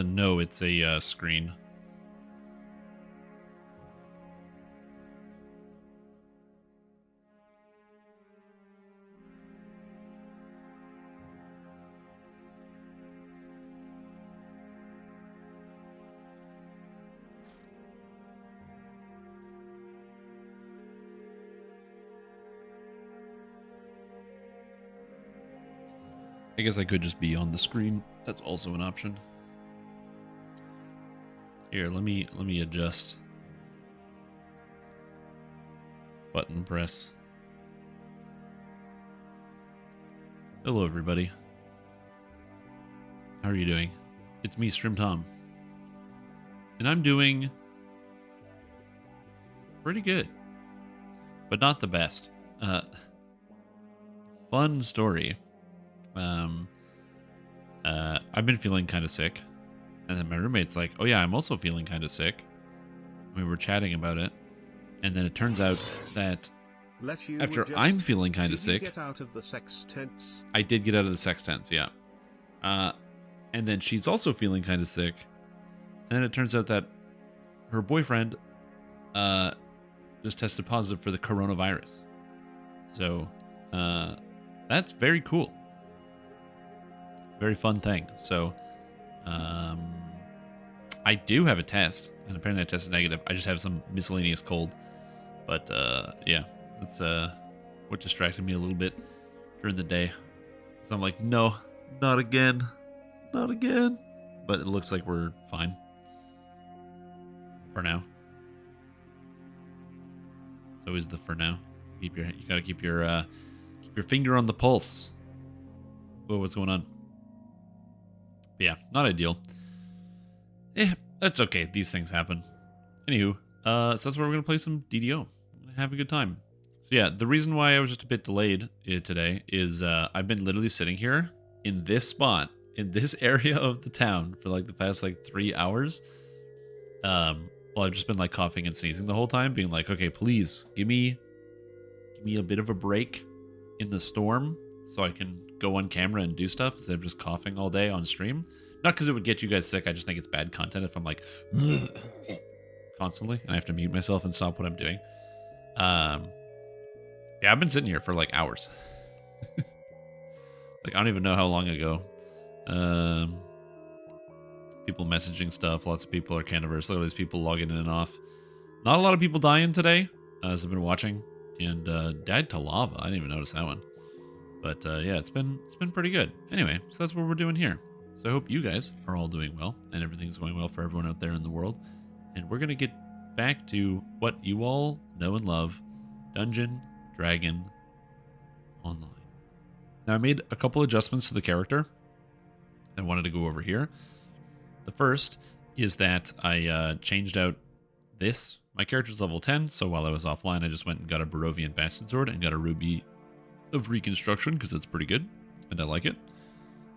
No, it's a screen. I guess I could just be on the screen. That's also an option. Here, let me adjust. Button press. Hello, everybody. How are you doing? It's me, Stream Tom. And I'm doing pretty good, but not the best. Fun story. I've been feeling kind of sick, and then my roommate's like, "Oh yeah, I'm also feeling kind of sick." We were chatting about it, and then it turns out that after I'm feeling kind of sick, get out of the sex tents? I did get out of the sex tents, yeah. And then she's also feeling kind of sick, and then it turns out that her boyfriend just tested positive for the coronavirus. So that's very cool. Very fun thing. So I do have a test, and apparently I tested negative. I just have some miscellaneous cold. But yeah, that's what distracted me a little bit during the day. So I'm like, no, not again. Not again. But it looks like we're fine. For now. It's always the for now. You gotta keep your finger on the pulse. Whoa, what's going on? But yeah, not ideal. That's okay. These things happen. Anywho, so that's where we're gonna play some DDO. Have a good time. So yeah, the reason why I was just a bit delayed today is I've been literally sitting here in this spot, in this area of the town for like the past like 3 hours. Well, I've just been like coughing and sneezing the whole time, being like, okay, please give me a bit of a break in the storm so I can go on camera and do stuff instead of just coughing all day on stream. Not because it would get you guys sick. I just think it's bad content if I'm like constantly and I have to mute myself and stop what I'm doing. Yeah, I've been sitting here for like hours. Like I don't even know how long ago. People messaging stuff. Lots of people are Canniverse. Look at these people logging in and off. Not a lot of people dying today, as I've been watching. And died to lava. I didn't even notice that one. But yeah, it's been pretty good. Anyway, so that's what we're doing here. So I hope you guys are all doing well and everything's going well for everyone out there in the world. And we're gonna get back to what you all know and love, Dungeon Dragon Online. Now I made a couple adjustments to the character I wanted to go over here. The first is that I changed out this. My character's level 10, so while I was offline, I just went and got a Barovian Bastard Sword and got a Ruby of Reconstruction, because it's pretty good, and I like it.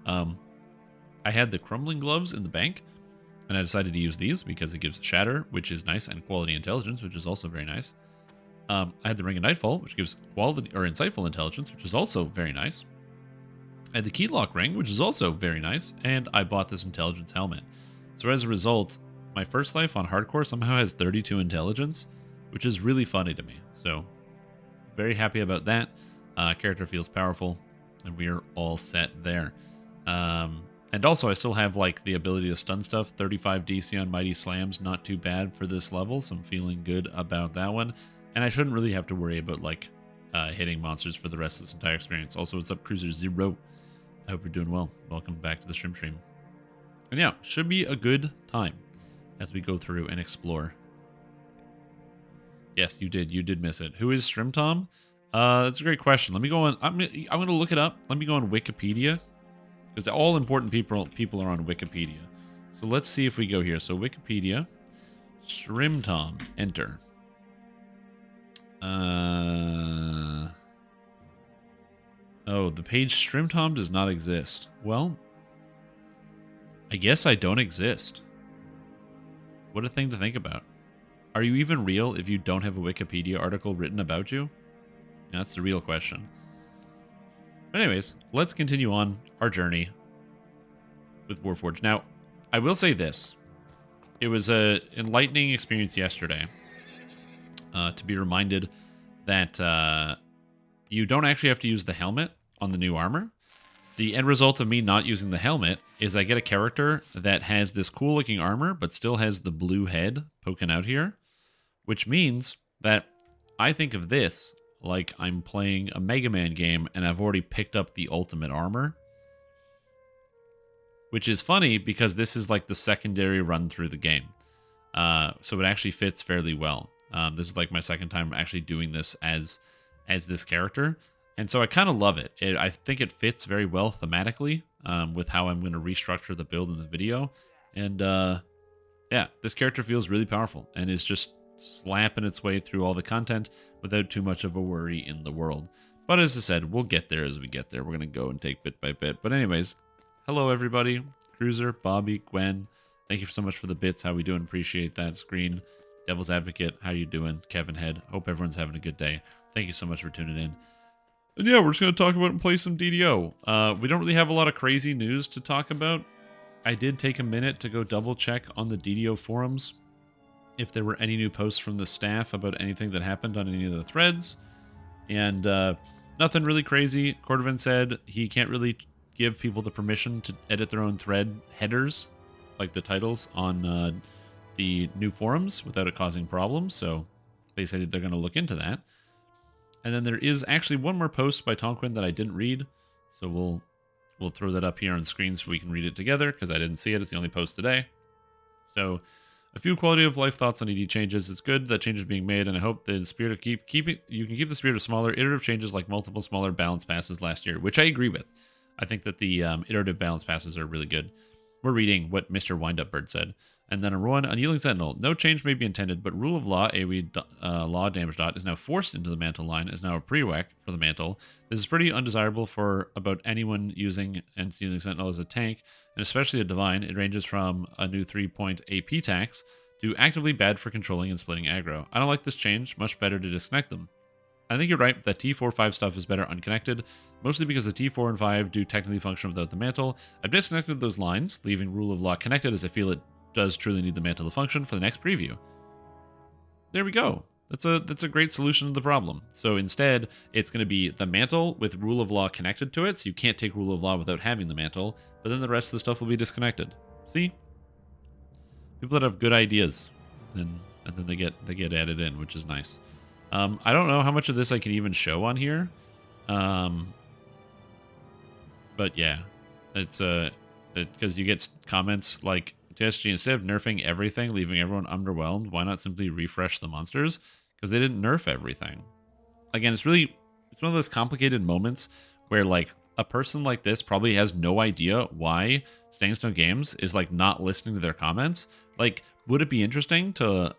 I had the Crumbling Gloves in the bank, and I decided to use these because it gives Shatter, which is nice, and Quality Intelligence, which is also very nice. I had the Ring of Nightfall, which gives Quality or Insightful Intelligence, which is also very nice. I had the Keylock Ring, which is also very nice, and I bought this Intelligence Helmet. So as a result, my first life on Hardcore somehow has 32 Intelligence, which is really funny to me. So, very happy about that. Character feels powerful, and we are all set there. And also, I still have like the ability to stun stuff. 35 DC on Mighty Slams, not too bad for this level, so I'm feeling good about that one. And I shouldn't really have to worry about like hitting monsters for the rest of this entire experience. Also, what's up, Cruiser Zero? I hope you're doing well. Welcome back to the stream. And yeah, should be a good time as we go through and explore. Yes, you did miss it. Who is Stream Tom? That's a great question. Let me go on. I'm gonna look it up. Let me go on Wikipedia, because all important people are on Wikipedia. So let's see if we go here. So Wikipedia, Stream Tom, enter. Oh, the page Stream Tom does not exist. Well, I guess I don't exist. What a thing to think about. Are you even real if you don't have a Wikipedia article written about you? Yeah, that's the real question. But anyways, let's continue on our journey with Warforged. Now, I will say this. It was a enlightening experience yesterday to be reminded that you don't actually have to use the helmet on the new armor. The end result of me not using the helmet is I get a character that has this cool looking armor, but still has the blue head poking out here, which means that I think of this like I'm playing a Mega Man game and I've already picked up the ultimate armor. Which is funny because this is like the secondary run through the game. So it actually fits fairly well. This is like my second time actually doing this as this character. And so I kind of love it. I think it fits very well thematically with how I'm going to restructure the build in the video. And yeah, this character feels really powerful and is just slapping its way through all the content without too much of a worry in the world. But as I said, we'll get there as we get there. We're going to go and take bit by bit. But anyways, hello, everybody. Cruiser, Bobby, Gwen. Thank you so much for the bits. How we doing? Appreciate that. Screen, Devil's Advocate. How you doing? Kevin Head. Hope everyone's having a good day. Thank you so much for tuning in. And yeah, we're just going to talk about and play some DDO. We don't really have a lot of crazy news to talk about. I did take a minute to go double check on the DDO forums if there were any new posts from the staff about anything that happened on any of the threads. And nothing really crazy. Cordovan said he can't really give people the permission to edit their own thread headers, like the titles, on the new forums without it causing problems. So they said they're going to look into that. And then there is actually one more post by Tonquin that I didn't read. So we'll throw that up here on screen so we can read it together because I didn't see it. It's the only post today. So a few quality of life thoughts on ED changes. It's good that changes being made, and I hope the spirit of you can keep the spirit of smaller iterative changes like multiple smaller balance passes last year, which I agree with. I think that the iterative balance passes are really good. We're reading what Mr. Windup-Bird said. And then a Rowan, Unyielding Sentinel. No change may be intended, but rule of law, AoE law damage dot, is now forced into the mantle line, is now a prereq for the mantle. This is pretty undesirable for about anyone using Unyielding Sentinel as a tank, and especially a divine. It ranges from a new 3-point AP tax to actively bad for controlling and splitting aggro. I don't like this change. Much better to disconnect them. I think you're right that T4-5 stuff is better unconnected, mostly because the T4 and 5 do technically function without the mantle. I've disconnected those lines, leaving Rule of Law connected as I feel it does truly need the mantle to function for the next preview. There we go. That's a great solution to the problem. So instead, it's going to be the mantle with Rule of Law connected to it, so you can't take Rule of Law without having the mantle, but then the rest of the stuff will be disconnected. See? People that have good ideas, and then they get added in, which is nice. I don't know how much of this I can even show on here. But yeah, it's because you get comments like, TSG, instead of nerfing everything, leaving everyone underwhelmed, why not simply refresh the monsters? Because they didn't nerf everything. Again, it's one of those complicated moments where like a person like this probably has no idea why Stangstone Games is like not listening to their comments. Like, would it be interesting to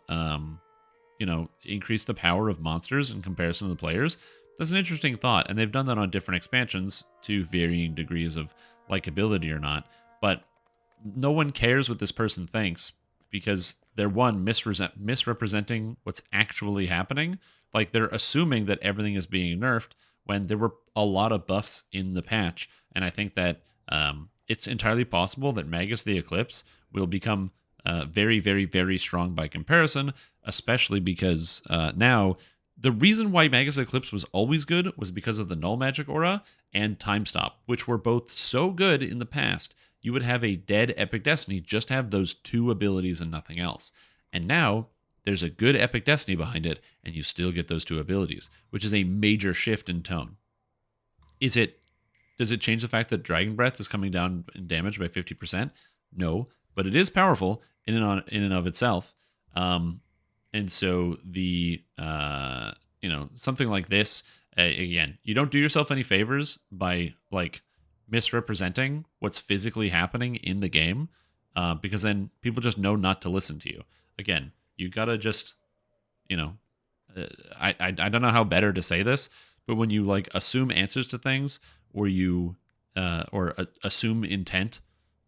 increase the power of monsters in comparison to the players? That's an interesting thought, and they've done that on different expansions to varying degrees of likability or not. But no one cares what this person thinks because they're misrepresenting what's actually happening. Like, they're assuming that everything is being nerfed when there were a lot of buffs in the patch. And I think that it's entirely possible that Magus the Eclipse will become very, very, very strong by comparison, especially because now the reason why Magus Eclipse was always good was because of the Null Magic Aura and Time Stop, which were both so good in the past. You would have a dead Epic Destiny just have those two abilities and nothing else. And now there's a good Epic Destiny behind it, and you still get those two abilities, which is a major shift in tone. Does it change the fact that Dragon Breath is coming down in damage by 50%? No, but it is powerful in and of itself. And so the something like this, again, you don't do yourself any favors by like misrepresenting what's physically happening in the game, because then people just know not to listen to you. Again, you gotta just, I don't know how better to say this, but when you like assume answers to things, or you assume intent,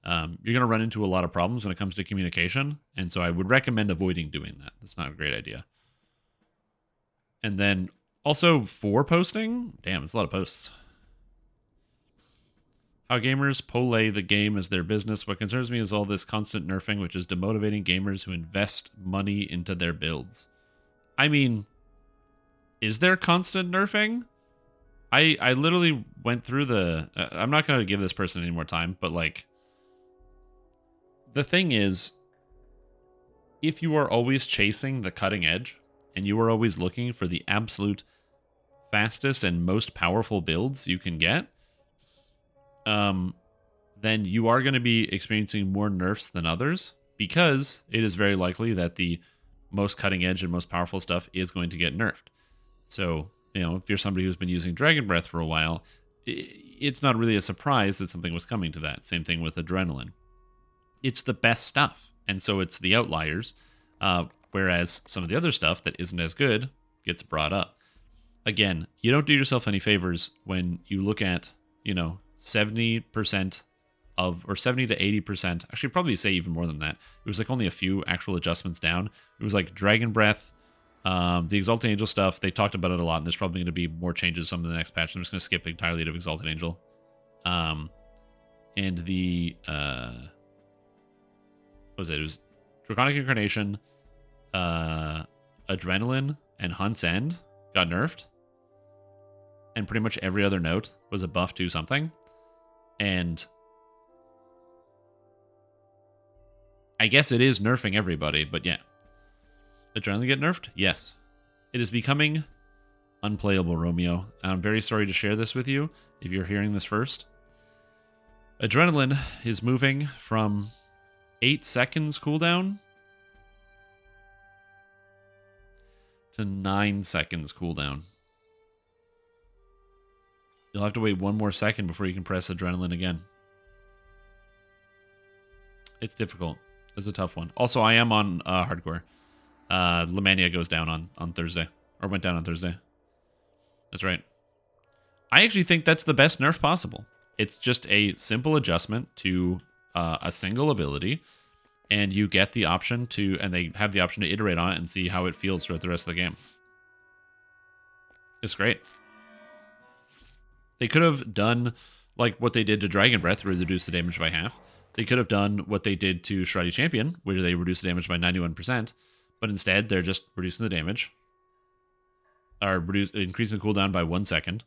you're gonna run into a lot of problems when it comes to communication. And so I would recommend avoiding doing that. That's not a great idea. And then also for posting, damn, it's a lot of posts. how gamers polay the game as their business. What concerns me is all this constant nerfing, which is demotivating gamers who invest money into their builds. I mean, is there constant nerfing? I literally went through the... I'm not going to give this person any more time, but like... The thing is, if you are always chasing the cutting edge, and you are always looking for the absolute fastest and most powerful builds you can get, then you are going to be experiencing more nerfs than others, because it is very likely that the most cutting edge and most powerful stuff is going to get nerfed. So, you know, if you're somebody who's been using Dragon Breath for a while, it's not really a surprise that something was coming to that. Same thing with Adrenaline. It's the best stuff, and so it's the outliers, whereas some of the other stuff that isn't as good gets brought up. Again, you don't do yourself any favors when you look at, you know, 70% of, or 70 to 80%, actually probably say even more than that. It was like only a few actual adjustments down. It was like Dragon Breath, the Exalted Angel stuff, they talked about it a lot, and there's probably going to be more changes some of the next patch. I'm just going to skip entirely to Exalted Angel. And the, what was it? It was Draconic Incarnation, Adrenaline, and Hunt's End got nerfed. And pretty much every other note was a buff to something. And I guess it is nerfing everybody, but yeah. Adrenaline get nerfed? Yes. It is becoming unplayable, Romeo. I'm very sorry to share this with you if you're hearing this first. Adrenaline is moving from 8 seconds cooldown to 9 seconds cooldown. You'll have to wait 1 more second before you can press Adrenaline again. It's difficult. It's a tough one. Also, I am on hardcore. Lemania goes down on Thursday. Or went down on Thursday. That's right. I actually think that's the best nerf possible. It's just a simple adjustment to a single ability. And you get the option to... And they have the option to iterate on it and see how it feels throughout the rest of the game. It's great. They could have done like what they did to Dragon Breath, where they reduced the damage by half. They could have done what they did to Shreddy Champion, where they reduced the damage by 91%. But instead, they're just reducing the damage, or increasing the cooldown by 1 second,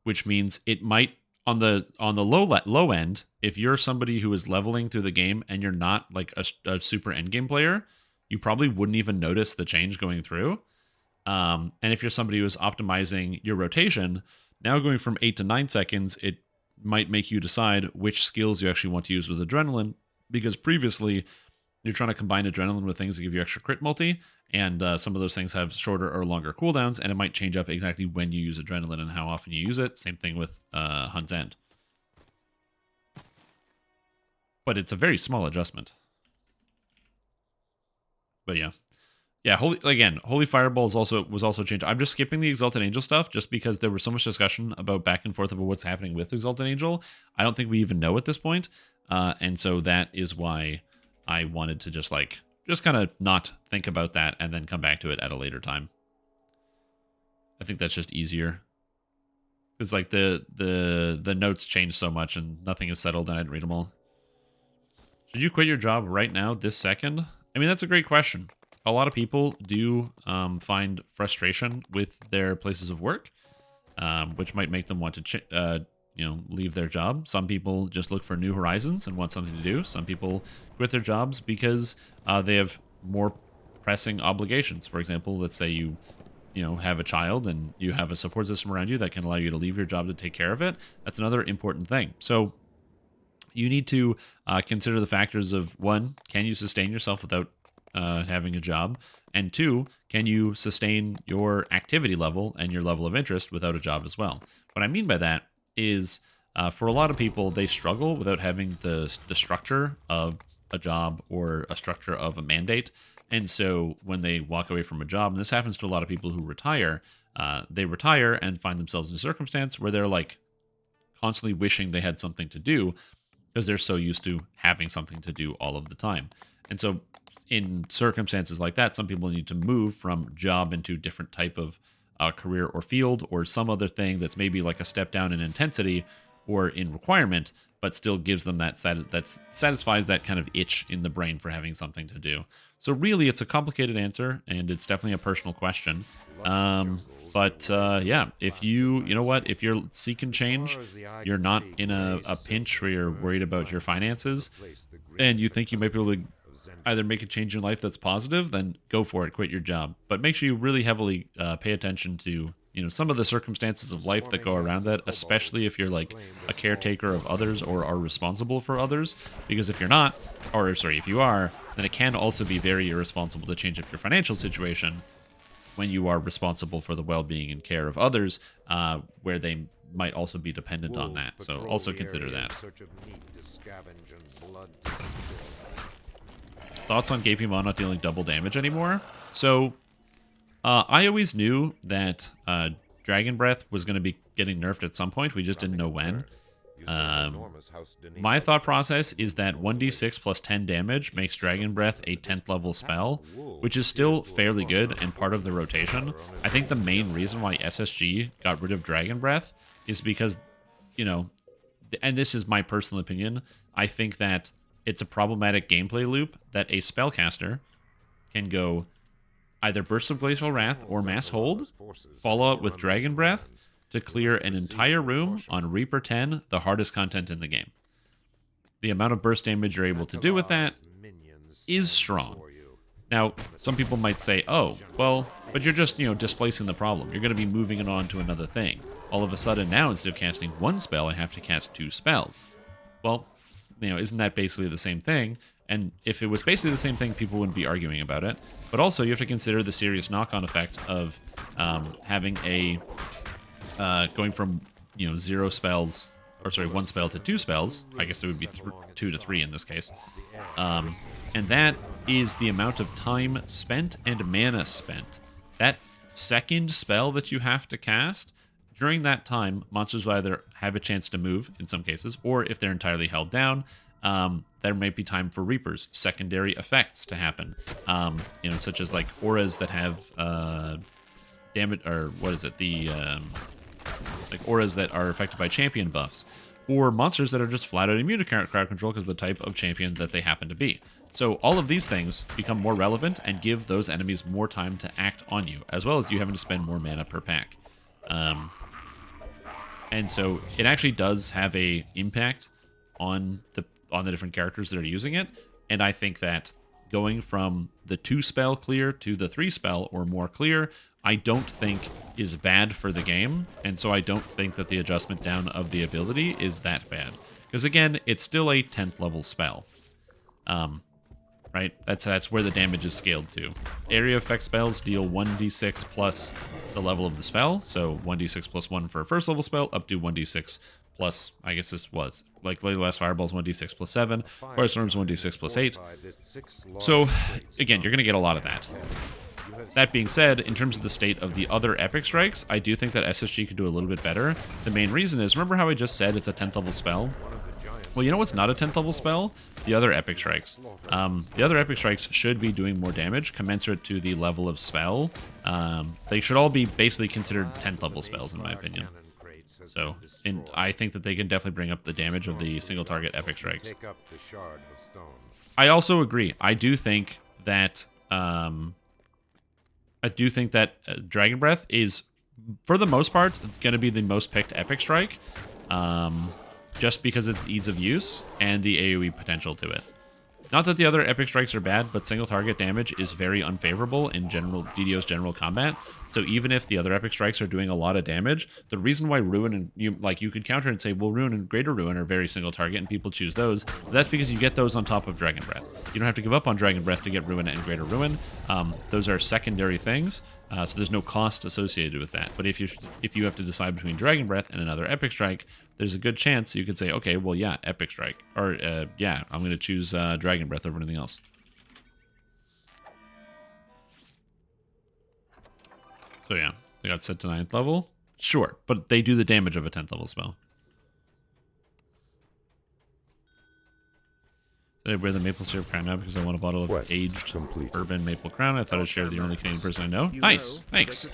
which means it might on the low end. If you're somebody who is leveling through the game and you're not like a super endgame player, you probably wouldn't even notice the change going through. And if you're somebody who is optimizing your rotation, now going from 8 to 9 seconds, it might make you decide which skills you actually want to use with Adrenaline, because previously you're trying to combine Adrenaline with things that give you extra crit multi, and some of those things have shorter or longer cooldowns, and it might change up exactly when you use Adrenaline and how often you use it. Same thing with Hunt's End. But it's a very small adjustment. But yeah. Yeah, Holy Fireball was also changed. I'm just skipping the Exalted Angel stuff just because there was so much discussion about back and forth about what's happening with Exalted Angel. I don't think we even know at this point. And so that is why I wanted to just kind of not think about that and then come back to it at a later time. I think that's just easier. Because like the notes changed so much and nothing is settled and I didn't read them all. Should you quit your job right now, this second? I mean, that's a great question. A lot of people do find frustration with their places of work, which might make them want to leave their job. Some people just look for new horizons and want something to do. Some people quit their jobs because they have more pressing obligations. For example, let's say you have a child and you have a support system around you that can allow you to leave your job to take care of it. That's another important thing. So you need to consider the factors of, 1, can you sustain yourself without having a job, and 2, can you sustain your activity level and your level of interest without a job as well? What I mean by that is for a lot of people, they struggle without having the structure of a job or a structure of a mandate. And so when they walk away from a job, and this happens to a lot of people who retire, they retire and find themselves in a circumstance where they're like constantly wishing they had something to do because they're so used to having something to do all of the time. And so in circumstances like that, some people need to move from job into different type of career or field or some other thing that's maybe like a step down in intensity or in requirement, but still gives them that satisfies that kind of itch in the brain for having something to do. So really, it's a complicated answer, and it's definitely a personal question. Yeah, if you know what, if you're seeking change, you're not in a pinch where you're worried about your finances, and you think you might be able to either make a change in life that's positive, then go for it, quit your job. But make sure you really heavily pay attention to some of the circumstances of life that go around that, especially if you're like a caretaker of others or are responsible for others. Because if you're not, or sorry, if you are, then it can also be very irresponsible to change up your financial situation when you are responsible for the well-being and care of others, where they might also be dependent on that. So also consider that. Thoughts on Gapimon not dealing double damage anymore? So, I always knew that Dragon Breath was going to be getting nerfed at some point. We just didn't know when. My thought process is that 1d6 plus 10 damage makes Dragon Breath a 10th level spell, which is still fairly good and part of the rotation. I think the main reason why SSG got rid of Dragon Breath is because, and this is my personal opinion, I think that it's a problematic gameplay loop that a spellcaster can go either Burst of Glacial Wrath or Mass Hold, follow up with Dragon Breath to clear an entire room on Reaper 10, the hardest content in the game. The amount of burst damage you're able to do with that is strong. Now, some people might say, oh, well, but you're just, displacing the problem. You're going to be moving it on to another thing. All of a sudden now, instead of casting one spell, I have to cast 2 spells. Well, isn't that basically the same thing? And if it was basically the same thing, people wouldn't be arguing about it. But also, you have to consider the serious knock-on effect of having a going from 0 spells, or sorry, 1 spell to 2 spells. I guess it would be 2 to 3 in this case. And that is the amount of time spent and mana spent. That second spell that you have to cast, during that time, monsters will either have a chance to move, in some cases, or if they're entirely held down, there might be time for Reapers, secondary effects to happen. Such as like auras that have damage, or what is it? Like auras that are affected by champion buffs, or monsters that are just flat out immune to crowd control because of the type of champion that they happen to be. So all of these things become more relevant and give those enemies more time to act on you, as well as you having to spend more mana per pack. And so it actually does have a impact on the different characters that are using it. And I think that going from the 2 spell clear to the 3 spell or more clear, I don't think is bad for the game. And so I don't think that the adjustment down of the ability is that bad. Because again, it's still a 10th level spell. Right? That's where the damage is scaled to. Area effect spells deal 1d6 plus the level of the spell. So 1d6 plus 1 for a first level spell, up to 1d6 plus, I guess this was, like Lay the Last Fireball's 1d6 plus 7, Firestorm's 1d6 plus 8. So, again, you're going to get a lot of that. That being said, in terms of the state of the other Epic Strikes, I do think that SSG could do a little bit better. The main reason is, remember how I just said it's a 10th level spell? Well, you know what's not a 10th level spell? The other Epic Strikes. The other Epic Strikes should be doing more damage, commensurate to the level of spell. They should all be basically considered 10th level spells, in my opinion. So, I think that they can definitely bring up the damage of the single target Epic Strikes. I also agree. I do think that Dragon Breath is, for the most part, going to be the most picked Epic Strike, just because of its ease of use and the AoE potential to it. Not that the other Epic Strikes are bad, but single target damage is very unfavorable in DDO's general combat. So even if the other Epic Strikes are doing a lot of damage, the reason why Ruin and you could counter and say, well, Ruin and Greater Ruin are very single target, and people choose those. That's because you get those on top of Dragon Breath. You don't have to give up on Dragon Breath to get Ruin and Greater Ruin. Those are secondary things, so there's no cost associated with that. But if you have to decide between Dragon Breath and another Epic Strike, there's a good chance you could say, okay, well, yeah, Epic Strike, or yeah, I'm going to choose Dragon Breath over anything else. So yeah, they got set to 9th level. Sure, but they do the damage of a 10th level spell. Did I wear the maple syrup crown now because I want a bottle of aged bourbon maple crown? I thought I'd share the only Canadian person I know. Nice, thanks.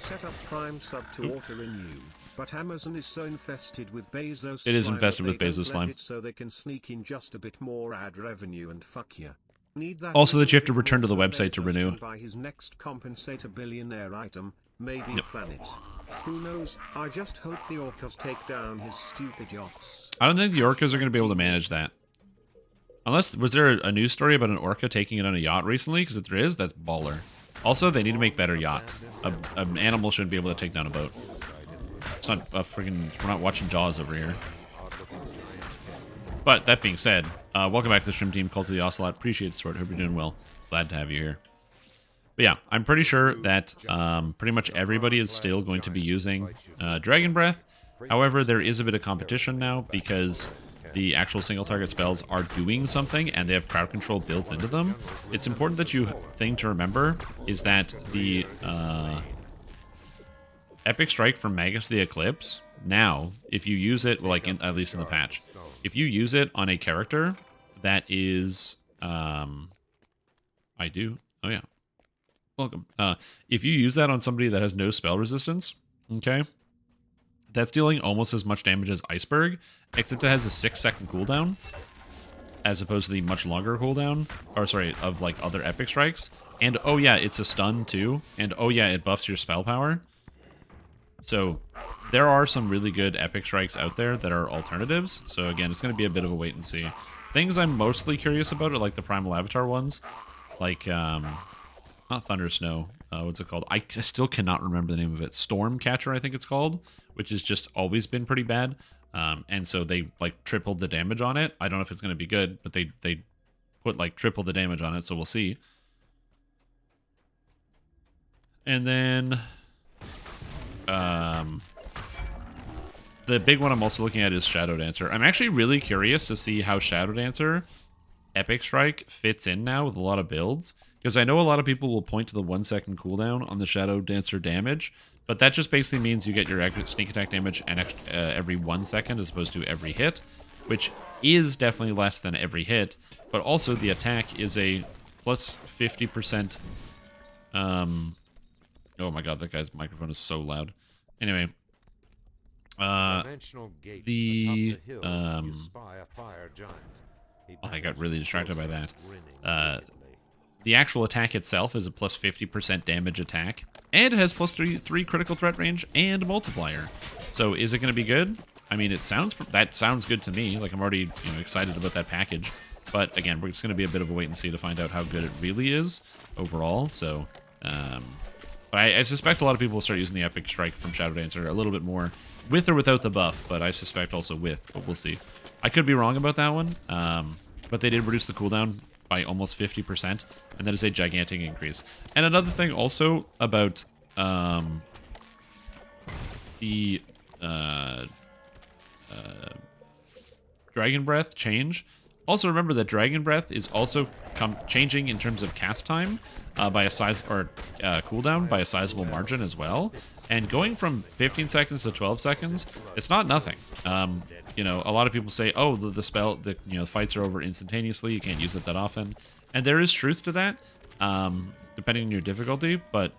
But Amazon is so infested with Bezos. It is slime infested that with they Bezos don't let slime. it so they can sneak in just a bit more ad revenue and fuck you. Need that Also that you have to little bit return to the more so website to Bezos renew. can buy his next compensator billionaire item, maybe Yep. planet. Who knows? I just hope the orcas take down his stupid yachts. I don't think the orcas are going to be able to manage that. Unless, was there a news story about an orca taking it on a yacht recently? Because if there is, that's baller. Also, they need to make better yachts. An animal shouldn't be able to take down a boat. It's not a freaking... We're not watching Jaws over here. But, that being said, welcome back to the stream team, Cult of the Ocelot. Appreciate the support. Hope you're doing well. Glad to have you here. But yeah, I'm pretty sure that pretty much everybody is still going to be using Dragon Breath. However, there is a bit of competition now because the actual single target spells are doing something and they have crowd control built into them. It's important that thing to remember is that the Epic Strike from Magus the Eclipse, now, if you use it, like at least in the patch, if you use it on a character that is, I do, oh yeah, welcome. If you use that on somebody that has no spell resistance, okay, that's dealing almost as much damage as Iceberg, except it has a 6-second cooldown, as opposed to the much longer cooldown, or sorry, of like other Epic Strikes. And oh yeah, it's a stun too, and oh yeah, it buffs your spell power. So there are some really good Epic Strikes out there that are alternatives. So again, it's going to be a bit of a wait and see. Things I'm mostly curious about are like the Primal Avatar ones, like not Thunder Snow. What's it called? I still cannot remember the name of it. Stormcatcher, I think it's called, which has just always been pretty bad. And so they like tripled the damage on it. I don't know if it's going to be good, but they put like triple the damage on it, so we'll see. And then the big one I'm also looking at is Shadow Dancer. I'm actually really curious to see how Shadow Dancer Epic Strike fits in now with a lot of builds, because I know a lot of people will point to the 1-second cooldown on the Shadow Dancer damage, but that just basically means you get your sneak attack damage and every 1 second as opposed to every hit, which is definitely less than every hit, but also the attack is a plus 50%. Oh my god, that guy's microphone is so loud. Anyway, oh, I got really distracted by that. The actual attack itself is a plus 50% damage attack, and it has plus 3 critical threat range and multiplier. So is it going to be good? I mean, that sounds good to me. Like, I'm already excited about that package. But again, we're just going to be a bit of a wait and see to find out how good it really is overall. So, but I suspect a lot of people will start using the Epic Strike from Shadow Dancer a little bit more, with or without the buff, but I suspect also with, but we'll see. I could be wrong about that one, but they did reduce the cooldown by almost 50%, and that is a gigantic increase. And another thing also about the Dragon Breath change. Also remember that Dragon Breath is also changing in terms of cast time by a size or cooldown by a sizable margin as well. And going from 15 seconds to 12 seconds, it's not nothing. A lot of people say, oh, the spell, the fights are over instantaneously. You can't use it that often, and there is truth to that, depending on your difficulty. But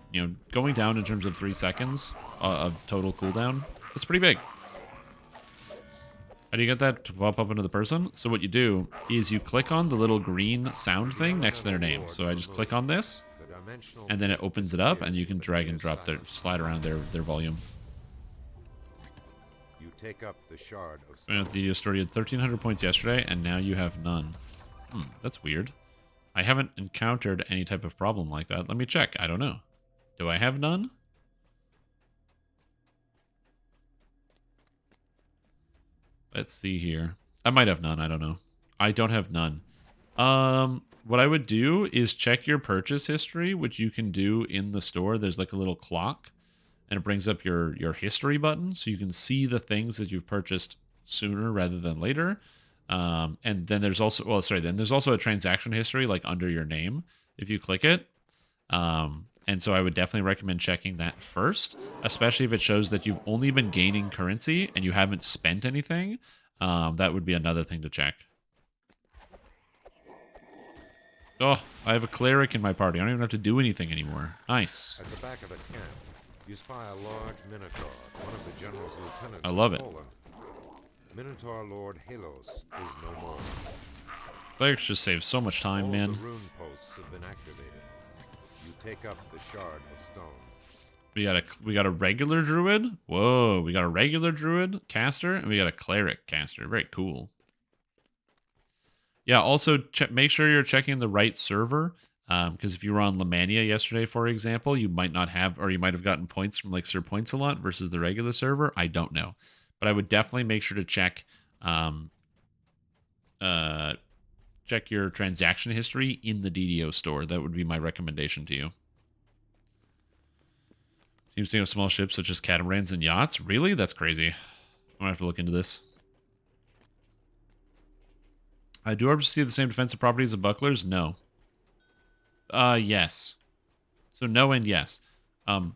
going down in terms of 3 seconds of total cooldown, it's pretty big. How do you get that to pop up into the person? So what you do is you click on the little green sound thing next to their name. So I just click on this, and then it opens it up, and you can drag and drop slide around their volume. You take up the shard of The DDO store, you had 1,300 points yesterday, and now you have none. That's weird. I haven't encountered any type of problem like that. Let me check. I don't know. Do I have none? Let's see here. I might have none. I don't know. I don't have none. What I would do is check your purchase history, which you can do in the store. There's like a little clock, and it brings up your history button, so you can see the things that you've purchased sooner rather than later. And then there's also, then there's also a transaction history like under your name if you click it. And so I would definitely recommend checking that first, especially if it shows that you've only been gaining currency and you haven't spent anything. That would be another thing to check. Oh, I have a cleric in my party. I don't even have to do anything anymore. Nice. At the back of a camp, You spy a large Minotaur, one of the general's lieutenants. I love it. Stolen. Minotaur Lord Halos is no more. Clerics just save so much time, All man. the rune posts have been activated. You take up the shard of stone. We got a regular druid. Whoa, we got a regular druid caster, and we got a cleric caster. Very cool. Yeah, also make sure you're checking the right server, because if you were on Lemania yesterday, for example, you might not have, or you might have gotten points from like Sir Points a lot versus the regular server. I don't know, but I would definitely make sure to check your transaction history in the DDO store. That would be my recommendation to you. Seems to have small ships such as catamarans and yachts. Really? That's crazy. I'm gonna have to look into this. Do orbs see the same defensive properties of bucklers? No. Yes. So no and yes. Do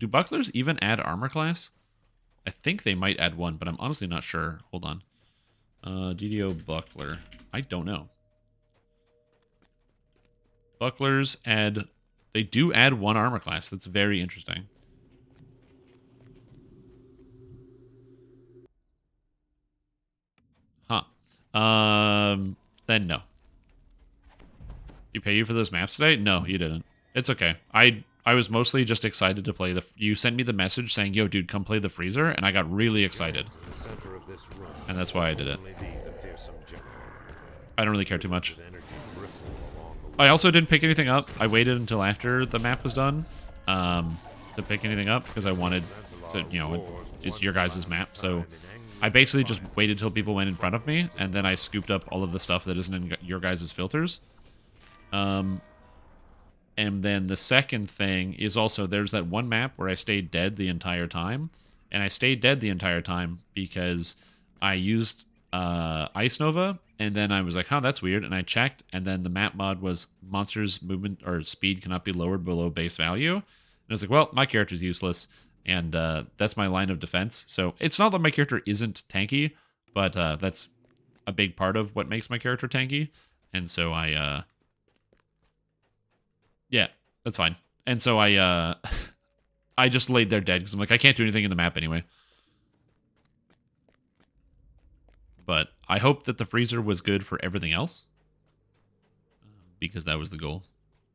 bucklers even add armor class? I think they might add one, but I'm honestly not sure. Hold on. DDO buckler. I don't know. Bucklers add... They do add one armor class. That's very interesting. Huh. Then no. You pay you for those maps today? No, you didn't. It's okay. I was mostly just excited to play the... You sent me the message saying, yo, dude, come play the freezer, and I got really excited. And that's why I did it. I don't really care too much. I also didn't pick anything up. I waited until after the map was done to pick anything up because I wanted to, you know, it's your guys' map. So I basically just waited till people went in front of me, and then I scooped up all of the stuff that isn't in your guys' filters. And then the second thing is also there's that one map where I stayed dead the entire time. And I stayed dead the entire time because I used Ice Nova, and then I was like, huh, that's weird, and I checked, and then the map mod was monsters' movement or speed cannot be lowered below base value. And I was like, well, my character's useless, and that's my line of defense. So it's not that my character isn't tanky, but that's a big part of what makes my character tanky. And so yeah, that's fine. And so I just laid there dead because I'm like, I can't do anything in the map anyway. But I hope that the freezer was good for everything else, because that was the goal.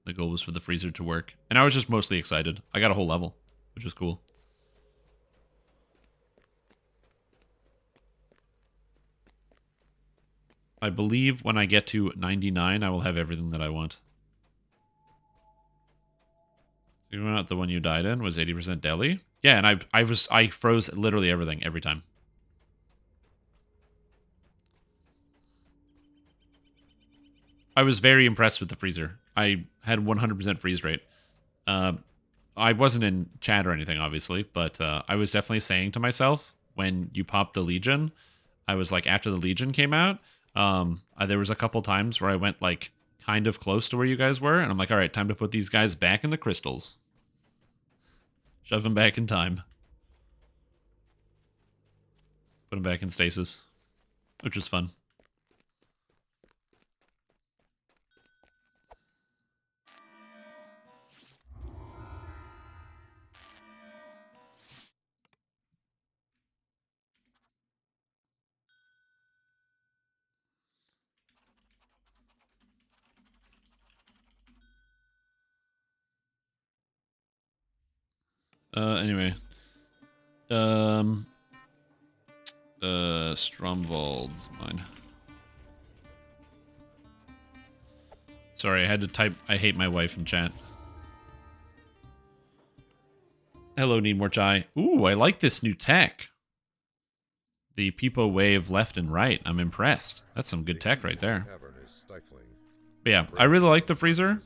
The goal was for the freezer to work. And I was just mostly excited. I got a whole level, which was cool. I believe when I get to 99, I will have everything that I want. You were not the one you died in was 80% deli? Yeah, and I froze literally everything every time. I was very impressed with the freezer. I had 100% freeze rate. I wasn't in chat or anything, obviously, but I was definitely saying to myself, when you popped the Legion, I was like, after the Legion came out, there was a couple times where I went like kind of close to where you guys were, and I'm like, all right, time to put these guys back in the crystals. Shove them back in time. Put them back in stasis, which was fun. Anyway. Stromwald's mine. Sorry, I had to type I hate my wife in chat. Hello, need more chai. Ooh, I like this new tech. The Peepo wave left and right. I'm impressed. That's some good tech right there. But yeah, I really like the freezer.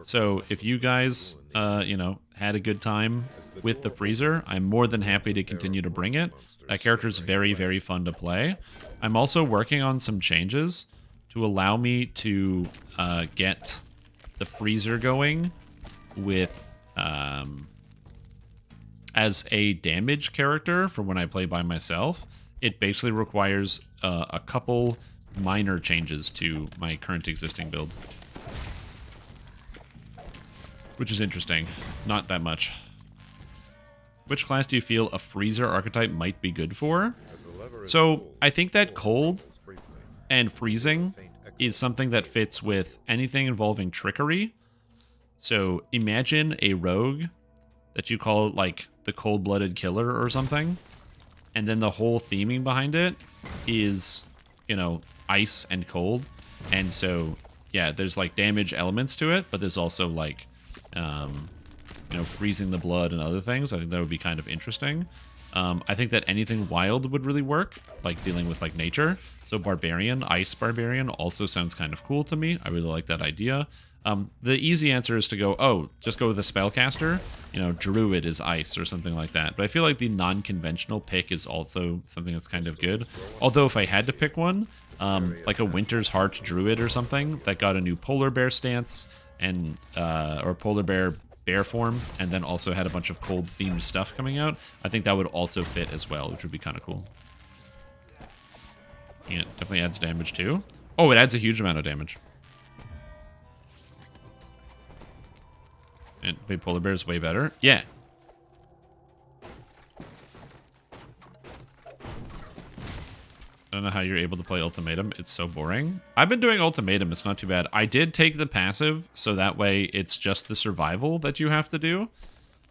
So if you guys, you know, had a good time with the freezer, I'm more than happy to continue to bring it. That character's very, very fun to play. I'm also working on some changes to allow me to get the freezer going with as a damage character for when I play by myself. It basically requires a couple minor changes to my current existing build. which is interesting. Not that much. Which class do you feel a freezer archetype might be good for? So I think that cold and freezing is something that fits with anything involving trickery. So imagine a rogue that you call like the cold-blooded killer or something, and then the whole theming behind it is, you know, ice and cold. And so, yeah, there's like damage elements to it, but there's also like, you know, freezing the blood and other things. I think that would be kind of interesting. I think that anything wild would really work, like dealing with like nature. So barbarian, ice barbarian also sounds kind of cool to me. I really like that idea. The easy answer is to go, oh, just go with a spellcaster. You know, druid is ice or something like that. But I feel like the non-conventional pick is also something that's kind of good. Although if I had to pick one, like a Winter's Heart druid or something that got a new polar bear stance and or polar bear form, and then also had a bunch of cold themed stuff coming out, I think that would also fit as well, which would be kind of cool. Yeah, it definitely adds damage too. Oh, it adds a huge amount of damage. And wait, polar bear is way better. Yeah. I don't know how you're able to play Ultimatum. It's so boring. I've been doing Ultimatum. It's not too bad. I did take the passive, so that way it's just the survival that you have to do.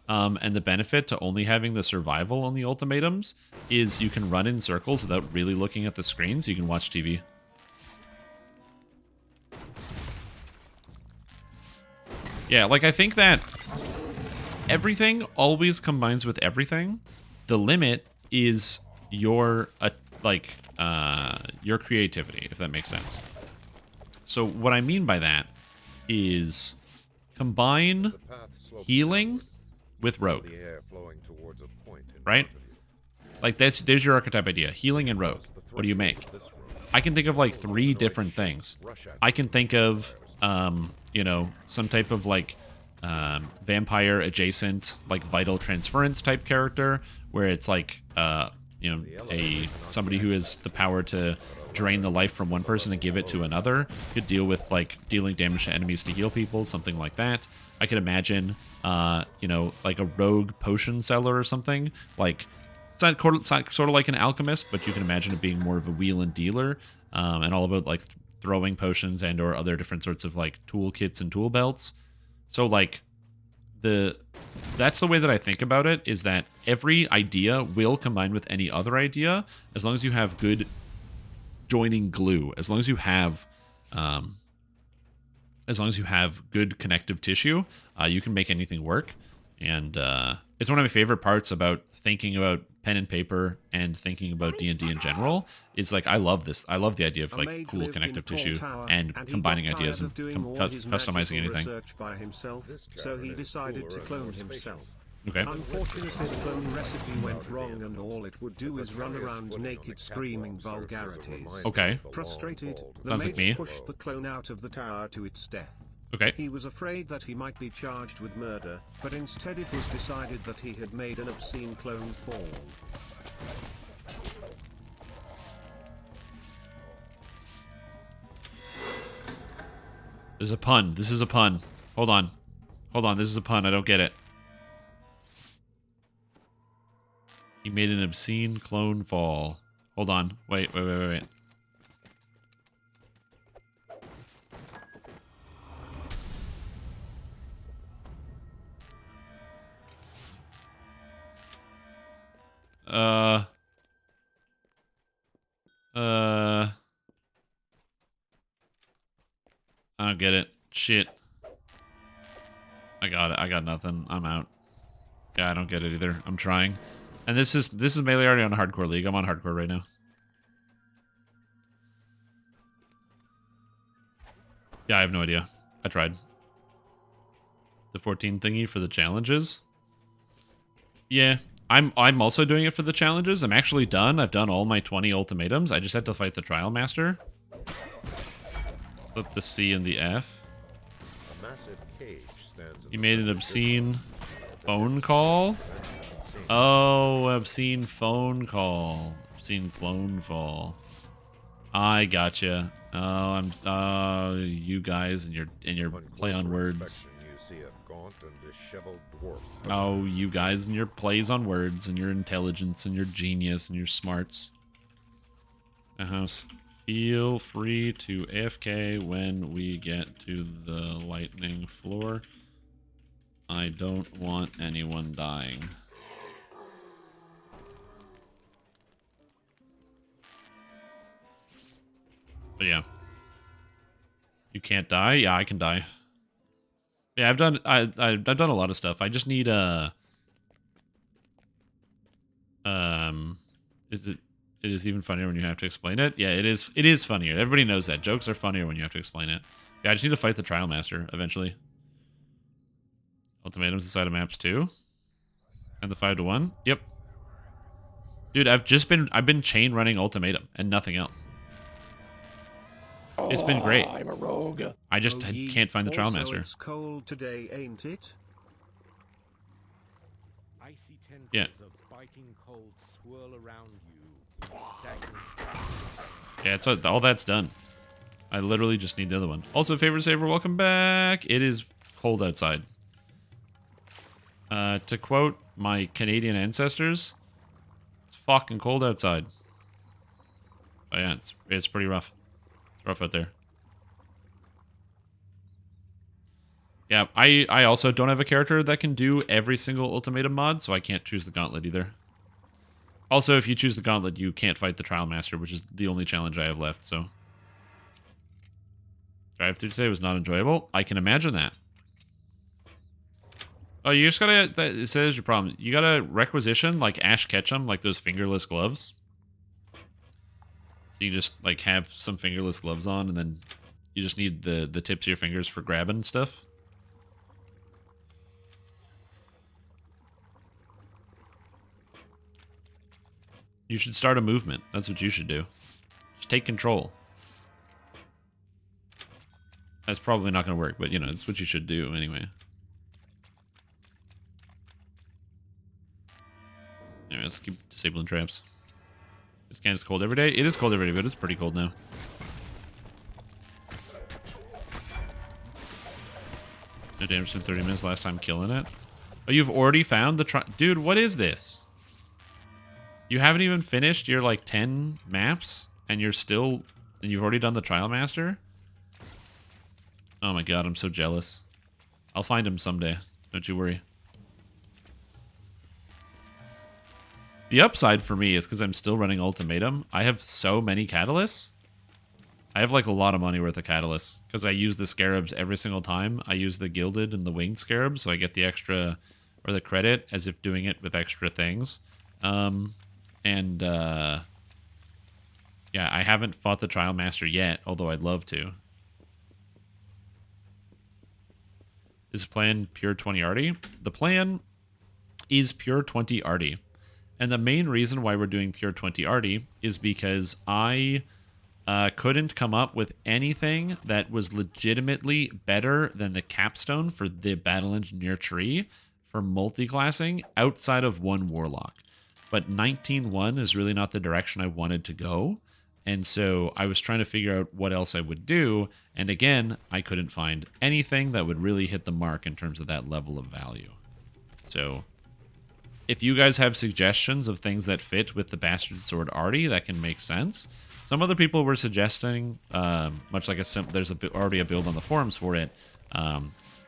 And the benefit to only having the survival on the Ultimatums is you can run in circles without really looking at the screen, so you can watch TV. Yeah, like I think that everything always combines with everything. The limit is your your creativity, if that makes sense. So what I mean by that is combine healing with rogue, right? Like there's your archetype idea, healing and rogue. What do you make? I can think of like 3 different things. I can think of you know, some type of like vampire adjacent, like vital transference type character, where it's like you know, somebody who has the power to drain the life from one person and give it to another. Could deal with like dealing damage to enemies to heal people, something like that. I could imagine you know, like a rogue potion seller or something. Like it's not sort of like an alchemist, but you can imagine it being more of a wheel and dealer, and all about like throwing potions and or other different sorts of like toolkits and tool belts. So like that's the way that I think about it, is that every idea will combine with any other idea as long as you have good joining glue, as long as you have good connective tissue, you can make anything work. And it's one of my favorite parts about thinking about pen and paper and thinking about D&D in general, is like I love this. I love the idea of like cool connective tissue and combining ideas and customizing anything. By himself, so he decided to clone himself. Okay. Unfortunately, the clone recipe went wrong, and all it would do is run around naked screaming vulgarities. Okay. Frustrated, the Sounds like mage me. pushed the clone out of the tower to its death. Okay. He was afraid that he might be charged with murder, but instead it was decided that he had made an obscene clone fall. There's a pun. This is a pun. Hold on. Hold on. This is a pun. I don't get it. He made an obscene clone fall. Hold on. Wait. I don't get it. Shit. I got it. I got nothing. I'm out. Yeah, I don't get it either. I'm trying. And this is Melee already on Hardcore League. I'm on Hardcore right now. Yeah, I have no idea. I tried. The 14 thingy for the challenges? Yeah. I'm also doing it for the challenges. I'm actually done. I've done all my 20 ultimatums. I just had to fight the Trial Master. Flip the C and the F. A massive cage stands in You the made an center. obscene phone call? Oh, obscene phone call. Obscene clone fall. I gotcha. Oh, you guys and your play on words. see a gaunt and disheveled dwarf. Oh, you guys and your plays on words and your intelligence and your genius and your smarts. House. Feel free to AFK when we get to the lightning floor. I don't want anyone dying. But yeah. You can't die? Yeah, I can die. Yeah, I've done I've done a lot of stuff. I just need it is even funnier when you have to explain it. Yeah, it is funnier. Everybody knows that. Jokes are funnier when you have to explain it. Yeah, I just need to fight the Trial Master eventually. Ultimatums inside of maps too. And the 5-to-1. Yep. Dude, I've been chain running Ultimatum and nothing else. It's been great. I'm a rogue. I just can't find the Trial Also, Master. It's cold today, ain't it? Icy tendrils Yeah. of biting cold swirl around you. Stagnant. Yeah, it's all that's done. I literally just need the other one. Also, favorite saver, welcome back. It is cold outside. To quote my Canadian ancestors, it's fucking cold outside. Oh yeah, it's pretty rough. It's rough out there. Yeah, I also don't have a character that can do every single Ultimatum mod, so I can't choose the Gauntlet either. Also, if you choose the Gauntlet, you can't fight the Trial Master, which is the only challenge I have left, so. Drive-thru today was not enjoyable. I can imagine that. Oh, you just gotta, it says your problem. You gotta requisition, like, Ash Ketchum, like those fingerless gloves. So you just, like, have some fingerless gloves on, and then you just need the tips of your fingers for grabbing stuff. You should start a movement. That's what you should do. Just take control. That's probably not going to work, but, you know, it's what you should do anyway. Anyway, let's keep disabling traps. This can is cold every day. It is cold every day, but it's pretty cold now. No damage in 30 minutes. Last time killing it. Oh, you've already found the Dude, what is this? You haven't even finished your, like, 10 maps, and you're still... And you've already done the Trial Master? Oh my god, I'm so jealous. I'll find him someday. Don't you worry. The upside for me is because I'm still running Ultimatum. I have so many catalysts. I have, like, a lot of money worth of catalysts. Because I use the scarabs every single time. I use the gilded and the winged scarabs, so I get the extra... Or the credit, as if doing it with extra things. Yeah, I haven't fought the Trial Master yet, although I'd love to. Is the plan pure 20 arty? The plan is pure 20 arty. And the main reason why we're doing pure 20 arty is because I couldn't come up with anything that was legitimately better than the capstone for the Battle Engineer tree for multi-classing outside of one Warlock. But 19.1 is really not the direction I wanted to go. And so I was trying to figure out what else I would do. And again, I couldn't find anything that would really hit the mark in terms of that level of value. So if you guys have suggestions of things that fit with the Bastard Sword arty that can make sense. Some other people were suggesting, much like there's already a build on the forums for it,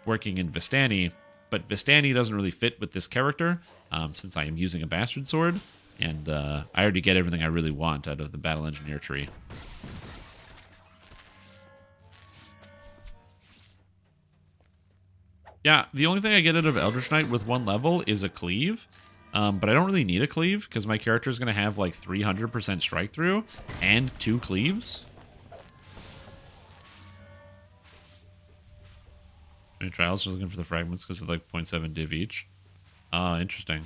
working in Vistani. But Vistani doesn't really fit with this character, since I am using a Bastard Sword, and I already get everything I really want out of the Battle Engineer tree. Yeah, the only thing I get out of Eldritch Knight with one level is a cleave, but I don't really need a cleave, because my character is going to have like 300% strike through and 2 cleaves. Trials are looking for the fragments because of like 0.7 div each. Interesting.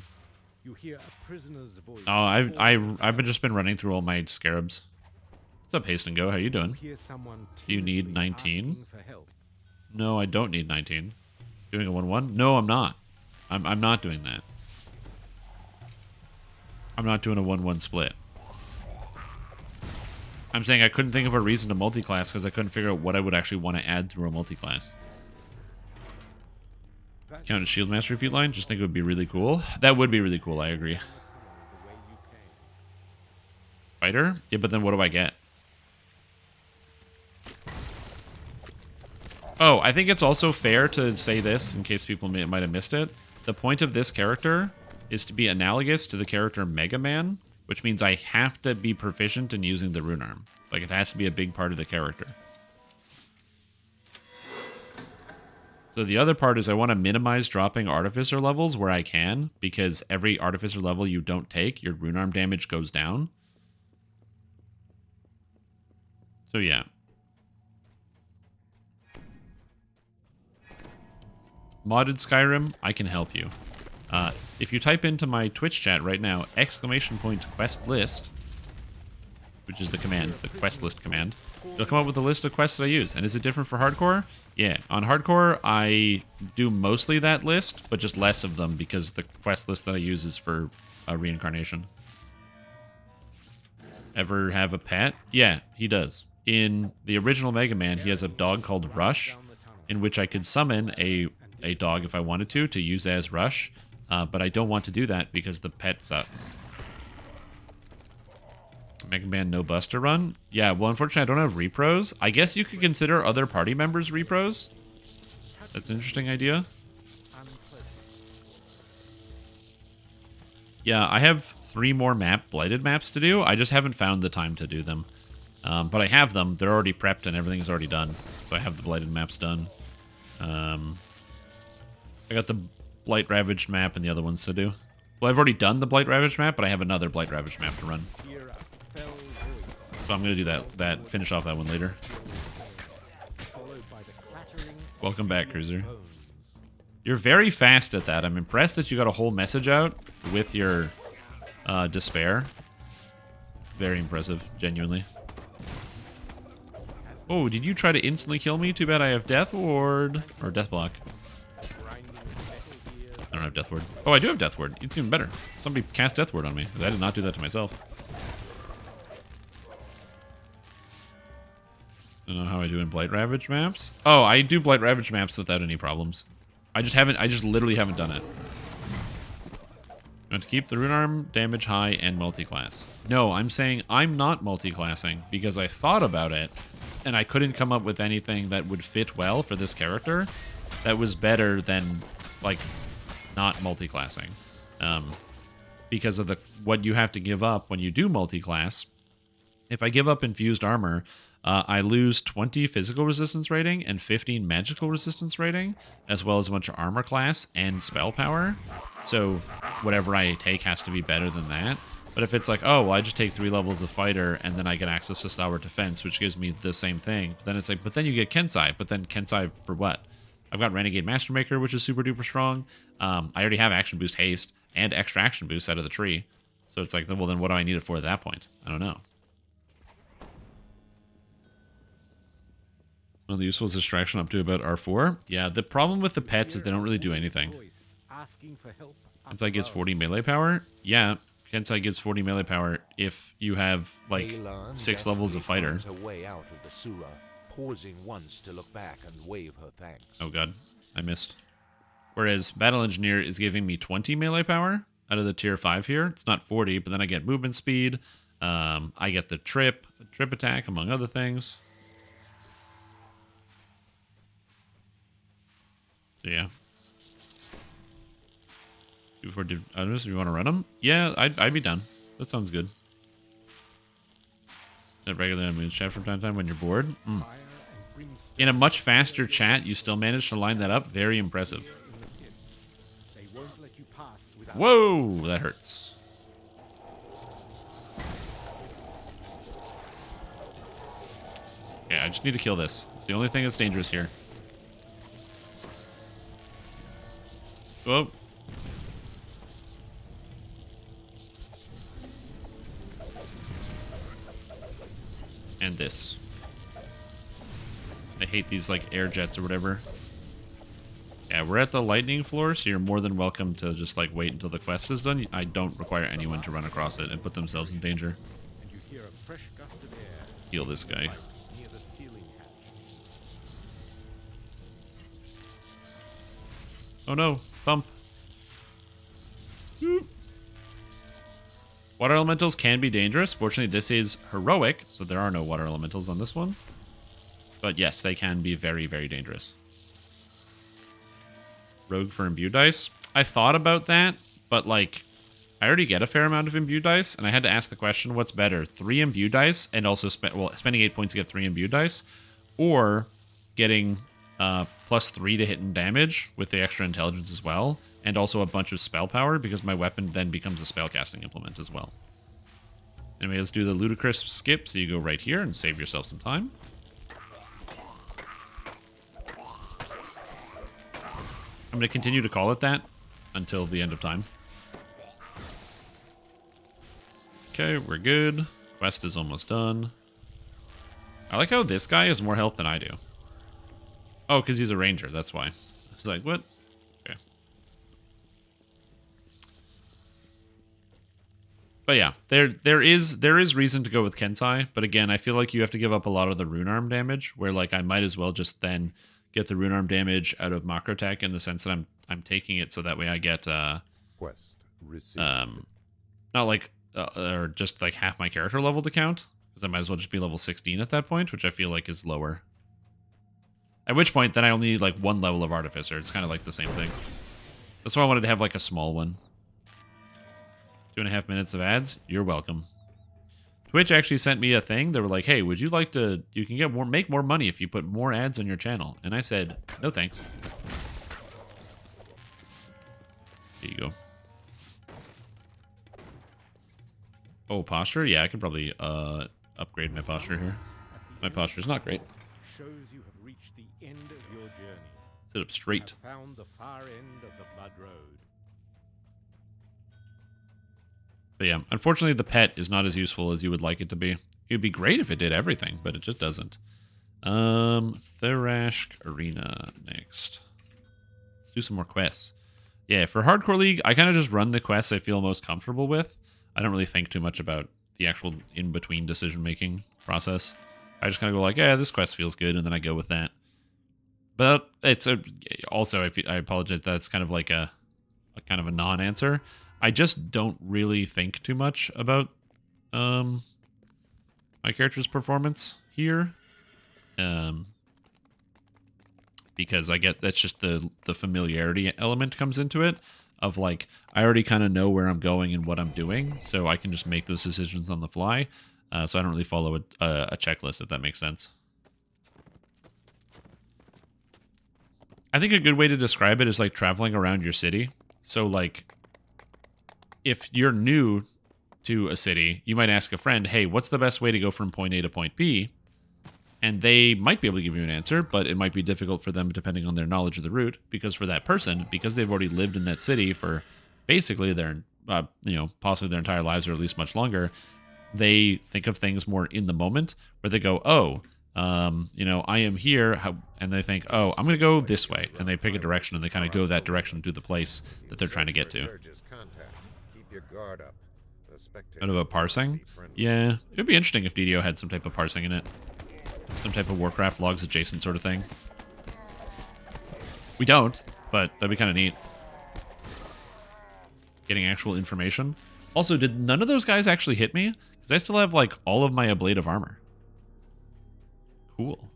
You hear a prisoner's voice. Oh, I've just been running through all my scarabs. What's up, Haste and Go? How you doing? Do you need 19? No, I don't need 19. Doing a 1-1? No, I'm not. I'm not doing that. I'm not doing a 1-1 split. I'm saying I couldn't think of a reason to multi-class because I couldn't figure out what I would actually want to add through a multi-class. Count a shield mastery feat line. Just think it would be really cool. That would be really cool. I agree. Fighter? Yeah, but then what do I get? Oh, I think it's also fair to say this in case people might have missed it. The point of this character is to be analogous to the character Mega Man, which means I have to be proficient in using the rune arm. Like, it has to be a big part of the character. So the other part is I want to minimize dropping Artificer levels where I can, because every Artificer level you don't take, your rune arm damage goes down. So yeah. Modded Skyrim, I can help you. If you type into my Twitch chat right now, !quest list, which is the command, the quest list command, you'll come up with a list of quests that I use. And is it different for hardcore? Yeah, on hardcore, I do mostly that list, but just less of them because the quest list that I use is for reincarnation. Ever have a pet? Yeah, he does. In the original Mega Man, he has a dog called Rush, in which I could summon a dog if I wanted to use as Rush, but I don't want to do that because the pet sucks. Mega Man no Buster run? Yeah, well, unfortunately, I don't have repros. I guess you could consider other party members repros. That's an interesting idea. Yeah, I have 3 more blighted maps to do. I just haven't found the time to do them. But I have them. They're already prepped and everything's already done. So I have the blighted maps done. I got the Blight Ravaged map and the other ones to do. Well, I've already done the Blight Ravaged map, but I have another Blight Ravaged map to run. So I'm going to do that, finish off that one later. Welcome back, Cruiser. You're very fast at that. I'm impressed that you got a whole message out with your despair. Very impressive, genuinely. Oh, did you try to instantly kill me? Too bad I have Death Ward. Or Death Block. I don't have Death Ward. Oh, I do have Death Ward. It's even better. Somebody cast Death Ward on me. I did not do that to myself. I don't know how I do in Blight Ravage maps. Oh, I do Blight Ravage maps without any problems. I just literally haven't done it. I have to keep the rune arm, damage high, and multi-class. No, I'm saying I'm not multi-classing because I thought about it and I couldn't come up with anything that would fit well for this character that was better than, like, not multi-classing. Because of what you have to give up when you do multi-class. If I give up infused armor, I lose 20 physical resistance rating and 15 magical resistance rating, as well as a bunch of armor class and spell power. So whatever I take has to be better than that. But if it's like, oh, well, I just take 3 levels of fighter and then I get access to stalwart defense, which gives me the same thing. But then it's like, but then you get Kensai. But then Kensai for what? I've got Renegade Mastermaker, which is super duper strong. I already have action boost haste and extra action boost out of the tree. So it's like, well, then what do I need it for at that point? I don't know. Well, the useful distraction up to about R4. Yeah, the problem with the pets is they don't really do anything. Kensai gives 40 melee power. Yeah, Kensai gives 40 melee power if you have, like, 6 levels of fighter. Pausing once to look back and wave her thanks. Oh god, I missed. Whereas Battle Engineer is giving me 20 melee power out of the tier 5 here. It's not 40, but then I get movement speed. I get the trip attack, among other things. So yeah. Before others, you want to run them? Yeah, I'd be done. That sounds good. That regularly on Moon's chat from time to time when you're bored. In a much faster chat, you still managed to line that up. Very impressive. Whoa, that hurts. Yeah, I just need to kill this. It's the only thing that's dangerous here. Whoa. And this. I hate these, like, air jets or whatever. Yeah, we're at the lightning floor, so you're more than welcome to just, like, wait until the quest is done. I don't require anyone to run across it and put themselves in danger. Heal this guy. Oh no, bump. Boop. Water elementals can be dangerous. Fortunately, this is heroic, so there are no water elementals on this one. But yes, they can be very, very dangerous. Rogue for imbue dice. I thought about that, but like, I already get a fair amount of imbue dice, and I had to ask the question, what's better? 3 imbue dice, and also spending 8 points to get 3 imbue dice, or getting +3 to hit and damage with the extra intelligence as well, and also a bunch of spell power, because my weapon then becomes a spellcasting implement as well. Anyway, let's do the ludicrous skip, so you go right here and save yourself some time. I'm going to continue to call it that until the end of time. Okay, we're good. Quest is almost done. I like how this guy has more health than I do. Oh, because he's a ranger, that's why. I was like, what? Okay. But yeah, there is reason to go with Kensai, but again, I feel like you have to give up a lot of the rune arm damage, where like I might as well just then get the rune arm damage out of macro tech in the sense that I'm taking it so that way I get Quest received. not like or just like half my character level to count, because I might as well just be level 16 at that point, which I feel like is lower. At which point then I only need like 1 level of artificer. It's kind of like the same thing. That's why I wanted to have like a small one. 2.5 minutes of ads. You're welcome. Twitch actually sent me a thing. They were like, hey, would you like to... You can get make more money if you put more ads on your channel. And I said, no thanks. There you go. Oh, posture? Yeah, I could probably upgrade my posture here. My posture's not great. Shows you have reached the end of your journey. Sit up straight. Have found the far end of the blood road. But yeah, unfortunately the pet is not as useful as you would like it to be. It would be great if it did everything, but it just doesn't. Tharashk Arena next. Let's do some more quests. Yeah, for Hardcore League, I kind of just run the quests I feel most comfortable with. I don't really think too much about the actual in-between decision-making process. I just kind of go like, yeah, this quest feels good, and then I go with that. But it's also, I apologize, that's kind of like a kind of a non-answer. I just don't really think too much about my character's performance here. Because I guess that's just the familiarity element comes into it. Of like, I already kind of know where I'm going and what I'm doing, so I can just make those decisions on the fly. So I don't really follow a checklist, if that makes sense. I think a good way to describe it is like traveling around your city. So like, if you're new to a city, you might ask a friend, hey, what's the best way to go from point A to point B? And they might be able to give you an answer, but it might be difficult for them depending on their knowledge of the route, because for that person, because they've already lived in that city for basically their, possibly their entire lives, or at least much longer, they think of things more in the moment, where they go, oh, I am here, and they think, oh, I'm going to go this way, and they pick a direction, and they kind of go that direction to the place that they're trying to get to. Out of a parsing? Yeah, it would be interesting if DDO had some type of parsing in it. Some type of Warcraft logs adjacent sort of thing. We don't, but that'd be kind of neat. Getting actual information. Also, did none of those guys actually hit me? Because I still have, like, all of my ablative armor. Cool.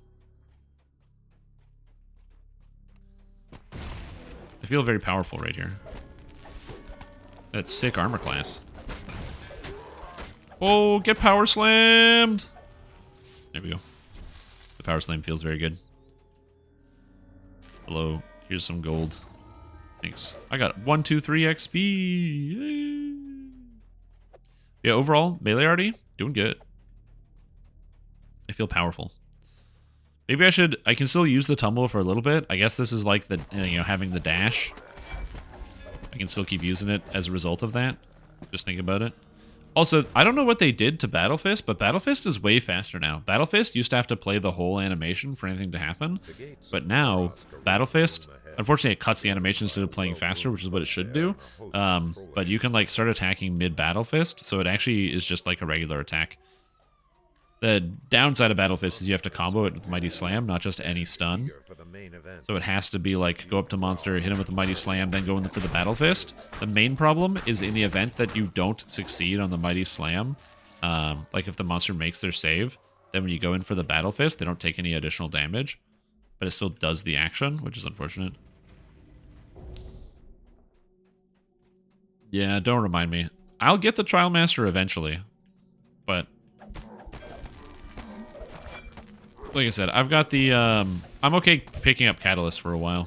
I feel very powerful right here. That's sick armor class. Oh, get power slammed! There we go. The power slam feels very good. Hello, here's some gold. Thanks. I got 1, 2, 3 XP. Yay. Yeah, overall, melee arty, doing good. I feel powerful. Maybe I can still use the tumble for a little bit. I guess this is like the, having the dash. I can still keep using it as a result of that. Just think about it. Also, I don't know what they did to Battle Fist, but Battle Fist is way faster now. Battle Fist used to have to play the whole animation for anything to happen, but now Battle Fist, unfortunately, it cuts the animation instead of playing faster, which is what it should do. But you can like start attacking mid Battle Fist, so it actually is just like a regular attack. The downside of Battle Fist is you have to combo it with Mighty Slam, not just any stun. Here for the main event. So it has to be like, go up to monster, hit him with the Mighty Slam, then go in for the Battle Fist. The main problem is in the event that you don't succeed on the Mighty Slam, like if the monster makes their save, then when you go in for the Battle Fist, they don't take any additional damage, but it still does the action, which is unfortunate. Yeah, don't remind me. I'll get the Trial Master eventually, but like I said, I've got the, I'm okay picking up Catalyst for a while.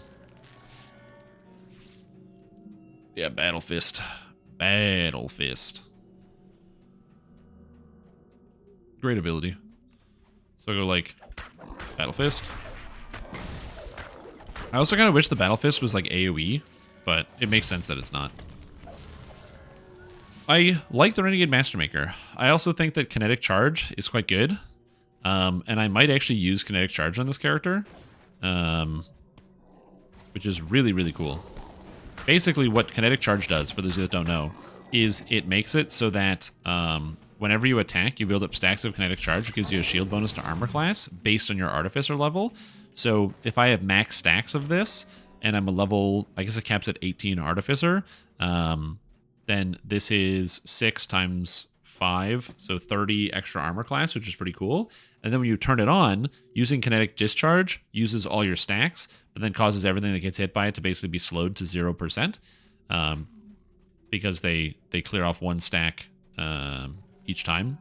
Yeah, Battle Fist. Battle Fist. Great ability. So I go like, Battle Fist. I also kind of wish the Battle Fist was like AoE, but it makes sense that it's not. I like the Renegade Mastermaker. I also think that Kinetic Charge is quite good. And I might actually use Kinetic Charge on this character, which is really, really cool. Basically, what Kinetic Charge does, for those of you that don't know, is it makes it so that whenever you attack, you build up stacks of Kinetic Charge. It gives you a shield bonus to armor class based on your Artificer level. So if I have max stacks of this, and I'm a level, I guess it caps at 18 Artificer, then this is 6 times 5, so 30 extra armor class, which is pretty cool. And then when you turn it on, using Kinetic Discharge uses all your stacks, but then causes everything that gets hit by it to basically be slowed to 0%, because they clear off 1 stack each time.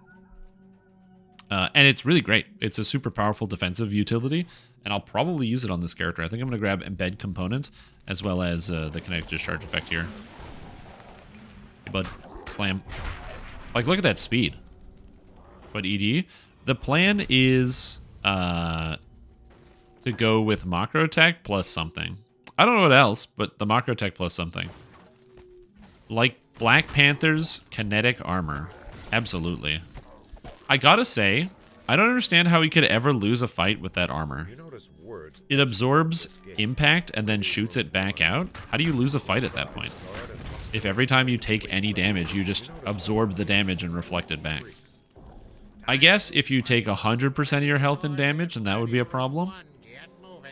And it's really great. It's a super powerful defensive utility, and I'll probably use it on this character. I think I'm going to grab Embed Component, as well as the Kinetic Discharge effect here. Hey, bud. Slam. Like, look at that speed. But ED, the plan is to go with Macro Attack plus something. I don't know what else, but the Macro Attack plus something. Like Black Panther's Kinetic Armor. Absolutely. I gotta say, I don't understand how he could ever lose a fight with that armor. It absorbs impact and then shoots it back out. How do you lose a fight at that point? If every time you take any damage, you just absorb the damage and reflect it back. I guess if you take 100% of your health in damage, then that would be a problem.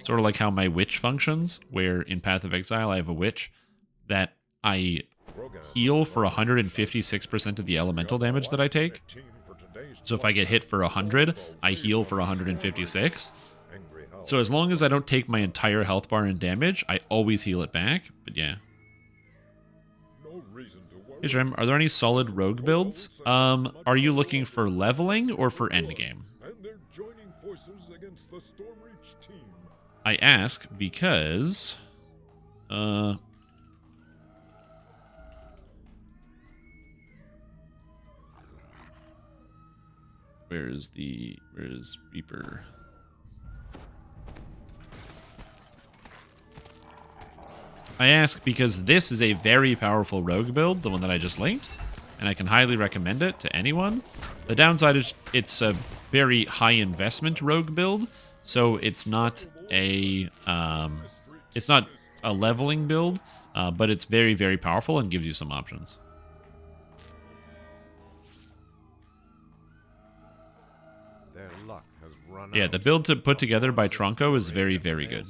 Sort of like how my witch functions, where in Path of Exile I have a witch that I heal for 156% of the elemental damage that I take. So if I get hit for 100, I heal for 156. So as long as I don't take my entire health bar in damage, I always heal it back. But yeah. Hey, Shrim, are there any solid rogue builds? Are you looking for leveling or for endgame? I ask because... where's Reaper? I ask because this is a very powerful rogue build, the one that I just linked, and I can highly recommend it to anyone. The downside is it's a very high investment rogue build, so it's not a leveling build, but it's very, very powerful and gives you some options. Yeah, the build to put together by Tronco is very, very good.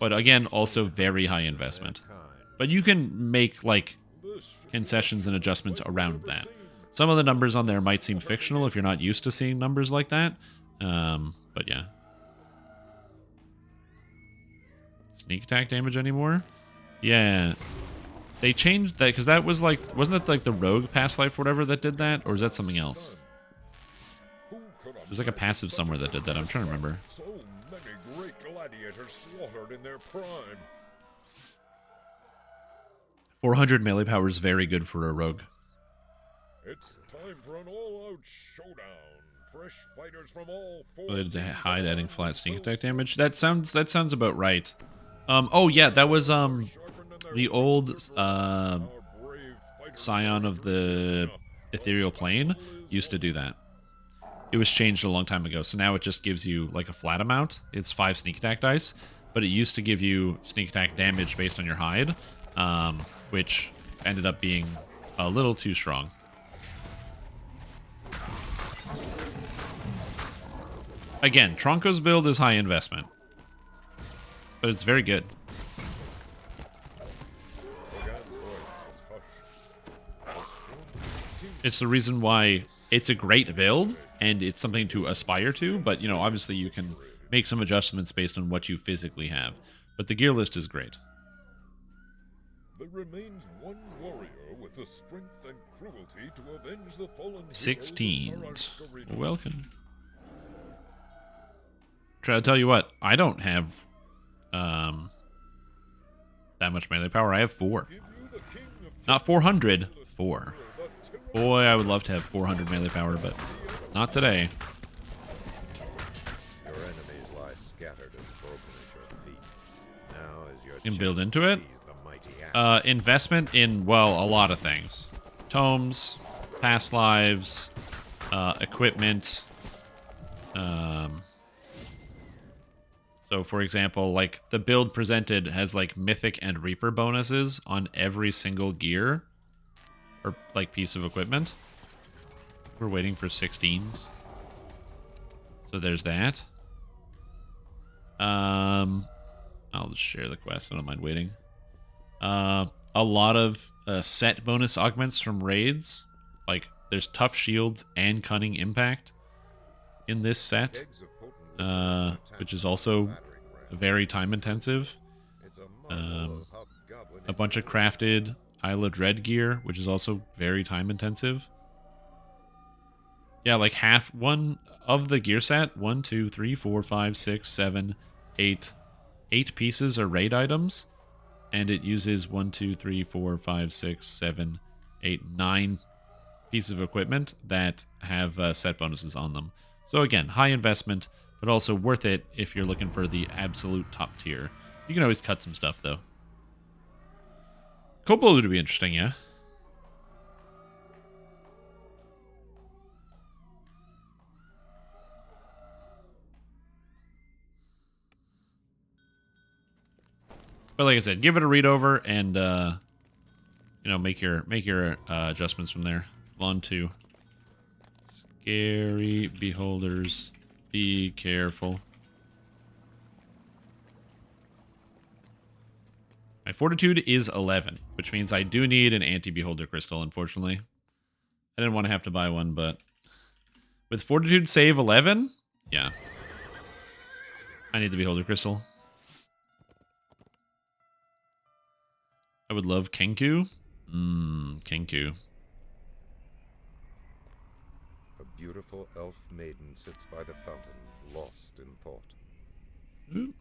But again, also very high investment. But you can make, like, concessions and adjustments around that. Some of the numbers on there might seem fictional if you're not used to seeing numbers like that. But yeah. Sneak attack damage anymore? Yeah. They changed that, because that was like, wasn't it like the rogue past life or whatever that did that? Or is that something else? There's like a passive somewhere that did that. I'm trying to remember. So many great gladiators slaughtered in their prime. 400 melee power is very good for a rogue. It's time for an all-out showdown. Fresh fighters from all four. Related to hide adding flat sneak attack damage. That sounds about right. Oh yeah, that was the old Scion of the Ethereal Plane used to do that. It was changed a long time ago, so now it just gives you like a flat amount. It's 5 sneak attack dice, but it used to give you sneak attack damage based on your hide, which ended up being a little too strong. Again, Tronco's build is high investment. But it's very good. It's the reason why it's a great build, and it's something to aspire to, but, you know, obviously you can make some adjustments based on what you physically have. But the gear list is great. There remains one warrior with the strength and cruelty to avenge the fallen 16. Welcome. Try to tell you what, I don't have that much melee power. I have 4. Not 400, 4. Boy, I would love to have 400 melee power, but not today. Your enemies lie scattered and broken at your feet. Now is your You can chance build to into it. seize the mighty axe. Investment in, well, a lot of things. Tomes, past lives, equipment. So, for example, like, the build presented has, like, Mythic and Reaper bonuses on every single gear. Or, like, piece of equipment. We're waiting for 16s. So there's that. I'll just share the quest. I don't mind waiting. A lot of set bonus augments from raids. Like, there's Tough Shields and Cunning Impact in this set. Which is also very time intensive. A bunch of crafted Isle of Dread gear, which is also very time intensive. Yeah, like one of the gear set, 1, 2, 3, 4, 5, 6, 7, 8. 8 pieces are raid items, and it uses 1, 2, 3, 4, 5, 6, 7, 8, 9 pieces of equipment that have set bonuses on them. So again, high investment, but also worth it if you're looking for the absolute top tier. You can always cut some stuff, though. Cobalt would be interesting, yeah? But like I said, give it a read over and you know, make your adjustments from there. On to scary beholders. Be careful. My fortitude is 11, which means I do need an anti-beholder crystal, unfortunately. I didn't want to have to buy one, but with fortitude save 11, yeah. I need the beholder crystal. I would love Kenku. Kenku. A beautiful elf maiden sits by the fountain, lost in thought. Ooh.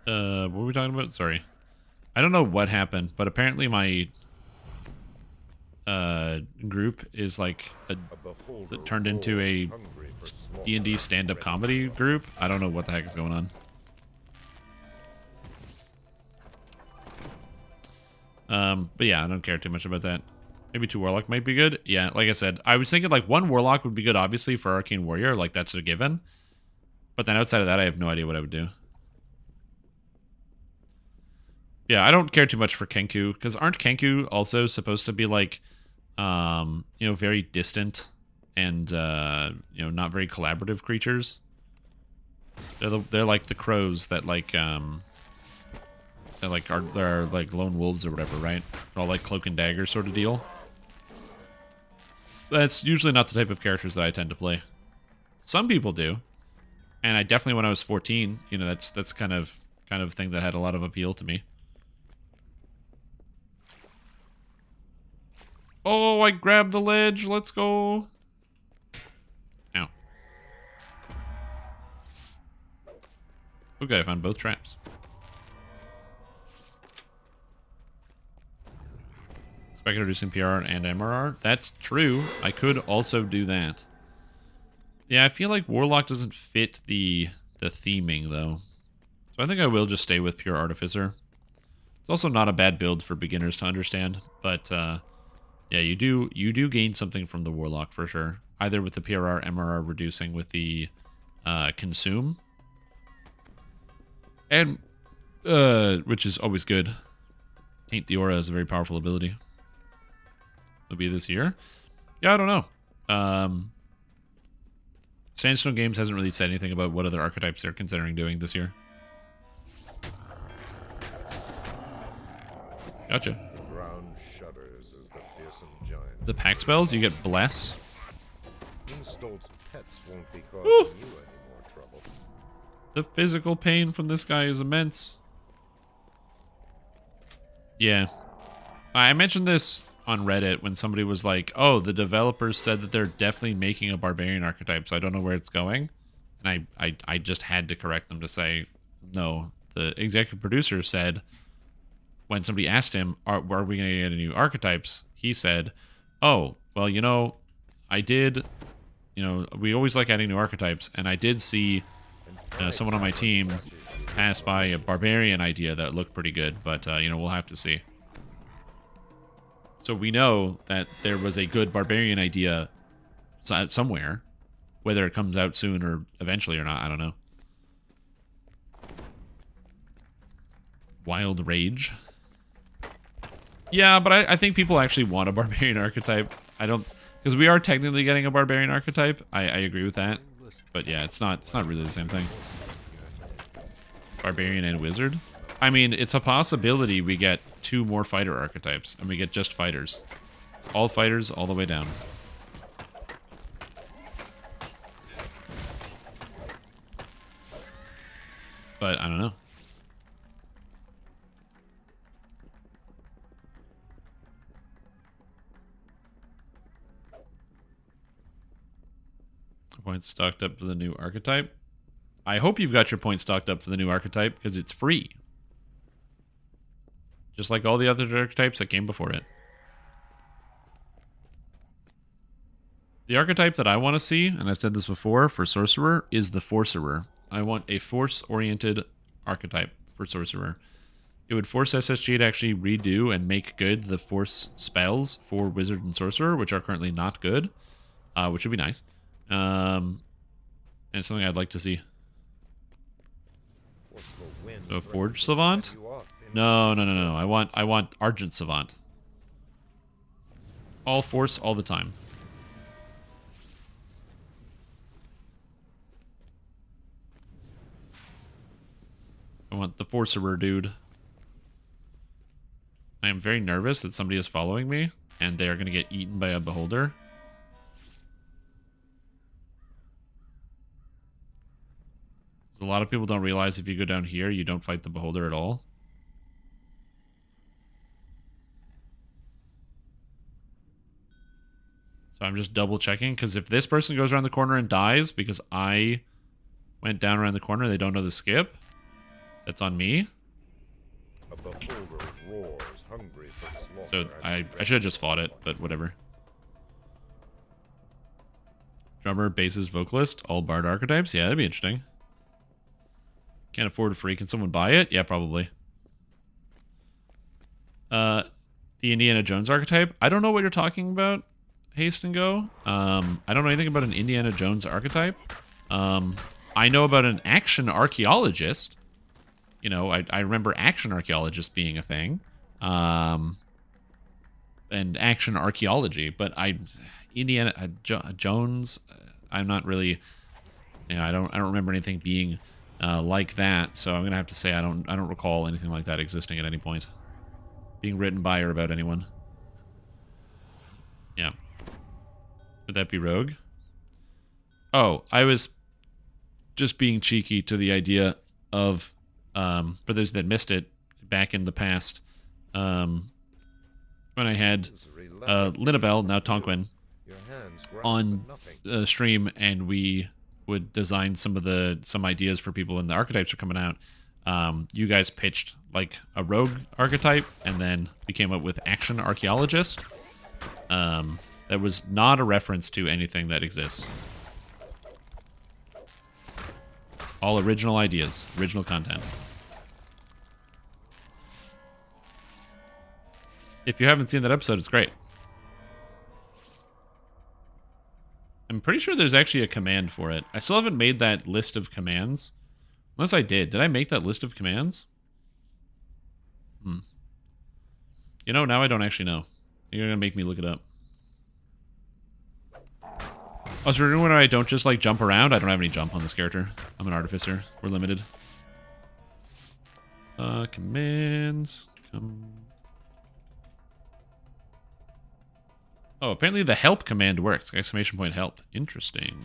What were we talking about? Sorry. I don't know what happened, but apparently my group is like it turned into a D&D stand-up comedy group. I don't know what the heck is going on. But yeah, I don't care too much about that. Maybe 2 Warlock might be good. Yeah, like I said, I was thinking like 1 Warlock would be good, obviously, for Arcane Warrior. Like, that's a given. But then outside of that, I have no idea what I would do. Yeah, I don't care too much for Kenku, because aren't Kenku also supposed to be like, you know, very distant and, you know, not very collaborative creatures? They're like the crows that like, they're like lone wolves or whatever, right? They're all like cloak and dagger sort of deal. That's usually not the type of characters that I tend to play. Some people do, and I definitely, when I was 14, you know, that's kind of thing that had a lot of appeal to me. Oh, I grabbed the ledge. Let's go. Ow. Okay, I found both traps. Spec reducing PR and MRR. That's true. I could also do that. Yeah, I feel like Warlock doesn't fit the theming, though. So I think I will just stay with Pure Artificer. It's also not a bad build for beginners to understand, but yeah, you do gain something from the Warlock for sure. Either with the PRR, MRR reducing with the Consume. And, which is always good. Taint the Aura is a very powerful ability. will be this year. Yeah, I don't know. Sandstone Games hasn't really said anything about what other archetypes they're considering doing this year. Gotcha. The ground shudders as the fearsome giant. The pack spells, you get Bless. Install's pets won't be causing Woo! you any more trouble. The physical pain from this guy is immense. Yeah. I mentioned this on Reddit when somebody was like, oh, the developers said that they're definitely making a barbarian archetype, so I don't know where it's going. And I just had to correct them to say, no. The executive producer said, when somebody asked him, are we going to get any new archetypes? He said, oh, well, you know, I did, you know, we always like adding new archetypes, and I did see someone on my team pass by a barbarian idea that looked pretty good, but, you know, we'll have to see. So we know that there was a good barbarian idea somewhere. Whether it comes out soon or eventually or not, I don't know. Wild Rage. Yeah, but I think people actually want a barbarian archetype. I don't... Because we are technically getting a barbarian archetype. I agree with that. But yeah, it's not really the same thing. Barbarian and Wizard? I mean, it's a possibility we get 2 more fighter archetypes, and we get just fighters. All fighters, all the way down. But, I don't know. Points stocked up for the new archetype. I hope you've got your points stocked up for the new archetype, because it's free. Just like all the other archetypes that came before it. The archetype that I want to see, and I've said this before, for Sorcerer, is the Forcerer. I want a Force-oriented archetype for Sorcerer. It would force SSG to actually redo and make good the Force spells for Wizard and Sorcerer, which are currently not good, which would be nice. And it's something I'd like to see. So Forge Savant? No. I want Argent Savant. All Force all the time. I want the Forcerer dude. I am very nervous that somebody is following me and they are going to get eaten by a beholder. A lot of people don't realize if you go down here, you don't fight the beholder at all. So I'm just double checking, because if this person goes around the corner and dies because I went down around the corner, they don't know the skip. That's on me. A beholder roars, hungry for slaughter. So I should have just fought it, but whatever. Drummer, bassist, vocalist, all bard archetypes. Yeah, that'd be interesting. Can't afford it free. Can someone buy it? Yeah, probably. The Indiana Jones archetype. I don't know what you're talking about, Haste and Go. I don't know anything about an Indiana Jones archetype. I know about an action archaeologist. You know, I remember action archaeologist being a thing. And action archaeology, but Indiana Jones, I'm not really, you know, I don't remember anything being like that, so I'm gonna have to say I don't recall anything like that existing at any point, being written by or about anyone. Yeah, would that be Rogue? Oh, I was just being cheeky to the idea of, for those that missed it, back in the past, when I had Linabelle, now Tonquin, on stream, and we would design some ideas for people when the archetypes are coming out. You guys pitched like a rogue archetype, and then we came up with action archaeologist. That was not a reference to anything that exists. All original ideas, original content. If you haven't seen that episode, it's great. I'm pretty sure there's actually a command for it. I still haven't made that list of commands. Unless I did. Did I make that list of commands? You know, now I don't actually know. You're going to make me look it up. I was wondering when I don't just like jump around. I don't have any jump on this character. I'm an artificer. We're limited. Commands. Oh, apparently the help command works. Exclamation point help. Interesting.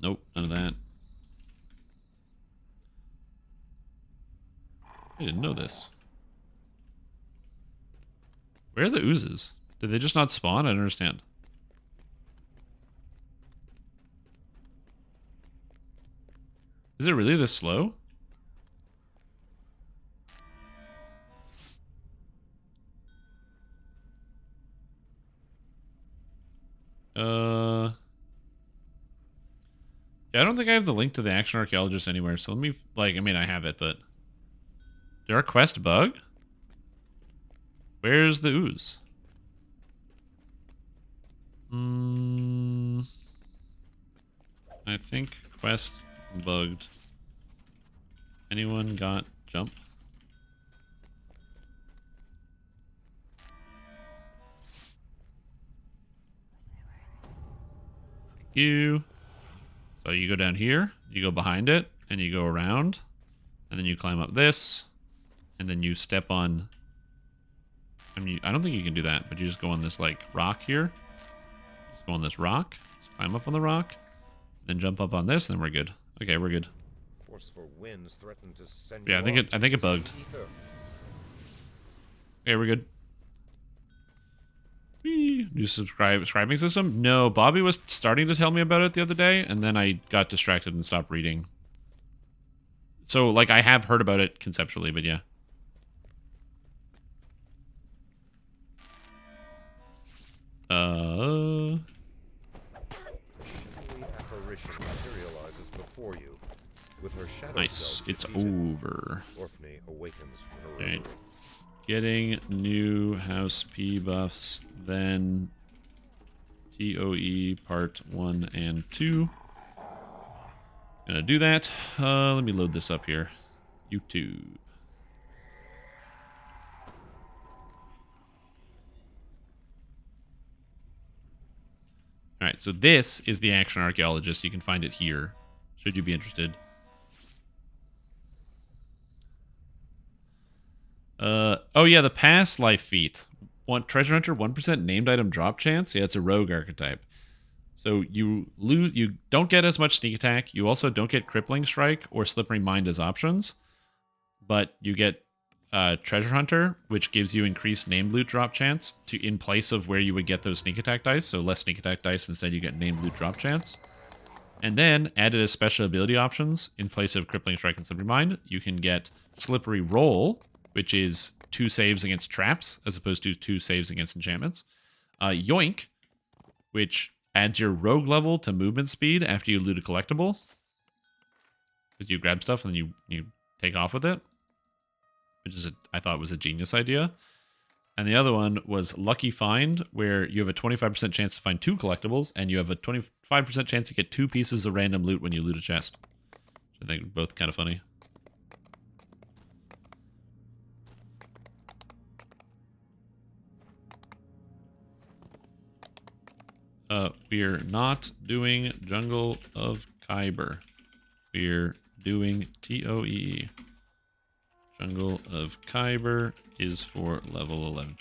Nope, none of that. I didn't know this. Where are the oozes? Did they just not spawn? I don't understand. Is it really this slow? Yeah, I don't think I have the link to the Action Archaeologist anywhere, so let me, like, I mean, I have it, but... Did our quest bug? Where's the ooze? I think quest bugged. Anyone got jump? Thank you. So you go down here, you go behind it, and you go around, and then you climb up this, and then you step on... I mean, I don't think you can do that, but you just go on this, like, rock here. Just go on this rock, just climb up on the rock, then jump up on this, and then we're good. Okay, we're good. Forceful winds threaten to send Yeah, I think it bugged. Okay, we're good. Whee! New subscribing system? No, Bobby was starting to tell me about it the other day, and then I got distracted and stopped reading. So, like, I have heard about it conceptually, but yeah. Apparition materializes before you. With her shadow Nice. self It's defeated, over. Orphany awakens from her Right. reverie. Getting new House P buffs, then TOE Part 1 and 2. Gonna do that. Let me load this up here. YouTube. Alright, so this is the Action Archaeologist. You can find it here, should you be interested. Oh yeah, the past life feat. Treasure Hunter 1% named item drop chance. Yeah, it's a rogue archetype. So you don't get as much sneak attack. You also don't get crippling strike or slippery mind as options, but you get Treasure Hunter, which gives you increased named loot drop chance in place of where you would get those sneak attack dice. So less sneak attack dice, instead you get named loot drop chance. And then added as special ability options in place of crippling strike and slippery mind, you can get slippery roll, which is 2 saves against traps as opposed to 2 saves against enchantments. Yoink, which adds your rogue level to movement speed after you loot a collectible. Because you grab stuff and then you take off with it. Which is, I thought was a genius idea. And the other one was Lucky Find, where you have a 25% chance to find 2 collectibles, and you have a 25% chance to get 2 pieces of random loot when you loot a chest. Which I think are both kind of funny. We're not doing Jungle of Kyber. We're doing TOE. Jungle of Kyber is for level 11.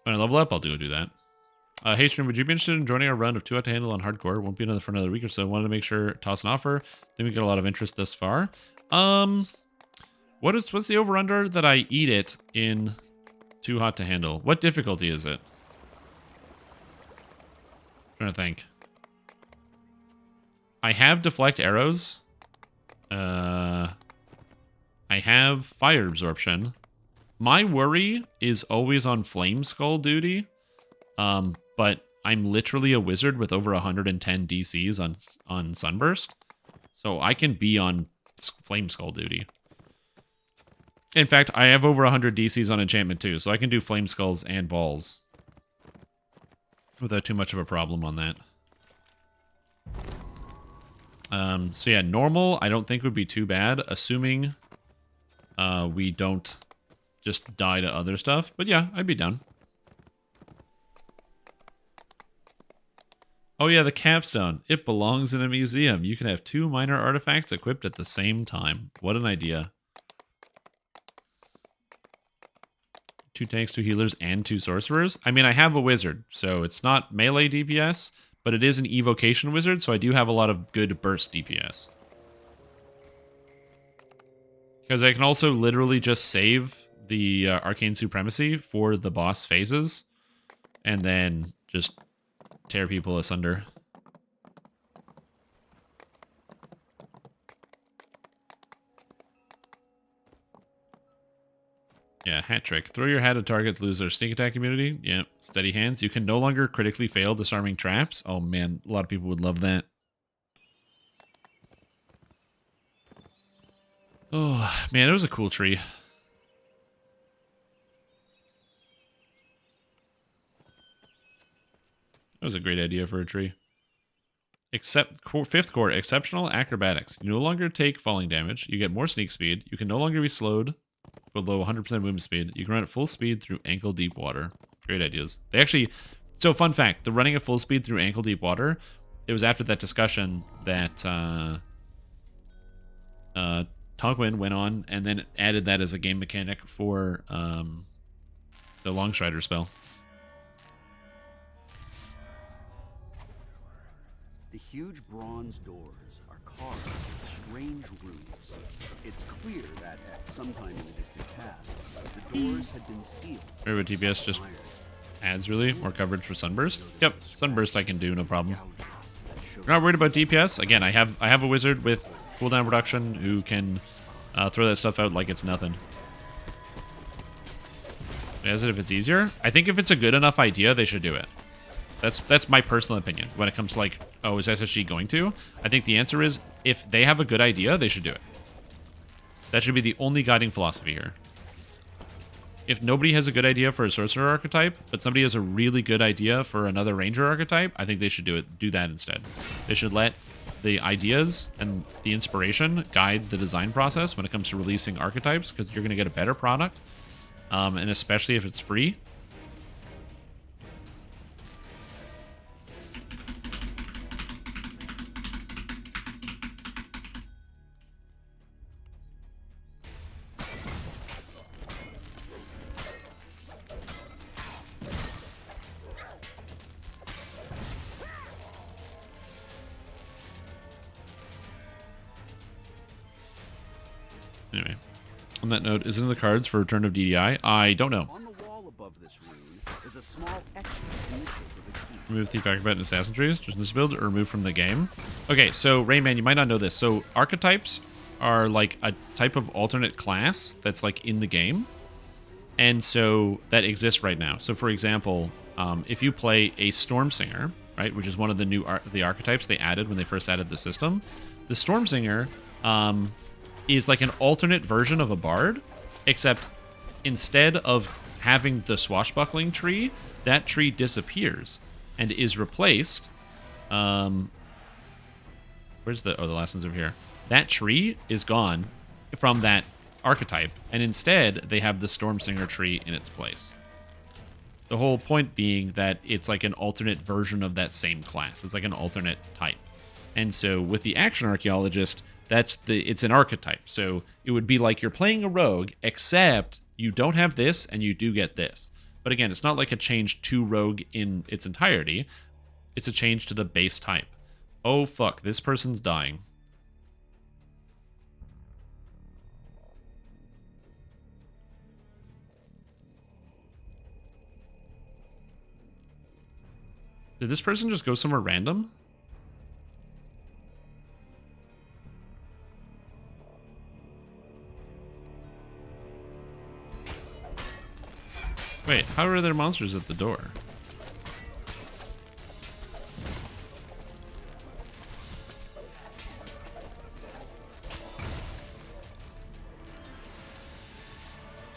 When I level up, I'll do that. Hey, stream, would you be interested in joining our run of 2 Out to Handle on Hardcore? Won't be another for another week or so. Wanted to make sure, toss an offer. Then we get a lot of interest thus far. What's the over-under that I eat it in Too Hot to Handle? What difficulty is it? I'm trying to think. I have deflect arrows. I have fire absorption. My worry is always on flame skull duty. But I'm literally a wizard with over 110 DCs on Sunburst. So I can be on flame skull duty. In fact, I have over 100 DCs on enchantment too, so I can do flame skulls and balls without too much of a problem on that. So yeah, normal I don't think would be too bad, assuming we don't just die to other stuff. But yeah, I'd be down. Oh yeah, the capstone. It belongs in a museum. You can have 2 minor artifacts equipped at the same time. What an idea. 2 tanks, 2 healers, and 2 sorcerers. I mean, I have a wizard, so it's not melee DPS, but it is an evocation wizard, so I do have a lot of good burst DPS. Because I can also literally just save the Arcane Supremacy for the boss phases, and then just tear people asunder. Yeah, hat trick. Throw your hat at target to lose their sneak attack immunity. Yeah, steady hands. You can no longer critically fail disarming traps. Oh man, a lot of people would love that. Oh man, it was a cool tree. That was a great idea for a tree. Except 5th core, exceptional acrobatics. You no longer take falling damage. You get more sneak speed. You can no longer be slowed below 100% movement speed. You can run at full speed through ankle deep water. Great ideas. They actually, so fun fact, the running at full speed through ankle deep water, it was after that discussion that Tonkwin went on and then added that as a game mechanic for the Longstrider spell. The huge bronze doors are carved with strange runes. It's clear that at some time in the distant past, the doors had been sealed. Very good TPS just adds really more coverage for Sunburst. Yep, Sunburst I can do, no problem. You're not worried about DPS? Again, I have a wizard with cooldown reduction who can throw that stuff out like it's nothing. As it if it's easier? I think if it's a good enough idea, they should do it. That's my personal opinion when it comes to like, oh, is SSG going to? I think the answer is if they have a good idea, they should do it. That should be the only guiding philosophy here. If nobody has a good idea for a sorcerer archetype, but somebody has a really good idea for another ranger archetype, I think they should do that instead. They should let the ideas and the inspiration guide the design process when it comes to releasing archetypes, because you're going to get a better product, and especially if it's free. Anyway, on that note, is it in the cards for Return of DDI? I don't know. On the wall above this room is a small etching in the shape of a key. Remove Thief, Acrobat, and Assassin trees just in this build, or remove from the game. Okay, so Rayman, you might not know this. So archetypes are like a type of alternate class that's like in the game, and so that exists right now. So for example, if you play a Stormsinger, right, which is one of the new the archetypes they added when they first added the system, the Stormsinger is like an alternate version of a bard, except instead of having the swashbuckling tree, that tree disappears and is replaced. Where's the last one's over here. That tree is gone from that archetype, and instead they have the Stormsinger tree in its place. The whole point being that it's like an alternate version of that same class. It's like an alternate type. And so with the Action Archaeologist, it's an archetype. So it would be like you're playing a rogue, except you don't have this and you do get this. But again, it's not like a change to rogue in its entirety. It's a change to the base type. Oh fuck, this person's dying. Did this person just go somewhere random? Wait, how are there monsters at the door?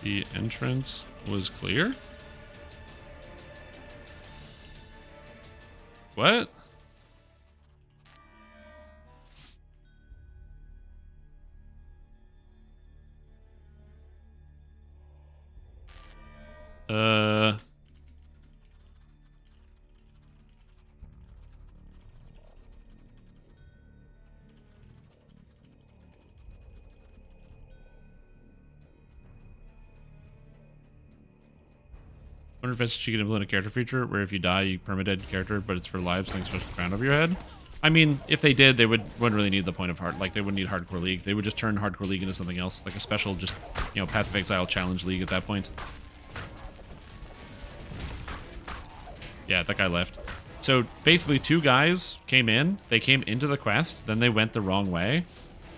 The entrance was clear? What? wonder if she could implement a character feature where if you die, you permadead character, but it's for lives, something special crown over your head. I mean, if they did, they wouldn't really need the point of hard. Like, they wouldn't need Hardcore League. They would just turn Hardcore League into something else, like a special, just, you know, Path of Exile Challenge League at that point. Yeah, that guy left. So basically, 2 guys came in. They came into the quest, then they went the wrong way.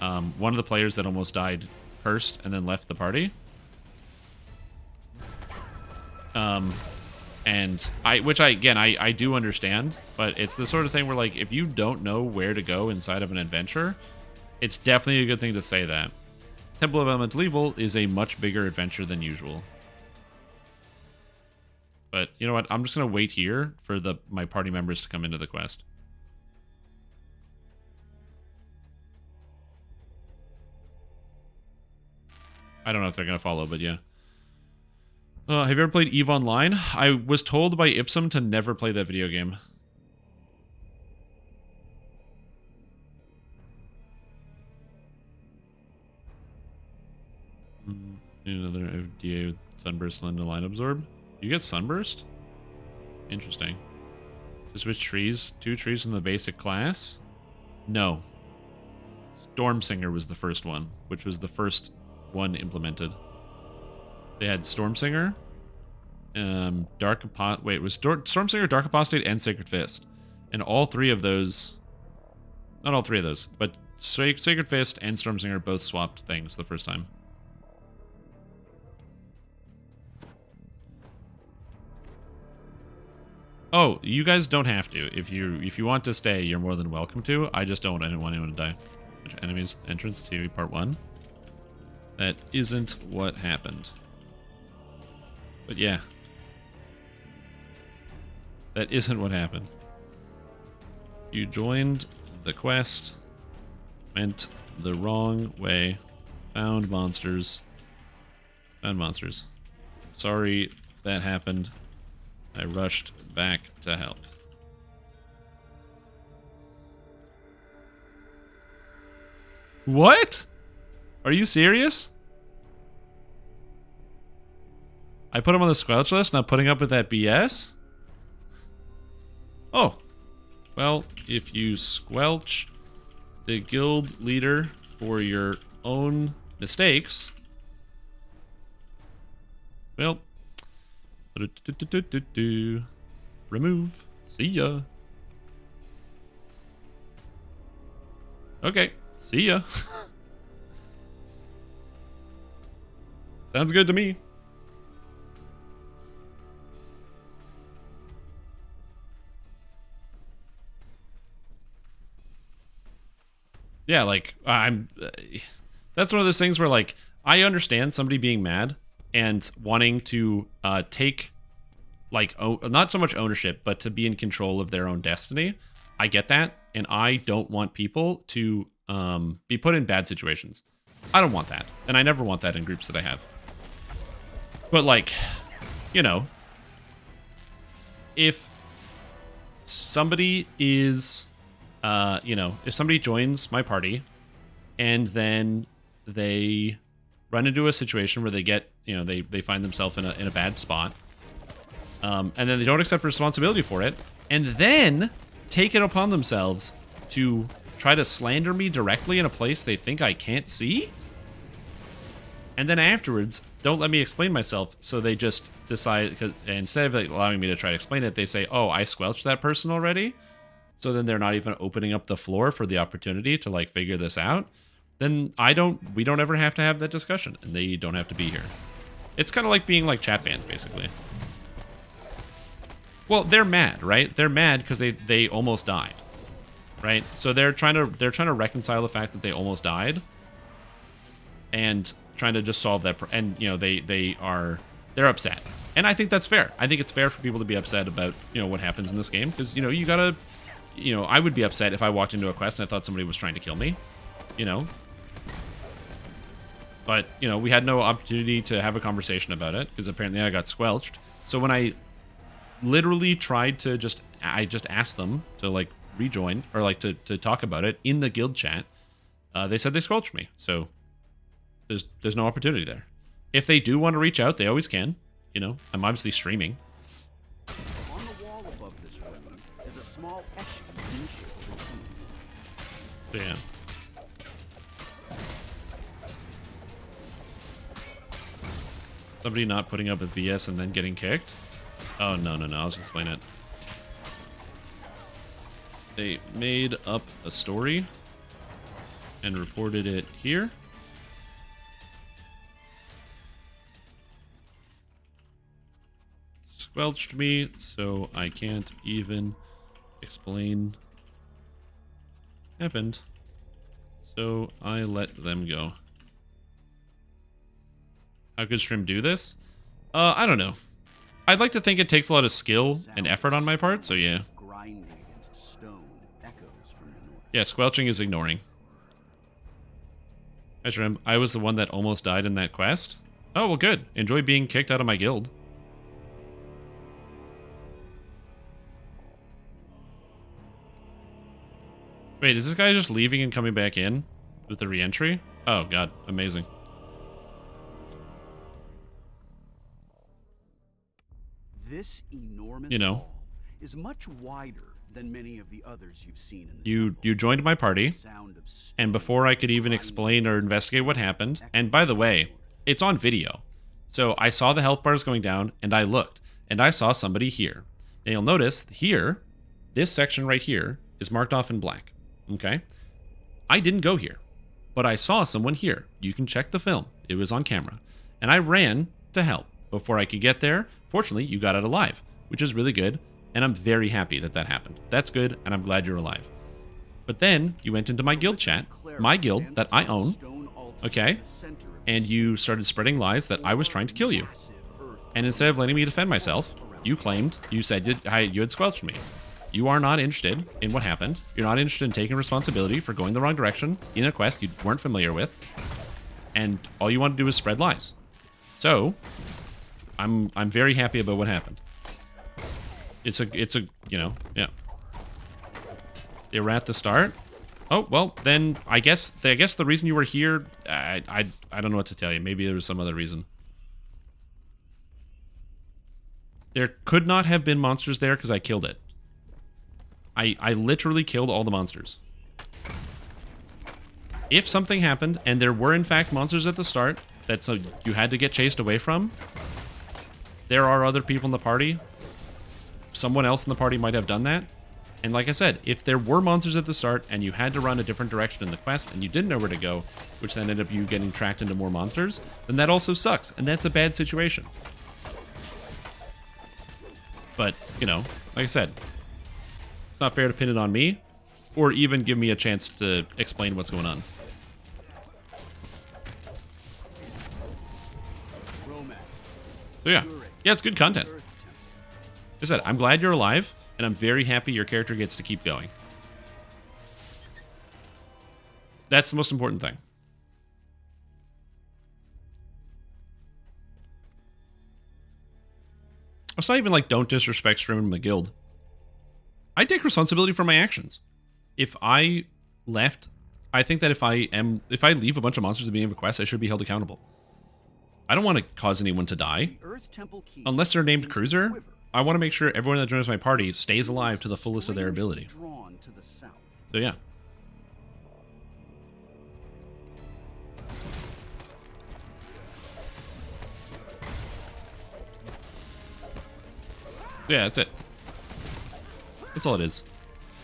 One of the players that almost died first and then left the party. And which I do understand, but it's the sort of thing where, like, if you don't know where to go inside of an adventure, it's definitely a good thing to say that. Temple of Elemental Evil is a much bigger adventure than usual. But you know what? I'm just gonna wait here for my party members to come into the quest. I don't know if they're gonna follow, but yeah. Have you ever played EVE Online? I was told by Ipsum to never play that video game. Another DA with Sunburst and Line Absorb. You get Sunburst? Interesting. To switch trees? 2 trees from the basic class? No. Stormsinger was the first one, which was the first one implemented. They had Stormsinger, Stormsinger, Dark Apostate, and Sacred Fist. And all 3 of those... Not all 3 of those, but Sacred Fist and Stormsinger both swapped things the first time. Oh, you guys don't have to. If you want to stay, you're more than welcome to. I just don't want anyone to die. Which enemies entrance to part 1? That isn't what happened. But yeah. That isn't what happened. You joined the quest. Went the wrong way. Found monsters. Found monsters. Sorry that happened. I rushed back to help. What? Are you serious? I put him on the squelch list, not putting up with that BS? Oh. Well, if you squelch the guild leader for your own mistakes, well, remove. See ya. Okay, see ya. Sounds good to me. Yeah, like, that's one of those things where, like, I understand somebody being mad and wanting to take, like, not so much ownership, but to be in control of their own destiny. I get that, and I don't want people to be put in bad situations. I don't want that, and I never want that in groups that I have. But, like, you know, if somebody is... you know, if somebody joins my party and then they run into a situation where they get, you know, they find themselves in a bad spot, and then they don't accept responsibility for it, and then take it upon themselves to try to slander me directly in a place they think I can't see, and then afterwards don't let me explain myself, so they just decide, cause instead of, like, allowing me to try to explain it, they say, oh, I squelched that person already. So then they're not even opening up the floor for the opportunity to, like, figure this out. Then we don't ever have to have that discussion, and they don't have to be here. It's kind of like being, like, chat banned, basically. Well, they're mad, right? They're mad because they almost died, right? So they're trying to reconcile the fact that they almost died, and trying to just solve that. And you know, they're upset, and I think that's fair. I think it's fair for people to be upset about, you know, what happens in this game, because, you know, you gotta. You know, I would be upset if I walked into a quest and I thought somebody was trying to kill me, you know. But, you know, we had no opportunity to have a conversation about it because apparently I got squelched. So when I literally tried to I just asked them to, like, rejoin or, like, to talk about it in the guild chat, they said they squelched me. So there's no opportunity there. If they do want to reach out, they always can. You know, I'm obviously streaming. On the wall above this room is a small etching in the shape of a T. Damn. Somebody not putting up with BS and then getting kicked? Oh, no, no, no. I'll just explain it. They made up a story and reported it here. Squelched me, so I can't even explain what happened. So I let them go. How could Stream do this? I don't know. I'd like to think it takes a lot of skill and effort on my part, so yeah. Grinding against stone echoes from the north. Yeah, squelching is ignoring. Hi, Shrimp. I was the one that almost died in that quest. Oh, well, good. Enjoy being kicked out of my guild. Wait, is this guy just leaving and coming back in with the re-entry? Oh, God. Amazing. This enormous You know. hall is much wider than many of the others you've seen in the You temple. joined my party, Sound of stone and before I could even explain or investigate what happened, and by the way, it's on video. So I saw the health bars going down, and I looked, and I saw somebody here. And you'll notice here, this section right here is marked off in black. Okay? I didn't go here, but I saw someone here. You can check the film. It was on camera. And I ran to help before I could get there. Fortunately, you got out alive, which is really good, and I'm very happy that that happened. That's good, and I'm glad you're alive. But then you went into my guild chat, my guild that I own, okay, and you started spreading lies that I was trying to kill you. And instead of letting me defend myself, you claimed, you said you had squelched me. You are not interested in what happened. You're not interested in taking responsibility for going the wrong direction in a quest you weren't familiar with. And all you want to do is spread lies. So, I'm very happy about what happened. It's a you know, yeah. They were at the start. Oh, well, then I guess the reason you were here, I don't know what to tell you. Maybe there was some other reason. There could not have been monsters there because I killed it. I literally killed all the monsters. If something happened, and there were in fact monsters at the start that you had to get chased away from, there are other people in the party. Someone else in the party might have done that. And like I said, if there were monsters at the start and you had to run a different direction in the quest and you didn't know where to go, which then ended up you getting tracked into more monsters, then that also sucks, and that's a bad situation. But, you know, like I said, it's not fair to pin it on me, or even give me a chance to explain what's going on. So yeah, it's good content. Like I said, I'm glad you're alive, and I'm very happy your character gets to keep going. That's the most important thing. It's not even like don't disrespect streaming the guild. I take responsibility for my actions. If I left, I think that if I leave a bunch of monsters at the beginning of a quest, I should be held accountable. I don't want to cause anyone to die. Unless they're named Cruiser, I want to make sure everyone that joins my party stays alive to the fullest of their ability. So yeah. Yeah, that's it. That's all it is.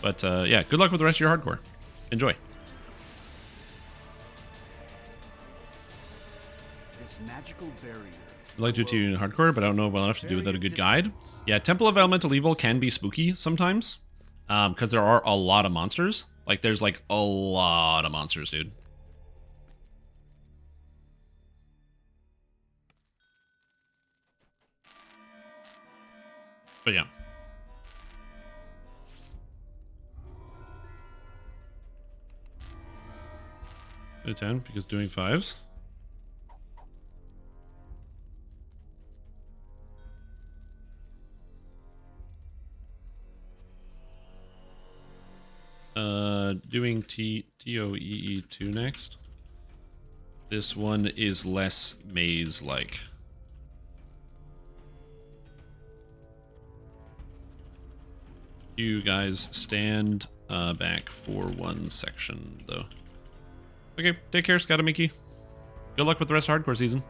But yeah, good luck with the rest of your hardcore. Enjoy. This magical barrier. I'd like to do it in hardcore, but I don't know well enough to do without a good guide. Yeah, Temple of Elemental Evil can be spooky sometimes. Because there are a lot of monsters. Like, there's like a lot of monsters, dude. But yeah. A 10 because doing 5s. Doing TOEE2 next. This one is less maze-like. You guys stand back for one section, though. Okay, take care, Scatamiki. Good luck with the rest of hardcore season.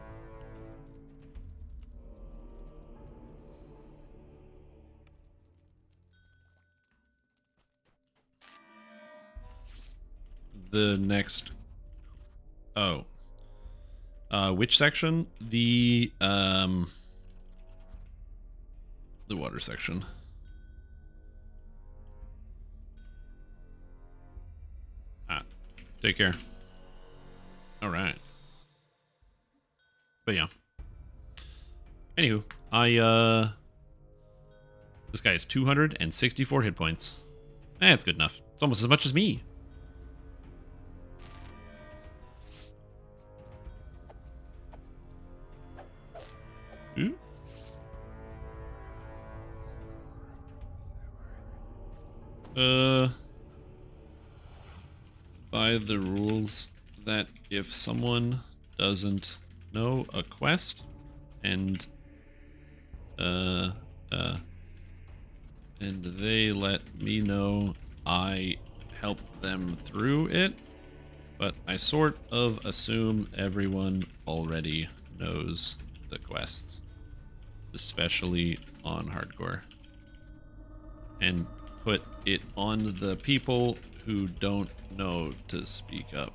The next... Oh. Which section? The water section. Take care. Alright. But yeah. Anywho, this guy has 264 hit points. That's good enough. It's almost as much as me. Ooh. By the rules that if someone doesn't know a quest and they let me know, I help them through it, but I sort of assume everyone already knows the quests, especially on hardcore, and put it on the people who don't know to speak up.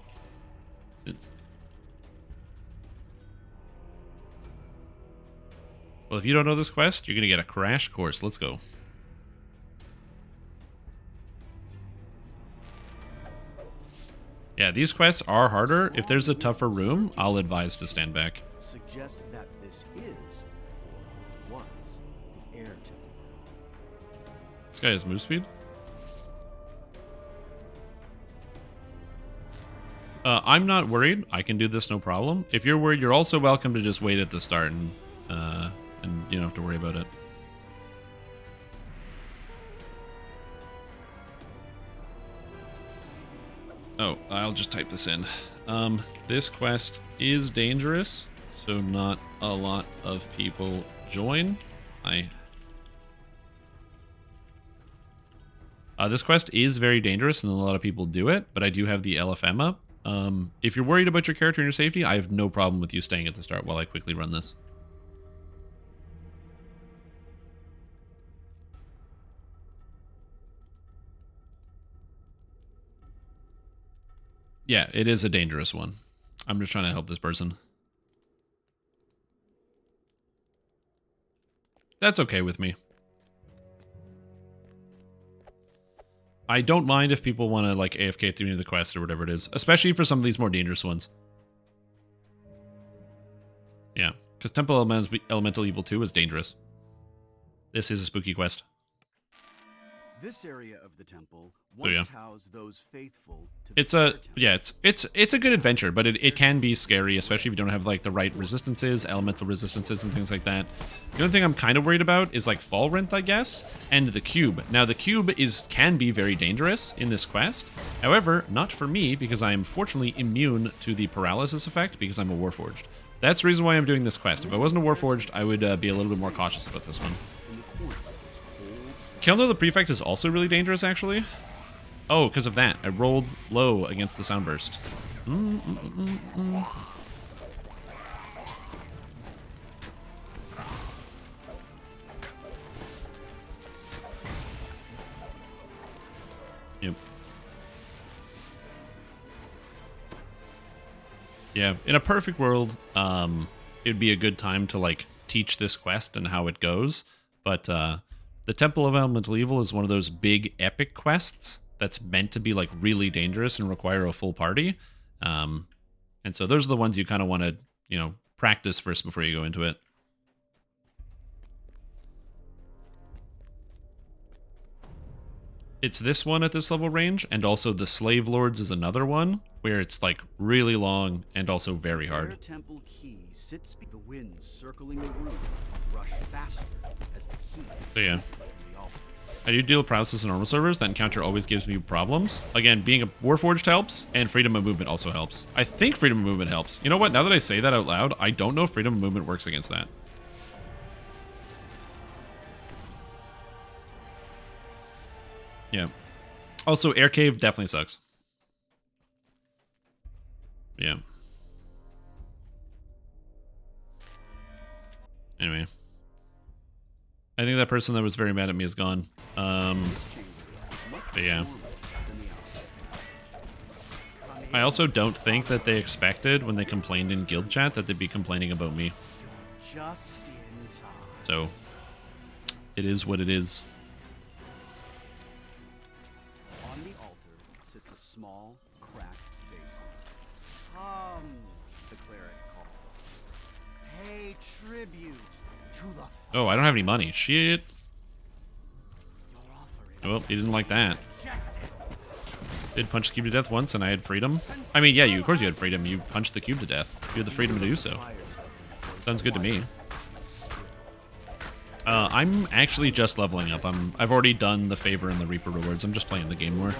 Well, if you don't know this quest, you're gonna get a crash course. Let's go. Yeah, these quests are harder. If there's a tougher room, I'll advise to stand back. Suggest that this is, or was, the air temple. This guy has move speed. I'm not worried. I can do this no problem. If you're worried, you're also welcome to just wait at the start and you don't have to worry about it. Oh, I'll just type this in. This quest is dangerous, so not a lot of people join. This quest is very dangerous and a lot of people do it, but I do have the LFM up. If you're worried about your character and your safety, I have no problem with you staying at the start while I quickly run this. Yeah, it is a dangerous one. I'm just trying to help this person. That's okay with me. I don't mind if people want to like AFK through the quest or whatever it is, especially for some of these more dangerous ones. Yeah, because Temple Elemental Evil 2 is dangerous. This is a spooky quest. This area of the temple once housed those faithful to the it's a good adventure, but it can be scary, especially if you don't have like the right resistances, elemental resistances, and things like that. The only thing I'm kind of worried about is like Fall Rent, I guess, and the cube. Now the cube can be very dangerous in this quest. However, not for me, because I am fortunately immune to the paralysis effect because I'm a Warforged. That's the reason why I'm doing this quest. If I wasn't a Warforged, I would be a little bit more cautious about this one. Killing the Prefect is also really dangerous, actually. Oh, because of that. I rolled low against the Soundburst. Yep. Yeah, in a perfect world, it'd be a good time to, like, teach this quest and how it goes, but, the Temple of Elemental Evil is one of those big epic quests that's meant to be like really dangerous and require a full party. And so those are the ones you kind of want to, practice first before you go into it. It's this one at this level range, and also the Slave Lords is another one where it's like really long and also very hard. The temple key sits the wind circling the room, rush faster as the key. So yeah. I do deal with paralysis in normal servers. That encounter always gives me problems. Again, being a Warforged helps, and freedom of movement also helps. I think freedom of movement helps. You know what? Now that I say that out loud, I don't know if freedom of movement works against that. Yeah. Also, Air Cave definitely sucks. Yeah. Anyway. I think that person that was very mad at me is gone. But yeah. I also don't think that they expected when they complained in guild chat that they'd be complaining about me. Just in time. So, it is what it is. On the altar sits a small, cracked basin. Come, the cleric calls. Pay tribute to the. Oh, I don't have any money. Shit. Your offer Well, he didn't like that. Did punch the cube to death once and I had freedom. I mean, yeah, of course you had freedom. You punched the cube to death. You had the freedom to do so. Sounds good to me. I'm actually just leveling up. I've already done the favor and the Reaper rewards. I'm just playing the game more.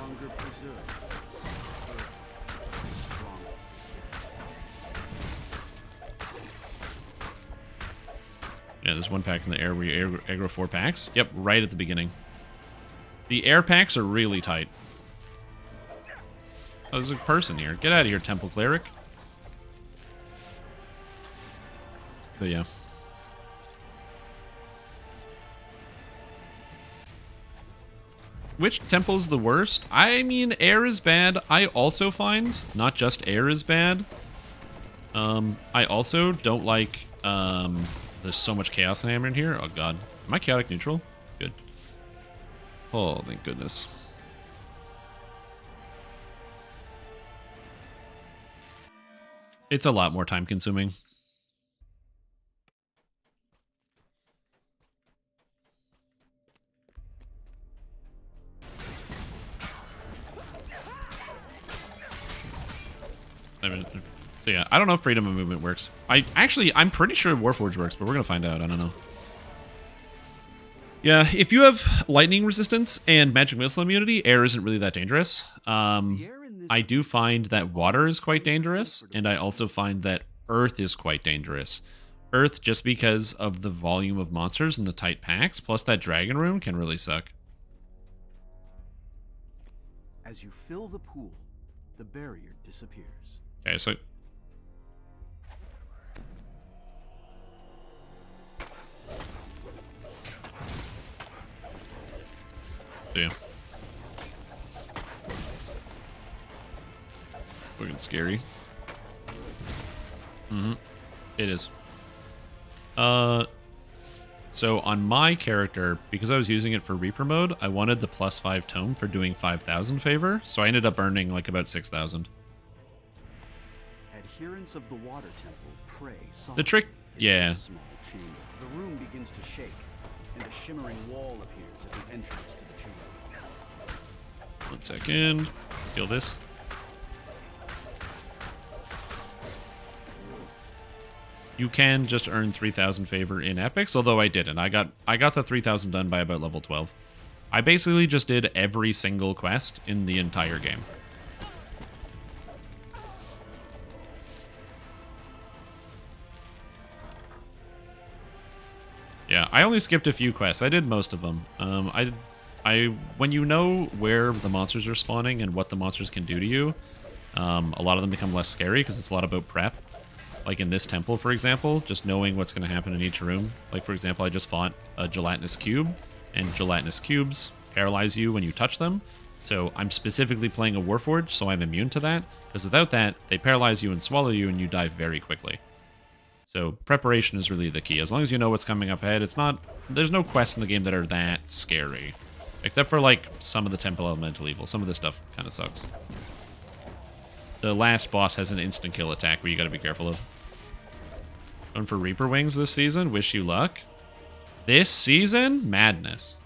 Yeah, there's one pack in the air where you aggro 4 packs. Yep, right at the beginning. The air packs are really tight. Oh, there's a person here. Get out of here, Temple Cleric. But yeah. Which temple's the worst? I mean, air is bad. I also find not just air is bad. I also don't like, there's so much chaos and hammer in here. Oh god. Am I chaotic neutral? Good. Oh, thank goodness. It's a lot more time consuming. I mean, so yeah, I don't know if freedom of movement works. I'm pretty sure Warforged works, but we're gonna find out. I don't know. Yeah, if you have lightning resistance and magic missile immunity, air isn't really that dangerous. I do find that water is quite dangerous, and I also find that earth is quite dangerous. Earth, just because of the volume of monsters and the tight packs, plus that dragon rune can really suck. As you fill the pool, the barrier disappears. Okay, so yeah. Looking scary. It is. So on my character, because I was using it for Reaper mode, I wanted the +5 tome for doing 5,000 favor, so I ended up earning like about 6,000. Adherents of the water temple pray softly. The trick, yeah. In this small chamber, the room begins to shake, and a shimmering wall appears at the entrance to the chamber. 1 second. Feel this. You can just earn 3,000 favor in epics, although I didn't. I got the 3,000 done by about level 12. I basically just did every single quest in the entire game. Yeah, I only skipped a few quests. I did most of them. When you know where the monsters are spawning and what the monsters can do to you, a lot of them become less scary because it's a lot about prep. Like in this temple, for example, just knowing what's going to happen in each room. Like, for example, I just fought a gelatinous cube, and gelatinous cubes paralyze you when you touch them. So I'm specifically playing a Warforged, so I'm immune to that, because without that, they paralyze you and swallow you, and you die very quickly. So preparation is really the key. As long as you know what's coming up ahead, there's no quests in the game that are that scary. Except for, like, some of the Temple Elemental Evil. Some of this stuff kind of sucks. The last boss has an instant kill attack where you gotta be careful of. Going for Reaper Wings this season. Wish you luck. This season? Madness.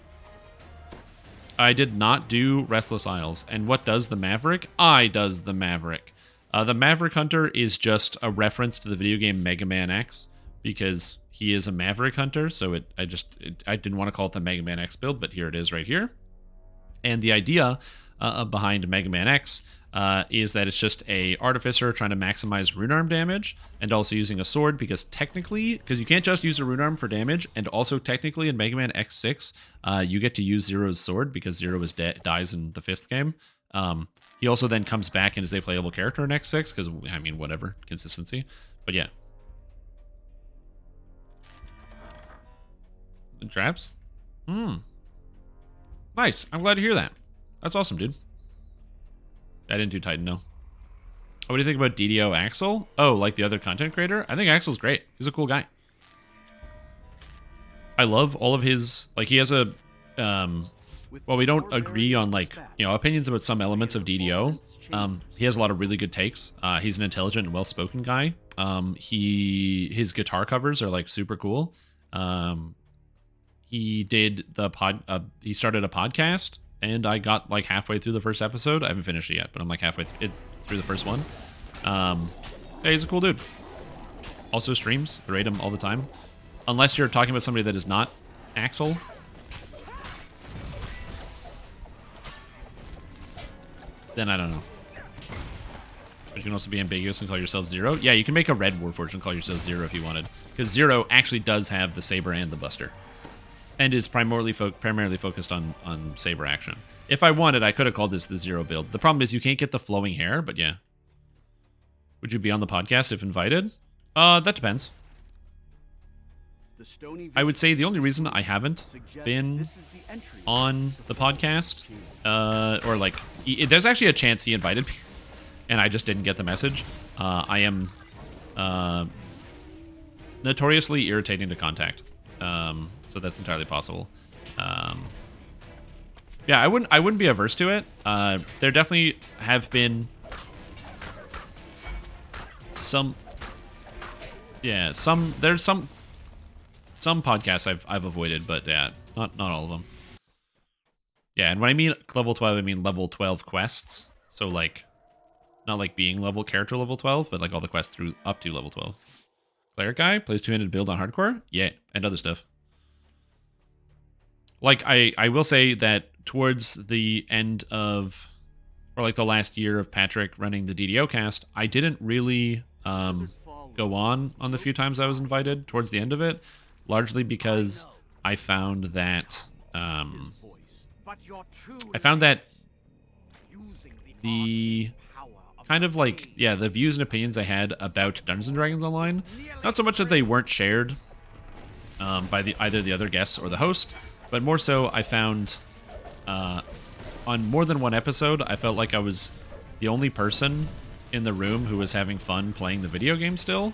I did not do Restless Isles. And what does the Maverick? I does the Maverick. The Maverick Hunter is just a reference to the video game Mega Man X, because he is a Maverick Hunter, so I didn't want to call it the Mega Man X build, but here it is right here. And the idea behind Mega Man X is that it's just a artificer trying to maximize rune arm damage and also using a sword because technically, because you can't just use a rune arm for damage, and also technically in Mega Man X6, you get to use Zero's sword because Zero is dies in the 5th game. He also then comes back and is a playable character in X6 because, I mean, whatever, consistency. But yeah. The traps? Nice. I'm glad to hear that. That's awesome, dude. I didn't do Titan, no. What do you think about DDO Axel? Oh, like the other content creator? I think Axel's great. He's a cool guy. I love all of his... Like, he has a... well, we don't agree on, like, you know, opinions about some elements of DDO. He has a lot of really good takes. He's an intelligent and well-spoken guy. His guitar covers are, like, super cool. He did the he started a podcast, and I got like halfway through the first episode. I haven't finished it yet, but I'm like halfway through the first one. Yeah, he's a cool dude. Also streams. I rate him all the time. Unless you're talking about somebody that is not Axel. Then I don't know. But you can also be ambiguous and call yourself Zero. Yeah, you can make a red Warforged and call yourself Zero if you wanted. Because Zero actually does have the Saber and the Buster. And is primarily focused on Saber action. If I wanted, I could have called this the Zero build. The problem is you can't get the flowing hair, but yeah. Would you be on the podcast if invited? That depends. I would say the only reason I haven't been on the podcast, or like, there's actually a chance he invited me, and I just didn't get the message. I am notoriously irritating to contact. So that's entirely possible. Yeah, I wouldn't be averse to it. There definitely have been some there's some podcasts I've avoided, but yeah, not all of them. Yeah, and when I mean level 12, I mean level 12 quests. So like not like being character level 12, but like all the quests through up to level 12. Cleric guy plays two-handed build on hardcore? Yeah, and other stuff. Like, I will say that towards the end of, or like the last year of Patrick running the DDO cast, I didn't really go on the few times I was invited towards the end of it, largely because I found that the kind of like, yeah, the views and opinions I had about Dungeons & Dragons Online, not so much that they weren't shared by either the other guests or the host, but more so I found on more than one episode, I felt like I was the only person in the room who was having fun playing the video game still,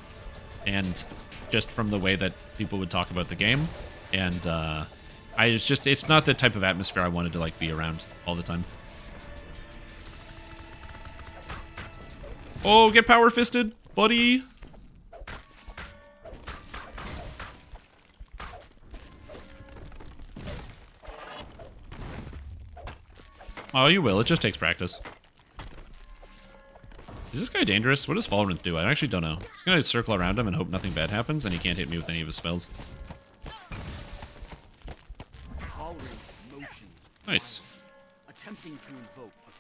and just from the way that people would talk about the game, and it's not the type of atmosphere I wanted to like be around all the time. Oh, get power fisted, buddy. Oh, you will. It just takes practice. Is this guy dangerous? What does Falrith do? I actually don't know. He's gonna circle around him and hope nothing bad happens, and he can't hit me with any of his spells. Nice.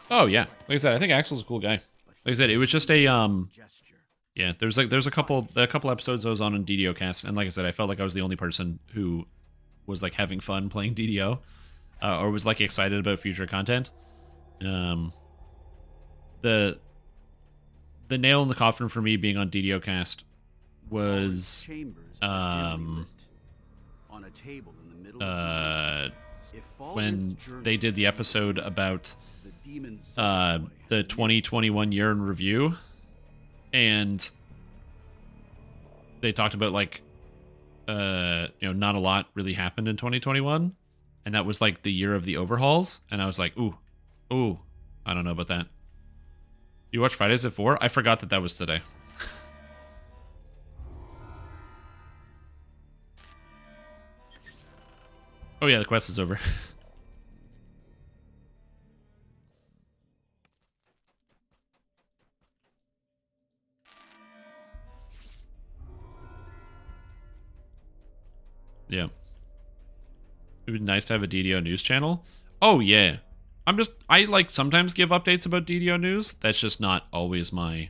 Oh yeah, like I said, I think Axel's a cool guy. Like I said, it was just a yeah. There's a couple episodes I was on in DDO cast, and like I said, I felt like I was the only person who was like having fun playing DDO, or was like excited about future content. The nail in the coffin for me being on DDO cast was when they did the episode about the 2021 year in review, and they talked about like not a lot really happened in 2021, and that was like the year of the overhauls, and I was like, ooh, I don't know about that. You watch Fridays at 4? I forgot that was today. Oh yeah, the quest is over. Yeah. It would be nice to have a DDO news channel. Oh yeah. I like sometimes give updates about DDO news. That's just not always my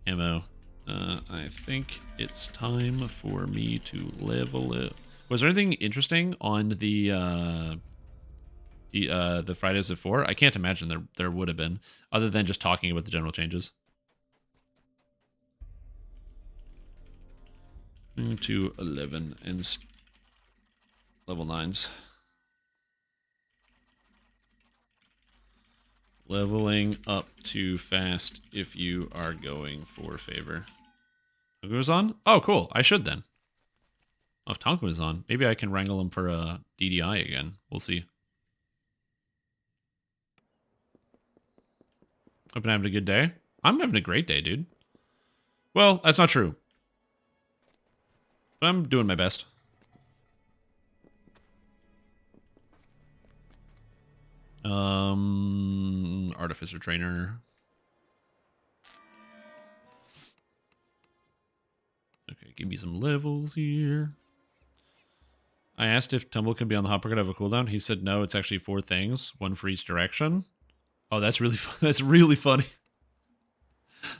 MO. I think it's time for me to level it. Was there anything interesting on the Fridays at 4? I can't imagine there would have been, other than just talking about the general changes. To 11 and level 9s. Leveling up too fast if you are going for favor. Tonka was on? Oh, cool. I should then. Oh, if Tonka was on, maybe I can wrangle him for a DDI again. We'll see. Hope you're having a good day. I'm having a great day, dude. Well, that's not true. But I'm doing my best. Artificer trainer. Okay, give me some levels here. I asked if Tumble can be on the hopper could have a cooldown. He said no, it's actually 4 things, 1 for each direction. Oh, that's really that's really funny.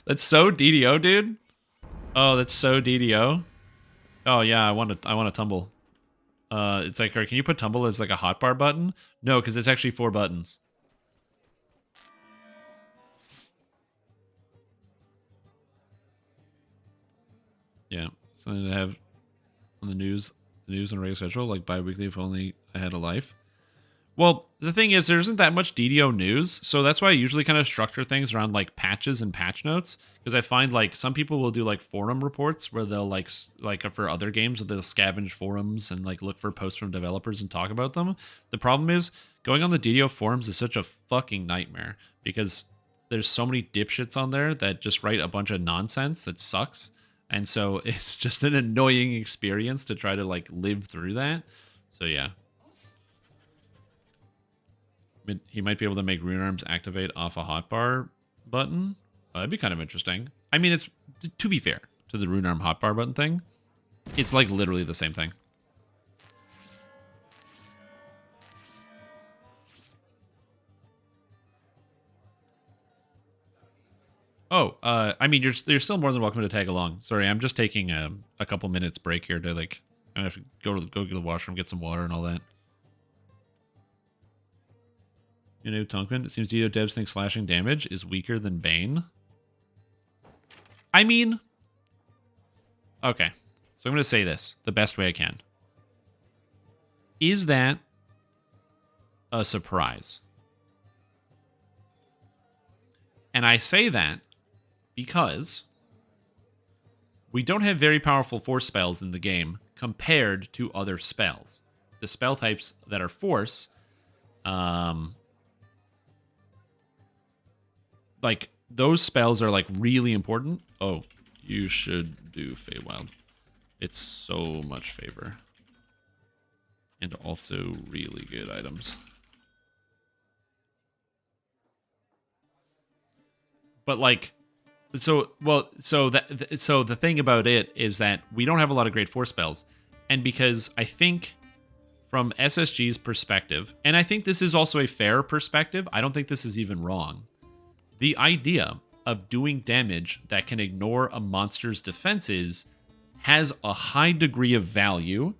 That's so DDO, dude. Oh, that's so DDO. Oh yeah, I want to tumble. It's like, can you put tumble as like a hotbar button? No, because it's actually 4 buttons. Yeah, something to have on the news on a regular schedule, like bi-weekly if only I had a life. Well, the thing is, there isn't that much DDO news, so that's why I usually kind of structure things around like patches and patch notes, because I find like some people will do like forum reports where they'll like for other games, they'll scavenge forums and like look for posts from developers and talk about them. The problem is going on the DDO forums is such a fucking nightmare because there's so many dipshits on there that just write a bunch of nonsense that sucks, and so it's just an annoying experience to try to like live through that. So yeah. He might be able to make rune arms activate off a hotbar button. That'd be kind of interesting. I mean, it's, to be fair to the rune arm hotbar button thing, it's like literally the same thing. Oh, I mean, you're still more than welcome to tag along. Sorry, I'm just taking a couple minutes break here to like, I'm gonna have to go to the washroom, get some water and all that. You know, Tonkin, it seems DDO devs think slashing damage is weaker than Bane. I mean, okay. So I'm going to say this the best way I can. Is that a surprise? And I say that because we don't have very powerful force spells in the game compared to other spells. The spell types that are force, like, those spells are, like, really important. Oh, you should do Feywild. It's so much favor. And also really good items. But, like, so the thing about it is that we don't have a lot of great force spells. And because I think from SSG's perspective, and I think this is also a fair perspective, I don't think this is even wrong. The idea of doing damage that can ignore a monster's defenses has a high degree of value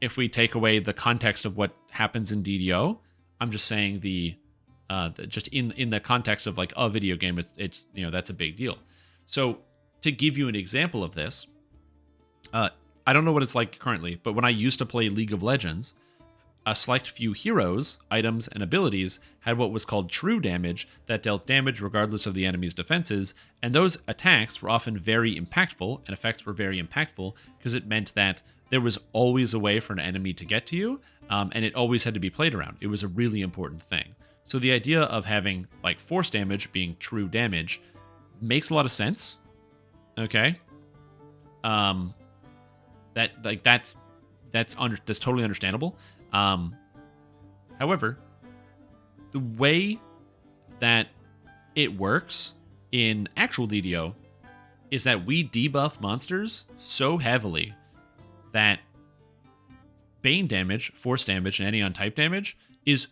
if we take away the context of what happens in DDO. I'm just saying just in the context of like a video game, it's you know, that's a big deal. So to give you an example of this, I don't know what it's like currently, but when I used to play League of Legends, a select few heroes, items, and abilities had what was called true damage that dealt damage regardless of the enemy's defenses, and those attacks were often very impactful, and effects were very impactful because it meant that there was always a way for an enemy to get to you, and it always had to be played around. It was a really important thing. So the idea of having like force damage being true damage makes a lot of sense. Okay, that's totally understandable. However, the way that it works in actual DDO is that we debuff monsters so heavily that Bane damage, force damage, and any untyped damage is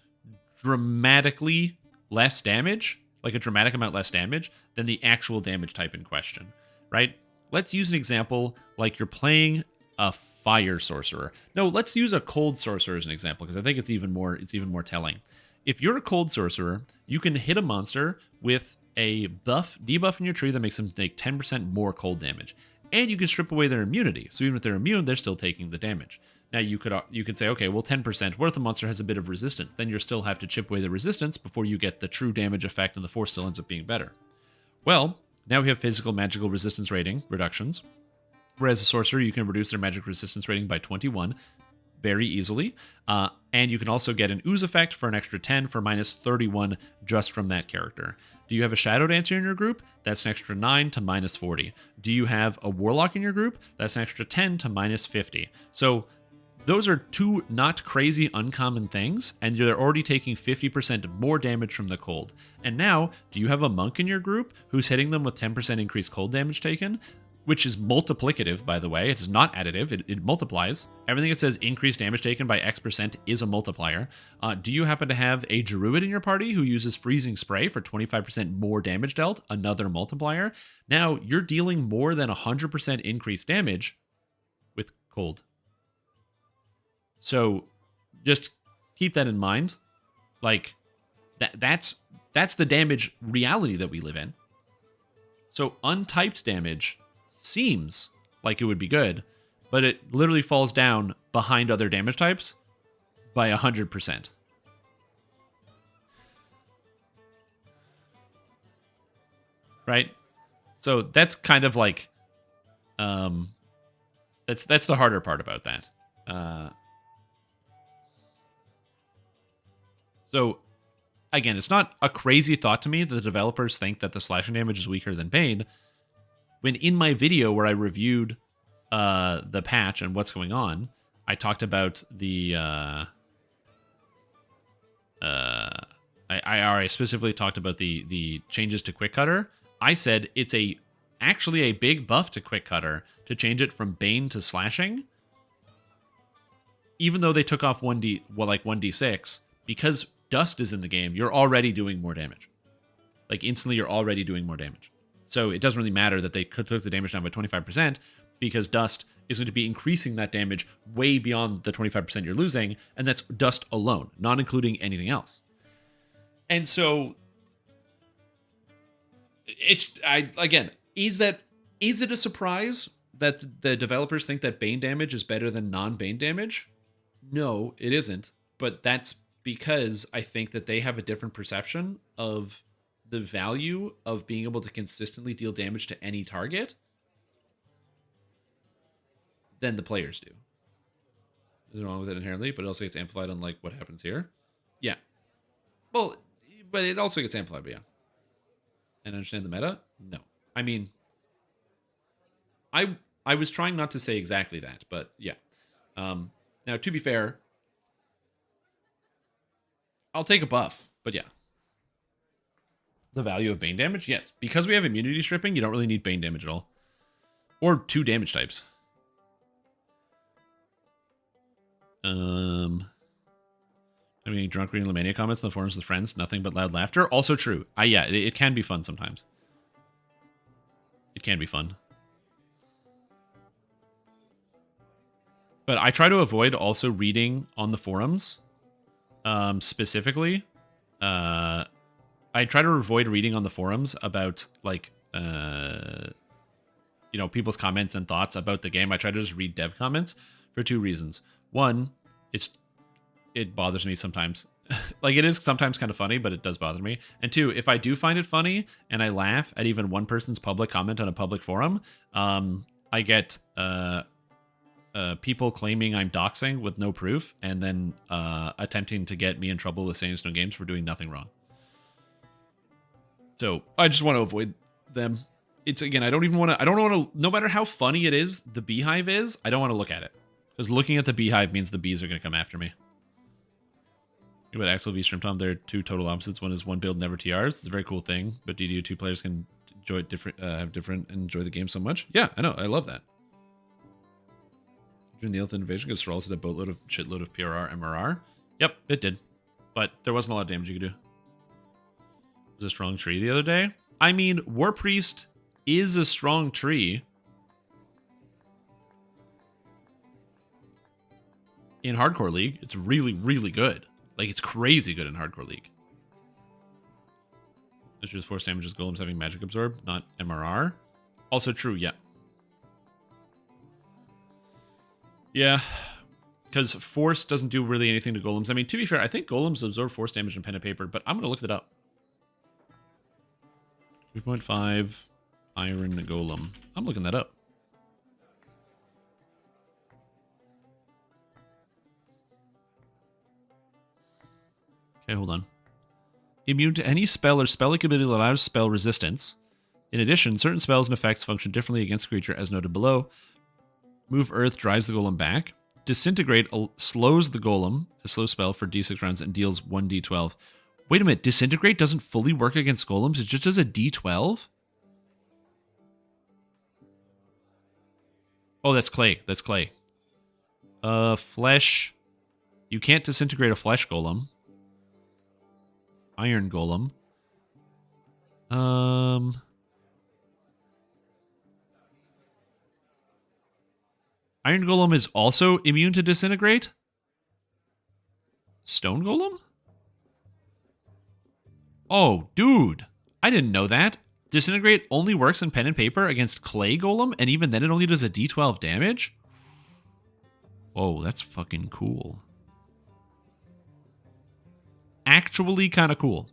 dramatically less damage, like a dramatic amount less damage than the actual damage type in question, right? Let's use an example like you're playing a fire sorcerer. No, let's use a cold sorcerer as an example because I think it's even more telling. If you're a cold sorcerer, you can hit a monster with a debuff in your tree that makes them take 10% more cold damage, and you can strip away their immunity. So even if they're immune, they're still taking the damage. Now you could say, okay, well 10%. What if the monster has a bit of resistance? Then you still have to chip away the resistance before you get the true damage effect, and the force still ends up being better. Well, now we have physical magical resistance rating reductions. Whereas a sorcerer, you can reduce their magic resistance rating by 21 very easily. And you can also get an ooze effect for an extra 10 for minus 31 just from that character. Do you have a Shadow Dancer in your group? That's an extra 9 to minus 40. Do you have a Warlock in your group? That's an extra 10 to minus 50. So those are two not crazy uncommon things, and they're already taking 50% more damage from the cold. And now, do you have a Monk in your group who's hitting them with 10% increased cold damage taken? Which is multiplicative, by the way. It is not additive. It multiplies. Everything that says increased damage taken by X% is a multiplier. Do you happen to have a Druid in your party who uses Freezing Spray for 25% more damage dealt? Another multiplier. Now, you're dealing more than 100% increased damage with cold. So, just keep that in mind. Like, that's the damage reality that we live in. So, untyped damage seems like it would be good, but it literally falls down behind other damage types by 100%. Right? So that's kind of like that's the harder part about that. So again, it's not a crazy thought to me that the developers think that the slashing damage is weaker than Bane, when in my video where I reviewed the patch and what's going on, I talked about the I specifically talked about the changes to Quick Cutter. I said it's actually a big buff to Quick Cutter to change it from Bane to slashing, even though they took off 1d6, because Dust is in the game. You're already doing more damage. Like instantly, you're already doing more damage. So it doesn't really matter that they took the damage down by 25%, because Dust is going to be increasing that damage way beyond the 25% you're losing, and that's Dust alone, not including anything else. And so, is it a surprise that the developers think that Bane damage is better than non-Bane damage? No, it isn't. But that's because I think that they have a different perception of the value of being able to consistently deal damage to any target than the players do. There's nothing wrong with it inherently, but it also gets amplified on like what happens here. Yeah. Well, but it also gets amplified, but yeah. And understand the meta? No. I mean, I was trying not to say exactly that, but yeah. Now, to be fair, I'll take a buff, but yeah. The value of Bane damage? Yes. Because we have immunity stripping, you don't really need Bane damage at all. Or 2 damage types. I'm getting drunk reading Lemania comments in the forums with friends. Nothing but loud laughter. Also true. Yeah, it can be fun sometimes. It can be fun. But I try to avoid also reading on the forums. Specifically. I try to avoid reading on the forums about, like, people's comments and thoughts about the game. I try to just read dev comments for 2 reasons. One, it bothers me sometimes. Like, it is sometimes kind of funny, but it does bother me. And 2, if I do find it funny and I laugh at even one person's public comment on a public forum, I get people claiming I'm doxing with no proof, and then attempting to get me in trouble with Sandstone Games for doing nothing wrong. So I just want to avoid them. It's, again, I don't want to, no matter how funny it is, the beehive is, I don't want to look at it. Because looking at the beehive means the bees are going to come after me. But Axel v Shrimp Tom, they're 2 total opposites. One is one build, never TRs. It's a very cool thing. But DDO 2 players can enjoy and enjoy the game so much. Yeah, I know. I love that. During the Elfin invasion, because Thralls had a shitload of PRR, MRR. Yep, it did. but there wasn't a lot of damage you could do. It was a strong tree the other day. I mean, War Priest is a strong tree. In Hardcore League, it's really, really good. Like, it's crazy good in Hardcore League. It's just force damage as golems having magic absorb, not MRR. Also true, yeah. Yeah, because force doesn't do really anything to golems. I mean, to be fair, I think golems absorb force damage in pen and paper, but I'm going to look it up. 3.5 iron golem. I'm looking that up. Okay, hold on. Immune to any spell or spell-like ability that allows spell resistance. In addition, certain spells and effects function differently against a creature as noted below. Move Earth drives the golem back. Disintegrate slows the golem, a slow spell for d6 rounds, and deals 1d12. Wait a minute, Disintegrate doesn't fully work against golems? It just does a d12? Oh, that's clay. That's clay. Flesh. You can't disintegrate a flesh golem. Iron golem. Iron golem is also immune to disintegrate? Stone golem? Oh, dude. I didn't know that. Disintegrate only works in pen and paper against clay golem, and even then it only does a d12 damage? Whoa, that's fucking cool. Actually kind of cool.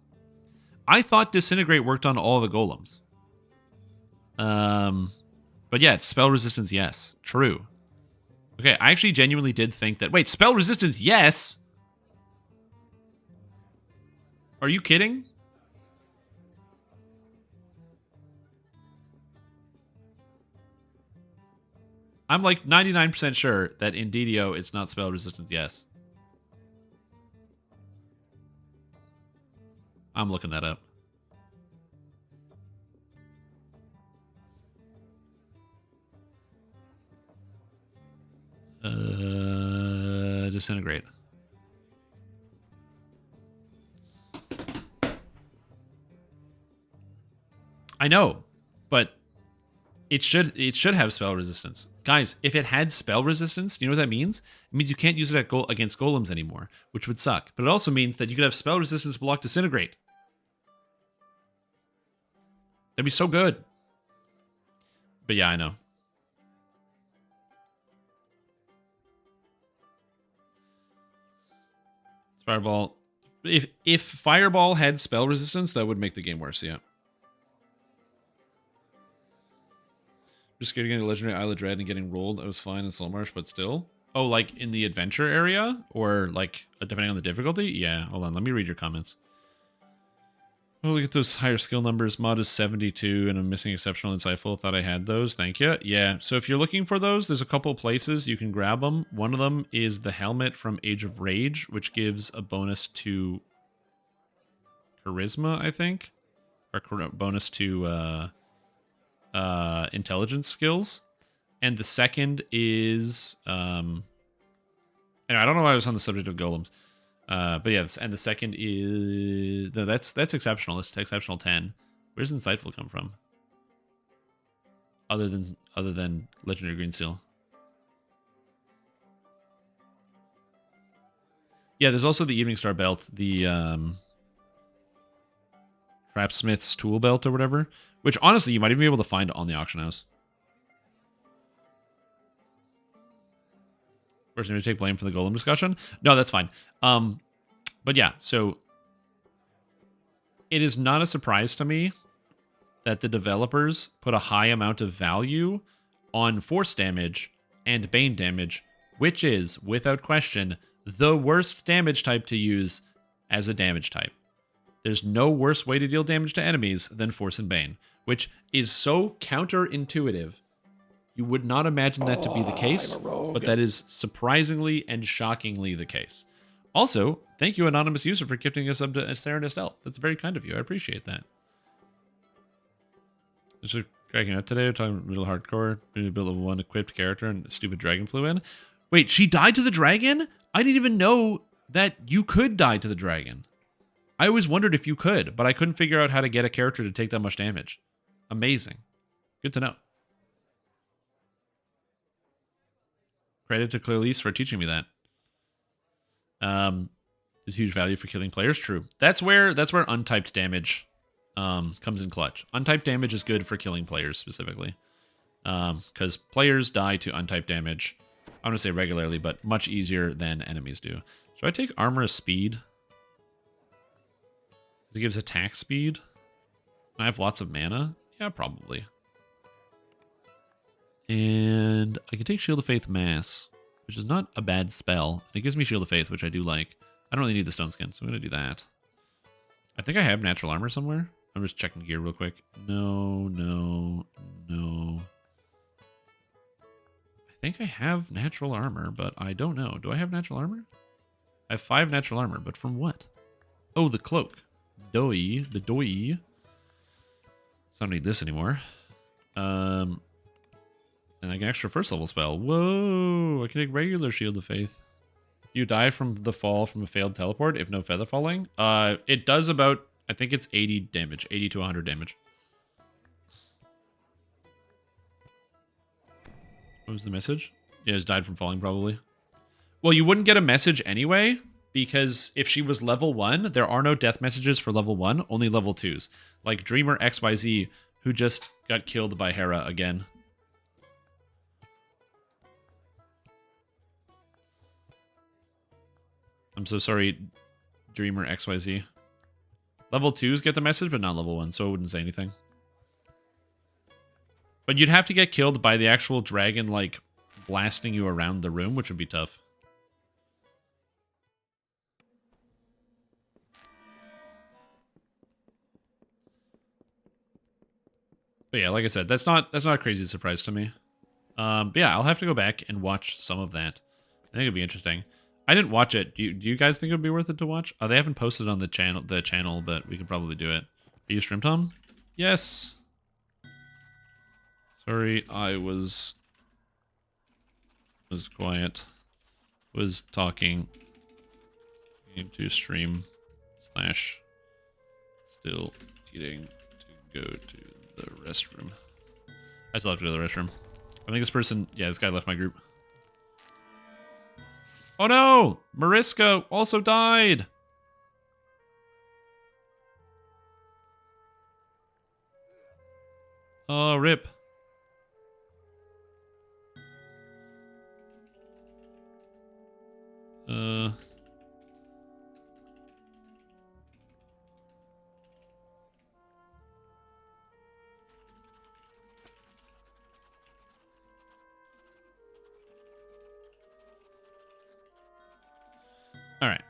I thought Disintegrate worked on all the golems. But yeah, it's spell resistance, yes. True. Okay, I actually genuinely did think that... Wait, spell resistance, yes? Are you kidding? I'm like 99% sure that in DDO it's not spell resistance, yes. I'm looking that up. Disintegrate. I know, but it should have spell resistance. Guys, if it had spell resistance, you know what that means? It means you can't use it against golems anymore, which would suck. But it also means that you could have spell resistance block Disintegrate. That'd be so good. But yeah, I know. Fireball. If Fireball had spell resistance, that would make the game worse, yeah. Just getting into Legendary Isle of Dread and getting rolled. I was fine in Saltmarsh, but still. Oh, like in the adventure area? Or like depending on the difficulty? Yeah, hold on. Let me read your comments. Oh, look at those higher skill numbers. Mod is 72 and I'm missing Exceptional Insightful. Thought I had those. Thank you. Yeah, so if you're looking for those, there's a couple places you can grab them. One of them is the helmet from Age of Rage, which gives a bonus to Charisma, I think. Or bonus to intelligence skills. And the second is... and I don't know why I was on the subject of golems. But yeah, and the second is... No, that's exceptional. That's exceptional 10. Where does Insightful come from? Other than Legendary Green Seal. Yeah, there's also the Evening Star Belt, the Trapsmith's Tool Belt or whatever, which honestly you might even be able to find on the auction house. Person to take blame for the golem discussion? No, that's fine. But yeah, so it is not a surprise to me that the developers put a high amount of value on force damage and bane damage, which is, without question, the worst damage type to use as a damage type. There's no worse way to deal damage to enemies than force and bane, which is so counterintuitive. You would not imagine that to be the case, but that is surprisingly and shockingly the case. Also, thank you, anonymous user, for gifting us up to Serenist Elf. That's very kind of you. I appreciate that. Just cracking out today. We're talking real hardcore. We built level 1 equipped character and stupid dragon flew in. Wait, she died to the dragon? I didn't even know that you could die to the dragon. I always wondered if you could, but I couldn't figure out how to get a character to take that much damage. Amazing. Good to know. Credit to Clairlise for teaching me that. Is huge value for killing players. True. That's where untyped damage comes in clutch. Untyped damage is good for killing players specifically. Because players die to untyped damage. I want to say regularly, but much easier than enemies do. Should I take armor as speed? It gives attack speed. I have lots of mana. Yeah, probably. And I can take Shield of Faith Mass, which is not a bad spell. It gives me Shield of Faith, which I do like. I don't really need the Stone Skin, so I'm going to do that. I think I have natural armor somewhere. I'm just checking gear real quick. No. I think I have natural armor, but I don't know. Do I have natural armor? I have 5 natural armor, but from what? Oh, the cloak. The doi. So I don't need this anymore. And I get extra first level spell. Whoa! I can take regular Shield of Faith. You die from the fall from a failed teleport if no feather falling. It does about, I think it's 80 damage, 80 to 100 damage. What was the message? Yeah, it's died from falling probably. Well, you wouldn't get a message anyway, because if she was level 1, there are no death messages for level 1, only level 2s. Like Dreamer XYZ, who just got killed by Hera again. I'm so sorry, Dreamer XYZ. Level 2s get the message, but not level 1, so it wouldn't say anything. But you'd have to get killed by the actual dragon, like, blasting you around the room, which would be tough. But yeah, like I said, that's not a crazy surprise to me. But yeah, I'll have to go back and watch some of that. I think it'd be interesting. I didn't watch it. Do you guys think it would be worth it to watch? Oh, they haven't posted on the channel, but we could probably do it. Are you stream, Tom? Yes. Sorry, I was quiet. Was talking. Into stream / still eating to go to the restroom. I still have to go to the restroom. I think this person, yeah, this guy left my group. Oh no! Mariska also died! Oh, rip. All right.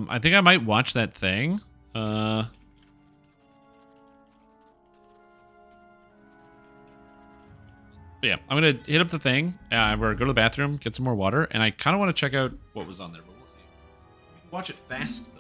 I think I might watch that thing. But yeah, I'm gonna hit up the thing. We're gonna go to the bathroom, get some more water, and I kind of want to check out what was on there, but we'll see. Watch it fast though.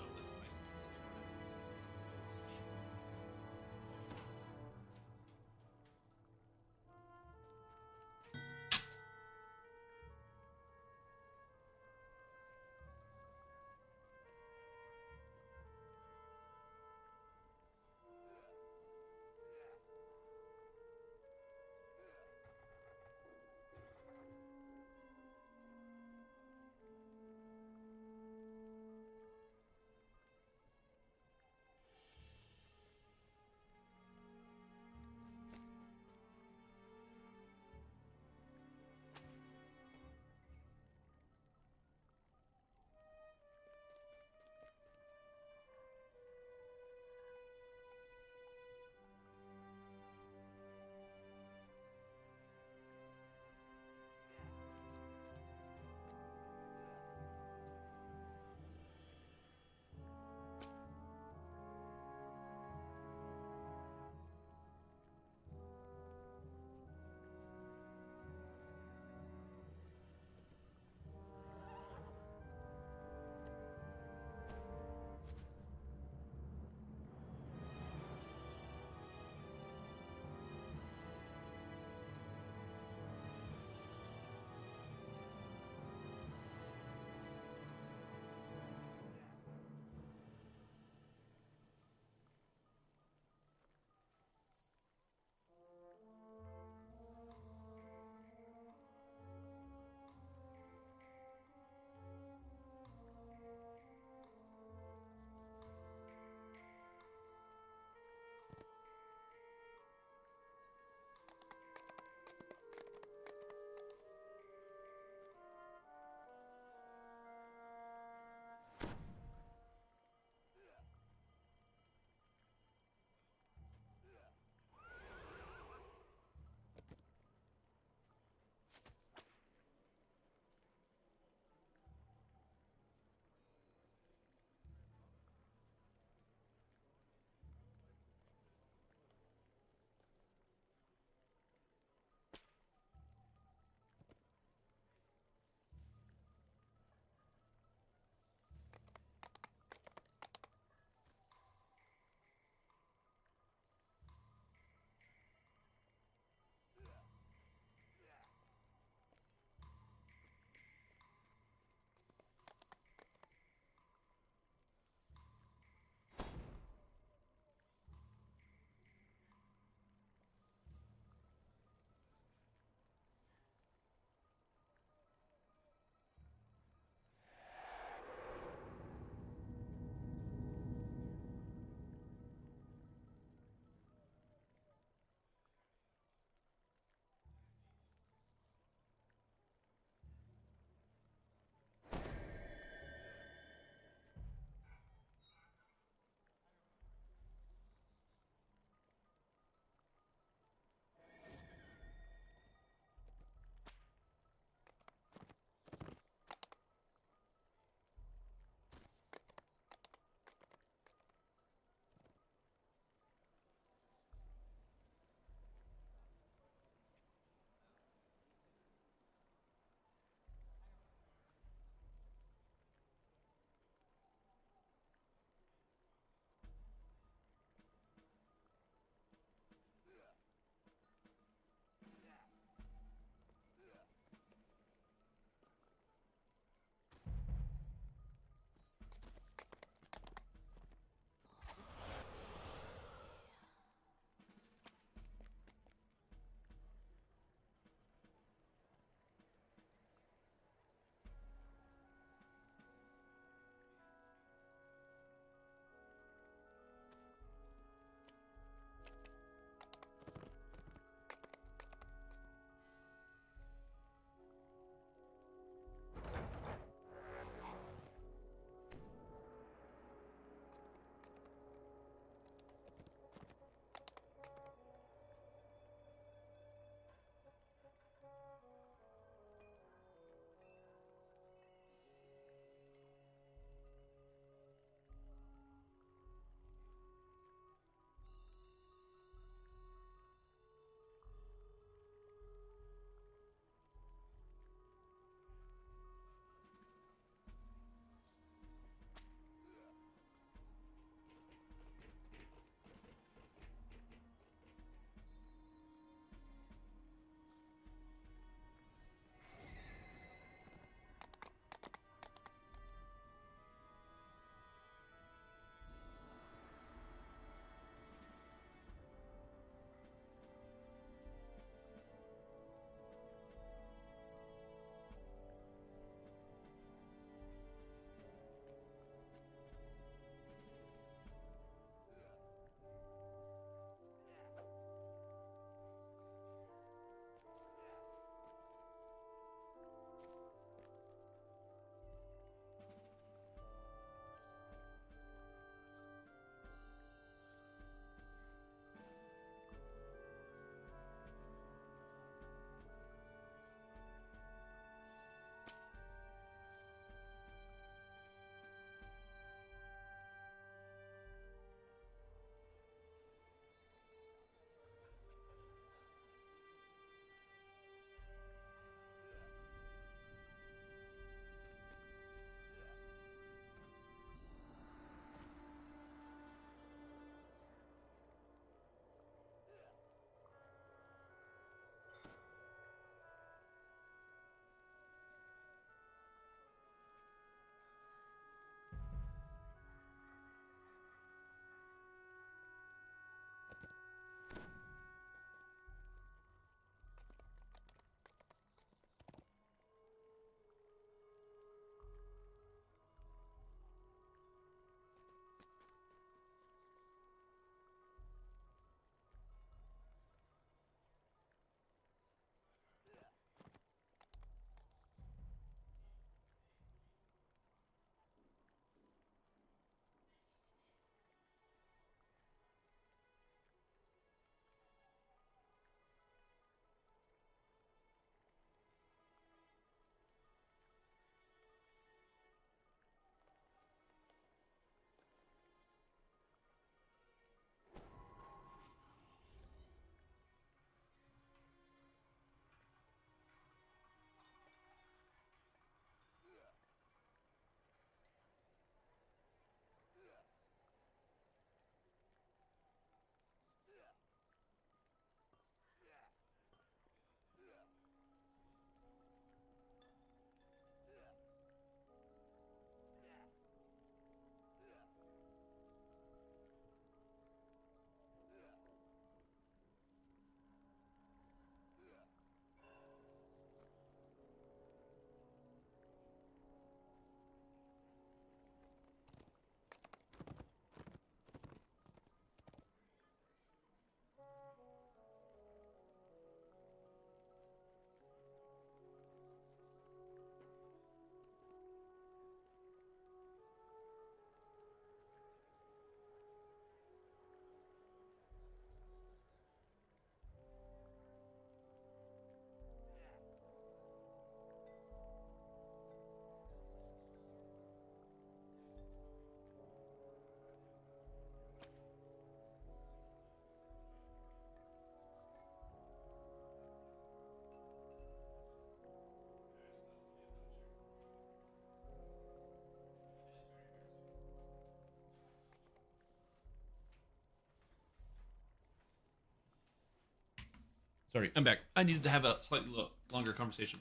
Sorry, I'm back. I needed to have a slightly longer conversation.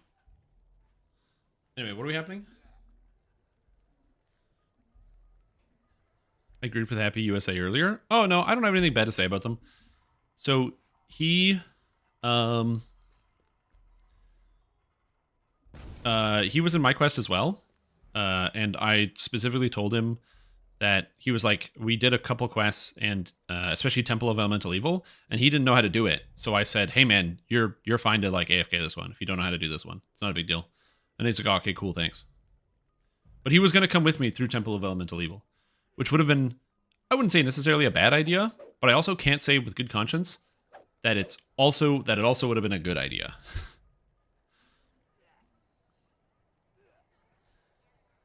Anyway, what are we happening? I agreed with Happy USA earlier. Oh, no, I don't have anything bad to say about them. So, he was in my quest as well. And I specifically told him that he was like, we did a couple quests, and especially Temple of Elemental Evil, and he didn't know how to do it. So I said, hey man, you're fine to like AFK this one if you don't know how to do this one. It's not a big deal. And he's like, oh, okay, cool, thanks. But he was going to come with me through Temple of Elemental Evil, which would have been, I wouldn't say necessarily a bad idea, but I also can't say with good conscience that it also would have been a good idea.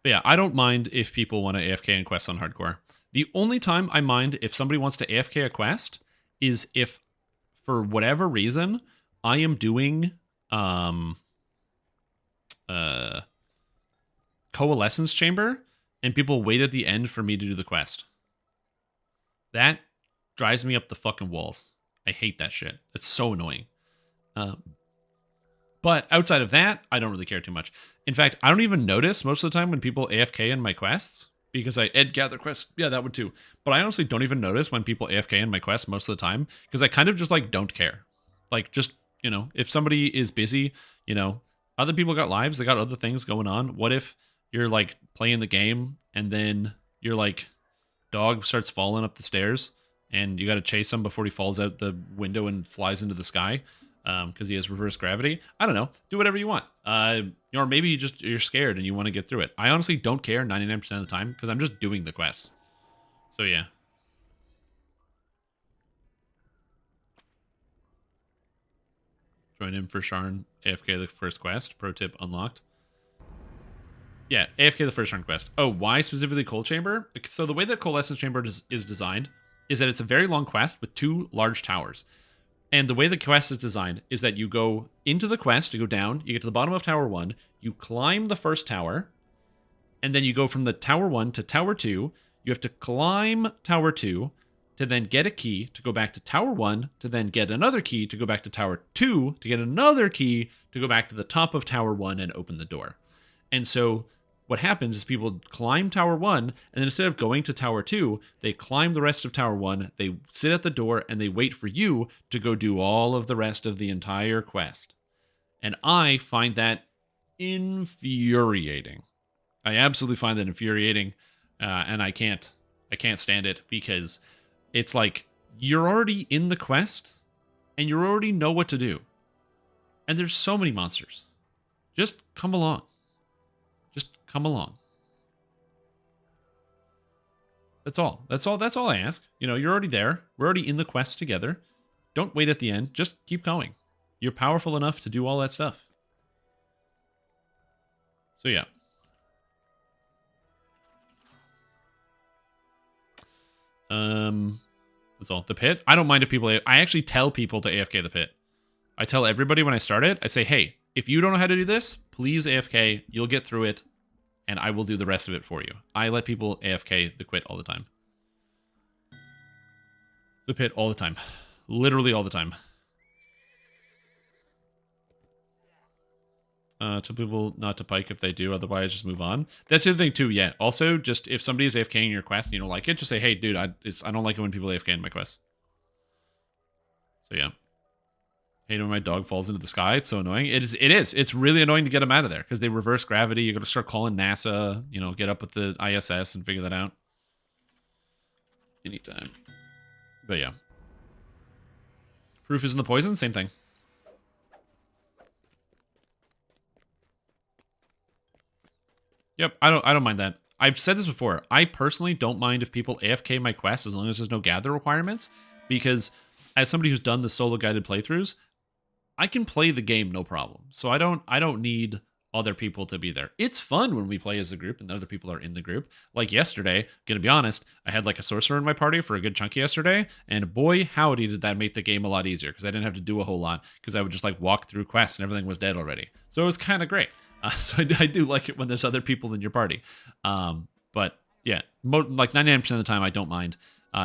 But yeah, I don't mind if people want to AFK in quests on hardcore. The only time I mind if somebody wants to AFK a quest is if, for whatever reason, I am doing Coalescence Chamber and people wait at the end for me to do the quest. That drives me up the fucking walls. I hate that shit. It's so annoying. But outside of that, I don't really care too much. In fact, I don't even notice most of the time when people AFK in my quests, because I gather quests. Yeah, that one too. But I honestly don't even notice when people AFK in my quests most of the time, because I kind of just like don't care. Like just, you know, if somebody is busy, you know, other people got lives, they got other things going on. What if you're like playing the game and then your like dog starts falling up the stairs and you got to chase him before he falls out the window and flies into the sky? Because he has reverse gravity. I don't know. Do whatever you want. Or maybe you're scared and you want to get through it. I honestly don't care 99% of the time because I'm just doing the quests. So yeah. Join in for Sharn. AFK the first quest. Pro tip unlocked. Yeah, AFK the first Sharn quest. Oh, why specifically Coal Chamber? So the way that Coalescence Chamber is designed is that it's a very long quest with 2 large towers. And the way the quest is designed is that you go into the quest, you go down, you get to the bottom of Tower 1, you climb the first tower, and then you go from the Tower 1 to Tower 2. You have to climb Tower 2 to then get a key to go back to Tower 1, to then get another key to go back to Tower 2, to get another key to go back to the top of Tower 1 and open the door. And so what happens is people climb Tower 1, and then instead of going to Tower 2, they climb the rest of Tower 1, they sit at the door, and they wait for you to go do all of the rest of the entire quest. And I find that infuriating. I absolutely find that infuriating, and I can't stand it, because it's like, you're already in the quest, and you already know what to do. And there's so many monsters. Just come along. Come along. That's all. That's all I ask. You know, you're already there. We're already in the quest together. Don't wait at the end. Just keep going. You're powerful enough to do all that stuff. So yeah. That's all. The pit. I don't mind if people. I actually tell people to AFK the pit. I tell everybody when I start it. I say, hey, if you don't know how to do this, please AFK. You'll get through it. And I will do the rest of it for you. I let people AFK the quit all the time. The pit all the time. Literally all the time. Tell people not to pike if they do, otherwise just move on. That's the other thing too, yeah. Also, just if somebody is AFKing your quest and you don't like it, just say, hey, dude, I don't like it when people AFK in my quest. So yeah. I hate when my dog falls into the sky. It's so annoying. It is. It's really annoying to get them out of there because they reverse gravity. You got to start calling NASA. You know, get up with the ISS and figure that out. Anytime. But yeah. Proof isn't the poison. Same thing. Yep. I don't mind that. I've said this before. I personally don't mind if people AFK my quest as long as there's no gather requirements, because as somebody who's done the solo guided playthroughs, I can play the game no problem. So I don't need other people to be there. It's fun when we play as a group and other people are in the group. Like yesterday, gonna be honest, I had like a sorcerer in my party for a good chunk yesterday, and boy howdy did that make the game a lot easier, because I didn't have to do a whole lot, because I would just like walk through quests and everything was dead already. So it was kind of great. So I do like it when there's other people in your party. But yeah, like 99% of the time I don't mind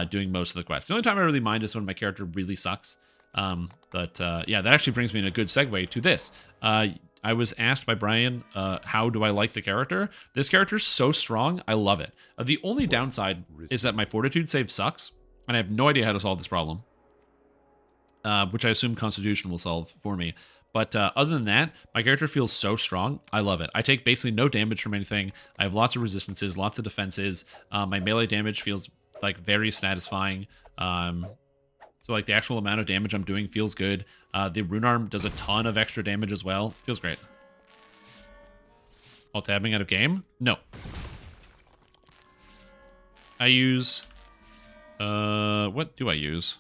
doing most of the quests. The only time I really mind is when my character really sucks. Yeah, that actually brings me in a good segue to this. I was asked by Brian, how do I like the character? This character's so strong, I love it. The only downside is that my fortitude save sucks, and I have no idea how to solve this problem, which I assume Constitution will solve for me. But other than that, my character feels so strong. I love it. I take basically no damage from anything. I have lots of resistances, lots of defenses. My melee damage feels like very satisfying. So like the actual amount of damage I'm doing feels good. The rune arm does a ton of extra damage as well. Feels great. While tabbing out of game? No. I use... what do I use?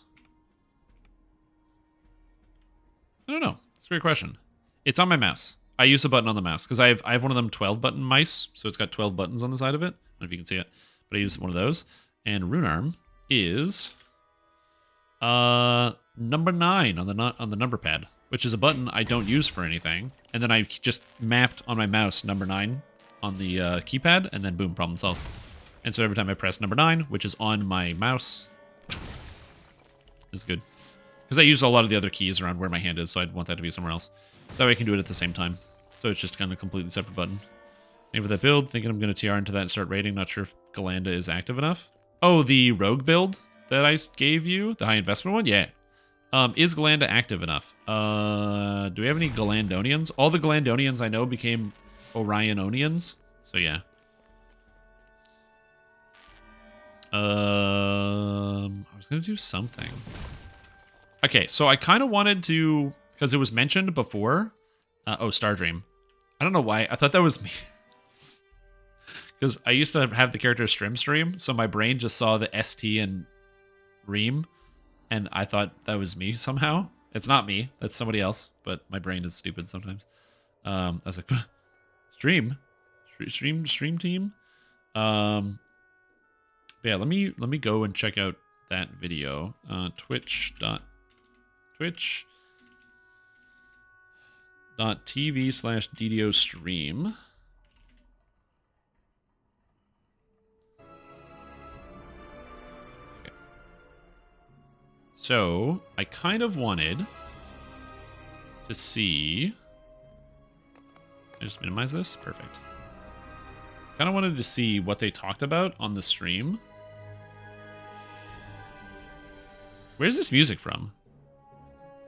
I don't know. It's a great question. It's on my mouse. I use a button on the mouse because I have one of them 12 button mice, so it's got 12 buttons on the side of it. I don't know if you can see it, but I use one of those. And rune arm is number 9 on the number pad, which is a button I don't use for anything. And then I just mapped on my mouse number 9 on the keypad, and then boom, problem solved. And so every time I press number 9, which is on my mouse, is good. Because I use a lot of the other keys around where my hand is, so I'd want that to be somewhere else. That way I can do it at the same time. So it's just kind of a completely separate button. Maybe for that build, thinking I'm going to TR into that and start raiding. Not sure if Galanda is active enough. Oh, the rogue build that I gave you? The high investment one? Yeah. Is Galanda active enough? Do we have any Galandonians? All the Galandonians I know became Oriononians. So yeah. I was going to do something. Okay, so I kind of wanted to, because it was mentioned before. Oh, Stardream. I don't know why. I thought that was me. Because I used to have the character stream, so my brain just saw the ST and Ream, and I thought that was me somehow. It's not me. That's somebody else, but my brain is stupid sometimes. I was like, stream team? But yeah, let me go and check out that video. twitch.tv/DDO stream. Okay. So, I kind of wanted to see... I just minimize this? Perfect. Kind of wanted to see what they talked about on the stream. Where's this music from?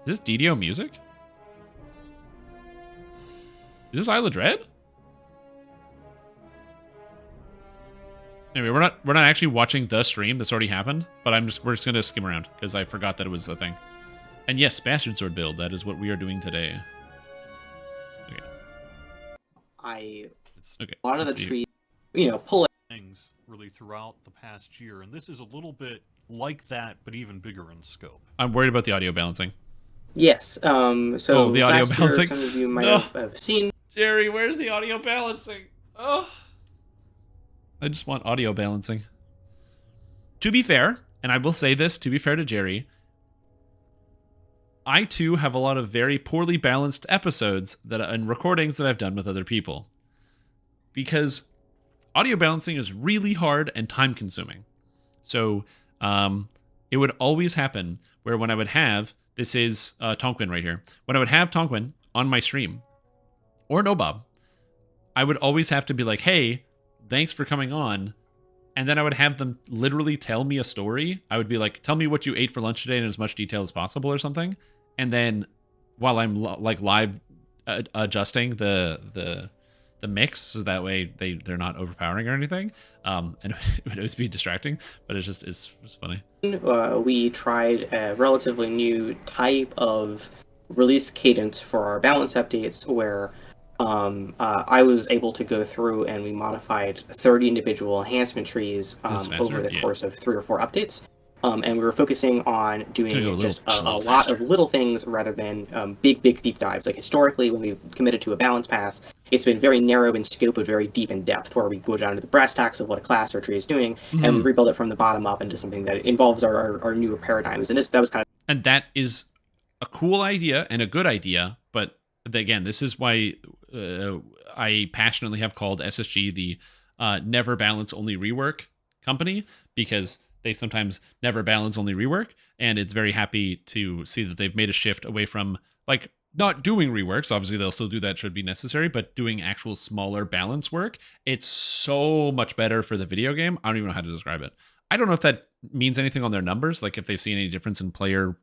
Is this DDO music? Is this Isla Dread? Anyway, we're not actually watching the stream that's already happened, but we're just gonna skim around because I forgot that it was a thing. And yes, Bastard Sword build, that is what we are doing today. Okay. Okay. A lot of the let's see. trees, you know, pull things really throughout the past year, and this is a little bit like that, but even bigger in scope. I'm worried about the audio balancing. Yes. So Oh, the audio last year, balancing? some of you might No. have seen. Jerry, where's the audio balancing? Oh. I just want audio balancing. To be fair, and I will say this, to be fair to Jerry, I too have a lot of very poorly balanced episodes and recordings that I've done with other people. Because audio balancing is really hard and time consuming. So it would always happen where when I would have, this is Tonquin right here, when I would have Tonquin on my stream, or Nobob, I would always have to be like, hey, thanks for coming on. And then I would have them literally tell me a story. I would be like, tell me what you ate for lunch today in as much detail as possible or something. And then while I'm like live adjusting the mix, so that way they're not overpowering or anything. And it would always be distracting, but it's funny. We tried a relatively new type of release cadence for our balance updates where I was able to go through and we modified 30 individual enhancement trees over the course of 3 or 4 updates. And we were focusing on doing just a lot of little things rather than big deep dives. Like historically, when we've committed to a balance pass, it's been very narrow in scope but very deep in depth, where we go down to the brass tacks of what a class or tree is doing, and we rebuild it from the bottom up into something that involves our newer paradigms. And that was kind of... And that is a cool idea and a good idea, but again, this is why I passionately have called SSG the never balance only rework company, because they sometimes never balance, only rework. And it's very happy to see that they've made a shift away from like not doing reworks. Obviously, they'll still do that should be necessary, but doing actual smaller balance work. It's so much better for the video game. I don't even know how to describe it. I don't know if that means anything on their numbers, like if they've seen any difference in player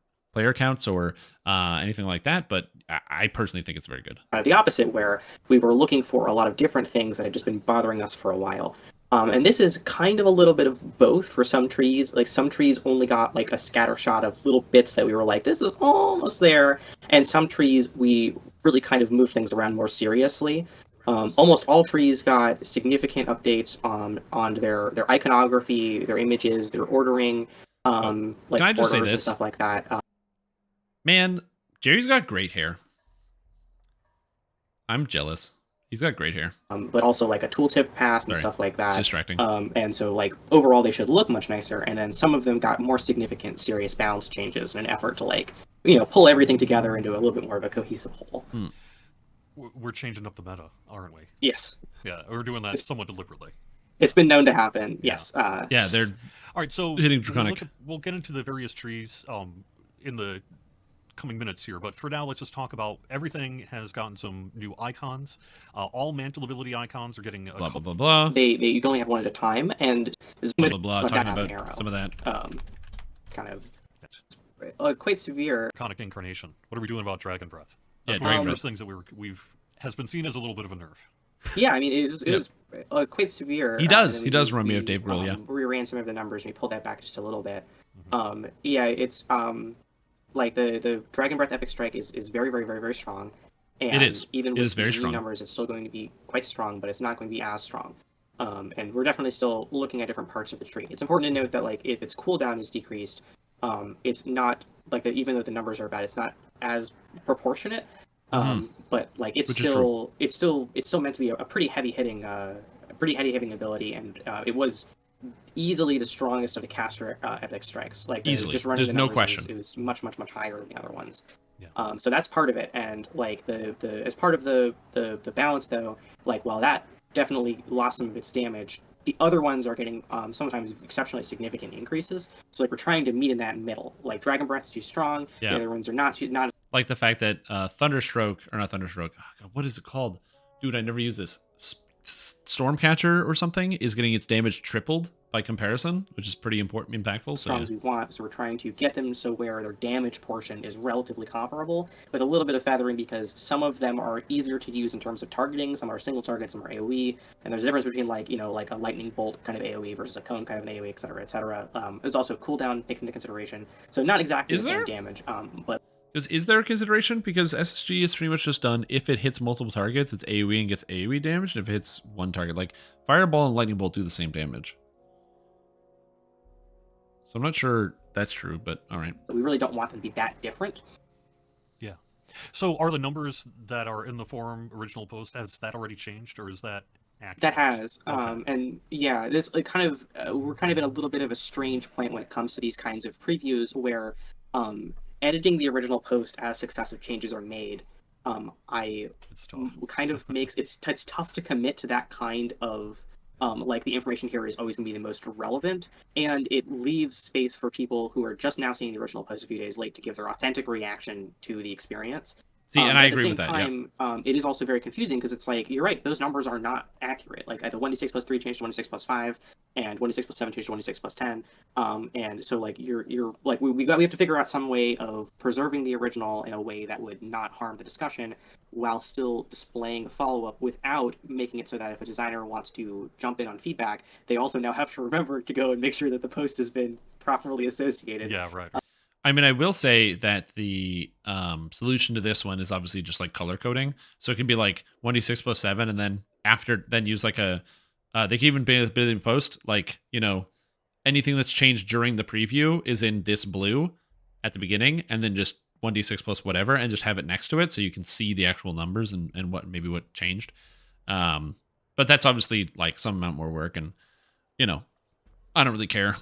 counts or anything like that, but I personally think it's very good. The opposite, where we were looking for a lot of different things that had just been bothering us for a while. And this is kind of a little bit of both for some trees. Like some trees only got like a scatter shot of little bits that we were like, this is almost there. And some trees we really kind of moved things around more seriously. Almost all trees got significant updates on their iconography, their images, their ordering, like can I just say borders and this? stuff like that. Man, Jerry's got great hair. I'm jealous. He's got great hair. But also like a tooltip pass and Sorry. stuff like that. It's distracting. And so like overall they should look much nicer. And then some of them got more significant, serious balance changes in an effort to like, pull everything together into a little bit more of a cohesive whole. We're changing up the meta, aren't we? Yes. Yeah, we're doing that somewhat deliberately. It's been known to happen. Yeah. Yes. Yeah, they're All right, so hitting Draconic. we'll get into the various trees in the coming minutes here, but for now, let's just talk about everything has gotten some new icons. All mantle ability icons are getting a blah blah blah blah. They you can only have one at a time, and this Blah blah blah. like Talking that about arrow. some of that. Kind of quite severe. Draconic incarnation. What are we doing about Dragon Breath? Yeah, That's one of Dragon the Breath. first things that we've has been seen as a little bit of a nerf. Yeah, I mean it was quite severe. He does. And He then does remind me of Dave Grohl, yeah. We ran some of the numbers and we pulled that back just a little bit. Yeah, it's like the Dragon Breath Epic Strike is very, very, very, very strong. And It is. Even It with is very the new strong. numbers, it's still going to be quite strong, but it's not going to be as strong. And we're definitely still looking at different parts of the tree. It's important to note that like if its cooldown is decreased, it's not like that. Even though the numbers are bad, it's not as proportionate. But like it's Which is true. still meant to be a pretty heavy hitting ability, and it was easily the strongest of the caster epic strikes. Like Easily. just running There's the no numbers, question. it was much higher than the other ones. Yeah. So that's part of it, and like the as part of the balance though, like while that definitely lost some of its damage, the other ones are getting sometimes exceptionally significant increases. So like we're trying to meet in that middle. Like Dragon Breath is too strong. Yeah. The other ones are not Like the fact that Thunderstroke, or not Thunderstroke, oh God, what is it called? Dude, I never use this. Stormcatcher or something is getting its damage tripled by comparison, which is pretty impactful. So strong yeah. as we want. So we're trying to get them so where their damage portion is relatively comparable with a little bit of feathering, because some of them are easier to use in terms of targeting. Some are single target, some are AoE, and there's a difference between like like a lightning bolt kind of AoE versus a cone kind of an AoE, et cetera, et cetera. There's also cooldown taken into consideration, so not exactly Is the same there? damage, but Is there a consideration? Because SSG is pretty much just done if it hits multiple targets, it's AoE and gets AoE damage. And if it hits one target, like Fireball and Lightning Bolt do the same damage. So I'm not sure that's true, but all right. we really don't want them to be that different. Yeah. So are the numbers that are in the forum original post, has that already changed, or is that accurate? That has, Okay. and yeah, this like, kind of we're kind of in a little bit of a strange point when it comes to these kinds of previews, where editing the original post as successive changes are made, It's tough. kind of makes it's tough to commit to that kind of like the information here is always going to be the most relevant, and it leaves space for people who are just now seeing the original post a few days late to give their authentic reaction to the experience. See, and But I at the agree same with that. Yeah. time, it is also very confusing because it's like you're right; those numbers are not accurate. Like the 1d6 plus 3 changed to 1d6 plus 5, and 1d6 plus 7 changed to 1d6 plus 10. And so like you're like we have to figure out some way of preserving the original in a way that would not harm the discussion, while still displaying the follow up without making it so that if a designer wants to jump in on feedback, they also now have to remember to go and make sure that the post has been properly associated. Yeah, right. I mean, I will say that the solution to this one is obviously just like color coding. So it could be like 1d6 plus 7, and then use like a, they can even be in post, like, anything that's changed during the preview is in this blue at the beginning, and then just 1d6 plus whatever, and just have it next to it so you can see the actual numbers and what changed. But that's obviously like some amount more work, and, I don't really care.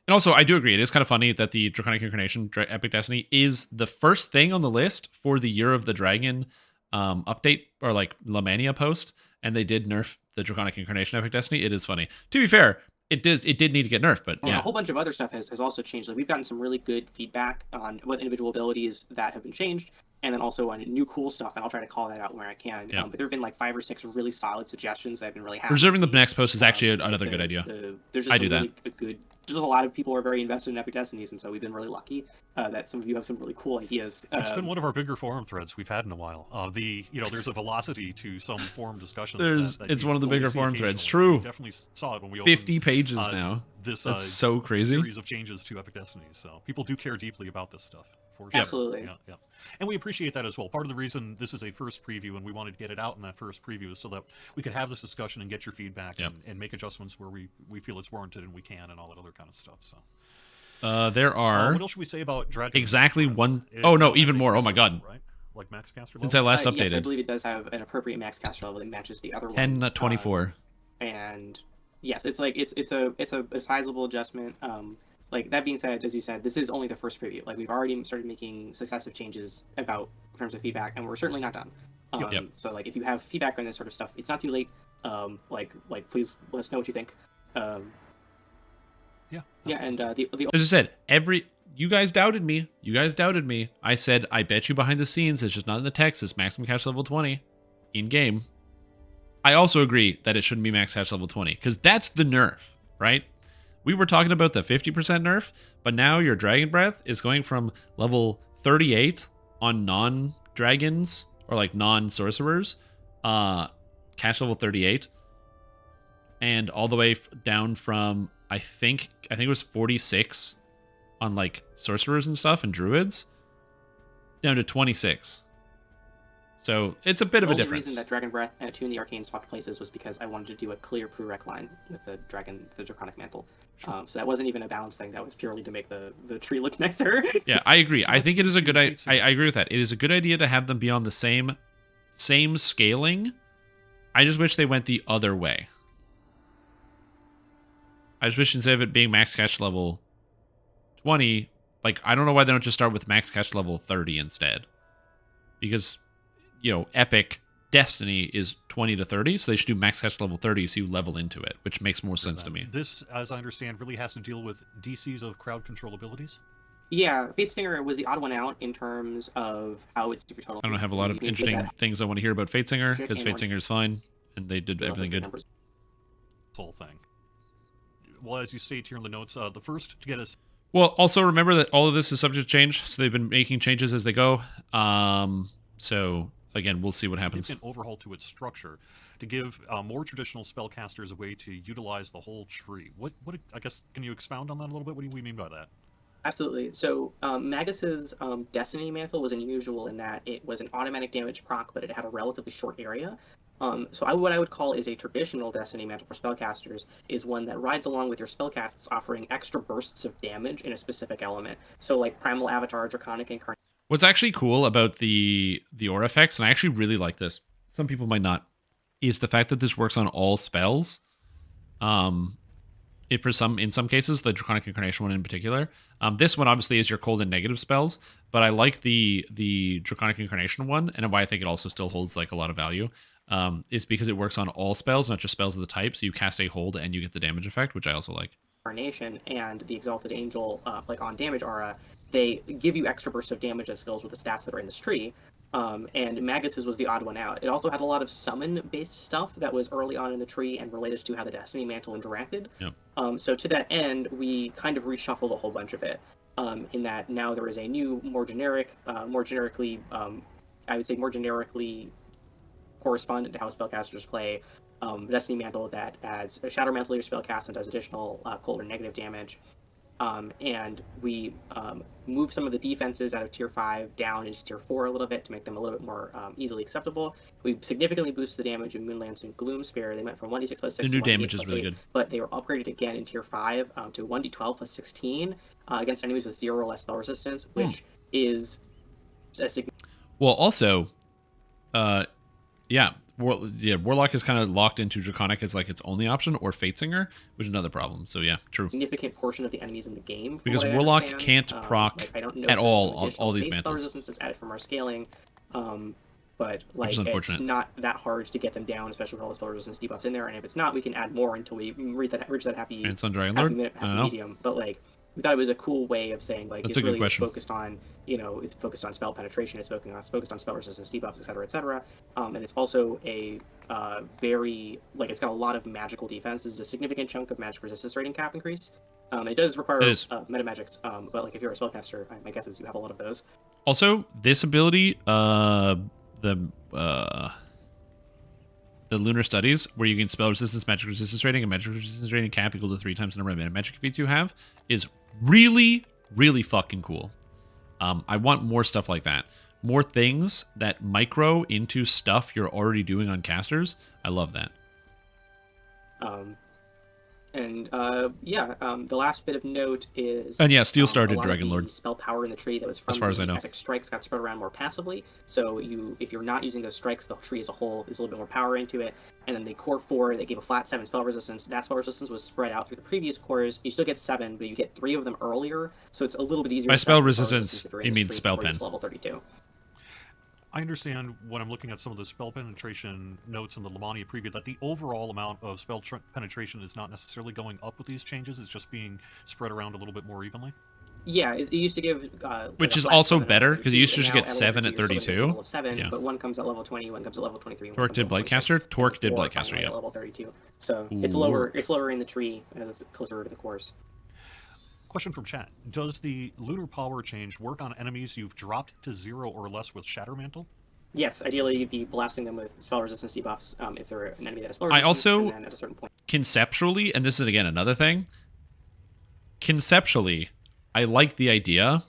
And also, I do agree. It is kind of funny that the Draconic Incarnation Epic Destiny is the first thing on the list for the Year of the Dragon update, or like Lamania post, and they did nerf the Draconic Incarnation Epic Destiny. It is funny. To be fair, It did need to get nerfed, but And yeah. a whole bunch of other stuff has also changed. Like we've gotten some really good feedback on what individual abilities that have been changed, and then also on new cool stuff. And I'll try to call that out where I can. Yeah. But there have been like 5 or 6 really solid suggestions that I've been really happy. Reserving to the see. next post is actually Like another good idea. There's just I do really a good. Just a lot of people are very invested in Epic Destinies, and so we've been really lucky that some of you have some really cool ideas. It's been one of our bigger forum threads we've had in a while. There's a velocity to some forum discussions. It's one of the only bigger see forum threads. occasionally. True. We definitely saw it when we opened 50 pages now. This That's so crazy. series of changes to Epic Destiny. So people do care deeply about this stuff. For sure. Absolutely. Yeah. And we appreciate that as well. Part of the reason this is a first preview and we wanted to get it out in that first preview is so that we could have this discussion and get your feedback and make adjustments where we feel it's warranted and we can and all that other kind of stuff. So There are what else should we say about Dragon? exactly Breath? one It oh no, has even a more. Oh my caster god. level, right? Like max caster Since I level? last Yes, I updated. believe it does have an appropriate max caster level that matches the other ones. 1024. And yes, it's like it's a sizable adjustment. Like that being said, as you said, this is only the first preview. Like we've already started making successive changes about in terms of feedback, and we're certainly not done. Yep. So like if you have feedback on this sort of stuff, it's not too late. Like please let us know what you think. Yeah. And the As I said, you guys doubted me. I said, I bet you behind the scenes, it's just not in the text, it's maximum cash level 20 in game. I also agree that it shouldn't be max cash level 20, because that's the nerf, right? We were talking about the 50% nerf, but now your Dragon Breath is going from level 38 on non-dragons, or like non-sorcerers, cash level 38, and all the way down from, I think it was 46 on like sorcerers and stuff and druids, down to 26. So it's a bit of a only difference. reason that Dragon Breath and Attune the Arcane swapped places was because I wanted to do a clear prereq line with the Draconic Mantle. Sure. So that wasn't even a balance thing. That was purely to make the tree look nicer. Yeah, I agree. So I think it is a good idea. let's- I agree with that. It is a good idea to have them be on the same scaling. I just wish they went the other way. I just wish instead of it being max cash level 20, like I don't know why they don't just start with max cash level 30 instead. Because, Epic Destiny is 20 to 30, so they should do max cash level 30 so you level into it, which makes more sense to me. This, as I understand, really has to deal with DCs of crowd control abilities. Yeah, Fatestinger was the odd one out in terms of how it's different total. I don't have a lot of You can see interesting that things I want to hear about Fatesinger, Trick because and one. Fatesinger's fine, and they did everything good. numbers. This whole thing. Well, as you state here in the notes, the first to get us Well, also remember that all of this is subject to change, so they've been making changes as they go. So again, we'll see what happens. an overhaul to its structure to give more traditional spellcasters a way to utilize the whole tree. What? I guess, can you expound on that a little bit? What do we mean by that? Absolutely. So Magus's Destiny Mantle was unusual in that it was an automatic damage proc, but it had a relatively short area. What I would call is a traditional Destiny Mantle for spellcasters is one that rides along with your spellcasts, offering extra bursts of damage in a specific element. So like Primal Avatar, Draconic Incarnation. What's actually cool about the aura effects, and I actually really like this, some people might not, is the fact that this works on all spells. In some cases, the Draconic Incarnation one in particular. This one obviously is your cold and negative spells, but I like the Draconic Incarnation one, and why I think it also still holds like a lot of value, is because it works on all spells, not just spells of the type. So you cast a hold and you get the damage effect, which I also like. Incarnation and the Exalted Angel, like on damage aura, they give you extra bursts of damage and skills with the stats that are in this tree. And Magus's was the odd one out. It also had a lot of summon-based stuff that was early on in the tree and related to how the Destiny Mantle interacted. Yep. So to that end, we kind of reshuffled a whole bunch of it. In that now there is a new, more generically correspondent to how spellcasters play Destiny Mantle that adds a Shadow Mantle to your spellcast and does additional cold or negative damage. And we move some of the defenses out of tier 5 down into tier 4 a little bit to make them a little bit more easily acceptable. We significantly boosted the damage of Moonlance and Gloom Spear. They went from 1d6 plus 6 The to new 1d8 damage is plus really 8, good. But they were upgraded again in tier 5 to 1d12 plus 16 against enemies with 0 or less spell resistance, which is a significant. Well, also, Warlock is kind of locked into Draconic as like its only option, or Fatesinger, which is another problem. So yeah, true. Significant portion of the enemies in the game. from Because what I Warlock understand. can't proc I don't know at if there's all some all additional these base spell mantles. resistance that's added from our scaling. but Which is like it's unfortunate. not that hard to get them down, especially with all the spell resistance debuffs in there. And if it's not, we can add more until we reach that happy And it's on Dragon happy, Lord? I don't know. medium. But like we thought it was a cool way of saying like That's it's a good really question. focused on, you know, it's focused on spell penetration, it's focused on spell resistance debuffs, etc., etc. And it's also a very like it's got a lot of magical defense. This is a significant chunk of magic resistance rating cap increase. It does require It is. meta magics, but like if you're a spellcaster, my guess is you have a lot of those. Also, this ability, the Lunar Studies, where you gain spell resistance, magic resistance rating, and magic resistance rating cap equal to 3 times the number of mana magic feats you have, is really, really fucking cool. I want more stuff like that. More things that micro into stuff you're already doing on casters. I love that. The last bit of note is... And yeah, Steel Star a did lot Dragon of the Lord. spell power in the tree that was from As far as I know. epic strikes got spread around more passively. So if you're not using those strikes, the tree as a whole is a little bit more power into it. And then the core 4, they gave a flat 7 spell resistance. That spell resistance was spread out through the previous cores. You still get 7, but you get 3 of them earlier. So it's a little bit easier By to spell stack resistance, if you're you in this mean tree spell before you get pen. to level 32. I understand when I'm looking at some of the spell penetration notes in the Lamania preview that the overall amount of spell penetration is not necessarily going up with these changes. It's just being spread around a little bit more evenly. Yeah, it used to give... Which like a is flat also 7 at better, level because you used to 32, just and get now 7 at you're still gonna get to 32. level 7, Yeah. but one comes at level 20, one comes at level 23. Torque did Blightcaster? Torque did Blightcaster, yeah. Level 32. So it's Ooh. lower. It's lower in the tree as it's closer to the cores. Question from chat. Does the Lunar Power change work on enemies you've dropped to 0 or less with Shatter Mantle? Yes, ideally you'd be blasting them with spell resistance debuffs if they're an enemy that has spell I resistance. also- and then at a certain point. Conceptually, and this is again another thing, conceptually, I like the idea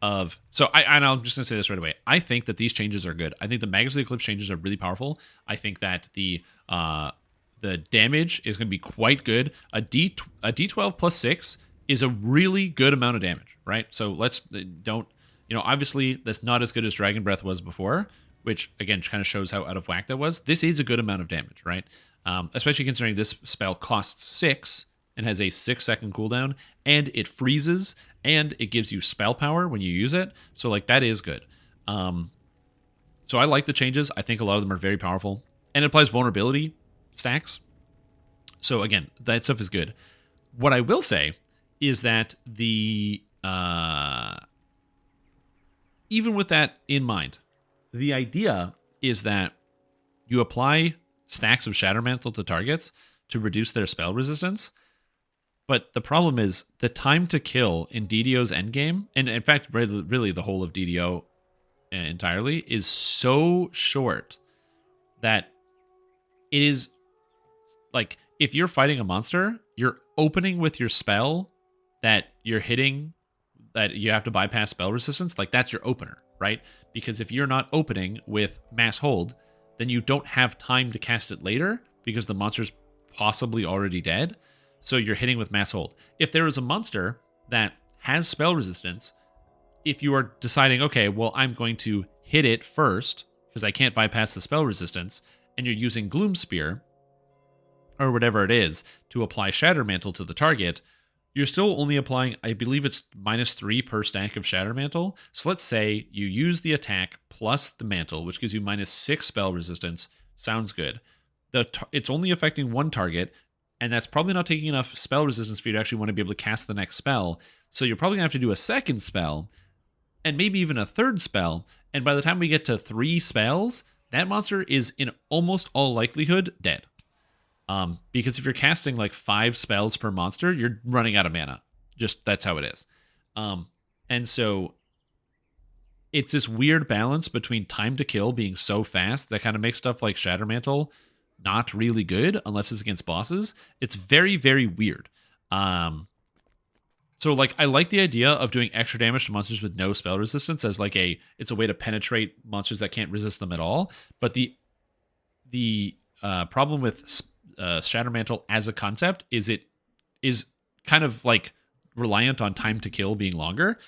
of... So I'm just going to say this right away. I think that these changes are good. I think the Magus of the Eclipse changes are really powerful. I think that the damage is going to be quite good. A D12 plus 6 is a really good amount of damage, right? So obviously that's not as good as Dragon Breath was before, which again kind of shows how out of whack that was. This is a good amount of damage, right? Especially considering this spell costs 6 and has a 6-second cooldown, and it freezes, and it gives you spell power when you use it. So like that is good. So I like the changes. I think a lot of them are very powerful, and it applies vulnerability stacks. So again, that stuff is good. What I will say is that even with that in mind, the idea is that you apply stacks of Shatter Mantle to targets to reduce their spell resistance. But the problem is the time to kill in DDO's endgame, and in fact, really the whole of DDO entirely, is so short that it is like if you're fighting a monster, you're opening with your spell that you're hitting, that you have to bypass spell resistance. Like that's your opener, right? Because if you're not opening with Mass Hold, then you don't have time to cast it later because the monster's possibly already dead. So you're hitting with Mass Hold. If there is a monster that has spell resistance, if you are deciding, okay, well, I'm going to hit it first because I can't bypass the spell resistance, and you're using Gloom Spear or whatever it is to apply Shatter Mantle to the target, you're still only applying, I believe it's -3 per stack of Shatter Mantle. So let's say you use the attack plus the mantle, which gives you -6 spell resistance. Sounds good. It's only affecting one target, and that's probably not taking enough spell resistance for you to actually want to be able to cast the next spell. So you're probably going to have to do a second spell, and maybe even a third spell. And by the time we get to 3 spells, that monster is in almost all likelihood dead. Because if you're casting like 5 spells per monster, you're running out of mana. Just that's how it is. And so it's this weird balance between time to kill being so fast that kind of makes stuff like Shatter Mantle not really good unless it's against bosses. It's very, very weird. So like I like the idea of doing extra damage to monsters with no spell resistance as like it's a way to penetrate monsters that can't resist them at all. But the problem with Shatter Mantle as a concept is it is kind of like reliant on time to kill being longer,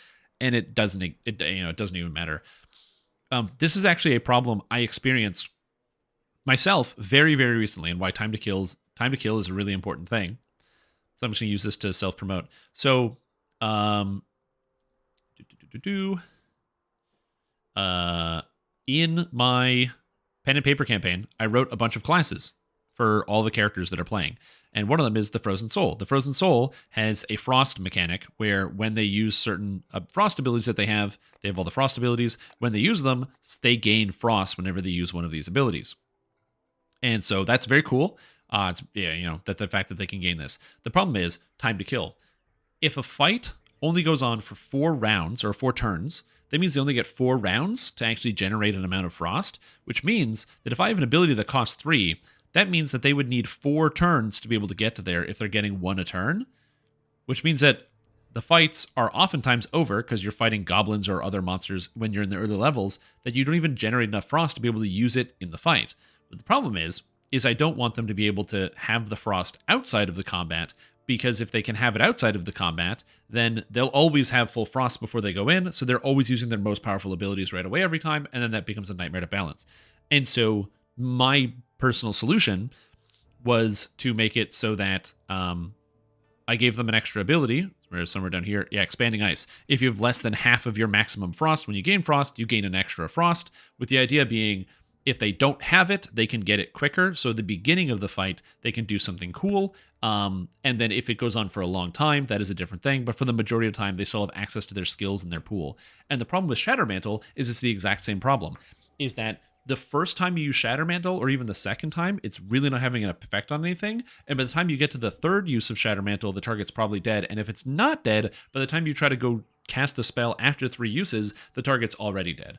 and it doesn't even matter. This is actually a problem I experienced myself very, very recently, and why time to kill is a really important thing. So I'm just gonna use this to self-promote. So in my pen and paper campaign, I wrote a bunch of classes for all the characters that are playing. And one of them is the Frozen Soul. The Frozen Soul has a frost mechanic where when they use certain frost abilities that they have all the frost abilities. When they use them, they gain frost whenever they use one of these abilities. And so that's very cool. That the fact that they can gain this. The problem is time to kill. If a fight only goes on for 4 rounds or 4 turns, that means they only get 4 rounds to actually generate an amount of frost, which means that if I have an ability that costs 3, that means that they would need 4 turns to be able to get to there if they're getting 1 a turn, which means that the fights are oftentimes over because you're fighting goblins or other monsters when you're in the early levels that you don't even generate enough frost to be able to use it in the fight. But the problem is I don't want them to be able to have the frost outside of the combat, because if they can have it outside of the combat, then they'll always have full frost before they go in, so they're always using their most powerful abilities right away every time, and then that becomes a nightmare to balance. And so my personal solution was to make it so that I gave them an extra ability, somewhere down here, expanding ice. If you have less than half of your maximum frost, when you gain frost, you gain an extra frost, with the idea being if they don't have it, they can get it quicker. So at the beginning of the fight, they can do something cool. And then if it goes on for a long time, that is a different thing. But for the majority of the time, they still have access to their skills and their pool. And the problem with Shatter Mantle is it's the exact same problem, is that the first time you use Shatter Mantle, or even the second time, it's really not having an effect on anything. And by the time you get to the third use of Shatter Mantle, the target's probably dead. And if it's not dead, by the time you try to go cast the spell after 3 uses, the target's already dead.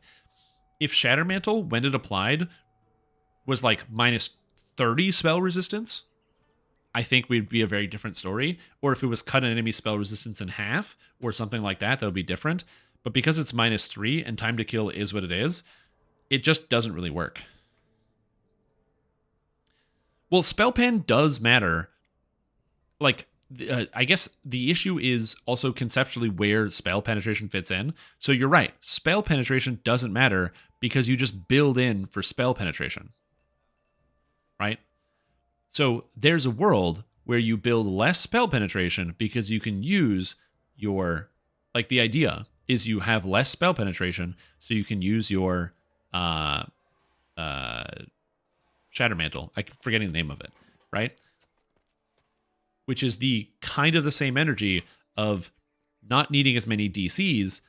If Shatter Mantle, when it applied, was like minus 30 spell resistance, I think we'd be a very different story. Or if it was cut an enemy spell resistance in half, or something like that, that would be different. But because it's minus 3 and time to kill is what it is, it just doesn't really work. Well, spell pen does matter. Like, I guess the issue is also conceptually where spell penetration fits in. So you're right. Spell penetration doesn't matter because you just build in for spell penetration. Right? So there's a world where you build less spell penetration because you can use your... Like, the idea is you have less spell penetration so you can use your... Shatter Mantle. I'm forgetting the name of it, right? Which is the kind of the same energy of not needing as many DCs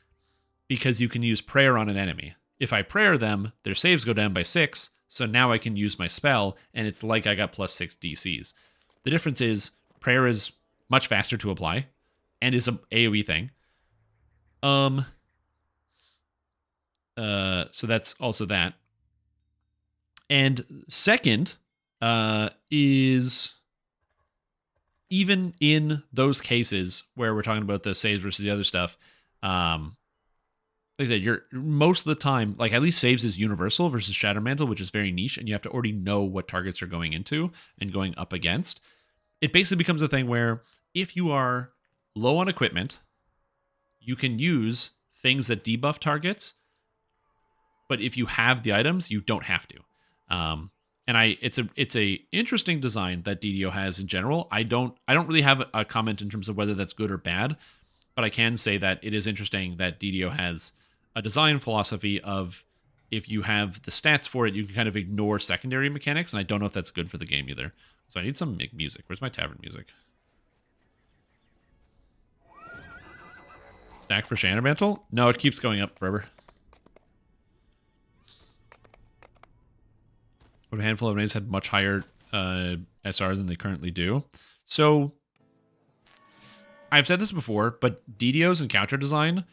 because you can use prayer on an enemy. If I prayer them, their saves go down by 6, so now I can use my spell, and it's like I got plus 6 DCs. The difference is prayer is much faster to apply and is an AoE thing. So that's also that. And second, is even in those cases where we're talking about the saves versus the other stuff, like I said, you're most of the time, like at least saves is universal versus Shatter Mantle, which is very niche, and you have to already know what targets you're going into and going up against. It basically becomes a thing where if you are low on equipment, you can use things that debuff targets, but if you have the items, you don't have to. And it's a interesting design that DDO has in general. I don't really have a comment in terms of whether that's good or bad, but I can say that it is interesting that DDO has a design philosophy of if you have the stats for it, you can kind of ignore secondary mechanics, and I don't know if that's good for the game either. So I need some music. Where's my tavern music? Stack for Shatter Mantle? No, it keeps going up forever. But a handful of enemies had much higher SR than they currently do. So, I've said this before, but DDO's encounter design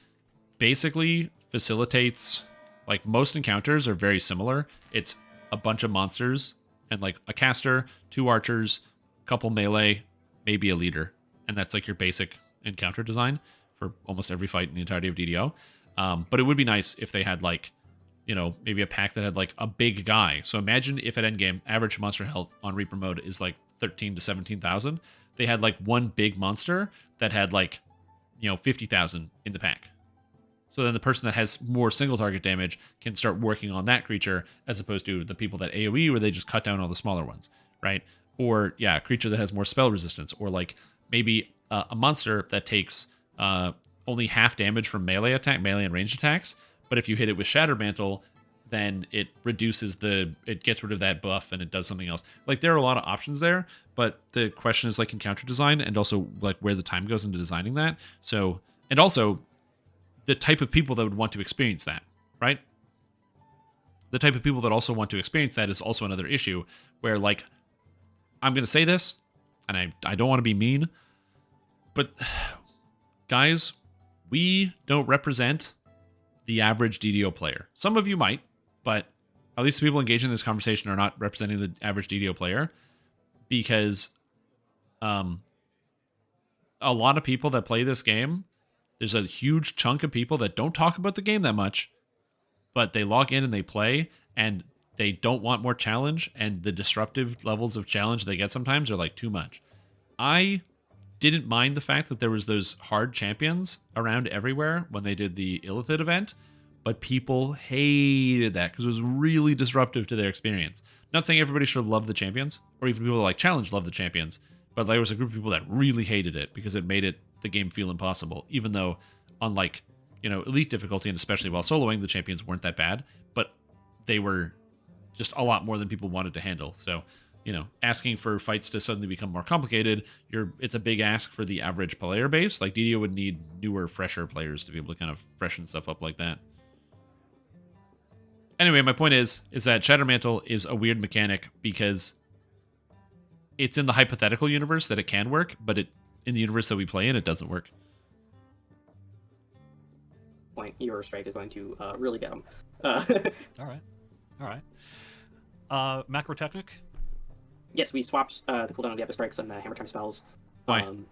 basically facilitates, like most encounters are very similar. It's a bunch of monsters and like a caster, 2 archers, couple melee, maybe a leader. And that's like your basic encounter design for almost every fight in the entirety of DDO. But it would be nice if they had like, you know, maybe a pack that had like a big guy. So imagine if at endgame, average monster health on Reaper mode is like 13 to 17,000. They had like one big monster that had like, 50,000 in the pack. So then the person that has more single target damage can start working on that creature as opposed to the people that AoE where they just cut down all the smaller ones, right? Or yeah, a creature that has more spell resistance, or like maybe a monster that takes only half damage from melee and ranged attacks. But if you hit it with Shatter Mantle, then it reduces it gets rid of that buff and it does something else. Like, there are a lot of options there, but the question is like in counter design and also like where the time goes into designing that. So, and also the type of people that would want to experience that, right? The type of people that also want to experience that is also another issue where, like, I'm going to say this, and I don't want to be mean, but guys, we don't represent the average DDO player. Some of you might, but at least the people engaging in this conversation are not representing the average DDO player, because a lot of people that play this game, there's a huge chunk of people that don't talk about the game that much, but they log in and they play, and they don't want more challenge, and the disruptive levels of challenge they get sometimes are like too much. I didn't mind the fact that there was those hard champions around everywhere when they did the Illithid event, but people hated that because it was really disruptive to their experience. Not saying everybody should love the champions, or even people that like challenge love the champions, but there was a group of people that really hated it because it made the game feel impossible, even though on, like, you know, elite difficulty, and especially while soloing, the champions weren't that bad, but they were just a lot more than people wanted to handle. So, you know, asking for fights to suddenly become more complicated, it's a big ask for the average player base. Like, DDO would need newer, fresher players to be able to kind of freshen stuff up like that. Anyway, my point is that Shattermantle is a weird mechanic because it's in the hypothetical universe that it can work, but in the universe that we play in, it doesn't work. Point, your strike is going to really get them. All right. Macro Technic? Yes, we swapped the cooldown of the epic strikes and the hammer time spells,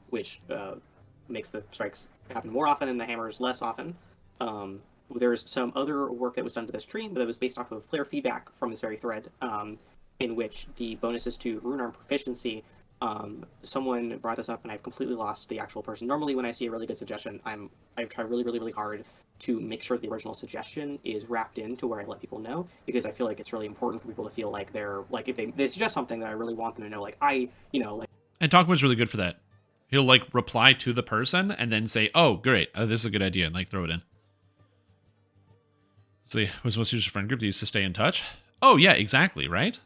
which makes the strikes happen more often and the hammers less often. There's some other work that was done to the stream, but that was based off of player feedback from this very thread, in which the bonuses to Runearm proficiency, someone brought this up and I've completely lost the actual person. Normally when I see a really good suggestion, I try really, really, really hard to make sure the original suggestion is wrapped into where I let people know, because I feel like it's really important for people to feel like they're, like, if they suggest something that I really want them to know, like, And Talkman's really good for that. He'll, like, reply to the person and then say, oh, great, this is a good idea, and, like, throw it in. So, was most users friend group that used to stay in touch? Oh, yeah, exactly, right?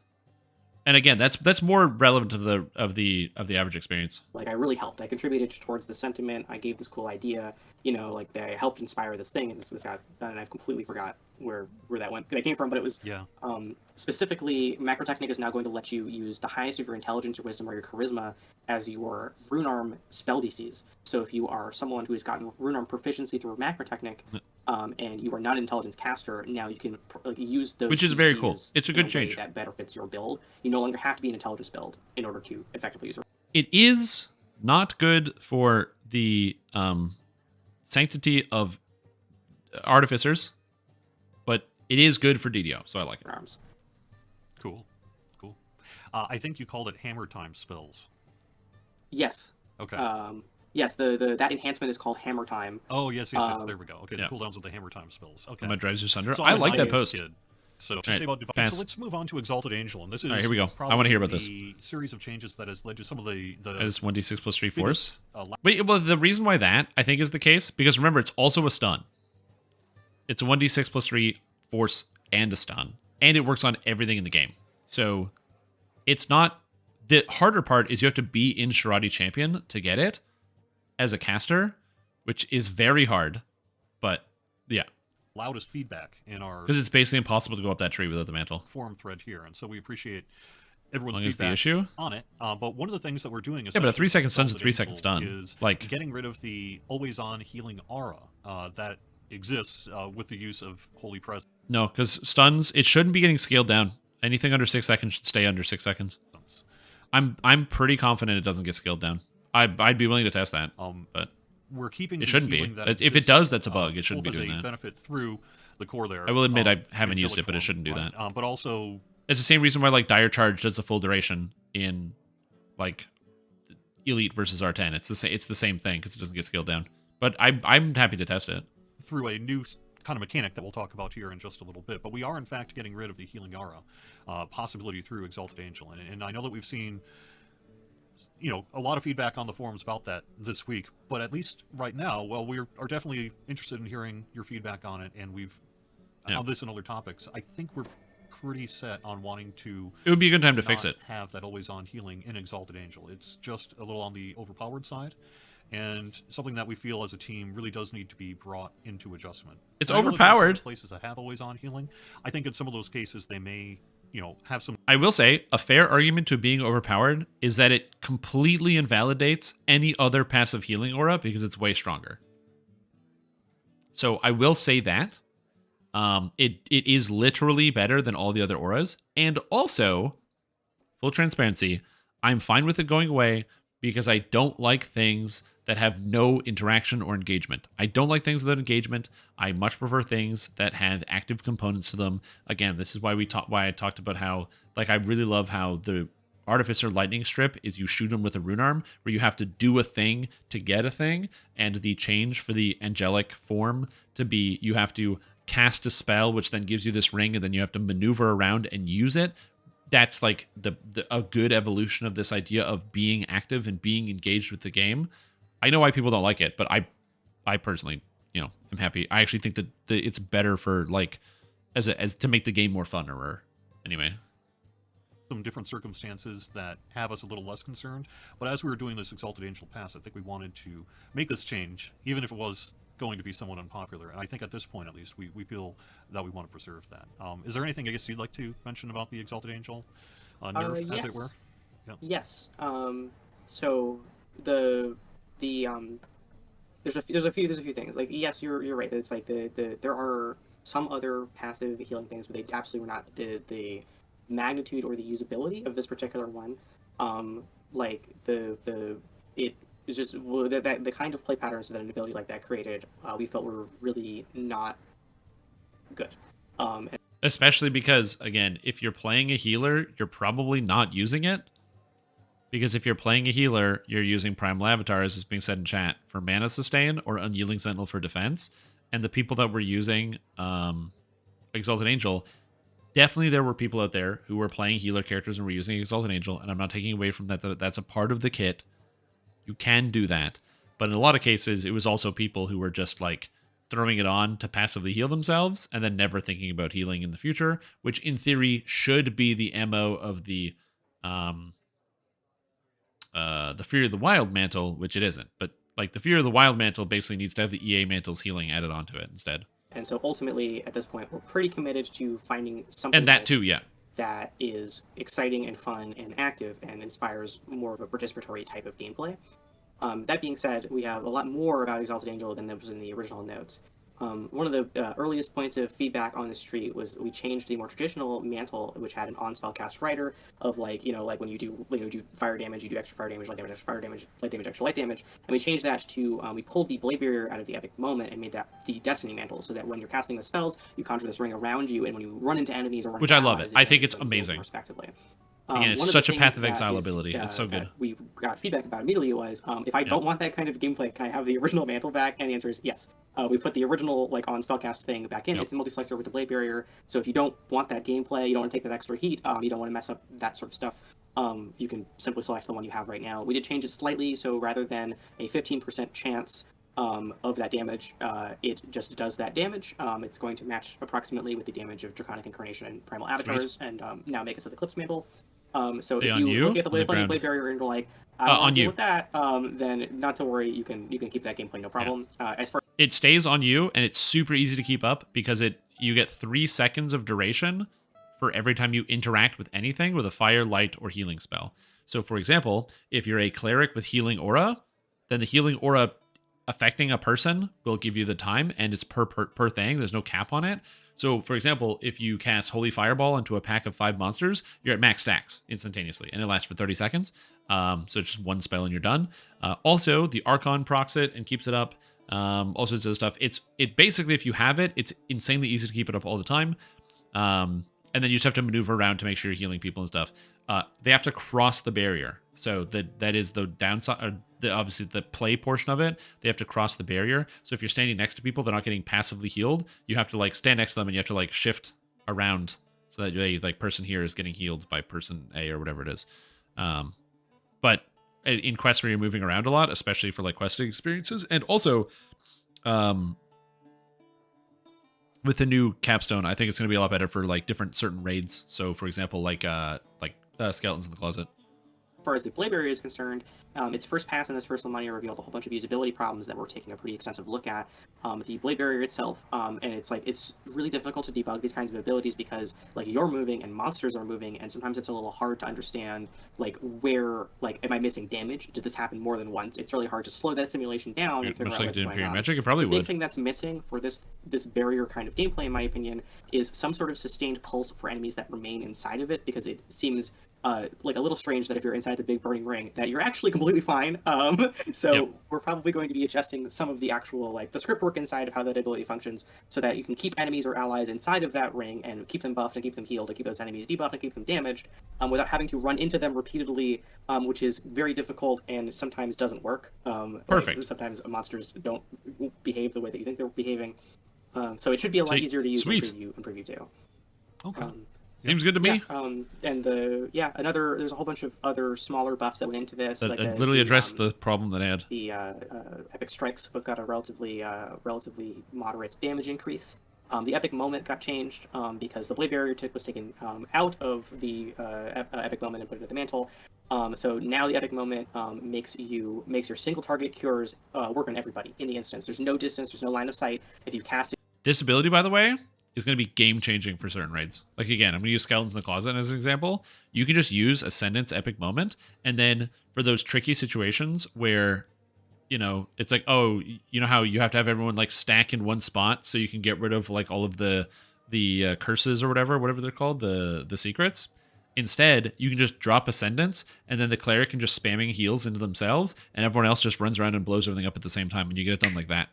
And again, that's more relevant of the average experience. Like, I really helped. I contributed towards the sentiment. I gave this cool idea. You know, like, I helped inspire this thing, and this got done, and I've completely forgot where that came from. But it was specifically, Macro Technic is now going to let you use the highest of your intelligence, your wisdom, or your charisma as your Runearm spell DCs. So if you are someone who has gotten Runearm proficiency through Macro Technic, and you are not an intelligence caster, now you can use those, which is very cool. It's a good change that better fits your build. You no longer have to be an intelligence build in order to effectively use it. It is not good for the sanctity of artificers, but it is good for DDO, so I like it. Arms. Cool. I think you called it hammer time spells. Yes. Okay. Yes, that enhancement is called Hammer Time. Oh, yes, there we go. Okay, the cooldowns of the Hammer Time spells. Okay. My drives you sunder. So I like that post. So, so let's move on to Exalted Angel, and this is all right, here we go. I want to hear about this. The series of changes that has led to some of the that is 1d6 plus 3 force. Wait, well, the reason why that, I think, is the case, because remember, it's also a stun. It's a 1d6 plus 3 force and a stun, and it works on everything in the game. So it's not... The harder part is you have to be in Shirati Champion to get it as a caster, which is very hard, but yeah. Loudest feedback in our... Because it's basically impossible to go up that tree without the mantle. Forum thread here, and so we appreciate everyone's feedback the issue on it. But one of the things that we're doing is... Yeah, but a 3-second stun's a 3-second stun. Is like getting rid of the always-on healing aura that exists with the use of Holy Presence. No, because stuns, it shouldn't be getting scaled down. Anything under 6 seconds should stay under 6 seconds. I'm pretty confident it doesn't get scaled down. I'd be willing to test that, but we're keeping it shouldn't be. If it does, that's a bug. It shouldn't be doing that. Benefit through the core there. I will admit I haven't used it, but it shouldn't do that. But also, it's the same reason why like Dire Charge does the full duration in like Elite versus R10. It's the same thing because it doesn't get scaled down. But I'm happy to test it through a new kind of mechanic that we'll talk about here in just a little bit. But we are in fact getting rid of the healing aura possibility through Exalted Angel, and I know that we've seen, you know, a lot of feedback on the forums about that this week, but at least right now, well, we are definitely interested in hearing your feedback on it, and we've Yeah. on this and other topics, I think we're pretty set on wanting to It would be a good time to fix not it. have that always on healing in Exalted Angel. It's just a little on the overpowered side, and something that we feel as a team really does need to be brought into adjustment. It's I know that there's overpowered. some places that have always on healing. I think in some of those cases they may, have some. I will say a fair argument to being overpowered is that it completely invalidates any other passive healing aura because it's way stronger. So I will say that. It is literally better than all the other auras. And also, full transparency, I'm fine with it going away because I don't like things that have no interaction or engagement. I don't like things without engagement. I much prefer things that have active components to them. Again, this is why I talked about how, like, I really love how the Artificer Lightning Strip is you shoot them with a rune arm, where you have to do a thing to get a thing, and the change for the angelic form to be you have to cast a spell, which then gives you this ring, and then you have to maneuver around and use it. That's like a good evolution of this idea of being active and being engaged with the game. I know why people don't like it, but I personally, am happy. I actually think that it's better for like as to make the game more fun. Or anyway, some different circumstances that have us a little less concerned. But as we were doing this Exalted Angel pass, I think we wanted to make this change, even if it was going to be somewhat unpopular. And I think at this point, at least, we feel that we want to preserve that. Is there anything I guess you'd like to mention about the Exalted Angel nerf, yes. as it were? Yeah. Yes. So there's a few things. Like, yes, you're right. It's like there are some other passive healing things, but they absolutely were not the magnitude or the usability of this particular one. Like it is just the kind of play patterns that an ability like that created, we felt were really not good. Especially because, again, if you're playing a healer, you're probably not using it. Because if you're playing a healer, you're using Primal Avatar, as is being said in chat, for mana sustain or Unyielding Sentinel for defense. And the people that were using Exalted Angel, definitely there were people out there who were playing healer characters and were using Exalted Angel, and I'm not taking away from that. That's a part of the kit. You can do that. But in a lot of cases, it was also people who were just like throwing it on to passively heal themselves and then never thinking about healing in the future, which in theory should be the MO of the Fear of the Wild mantle, which it isn't. But like the Fear of the Wild mantle basically needs to have the EA mantle's healing added onto it instead. And so ultimately, at this point, we're pretty committed to finding something And that else too, yeah. that is exciting and fun and active and inspires more of a participatory type of gameplay. That being said, we have a lot more about Exalted Angel than was in the original notes. One of the earliest points of feedback on the street was we changed the more traditional mantle, which had an on-spell cast rider of like when you do fire damage, you do extra fire damage, light damage, extra fire damage, light damage, extra light damage, and we changed that to we pulled the blade barrier out of the epic moment and made that the destiny mantle, so that when you're casting the spells, you conjure this ring around you, and when you run into enemies or run which into I love allies, it. I think it's heals them amazing. Respectively. Again, it's One of such the a path things of exile that is, ability. It's so good. that we got feedback about immediately was, if I don't want that kind of gameplay, can I have the original mantle back? And the answer is yes. We put the original like on spellcast thing back in. Yep. It's a multi-selector with the blade barrier. So if you don't want that gameplay, you don't want to take that extra heat, you don't want to mess up that sort of stuff, you can simply select the one you have right now. We did change it slightly, so rather than a 15% chance of that damage, it just does that damage. It's going to match approximately with the damage of Draconic Incarnation and Primal Avatars, and now make it to the Eclipse Mantle. So if you look at the blade barrier and you're like, I don't want to deal with that, then not to worry, you can keep that gameplay, no problem. As far It stays on you, and it's super easy to keep up because you get 3 seconds of duration for every time you interact with anything with a fire, light, or healing spell. So, for example, if you're a cleric with healing aura, then the healing aura affecting a person will give you the time, and it's per thing. There's no cap on it. So, for example, if you cast Holy Fireball into a pack of 5 monsters, you're at max stacks instantaneously, and it lasts for 30 seconds. So it's just one spell and you're done. Also, the Archon procs it and keeps it up. All sorts of stuff. It basically, if you have it, it's insanely easy to keep it up all the time. And then you just have to maneuver around to make sure you're healing people and stuff. They have to cross the barrier. So that is the downside. Obviously, the play portion of it, they have to cross the barrier. So if you're standing next to people, they're not getting passively healed. You have to like stand next to them and you have to like shift around so that like person here is getting healed by person A or whatever it is. But in quests where you're moving around a lot, especially for like questing experiences, and also with the new capstone, I think it's going to be a lot better for like different certain raids. So, for example, like skeletons in the closet. As far as the blade barrier is concerned, its first pass and this first Lamania revealed a whole bunch of usability problems that we're taking a pretty extensive look at. The blade barrier itself, and it's really difficult to debug these kinds of abilities because like you're moving and monsters are moving, and sometimes it's a little hard to understand like where am I missing damage? Did this happen more than once? It's really hard to slow that simulation down and figure Much out like what's it did in going Imperial on. Magic, it probably The big would. thing that's missing for this barrier kind of gameplay, in my opinion, is some sort of sustained pulse for enemies that remain inside of it, because it seems like a little strange that if you're inside the big burning ring that you're actually completely fine. So Yep. we're probably going to be adjusting some of the actual like the script work inside of how that ability functions so that you can keep enemies or allies inside of that ring and keep them buffed and keep them healed and keep those enemies debuffed and keep them damaged without having to run into them repeatedly, which is very difficult and sometimes doesn't work. Perfect. Like, sometimes monsters don't behave the way that you think they're behaving. So it should be a lot Sweet. easier to use Sweet. in Preview 2. Okay. Seems good to me. And there's a whole bunch of other smaller buffs that went into this. That like literally addressed the problem that I had. the epic strikes both got a relatively moderate damage increase. The epic moment got changed because the blade barrier was taken out of the epic moment and put it at the mantle. So now the epic moment makes your single target cures work on everybody in the instance. There's no distance, there's no line of sight. If you cast it, This ability, by the way, is going to be game-changing for certain raids. Like, again, I'm going to use Skeletons in the Closet as an example. You can just use Ascendant's Epic Moment, and then for those tricky situations where, you know, it's like, oh, you know how you have to have everyone, like, stack in one spot so you can get rid of, like, all of the curses or whatever they're called, the secrets? Instead, you can just drop Ascendants, and then the Cleric can just spamming heals into themselves, and everyone else just runs around and blows everything up at the same time, and you get it done like that.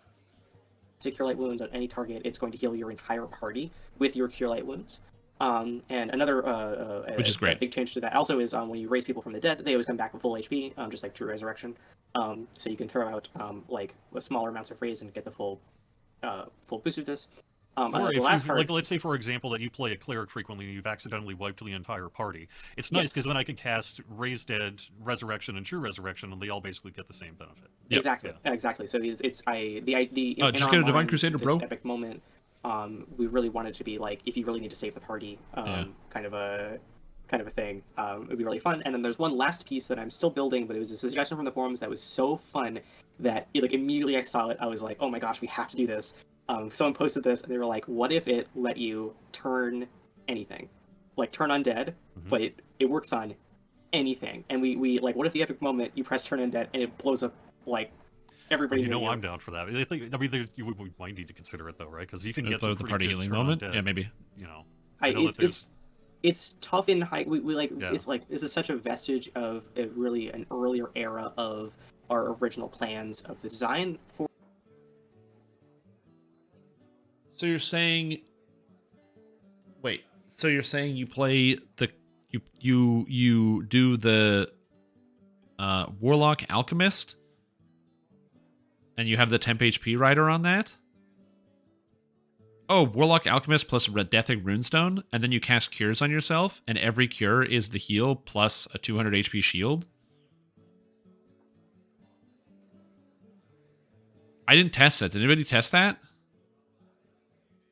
Cure Light Wounds on any target, it's going to heal your entire party with your Cure Light Wounds. And another which is great. Big change to that also is when you raise people from the dead, they always come back with full HP, just like True Resurrection. So you can throw out like smaller amounts of raise and get the full boost of this. Or The if last you, part, like, let's say, for example, that you play a cleric frequently and you've accidentally wiped the entire party. It's nice Yes. because then I can cast Raise Dead, Resurrection, and True Resurrection, and they all basically get the same benefit. Yep. Exactly. So just just get a Divine Crusader, bro. Epic moment. We really wanted to be like if you really need to save the party, kind of a thing. It would be really fun. And then there's one last piece that I'm still building, but it was a suggestion from the forums that was so fun that like immediately I saw it, I was like, oh my gosh, we have to do this. Someone posted this and they were like, what if it let you turn anything? Like turn undead, but it works on anything. And we like, what if the epic moment you press turn undead and it blows up like everybody? You know, near I'm down for that. We might need to consider it though, right? Because you can get Play some with the pretty party good healing turn moment. undead, Yeah, maybe. You know, I know that there's It's tough in high. We like Yeah. it's like this is such a vestige of really an earlier era of our original plans of the design for. So you're saying, wait. So you're saying you play the you do the Warlock Alchemist, and you have the temp HP rider on that. Oh, Warlock Alchemist plus Deathic Runestone, and then you cast cures on yourself, and every cure is the heal plus a 200 HP shield. I didn't test that. Did anybody test that?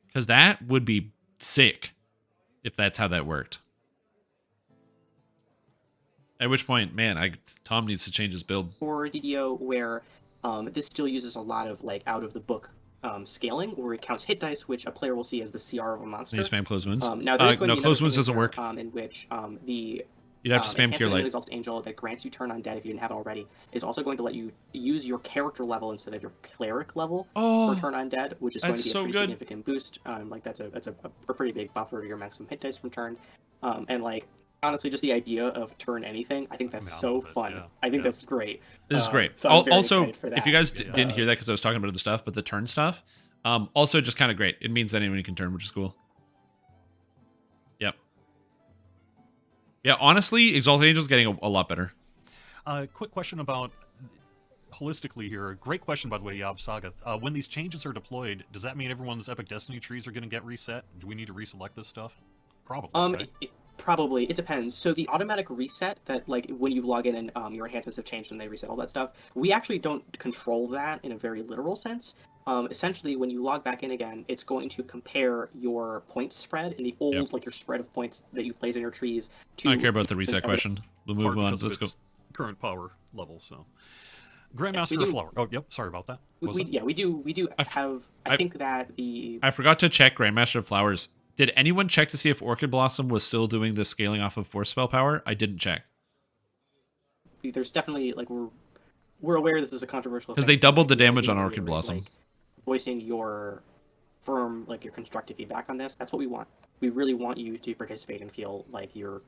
Because that would be sick if that's how that worked. At which point, man, Tom needs to change his build. For DDO, where this still uses a lot of like out of the book scaling, where it counts hit dice, which a player will see as the CR of a monster. You spam close wounds. Now there's going to be close another wounds thing doesn't here, work. in which the You'd have to spam Cure Enhancement Light. Exalted Angel that grants you turn undead if you didn't have it already is also going to let you use your character level instead of your cleric level for turn undead, which is going to be a so pretty good. significant boost. Like that's a pretty big buffer to your maximum hit dice from turn. And like honestly, just the idea of turn anything, I think that's I so love it, fun. yeah. I think Yeah. that's great. This is great. So I'm very Also, excited for that. if you guys didn't hear that because I was talking about other stuff, but the turn stuff, also just kind of great. It means that anyone can turn, which is cool. Yep. Yeah, honestly, Exalted Angel's getting a lot better. Quick question about holistically here. Great question, by the way, Yob Saga. When these changes are deployed, does that mean everyone's Epic Destiny trees are going to get reset? Do we need to reselect this stuff? Probably. Right? Probably, it depends. So the automatic reset that, like, when you log in and your enhancements have changed and they reset all that stuff, we actually don't control that in a very literal sense. Essentially, when you log back in again, it's going to compare your points spread in the old, like your spread of points that you place in your trees to. I don't care about the reset question. We'll move Part on. because of Let's go. its current power level. So, Yes, we Grandmaster do. of Flower. Oh, yep. Sorry about that. What was it? Yeah, we do have. I think that the I forgot to check Grandmaster of Flowers. Did anyone check to see if Orchid Blossom was still doing the scaling off of force spell power? I didn't check. there's definitely like we're aware this is a controversial Because thing, they doubled but the we damage on really Orchid Blossom. like voicing your firm, like your constructive feedback on this. That's what we want. We really want you to participate and feel like you're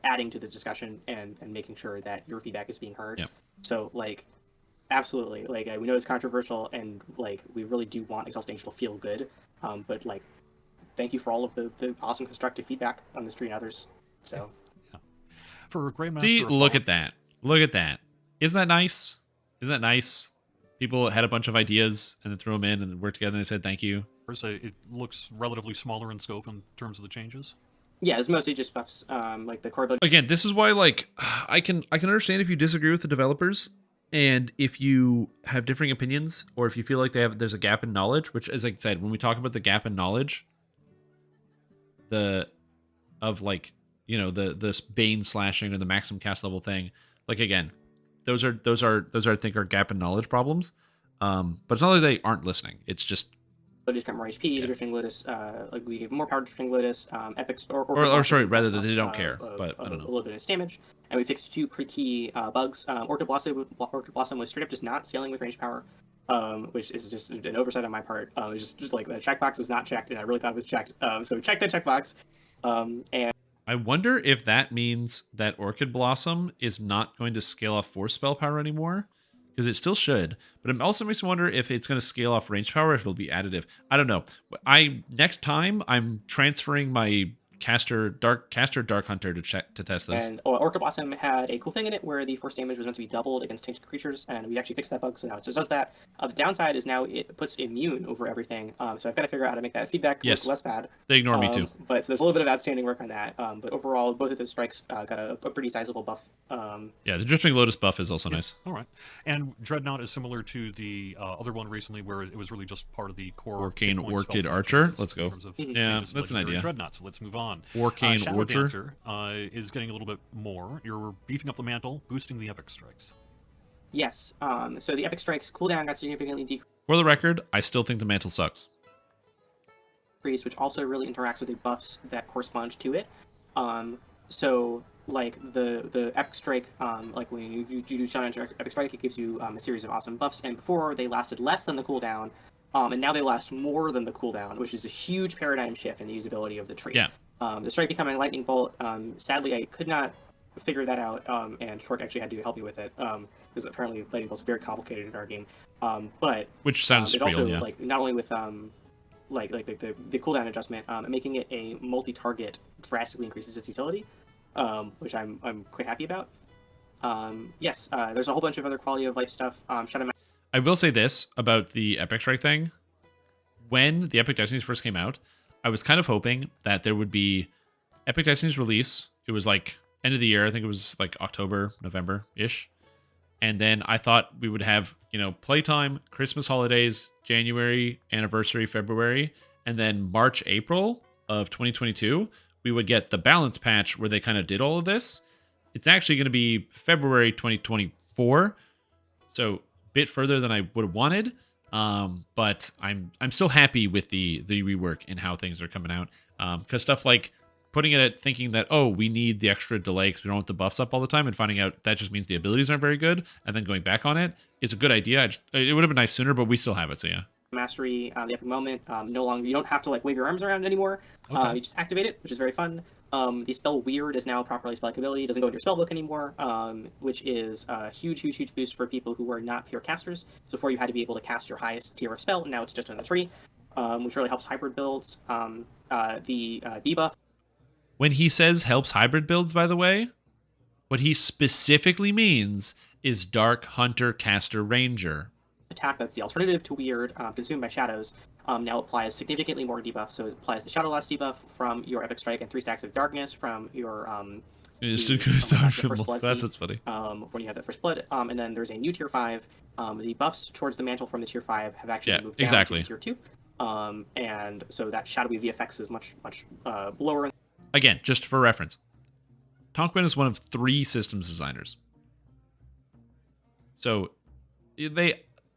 adding to the discussion and making sure that your feedback is being heard. Yep. So like absolutely, like we know it's controversial and like we really do want Exaltation to feel good. But like thank you for all of the awesome constructive feedback on the stream and others. So For Grandmaster See, of look Flower- at that. Look at that. Isn't that nice? Isn't that nice? People had a bunch of ideas and then threw them in and worked together and they said thank you. It looks relatively smaller in scope in terms of the changes. yeah, it's mostly just buffs. Like the core ability. Again, this is why like I can understand if you disagree with the developers and if you have differing opinions or if you feel like there's a gap in knowledge, which as I said, when we talk about the gap in knowledge, the Bane slashing or the maximum cast level thing, like again, those are I think are gap in knowledge problems. But it's not like they aren't listening. It's just Lotus grant more HP, Yeah. Drifting Lotus, like we give more power to Drifting Lotus, Epic, or sorry, rather that they don't care, but I don't know. A little bit of damage, and we fixed 2 pre-key bugs. Orchid Blossom was straight up just not scaling with range power, which is just an oversight on my part. It's just like the checkbox was not checked, and I really thought it was checked. So check that checkbox, and I wonder if that means that Orchid Blossom is not going to scale off force spell power anymore. Because it still should, but it also makes me wonder if it's going to scale off range power, if it'll be additive. I don't know. Next time I'm transferring my Dark Hunter to test this. And Orchid Blossom had a cool thing in it where the force damage was meant to be doubled against tainted creatures, and we actually fixed that bug, so now it just does that. The downside is now it puts immune over everything, so I've got to figure out how to make that feedback Yes. look less bad. They ignore me too. But so there's a little bit of outstanding work on that. But overall, both of those strikes got a pretty sizable buff. Yeah, the Drifting Lotus buff is also nice. All right. And Dreadnought is similar to the other one recently where it was really just part of the core Arcane Bitcoin Orchid spell Archer. changes Let's go. in terms of Yeah, changes to that's an legendary idea. Dreadnought, so let's move on. Arcane Shadow Orchard. Dancer is getting a little bit more. You're beefing up the mantle, boosting the epic strikes. Yes. So the Epic Strike's cooldown got significantly For the record, I still think the mantle sucks. decreased, which also really interacts with the buffs that correspond to it. So like the Epic Strike, like when you do Shadow Dancer Epic Strike, it gives you a series of awesome buffs, and before they lasted less than the cooldown, and now they last more than the cooldown, which is a huge paradigm shift in the usability of the tree. Yeah. The strike becoming lightning bolt. Sadly, I could not figure that out, and Torque actually had to help me with it, because apparently lightning bolt's very complicated in our game. But Which sounds it real, also yeah. like not only with like the cooldown adjustment, making it a multi-target drastically increases its utility, which I'm quite happy about. Yes, there's a whole bunch of other quality of life stuff. Shadow I will say this about the Epic Strike thing. When the Epic Destinies first came out, I was kind of hoping that there would be Epic Destinies release. It was like end of the year. I think it was like October, November-ish. And then I thought we would have, playtime, Christmas holidays, January, anniversary, February, and then March, April of 2022, we would get the balance patch where they kind of did all of this. It's actually going to be February 2024. So a bit further than I would have wanted. But I'm still happy with the rework and how things are coming out. Because stuff like putting it at thinking that, oh, we need the extra delay because we don't want the buffs up all the time, and finding out that just means the abilities aren't very good, and then going back on it is a good idea. It would have been nice sooner, but we still have it, so yeah. Mastery, the Epic Moment. No longer, you don't have to like wave your arms around anymore. Okay. You just activate it, which is very fun. The spell Weird is now properly spell ability. It doesn't go in your spellbook anymore, which is a huge boost for people who are not pure casters. So before you had to be able to cast your highest tier of spell, now it's just in the tree, which really helps hybrid builds. The debuff. When he says helps hybrid builds, by the way, what he specifically means is Dark Hunter Caster Ranger. attack that's the alternative to Weird, consumed by shadows, now applies significantly more debuff. So it applies the Shadow Loss debuff from your Epic Strike and 3 stacks of Darkness from your It's the- too good oh my gosh, the first to blood class. feat, That's funny. when you have that first blood. And then there's a new tier 5. The buffs towards the mantle from the tier 5 have actually Yeah, moved down exactly. to tier 2. And so that shadowy VFX is much lower. Again, just for reference, Tonquin is one of 3 systems designers. So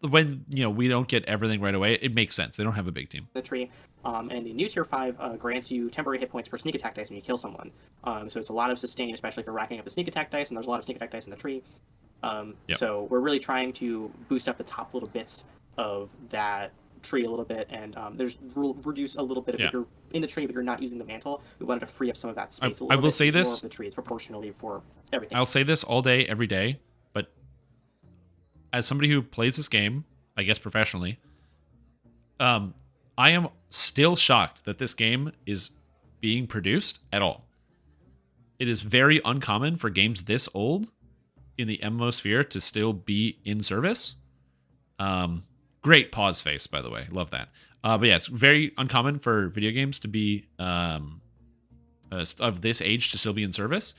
when we don't get everything right away, it makes sense. They don't have a big team. The tree, and the new tier 5 grants you temporary hit points per sneak attack dice when you kill someone. So it's a lot of sustain, especially for racking up the sneak attack dice, and there's a lot of sneak attack dice in the tree. Yep. So we're really trying to boost up the top little bits of that tree a little bit, and reduce a little bit of if you're in the tree but you're not using the mantle. We wanted to free up some of that space a little bit. I will say to this: absorb the trees proportionally for everything. I'll say this all day, every day, but as somebody who plays this game, I guess professionally, I am still shocked that this game is being produced at all. It is very uncommon for games this old in the MMO sphere to still be in service. Great pause face, by the way. Love that. But yeah, it's very uncommon for video games to be of this age to still be in service.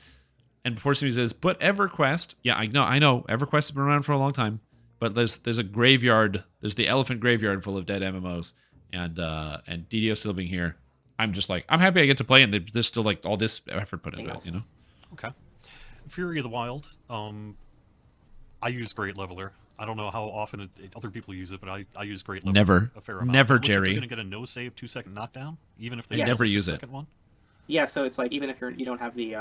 And before somebody says, but EverQuest, yeah, I know, EverQuest has been around for a long time, but there's a graveyard, there's the elephant graveyard full of dead MMOs, and DDO still being here. I'm just like, I'm happy I get to play, and there's still like all this effort put into it, Okay. Fury of the Wild. I use Great Leveler. I don't know how often other people use it, but I use Great Leveler. Never. A fair amount. Never, Looks like Jerry. You're going to get a no save 2-second knockdown, even if they Yes. Never use use the it. second one. Yeah, so it's like even if you don't have the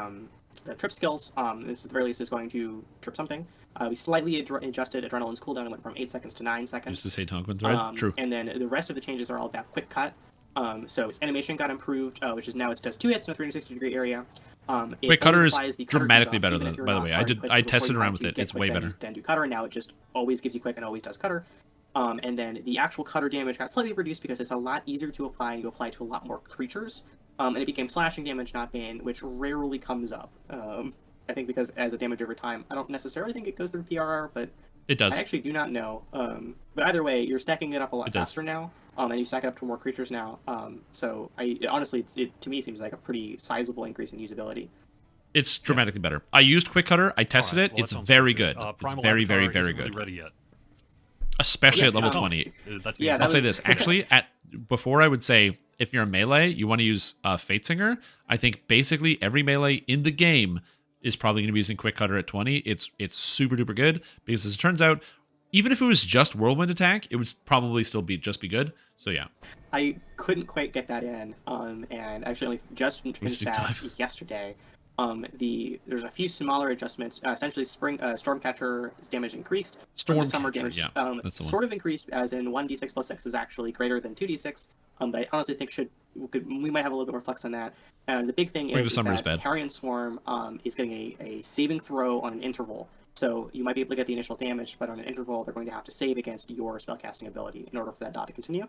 trip skills, this at the very least is going to trip something. We slightly adjusted Adrenaline's cooldown and went from 8 seconds to 9 seconds. Just to say Tonquin thread. True. And then the rest of the changes are all about quick cut. So its animation got improved, which is now it does 2 hits in a 360-degree area. Quick cutter is applies the cutter dramatically debuff, better even than. if you're By the not way, already quick, I so before tested you around have with to it. get It's quick, way then better. Then do cutter. Now it just always gives you quick and always does cutter. And then the actual cutter damage got slightly reduced because it's a lot easier to apply, and you apply to a lot more creatures. And it became slashing damage, not bane, which rarely comes up. I think because as a damage over time, I don't necessarily think it goes through PRR, but It does. I actually do not know. But either way, you're stacking it up a lot It does. faster now, and you stack it up to more creatures now. So honestly, it to me seems like a pretty sizable increase in usability. It's dramatically better. I used Quick Cutter. I tested Alright, it. well, it's that sounds very good. good. It's Primal very, very, Avatar very isn't really good. ready yet. Especially Yes, at level no. 20. That's the Yeah, intent. I'll that say was- this. Actually, before I would say if you're a melee, you want to use Fate Singer. I think basically every melee in the game is probably going to be using Quick Cutter at 20. It's super duper good because as it turns out, even if it was just Whirlwind Attack, it would probably still be good. So yeah. I couldn't quite get that in, and actually only just finished Wasting that time. yesterday. There's a few smaller adjustments. Essentially, Stormcatcher's damage increased. From the summer Stormcatcher, damage, yeah, that's the one. sort of increased, as in 1d6 plus 6 is actually greater than 2d6. But I honestly think we might have a little bit more flex on that. And the big thing Spring of is Summer is that bad. Carrion Swarm is getting a saving throw on an interval. So you might be able to get the initial damage, but on an interval, they're going to have to save against your spellcasting ability in order for that dot to continue.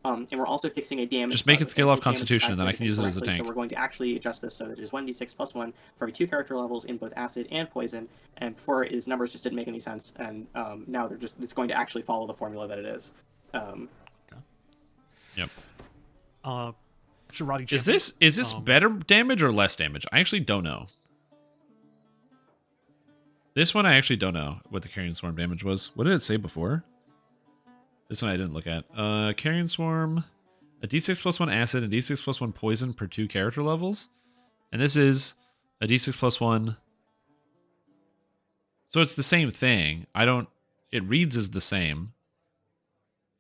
And we're also fixing a damage. Just make it scale off damage Constitution, and then I type can use it as a correctly. tank. So we're going to actually adjust this so that it is 1d6 plus 1 for every 2 character levels in both acid and poison. And before, his numbers just didn't make any sense, and now it's going to actually follow the formula that it is. Yep. Shirati Is Champion. this better damage or less damage? I actually don't know. This one I actually don't know what the Carrion Swarm damage was. What did it say before? This one I didn't look at. Carrion Swarm, a d6 plus 1 acid and d6 plus 1 poison per 2 character levels. And this is a d6 plus 1. So it's the same thing. It reads as the same.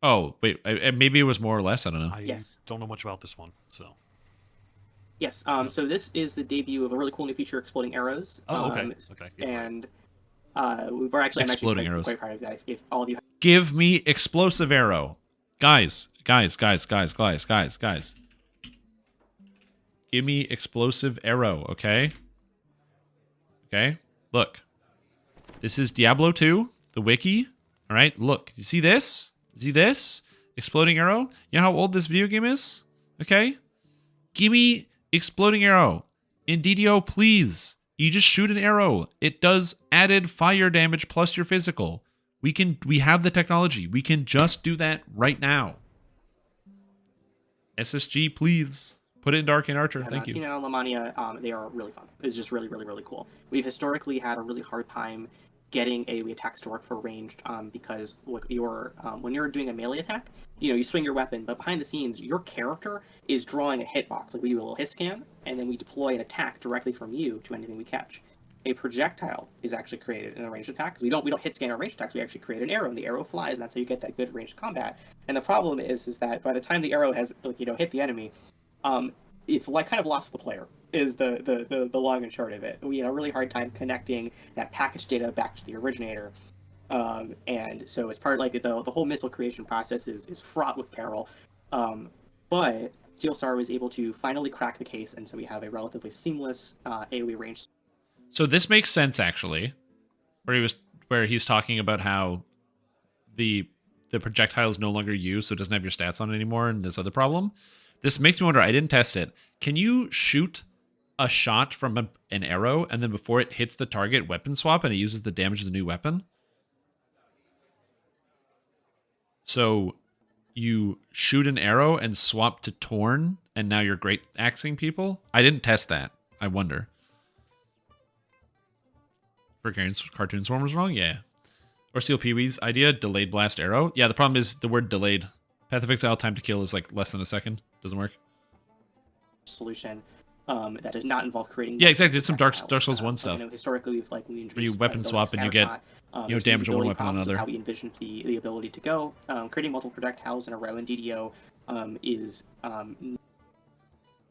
Oh, wait, maybe it was more or less. I don't know. I Yes. don't know much about this one, so. Yes. So this is the debut of a really cool new feature, exploding arrows. Oh, okay. Okay. Yeah, right. And we've actually Exploding I'm arrows. actually quite proud of that. If all of you Give me explosive arrow. Guys. Give me explosive arrow, okay? Okay? Look. This is Diablo 2, the wiki. All right? Look. You see this? See this? Exploding arrow? You know how old this video game is? Okay? Give me exploding arrow. In DDO, please. You just shoot an arrow. It does added fire damage plus your physical. We have the technology. We can just do that right now. SSG, please. Put it into Arcane Archer. Thank you. Seen it on Lamania. They are really fun. It's just really, really, really cool. We've historically had a really hard time getting AoE attacks to work for ranged because when you're doing a melee attack, you swing your weapon, but behind the scenes, your character is drawing a hitbox. Like we do a little hit scan, and then we deploy an attack directly from you to anything we catch. A projectile is actually created in a ranged attack because we don't hit scan our ranged attacks. We actually create an arrow, and the arrow flies, and that's how you get that good ranged combat. And the problem is that by the time the arrow has hit the enemy, it's like kind of lost the player is the long and short of it. We had a really hard time connecting that package data back to the originator, and so as part the whole missile creation process is fraught with peril. But Steelstar was able to finally crack the case, and so we have a relatively seamless AoE range. So this makes sense actually, where he's talking about how the projectile is no longer used, so it doesn't have your stats on it anymore, and this other problem. This makes me wonder, I didn't test it. Can you shoot a shot from an arrow, and then before it hits the target, weapon swap, and it uses the damage of the new weapon? So you shoot an arrow and swap to Torn, and now you're great axing people? I didn't test that. I wonder. For Cartoon Swarm was wrong? Yeah. Or Steel Pee-wee's idea, delayed blast arrow. Yeah, the problem is the word delayed. Path of Exile time to kill is like less than a second. Doesn't work. Solution that does not involve creating. Yeah, exactly. It's some Dark Souls 1 stuff. Historically, we introduced you weapon swap and you get damage on one weapon on another. How we envisioned the ability to go. Creating multiple projectiles in a row in DDO is.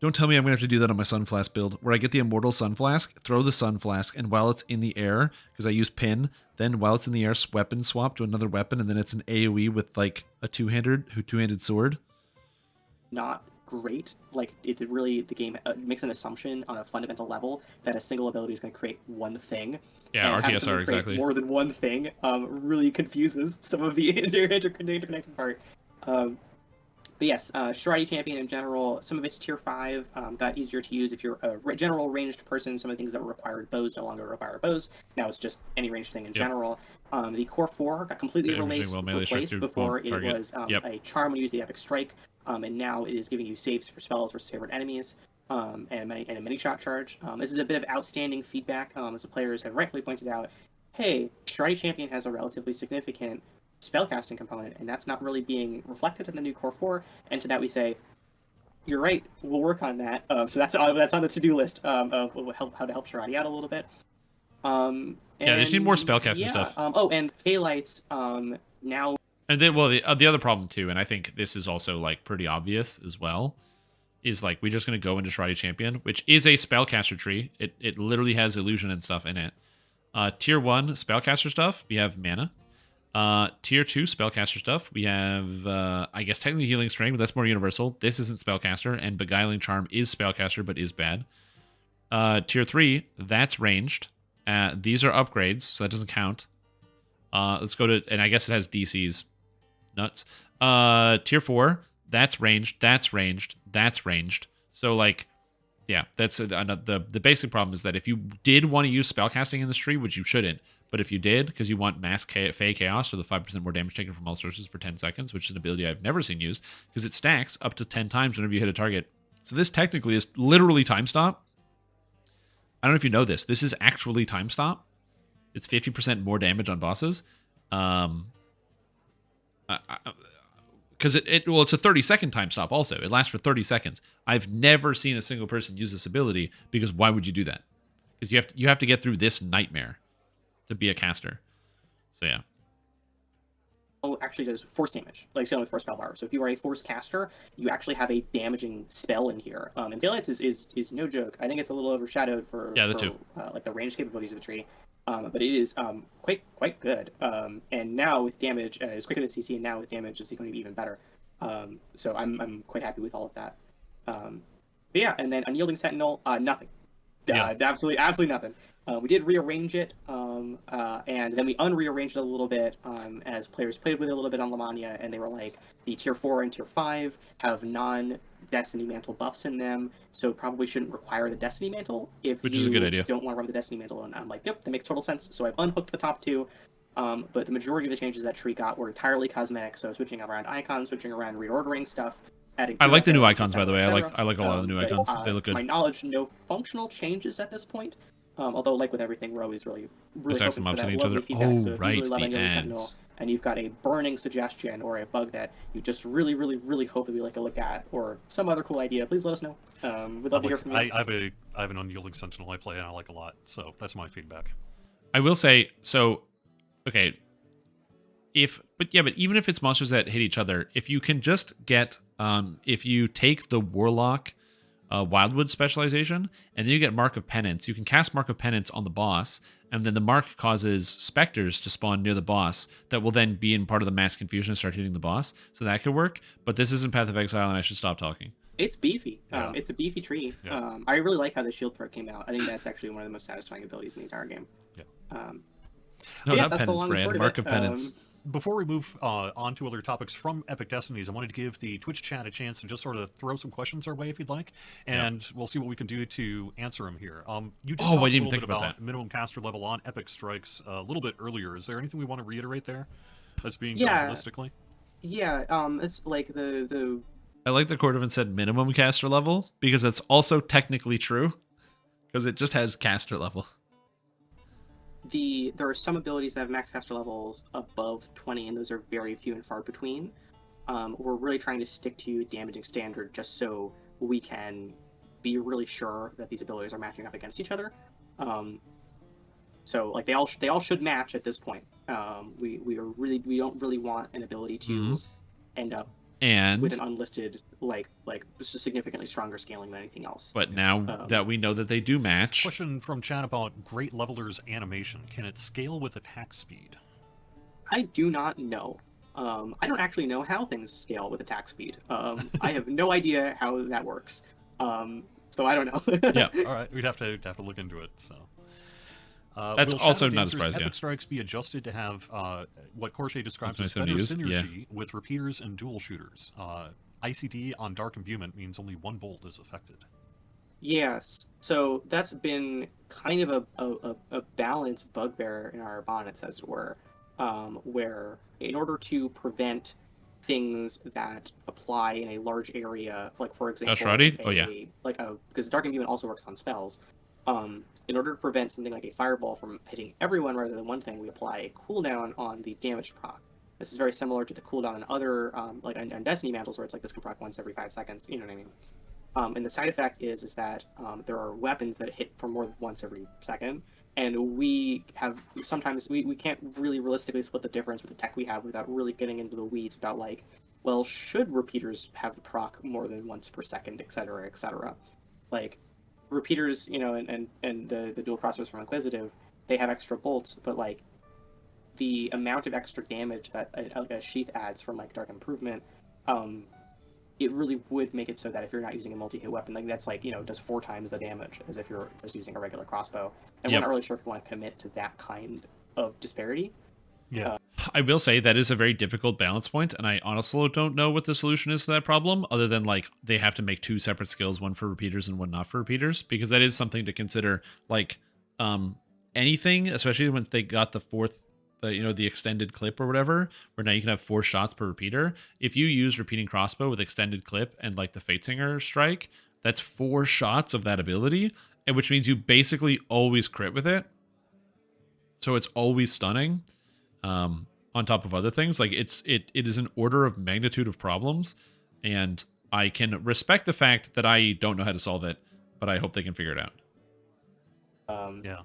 Don't tell me I'm going to have to do that on my Sun Flask build, where I get the Immortal Sun Flask, throw the Sun Flask, and while it's in the air, because I use pin, then while it's in the air, weapon swap to another weapon, and then it's an AoE with like a two-handed sword. Not great. The game makes an assumption on a fundamental level that a single ability is going to create one thing. Yeah, and RTSR, exactly. More than one thing really confuses some of the interconnected part. But yes, Shirati Champion in general, some of it's tier 5, got easier to use if you're a general ranged person. Some of the things that required bows no longer require bows. Now it's just any ranged thing in general. The core 4 got completely replaced. Before it was a charm when you use the Epic Strike, and now it is giving you saves for spells versus favorite enemies, and a mini shot charge. This is a bit of outstanding feedback, as the players have rightfully pointed out. Hey, Shirati Champion has a relatively significant spellcasting component, and that's not really being reflected in the new core 4. And to that we say, you're right, we'll work on that. So that's on the to-do list of how to help Shirati out a little bit. They just need more spellcasting stuff. And Phalites now. And then, well, the other problem too, and I think this is also like pretty obvious as well, is like we're just going to go into Shirati Champion, which is a spellcaster tree. It literally has illusion and stuff in it. Tier 1 spellcaster stuff, we have mana. Tier 2 spellcaster stuff, we have, I guess technically Healing String, but that's more universal. This isn't spellcaster, and Beguiling Charm is spellcaster, but is bad. Tier 3, that's ranged. These are upgrades, so that doesn't count. Let's go to, and I guess it has DCs. Nuts. Tier 4, that's ranged, that's ranged, that's ranged. So, like, yeah, that's the basic problem is that if you did want to use spellcasting in this tree, which you shouldn't, but if you did, because you want Mass Fey Chaos for the 5% more damage taken from all sources for 10 seconds, which is an ability I've never seen used, because it stacks up to 10 times whenever you hit a target. So this technically is literally Time Stop. I don't know if you know this. This is actually Time Stop. It's 50% more damage on bosses. Because it's a 30-second time stop also. It lasts for 30 seconds. I've never seen a single person use this ability, because why would you do that? Because you have to get through this nightmare to be a caster. So yeah. Actually does force damage, like same with force spell bar. So if you are a force caster, you actually have a damaging spell in here. And Phalites is no joke. I think it's a little overshadowed for like the range capabilities of the tree. But it is quite good. And now with damage, it's quicker than CC, and now with damage, it's going to be even better. So I'm quite happy with all of that. But yeah, and then Unyielding Sentinel, nothing. Absolutely nothing. We did rearrange it, and then we unrearranged it a little bit as players played with it a little bit on Lamania, and they were like, the tier 4 and tier 5 have non-Destiny Mantle buffs in them, so probably shouldn't require the Destiny Mantle if Which is a good idea. Don't want to run the Destiny Mantle. And I'm like, yep, that makes total sense. So I've unhooked the top 2, But the majority of the changes that tree got were entirely cosmetic, so switching around icons, switching around reordering stuff, adding. I like the new characters, icons, by the way. etc. I like a lot of the new But, icons. They look To my good. knowledge, no functional changes at this point. Although, like with everything, we're always really Attacks hoping and for mobs that hitting each lovely other. feedback. Oh, So if you right, really love the Angular ads. Sentinel, and you've got a burning suggestion or a bug that you just really, really, really hope that we like to look at, or some other cool idea, please let us know. We'd love to hear from you. I have an unyielding Sentinel I play and I like a lot, so that's my feedback. I will say, so, okay, but even if it's monsters that hit each other, if you can just get, if you take the Warlock Wildwood specialization, and then you get Mark of Penance, you can cast Mark of Penance on the boss, and then the Mark causes specters to spawn near the boss that will then be in part of the mass confusion and start hitting the boss, so that could work, but this isn't Path of Exile, and I should stop talking. It's beefy. Yeah. It's a beefy tree. Yeah. I really like how the shield throw came out. I think that's actually one of the most satisfying abilities in the entire game. Yeah. No, yeah, not that's the Penance long and brand, short of Mark it. of Penance. Before we move on to other topics from Epic Destinies, I wanted to give the Twitch chat a chance to just sort of throw some questions our way if you'd like, and we'll see what we can do to answer them here. You did talk I a didn't little think bit about about that. minimum caster level on Epic Strikes a little bit earlier. Is there anything we want to reiterate there that's being Yeah. done holistically? Yeah, it's like the I like that Cordovan said minimum caster level, because that's also technically true, because it just has caster level. there are some abilities that have max caster levels above 20, and those are very few and far between. We're really trying to stick to damaging standard just so we can be really sure that these abilities are matching up against each other. So like they all should match at this point. We don't really want an ability to end up And with an unlisted like just a significantly stronger scaling than anything else. but now that we know that they do match, Question from chat about Great Leveler's animation. Can it scale with attack speed? I do not know. I don't actually know how things scale with attack speed. I have no idea how that works. So I don't know. yeah, All right, we'd have to look into it. So That's will also Shadow not a Dancer's surprise, Epic yeah. Strikes be adjusted to have what Corsair describes as Optimized better to use? synergy with repeaters and dual shooters? ICD on Dark Imbuement means only one bolt is affected. Yes. So that's been kind of a balanced bugbear in our bonnets, as it were, where in order to prevent things that apply in a large area, like for example, Shrouded? like Oh, yeah. because Dark Imbuement also works on spells. In order to prevent something like a fireball from hitting everyone rather than one thing, we apply a cooldown on the damage proc. This is very similar to the cooldown on other, like on Destiny mantles, where it's like this can proc once every 5 seconds. You know what I mean? And the side effect is that there are weapons that hit for more than once every second, and we can't really realistically split the difference with the tech we have without really getting into the weeds about like, well, should repeaters have the proc more than once per second, etc., etc. Like repeaters, you know, and the dual crossers from Inquisitive, they have extra bolts, but like the amount of extra damage that a sheath adds from like Dark Improvement, it really would make it so that if you're not using a multi-hit weapon, like that's like, you know, does 4 times the damage as if you're just using a regular crossbow. And Yep. we're not really sure if we want to commit to that kind of disparity. Yeah. I will say that is a very difficult balance point, and I honestly don't know what the solution is to that problem, other than like they have to make 2 separate skills, one for repeaters and one not for repeaters, because that is something to consider. Like anything, especially once they got the 4th, the extended clip or whatever, where now you can have 4 shots per repeater. If you use repeating crossbow with extended clip and like the Fatesinger strike, that's 4 shots of that ability, and which means you basically always crit with it. So it's always stunning. On top of other things, like it is an order of magnitude of problems, and I can respect the fact that I don't know how to solve it, but I hope they can figure it out. Yeah.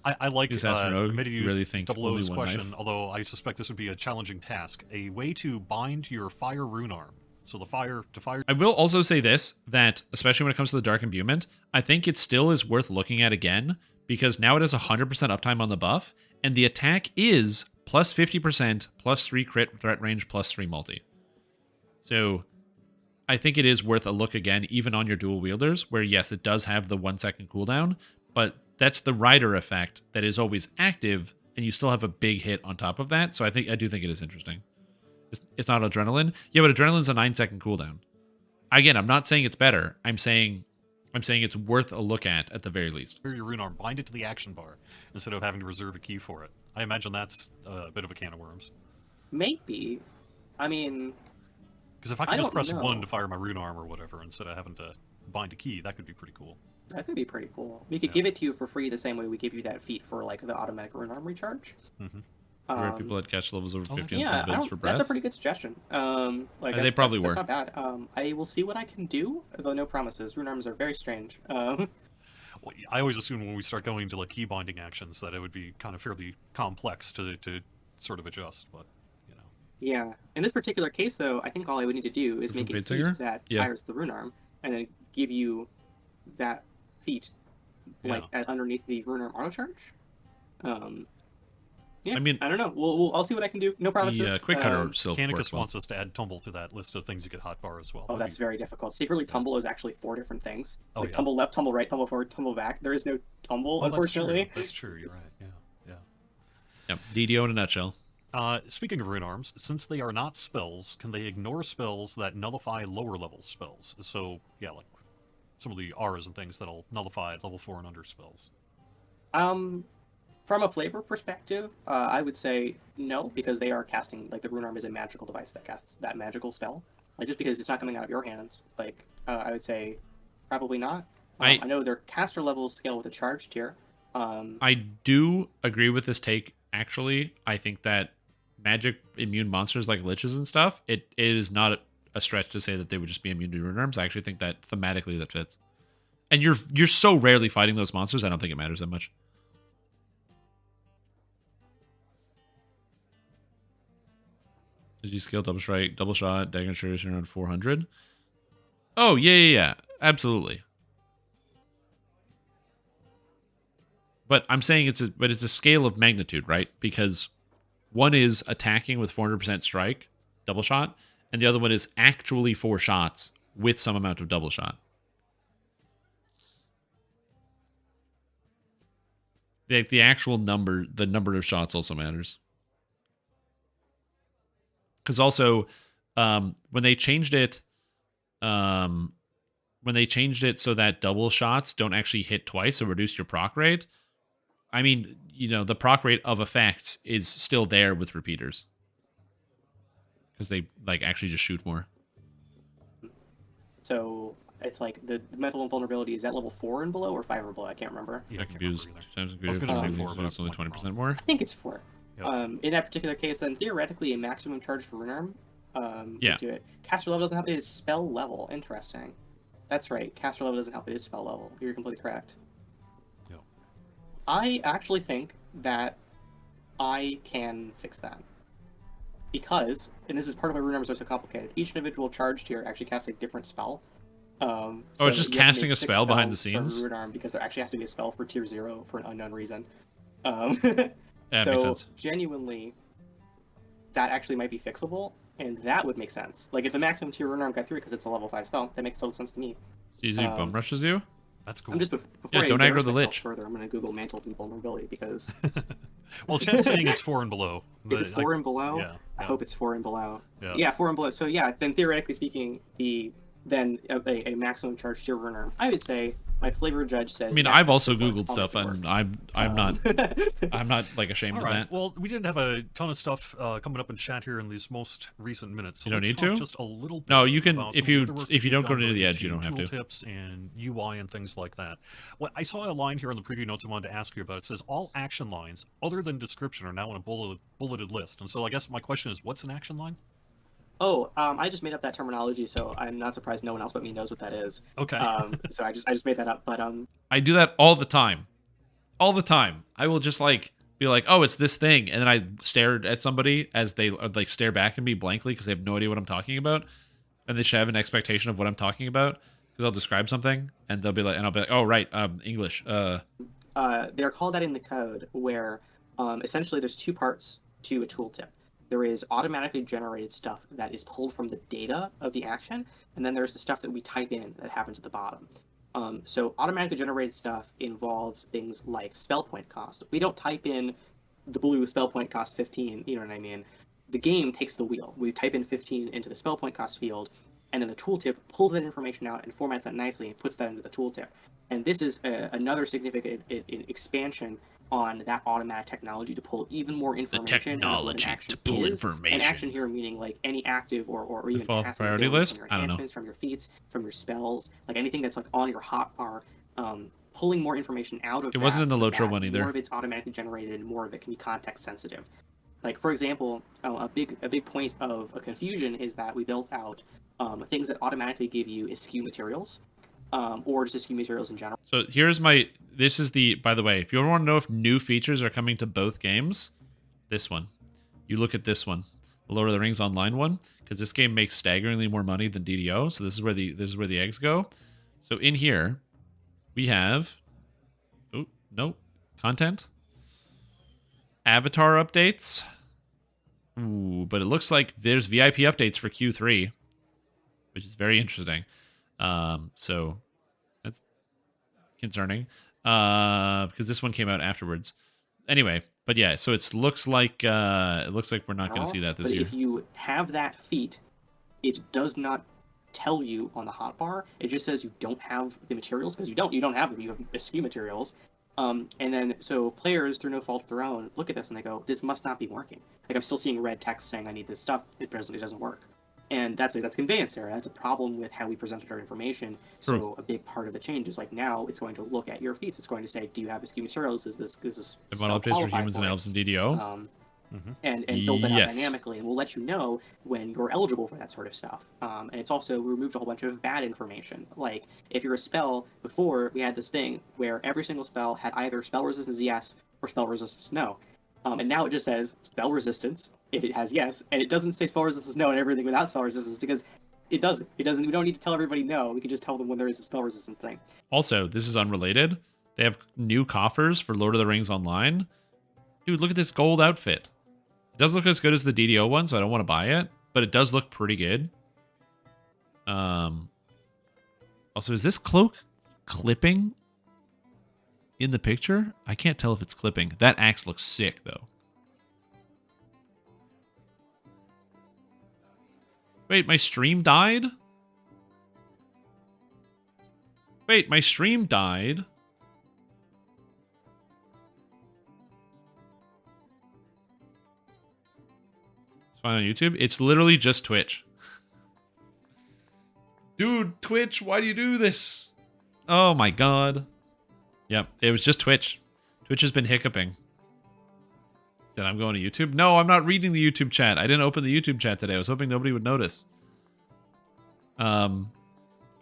I like Use Astro Rogue, Midiu's really think only 00's one question, knife. although I suspect this would be a challenging task. A way to bind your fire rune arm. So the fire. I will also say this, that especially when it comes to the Dark Imbuement, I think it still is worth looking at again, because now it has 100% uptime on the buff, and the attack is plus 50%, plus 3 crit threat range, plus 3 multi. So I think it is worth a look again, even on your dual wielders, where yes, it does have the 1 second cooldown, but that's the rider effect that is always active, and you still have a big hit on top of that. So I do think it is interesting. It's not adrenaline. Yeah, but adrenaline's a 9 second cooldown. Again, I'm not saying it's better. I'm saying I'm saying it's worth a look at the very least. Your rune arm, bind it to the action bar instead of having to reserve a key for it. I imagine that's a bit of a can of worms. Maybe. I mean, Because if I I could just don't press know. 1 to fire my rune arm or whatever instead of having to bind a key, that could be pretty cool. that could be pretty cool. We could Yeah. give it to you for free the same way we give you that feat for like the automatic rune arm recharge. Mm-hmm. Where people had cash levels over Oh, 50 Yeah, on some I builds don't- for breath. that's a pretty good suggestion. Like They that's, probably that's, were. That's not bad. I will see what I can do, though no promises. Rune arms are very strange. Well, I always assume when we start going to like key binding actions that it would be kind of fairly complex to sort of adjust, but you know. Yeah. In this particular case, though, I think all I would need to do is From make a feat Baitsinger? that Yeah. fires the rune arm, and then give you that feat, like underneath the rune arm auto charge. Yeah. I mean- I don't know. I'll see what I can do. No promises. The quick cutter still Canicus works well. wants us to add tumble to that list of things you could hotbar as well. Oh, That'd that's be- very difficult. Secretly, tumble is actually 4 different things. Oh, Like yeah. tumble left, tumble right, tumble forward, tumble back. There is no tumble, Oh, unfortunately. That's true. You're right. Yeah. Yep. DDO in a nutshell. Speaking of rune arms, since they are not spells, can they ignore spells that nullify lower level spells? So, yeah, like some of the auras and things that'll nullify level 4 and under spells. From a flavor perspective, I would say no, because they are casting, like, the rune arm is a magical device that casts that magical spell. Like, just because it's not coming out of your hands, like, I would say probably not. I know their caster levels scale with a charge tier. I do agree with this take, actually. I think that magic immune monsters like liches and stuff, it is not a stretch to say that they would just be immune to rune arms. I actually think that thematically that fits. And you're so rarely fighting those monsters, I don't think it matters that much. Did you scale double strike, double shot, dagger initiation around 400? Oh, yeah. Absolutely. But I'm saying it's a scale of magnitude, right? Because one is attacking with 400% strike, double shot, and the other one is actually 4 shots with some amount of double shot. The actual number, the number of shots also matters. Because also, when they changed it so that double shots don't actually hit twice, so reduce your proc rate. I mean, the proc rate of effects is still there with repeaters. Because they like actually just shoot more. So it's like the mental invulnerability is at level 4 and below or 5 or below. I can't remember. Yeah, I I can't remember confused. either. I was gonna say 4, but it's only I might be 20% wrong. more. I think it's 4. Yep. In that particular case, then theoretically a maximum charged rune arm Yeah. would do it. Caster level doesn't help. It is spell level. Interesting. That's right. Caster level doesn't help. It is spell level. You're completely correct. Yep. I actually think that I can fix that. Because, and this is part of why rune arms are so complicated, each individual charge tier actually casts a different spell. So it's just you have to casting make a 6 spell behind the spells for scenes? Rune arm because there actually has to be a spell for tier 0 for an unknown reason. That So makes sense. genuinely, that actually might be fixable, and that would make sense. Like if the maximum tier rune arm got through because it's a level 5 spell, that makes total sense to me. Easy bum rushes you? That's cool. I'm just before Yeah, I don't embarrass aggro the myself lich. further, I'm going to Google mantle invulnerability because Well, Chen's saying it's 4 and below. is it but 4 and below? Yeah. I hope it's 4 and below. Yeah. Yeah, 4 and below. So yeah, then theoretically speaking, a maximum charge tier rune arm, I would say my flavor judge says. I mean, that's I've also what Googled I'll stuff, make it and work. I'm not like ashamed All of right. that. Well, we didn't have a ton of stuff coming up in chat here in these most recent minutes. So You don't let's need talk to? just a little bit No, you can- about if some you- of the work if you that don't go done into the edge, into you don't have to. Tooltips and UI and things like that. Well, I saw a line here in the preview notes I wanted to ask you about. It says all action lines other than description are now in a bulleted list. And so I guess my question is, what's an action line? Oh, I just made up that terminology, so I'm not surprised no one else but me knows what that is. Okay. So I just made that up, but I do that all the time. All the time. I will just be like, oh, it's this thing. And then I stare at somebody as they stare back at me blankly because they have no idea what I'm talking about. And they should have an expectation of what I'm talking about because I'll describe something and they'll be like, oh, right, English. they're called that in the code where essentially there's 2 parts to a tooltip. There is automatically generated stuff that is pulled from the data of the action, and then there's the stuff that we type in that happens at the bottom. So automatically generated stuff involves things like spell point cost. We don't type in the blue spell point cost 15, you know what I mean? The game takes the wheel. We type in 15 into the spell point cost field, and then the tooltip pulls that information out and formats that nicely and puts that into the tooltip. And this is another significant expansion on that automatic technology to pull even more information. Technology to pull information. And action here meaning like any active or even Fall off passive priority abilities list? from your I don't know. enhancements, from your feats, from your spells, like anything that's like on your hotbar, pulling more information out of It wasn't in the Lotro one either. More of it's automatically generated and more of it can be context sensitive. Like, for example, a big point of a confusion is that we built out things that automatically give you askew materials, or just askew materials in general. So this is the, by the way, if you ever want to know if new features are coming to both games, this one. You look at this one, the Lord of the Rings Online one, because this game makes staggeringly more money than DDO. So this is where the eggs go. So in here, we have, content, avatar updates. Ooh, but it looks like there's VIP updates for Q3, which is very interesting. So that's concerning, because this one came out afterwards. Anyway, but yeah, so it looks like we're not going to see that this year. If you have that feat, it does not tell you on the hotbar. It just says you don't have the materials because you don't have them. You have askew materials. And then so players, through no fault of their own, look at this and they go, "This must not be working." Like, I'm still seeing red text saying I need this stuff. It doesn't work. And that's conveyance error. That's a problem with how we presented our information. True. So a big part of the change is like now it's going to look at your feats. It's going to say, do you have askew materials? Is this Model updates for humans and elves in DDO. And build that out dynamically, and we'll let you know when you're eligible for that sort of stuff. And it's also removed a whole bunch of bad information. Like, if you're a spell, before we had this thing where every single spell had either spell resistance yes or spell resistance no. And now it just says spell resistance if it has yes, and it doesn't say spell resistance no and everything without spell resistance because it doesn't. We don't need to tell everybody no. We can just tell them when there is a spell resistant thing. Also, this is unrelated. They have new coffers for Lord of the Rings Online. Dude, look at this gold outfit. It doesn't look as good as the DDO one, so I don't want to buy it, but it does look pretty good. Also, is this cloak clipping in the picture? I can't tell if it's clipping. That axe looks sick, though. Wait, my stream died? Wait, my stream died? It's fine on YouTube? It's literally just Twitch. Dude, Twitch, why do you do this? Oh my god. Yep, it was just Twitch. Twitch has been hiccuping. Then I'm going to YouTube? No, I'm not reading the YouTube chat. I didn't open the YouTube chat today. I was hoping nobody would notice. All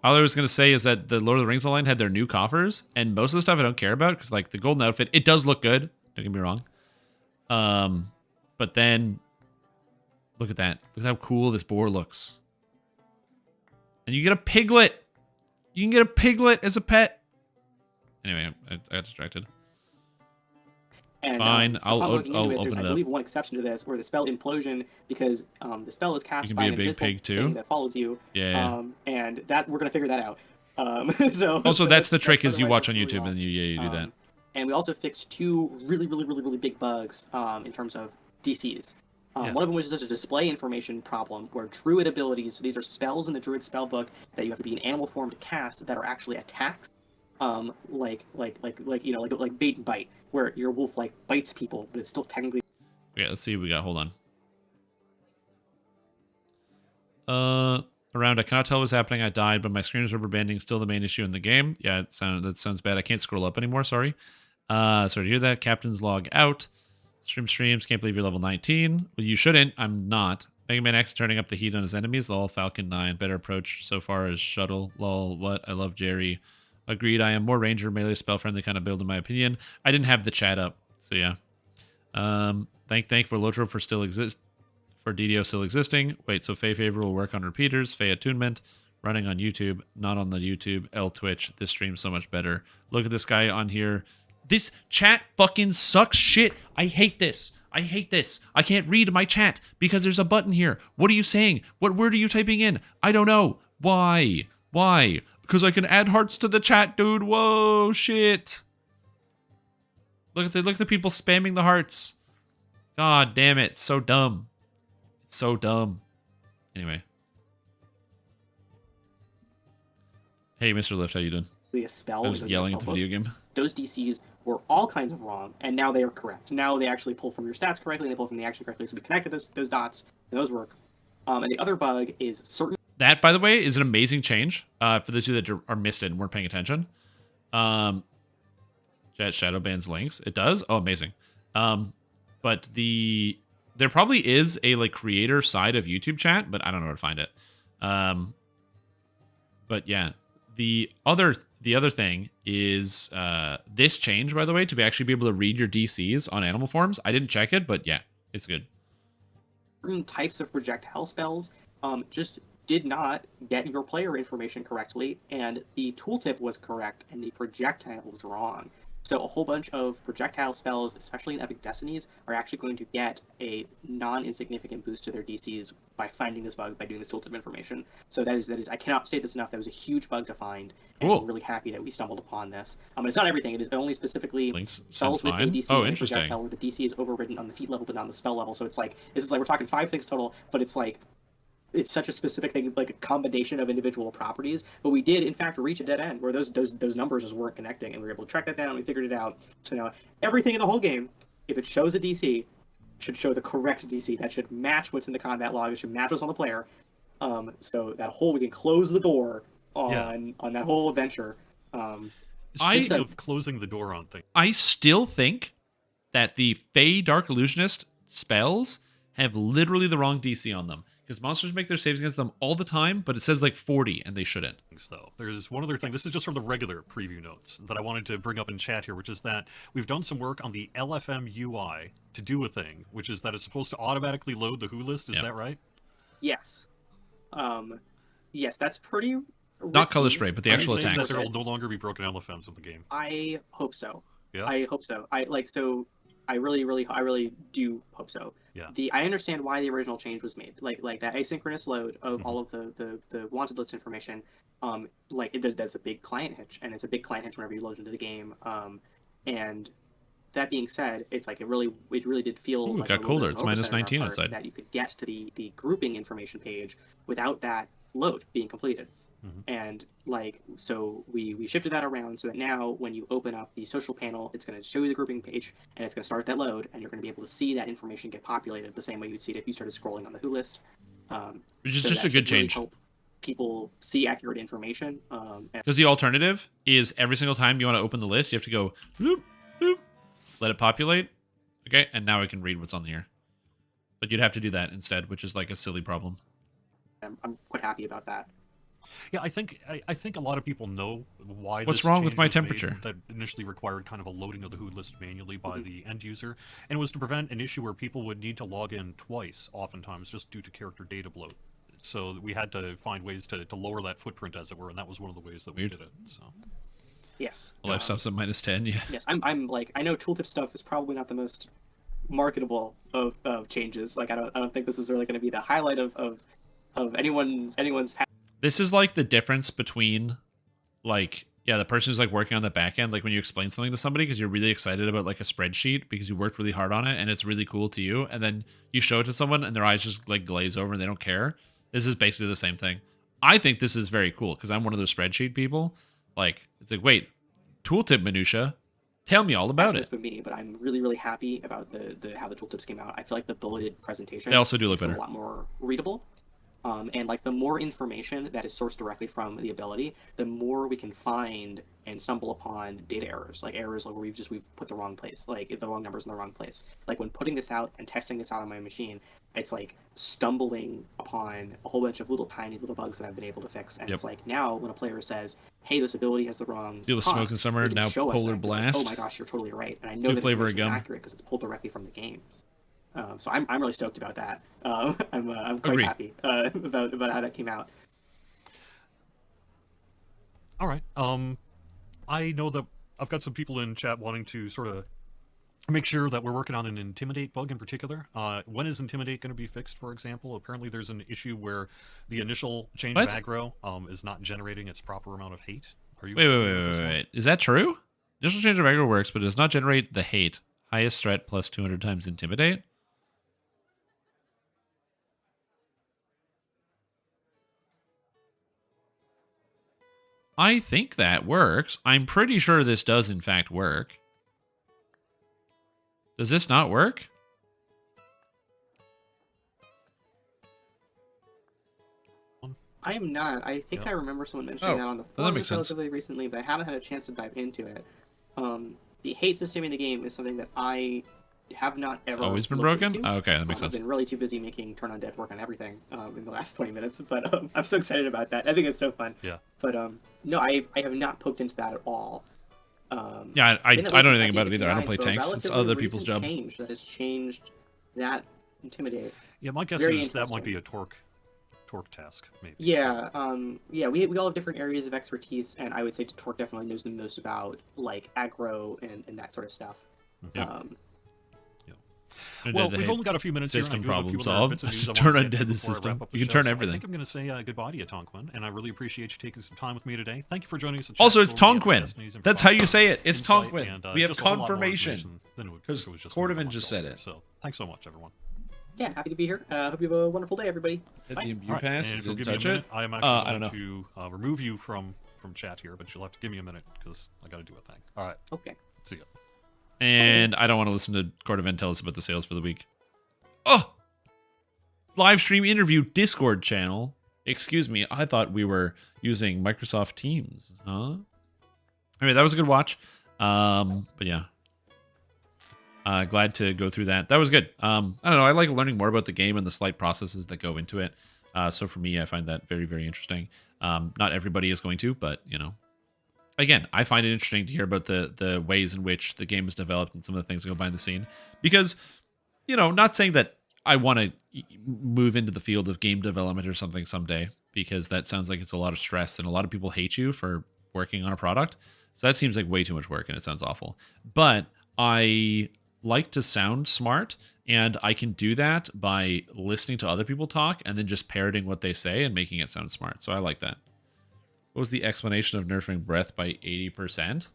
I was going to say is that the Lord of the Rings Online had their new coffers, and most of the stuff I don't care about, because like the golden outfit, it does look good. Don't get me wrong. But then, look at that. Look at how cool this boar looks. And you get a piglet. You can get a piglet as a pet. Anyway, I got distracted. And, fine, I'll open it I up. believe one exception to this, where the spell implosion, because the spell is cast You can by be an a big invisible pig, too? thing that follows you. Yeah. And that we're gonna figure that out. So Also, that's the trick is you otherwise watch on that's YouTube really and you do that. And we also fixed two really big bugs in terms of DCs. Yeah. One of them was just a display information problem where druid abilities, so these are spells in the druid spellbook that you have to be in animal form to cast that are actually attacks. Like bait and bite, where your wolf like bites people, but it's still technically. Okay, let's see what we got. Hold on. Around, I cannot tell what's happening. I died, but my screen is rubber banding. Still the main issue in the game. Yeah, that sounds bad. I can't scroll up anymore. Sorry. Sorry to hear that. Captain's log out. Streams. Can't believe you're level 19. Well, you shouldn't. I'm not. Mega Man X turning up the heat on his enemies. Lol. Falcon 9. Better approach so far is Shuttle. Lol. What? I love Jerry. Agreed. I am more ranger melee spell friendly kind of build in my opinion. I didn't have the chat up, so yeah. Thank for Lotro for DDO still existing. Wait, so Fey Favor will work on repeaters, Fey attunement, running on YouTube, not on the YouTube, Twitch. This stream's so much better. Look at this guy on here. This chat fucking sucks shit. I hate this. I can't read my chat because there's a button here. What are you saying? What word are you typing in? I don't know. Why? Because I can add hearts to the chat, dude. Whoa, shit. Look at the people spamming the hearts. God damn it. So dumb. It's so dumb. Anyway. Hey, Mr. Lift, how you doing? A spell. I was because yelling of at the the spell video book, game. those DCs were all kinds of wrong, and now they are correct. Now they actually pull from your stats correctly, and they pull from the action correctly, so we connected those dots, and those work. And the other bug is certain... That, by the way, is an amazing change for those of you that are missed it and weren't paying attention. Chat shadow bans links. It does? Oh, amazing. But there probably is a like creator side of YouTube chat, but I don't know where to find it. But yeah, the other thing is this change, by the way, to actually be able to read your DCs on animal forms. I didn't check it, but yeah, it's good. Certain types of projectile spells just did not get your player information correctly, and the tooltip was correct, and the projectile was wrong. So a whole bunch of projectile spells, especially in Epic Destinies, are actually going to get a non-insignificant boost to their DCs by finding this bug, by doing this tooltip information. So that is I cannot say this enough, that was a huge bug to find, and Cool. I'm really happy that we stumbled upon this. It's not everything, it is only specifically Links spells with fine. ADC Oh, and interesting. projectile where the DC is overridden on the feat level but not on the spell level. So it's like, we're talking 5 things total, but it's like, it's such a specific thing, like a combination of individual properties. But we did, in fact, reach a dead end where those numbers just weren't connecting, and we were able to track that down. We figured it out. So now everything in the whole game, if it shows a DC, should show the correct DC. That should match what's in the combat log. It should match what's on the player. So that whole, we can close the door on that whole adventure. Speaking of closing the door on things, I still think that the Fey Dark Illusionist spells have literally the wrong DC on them. Because monsters make their saves against them all the time, but it says like 40, and they shouldn't. Though there's one other thing. This is just from the regular preview notes that I wanted to bring up in chat here, which is that we've done some work on the LFM UI to do a thing, which is that it's supposed to automatically load the Who list. Is that right? Yes. Yes, that's pretty risky. Not color spray, but the actual Are you saying attacks. that there will no longer be broken LFMs in the game? I hope so. Yeah. I hope so. I really do hope so. Yeah. I understand why the original change was made. Like that asynchronous load of all of the wanted list information. That's a big client hitch, and it's a big client hitch whenever you load into the game. And that being said, it's like it really did feel Ooh, like it got a little colder. bit It's of an minus oversight on our 19 part outside. that you could get to the grouping information page without that load being completed. And so we shifted that around so that now when you open up the social panel, it's going to show you the grouping page, and it's going to start that load, and you're going to be able to see that information get populated the same way you'd see it if you started scrolling on the Who list. Which is so just that a good should really change. help people see accurate information. Because the alternative is every single time you want to open the list, you have to go, bloop, bloop, let it populate. Okay, and now I can read what's on here. But you'd have to do that instead, which is like a silly problem. I'm quite happy about that. Yeah, I think a lot of people know why. What's this wrong with change my was made temperature? that initially required kind of a loading of the Who list manually by the end user, and it was to prevent an issue where people would need to log in twice, oftentimes just due to character data bloat. So we had to find ways to lower that footprint, as it were, and that was one of the ways that we did it. So. Yes. Life stops at minus 10, yeah. Yes, I'm like, I know tooltip stuff is probably not the most marketable of changes. Like I don't think this is really going to be the highlight of anyone's. This is like the difference between like, yeah, the person who's like working on the back end, like when you explain something to somebody because you're really excited about like a spreadsheet because you worked really hard on it and it's really cool to you, and then you show it to someone and their eyes just like glaze over and they don't care. This is basically the same thing. I think this is very cool because I'm one of those spreadsheet people. Like, it's like, wait, tooltip minutia, tell me all about it. But me, but I'm really happy about the how the tooltips came out. I feel like the bulleted presentation They also do look is better. a lot more readable. And like the more information that is sourced directly from the ability, the more we can find and stumble upon data errors, like errors like where we've put the wrong place, like the wrong numbers in the wrong place. Like when putting this out and testing this out on my machine, it's like stumbling upon a whole bunch of tiny little bugs that I've been able to fix. And it's like now when a player says, "Hey, this ability has the wrong Deal with cost," smoke in summer, they can now show us polar and be like, blast. oh my gosh, you're totally right, and I know New that flavor of information is gum. accurate because it's pulled directly from the game. So I'm really stoked about that. I'm quite Agreed. happy about how that came out. All right. I know that I've got some people in chat wanting to sort of make sure that we're working on an Intimidate bug in particular. When is Intimidate going to be fixed, for example? Apparently there's an issue where the initial change What? of aggro is not generating its proper amount of hate. Are you Wait, familiar with this one? wait. Is that true? Initial change of aggro works, but it does not generate the hate. Highest threat plus 200 times intimidate? I think that works. I'm pretty sure this does in fact work. Does this not work? I am not. I think I remember someone mentioning that on the that makes forums sense. relatively recently, but I haven't had a chance to dive into it. The hate system in the game is something that I have not ever Always been looked broken? into. Oh, okay, that makes I've sense. been really too busy making Turn Undead work on everything in the last 20 minutes, but I'm so excited about that. I think it's so fun. Yeah. But no, I have not poked into that at all. Yeah, I been at don't know least anything about it either. I don't 1959, play so a tanks. It's relatively other people's recent job. change that has changed that Intimidate. Yeah, my guess Very is that might interesting. be a torque task, maybe. Yeah, yeah, we all have different areas of expertise, and I would say Torque definitely knows the most about like aggro and that sort of stuff. Yeah. Well, we've only got a few minutes system here. And I do have a few problem other bits of solved. news I Turn wanna get to undead the before I system. wrap up the You can show. turn So everything. I think I'm going to say goodbye to you, Tonquin, and I really appreciate you taking some time with me today. Thank you for joining us. Also, it's Tonquin. That's how you say it. It's Tonquin. And, We have just a whole lot more confirmation. information than it Because was just Cordovan myself just said there. it. So thanks so much, everyone. Yeah, happy to be here. Hope you have a wonderful day, everybody. Hit Bye. the All right, pass. and if you'll Didn't give me a touch minute, it. I am I actually don't going to remove you from chat here, but you'll have to give me a minute because I got to do a thing. All right, Okay. see ya. And I don't want to listen to Cordovan tell us about the sales for the week. Oh! Live stream interview Discord channel. Excuse me, I thought we were using Microsoft Teams. Huh? Anyway, that was a good watch. But yeah. Glad to go through that. That was good. I don't know, I like learning more about the game and the slight processes that go into it. So for me, I find that very, very interesting. Not everybody is going to, but, you know. Again, I find it interesting to hear about the ways in which the game is developed and some of the things that go behind the scene. Because, you know, not saying that I want to move into the field of game development or something someday, because that sounds like it's a lot of stress and a lot of people hate you for working on a product. So that seems like way too much work and it sounds awful. But I like to sound smart, and I can do that by listening to other people talk and then just parroting what they say and making it sound smart. So I like that. What was the explanation of nerfing breath by 80%?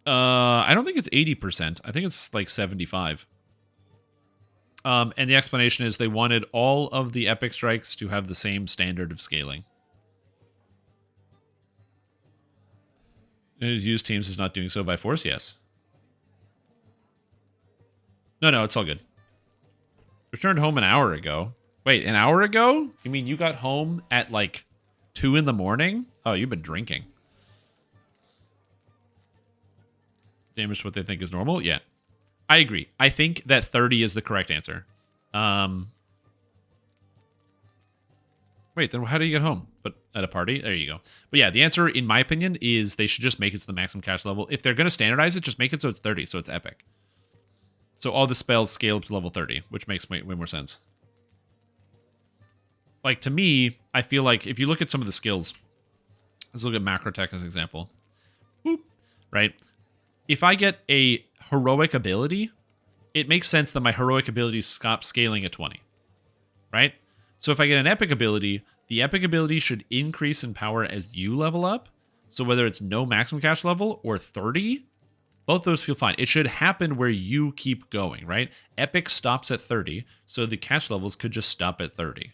I don't think it's 80%. I think it's like 75. And the explanation is they wanted all of the epic strikes to have the same standard of scaling. And use teams is not doing so by force, yes. No, it's all good. Returned home an hour ago. Wait, an hour ago? You mean you got home at like 2 in the morning? Oh, you've been drinking. Damage to what they think is normal? Yeah. I agree. I think that 30 is the correct answer. Wait, then how do you get home? But at a party? There you go. But yeah, the answer, in my opinion, is they should just make it to the maximum cash level. If they're going to standardize it, just make it so it's 30, so it's epic. So all the spells scale up to level 30, which makes way more sense. Like, to me, I feel like if you look at some of the skills, let's look at macro tech as an example. Boop, right? If I get a heroic ability, it makes sense that my heroic abilities stop scaling at 20, right? So if I get an epic ability, the epic ability should increase in power as you level up. So whether it's no maximum cash level or 30, both those feel fine. It should happen where you keep going, right? Epic stops at 30, so the cash levels could just stop at 30.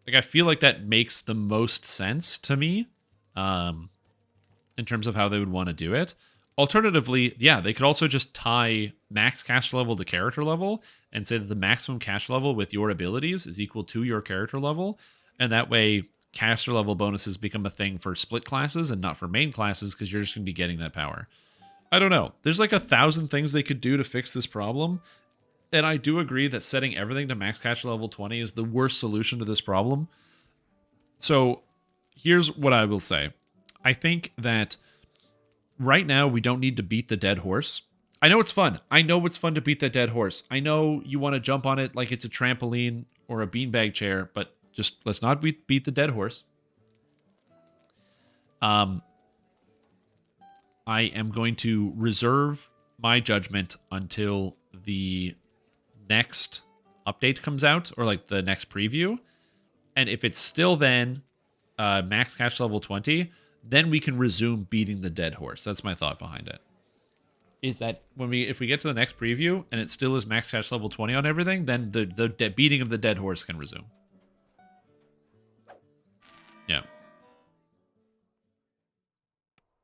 Like, I feel like that makes the most sense to me in terms of how they would want to do it. Alternatively, yeah, they could also just tie max cash level to character level and say that the maximum cash level with your abilities is equal to your character level. And that way, caster level bonuses become a thing for split classes and not for main classes, because you're just going to be getting that power. I don't know. There's like 1,000 things they could do to fix this problem. And I do agree that setting everything to max cash level 20 is the worst solution to this problem. So here's what I will say. I think that right now we don't need to beat the dead horse. I know it's fun. I know it's fun to beat the dead horse. I know you want to jump on it like it's a trampoline or a beanbag chair, but just let's not beat the dead horse. I am going to reserve my judgment until the next update comes out, or like the next preview. And if it's still then max cash level 20, then we can resume beating the dead horse. That's my thought behind it. Is that if we get to the next preview and it still is max cash level 20 on everything, then the beating of the dead horse can resume. Yeah.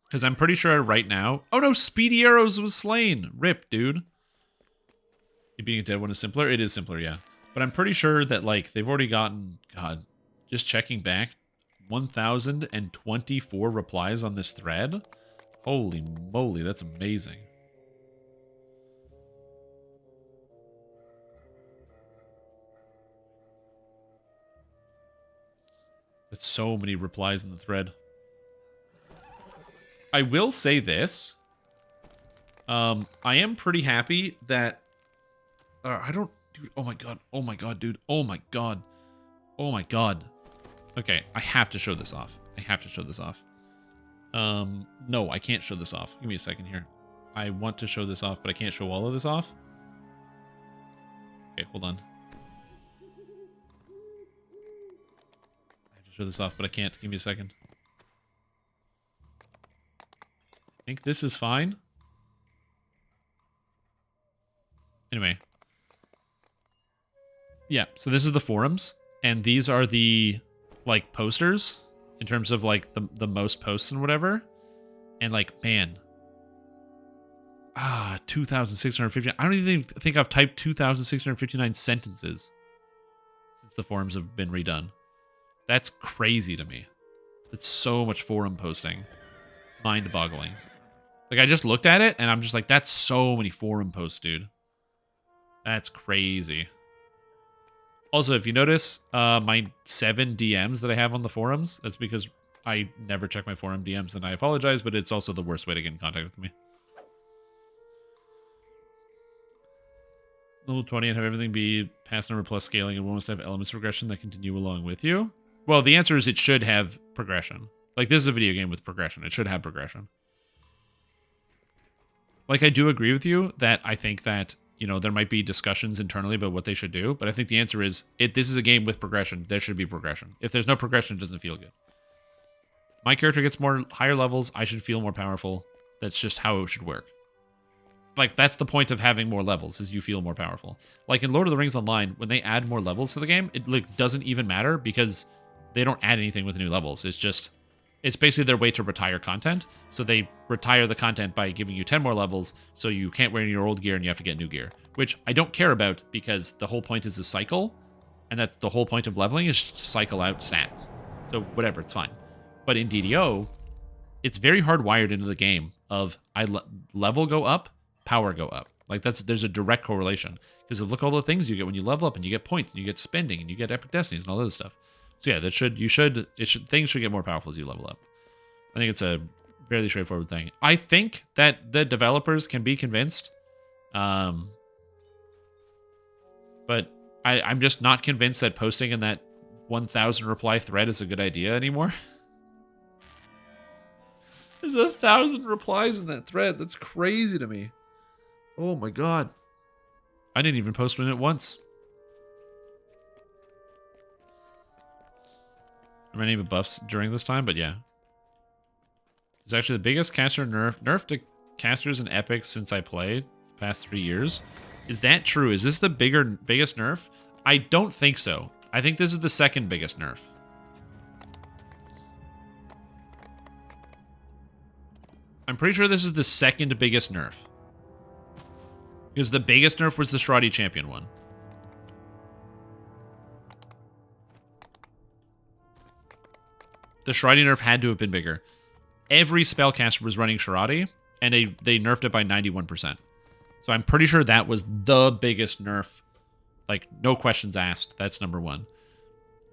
Because I'm pretty sure right now... Oh no, Speedy Arrows was slain. Rip, dude. You being a dead one is simpler? It is simpler, yeah. But I'm pretty sure that, like, they've already gotten... God, just checking back. 1,024 replies on this thread. Holy moly, that's amazing. That's so many replies in the thread. I will say this. I am pretty happy that... I don't... Dude, oh my god. Oh my god, dude. Oh my god. Oh my god. Okay, I have to show this off. I have to show this off. No, I can't show this off. Give me a second here. I want to show this off, but I can't show all of this off. Okay, hold on. I have to show this off, but I can't. Give me a second. I think this is fine. Anyway. Yeah, so this is the forums, and these are the, like, posters in terms of, like, the most posts and whatever. And, like, man. 2,650. I don't even think I've typed 2,659 sentences since the forums have been redone. That's crazy to me. That's so much forum posting. Mind-boggling. Like, I just looked at it, and I'm just like, that's so many forum posts, dude. That's crazy. Also, if you notice, my 7 DMs that I have on the forums, that's because I never check my forum DMs, and I apologize, but it's also the worst way to get in contact with me. Level 20 and have everything be pass number plus scaling, and one must have elements of progression that continue along with you. Well, the answer is it should have progression. Like, this is a video game with progression. It should have progression. Like, I do agree with you that I think that, you know, there might be discussions internally about what they should do, but I think the answer is, this is a game with progression. There should be progression. If there's no progression, it doesn't feel good. My character gets more higher levels. I should feel more powerful. That's just how it should work. Like, that's the point of having more levels, is you feel more powerful. Like, in Lord of the Rings Online, when they add more levels to the game, it, like, doesn't even matter because they don't add anything with new levels. It's just... It's basically their way to retire content. So they retire the content by giving you 10 more levels, so you can't wear your old gear and you have to get new gear. Which I don't care about, because the whole point is a cycle, and that's the whole point of leveling is to cycle out stats. So whatever, it's fine. But in DDO, it's very hardwired into the game of level go up, power go up. Like, there's a direct correlation. Because look at all the things you get when you level up, and you get points, and you get spending, and you get epic destinies, and all that other stuff. So yeah, things should get more powerful as you level up. I think it's a fairly straightforward thing. I think that the developers can be convinced, but I'm just not convinced that posting in that 1,000 reply thread is a good idea anymore. There's 1,000 replies in that thread. That's crazy to me. Oh my god. I didn't even post in it once. There were any buffs during this time, but yeah. It's actually the biggest caster nerf to casters and epics since I played the past 3 years. Is that true? Is this the biggest nerf? I don't think so. I think this is the second biggest nerf. I'm pretty sure this is the second biggest nerf. Because the biggest nerf was the Shradi champion one. The Shradi nerf had to have been bigger. Every spellcaster was running Shradi, and they nerfed it by 91%. So I'm pretty sure that was the biggest nerf. Like, no questions asked. That's number one.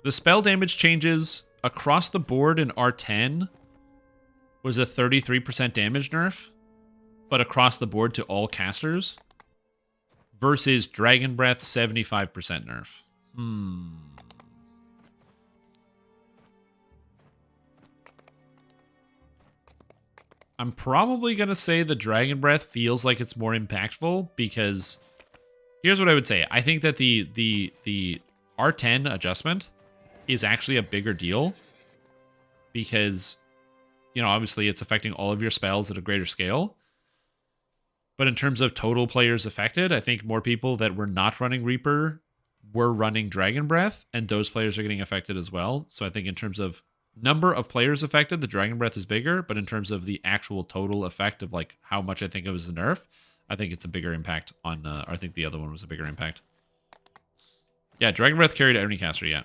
The spell damage changes across the board in R10 was a 33% damage nerf, but across the board to all casters, versus Dragon Breath 75% nerf. I'm probably going to say the Dragon Breath feels like it's more impactful, because here's what I would say. I think that the R10 adjustment is actually a bigger deal, because, you know, obviously it's affecting all of your spells at a greater scale. But in terms of total players affected, I think more people that were not running Reaper were running Dragon Breath, and those players are getting affected as well. So I think in terms of number of players affected, the Dragon Breath is bigger, but in terms of the actual total effect of like how much I think it was a nerf, I think it's a bigger impact on, I think the other one was a bigger impact. Yeah, Dragon Breath carried any caster, yeah.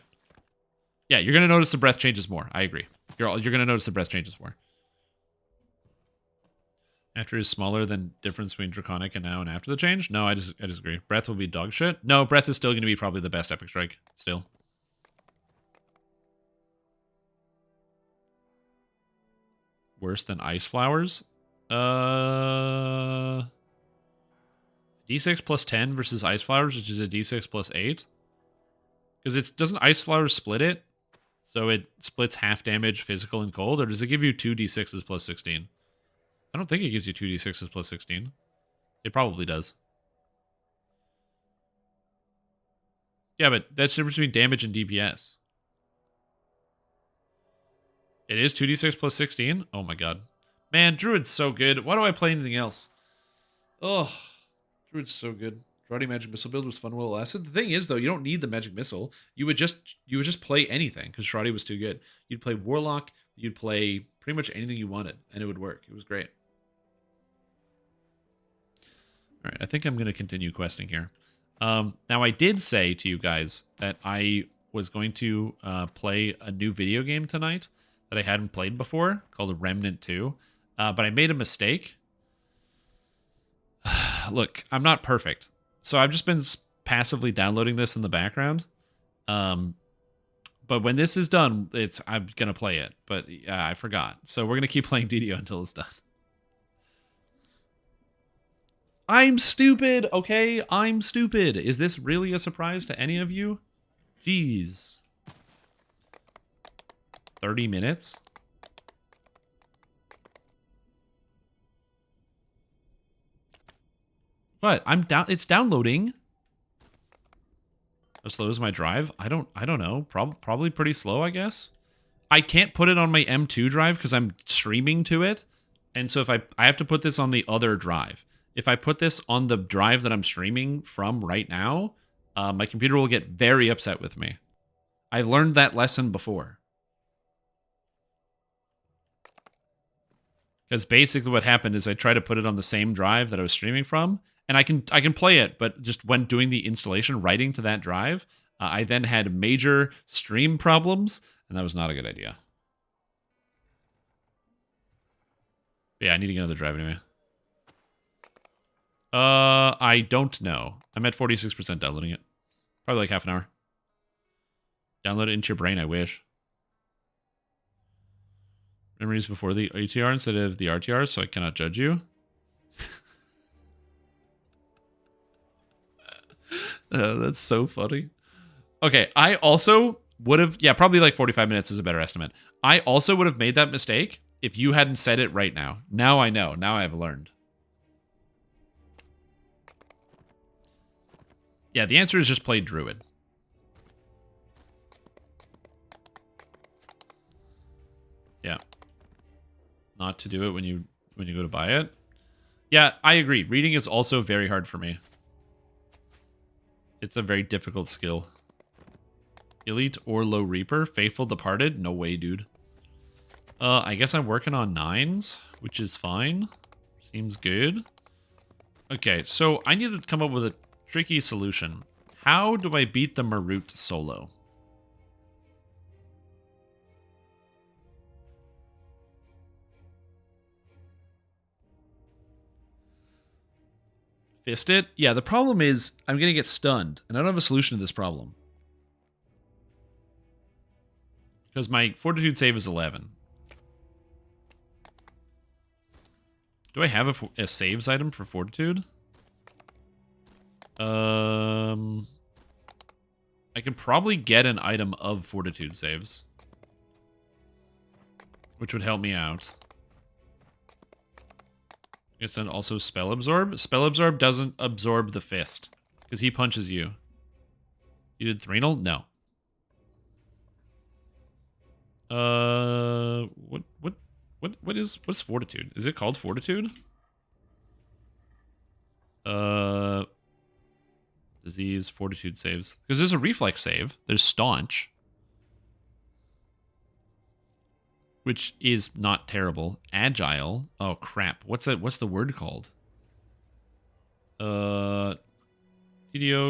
Yeah, you're going to notice the breath changes more. I agree. You're going to notice the breath changes more. After is smaller than difference between Draconic and now and after the change? No, I disagree. Breath will be dog shit. No, Breath is still going to be probably the best Epic Strike. Still. Worse than Ice Flowers? D6 plus 10 versus Ice Flowers, which is a D6 plus 8. Because it doesn't Ice Flowers split it? So it splits half damage physical and cold? Or does it give you 2 D6s plus 16? I don't think it gives you 2 D6s plus 16. It probably does. Yeah, but that's the difference between damage and DPS. It is 2d6 plus 16? Oh my god. Man, Druid's so good. Why do I play anything else? Oh, Druid's so good. Karate Magic Missile build was fun while it lasted. The thing is, though, you don't need the Magic Missile. You would just play anything, because Shradi was too good. You'd play Warlock, you'd play pretty much anything you wanted, and it would work. It was great. Alright, I think I'm going to continue questing here. Now, I did say to you guys that I was going to play a new video game tonight that I hadn't played before, called Remnant 2. But I made a mistake. Look, I'm not perfect. So I've just been passively downloading this in the background. But when this is done, I'm going to play it. But I forgot. So we're going to keep playing DDO until it's done. I'm stupid, okay? I'm stupid. Is this really a surprise to any of you? Jeez. 30 minutes? What? It's downloading. How slow is my drive? I don't know. Probably pretty slow, I guess. I can't put it on my M2 drive because I'm streaming to it. And so if I have to put this on the other drive. If I put this on the drive that I'm streaming from right now, my computer will get very upset with me. I've learned that lesson before. Because basically what happened is I tried to put it on the same drive that I was streaming from, and I can play it, but just when doing the installation, writing to that drive, I then had major stream problems, and that was not a good idea. But yeah, I need to get another drive anyway. I don't know. I'm at 46% downloading it. Probably like half an hour. Download it into your brain, I wish. Memories before the ATR instead of the RTR, so I cannot judge you. That's so funny. Okay, I also would have... Yeah, probably like 45 minutes is a better estimate. I also would have made that mistake if you hadn't said it right now. Now I know. Now I have learned. Yeah, the answer is just play Druid. Yeah. Not to do it when you go to buy it. Yeah, I agree. Reading is also very hard for me. It's a very difficult skill. Elite or Low Reaper? Faithful Departed? No way, dude. I guess I'm working on 9s, which is fine. Seems good. Okay, so I need to come up with a tricky solution. How do I beat the Marut solo? Fist it? Yeah, the problem is I'm going to get stunned, and I don't have a solution to this problem. Because my Fortitude save is 11. Do I have a saves item for Fortitude? I could probably get an item of Fortitude saves. Which would help me out. I guess then also Spell Absorb. Spell Absorb doesn't absorb the fist. Because he punches you. You did Threnal? No. What's Fortitude? Is it called Fortitude? Disease, Fortitude saves. Because there's a Reflex save. There's Staunch. which is not terrible. Agile. Oh crap. What's the word called? DDO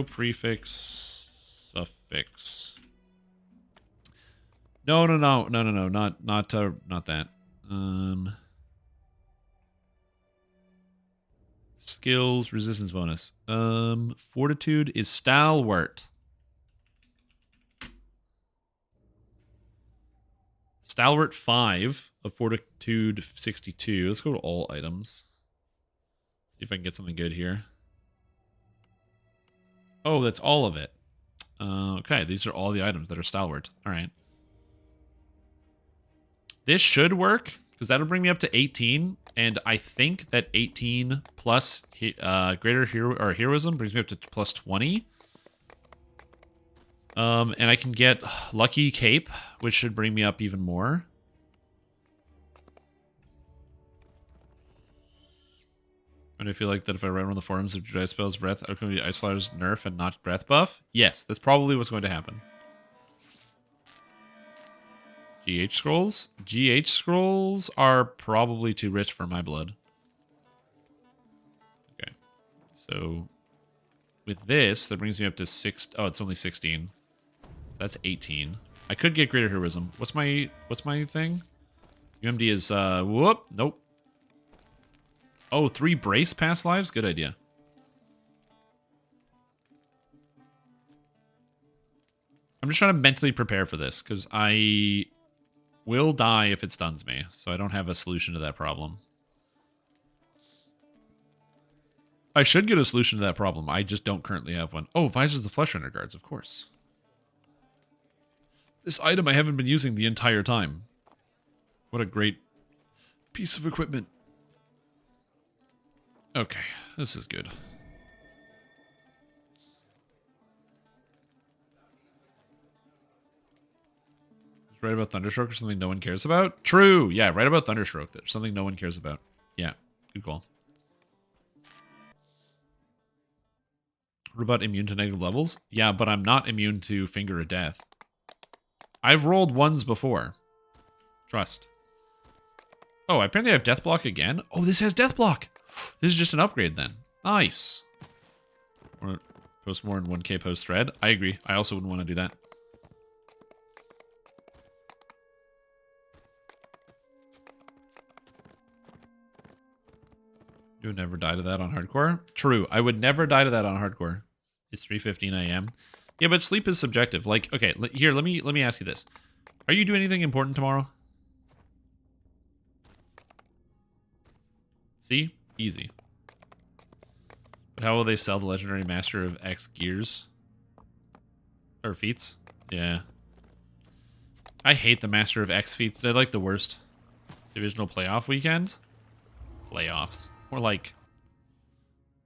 prefix suffix. No, not that. Skills resistance bonus. Fortitude is stalwart. Stalwart 5 of fortitude 62. Let's go to all items. See if I can get something good here. Oh, that's all of it. Okay, these are all the items that are stalwart. All right. This should work, because that'll bring me up to 18, and I think that 18 plus greater hero or heroism brings me up to plus 20. And I can get Lucky Cape, which should bring me up even more. And I feel like that if I read on the forums of Jedi Spells Breath, are going to be Ice Flyer's nerf and not breath buff? Yes, that's probably what's going to happen. GH scrolls? GH scrolls are probably too rich for my blood. Okay. So with this, that brings me up to 6. Oh, it's only 16. That's 18. I could get greater heroism. What's my thing? UMD is whoop, nope. Oh, 3 brace past lives? Good idea. I'm just trying to mentally prepare for this, because I will die if it stuns me, so I don't have a solution to that problem. I should get a solution to that problem. I just don't currently have one. Oh, Visors of the Fleshrender Guards, of course. This item I haven't been using the entire time. What a great piece of equipment. Okay, this is good. Right about Thunderstroke or something no one cares about? True! Yeah, right about Thunderstroke. There's something no one cares about. Yeah, good call. What about immune to negative levels? Yeah, but I'm not immune to Finger of Death. I've rolled ones before. Trust. Oh, apparently I have Death Block again? Oh, this has Death Block! This is just an upgrade then. Nice. Or post more in 1K post thread. I agree. I also wouldn't want to do that. You would never die to that on hardcore? True. I would never die to that on hardcore. It's 3:15 a.m. Yeah, but sleep is subjective. Like, okay, here, let me ask you this. Are you doing anything important tomorrow? See? Easy. But how will they sell the legendary Master of X gears? Or feats? Yeah. I hate the Master of X feats. They're like the worst. Divisional playoff weekend? Playoffs. More like...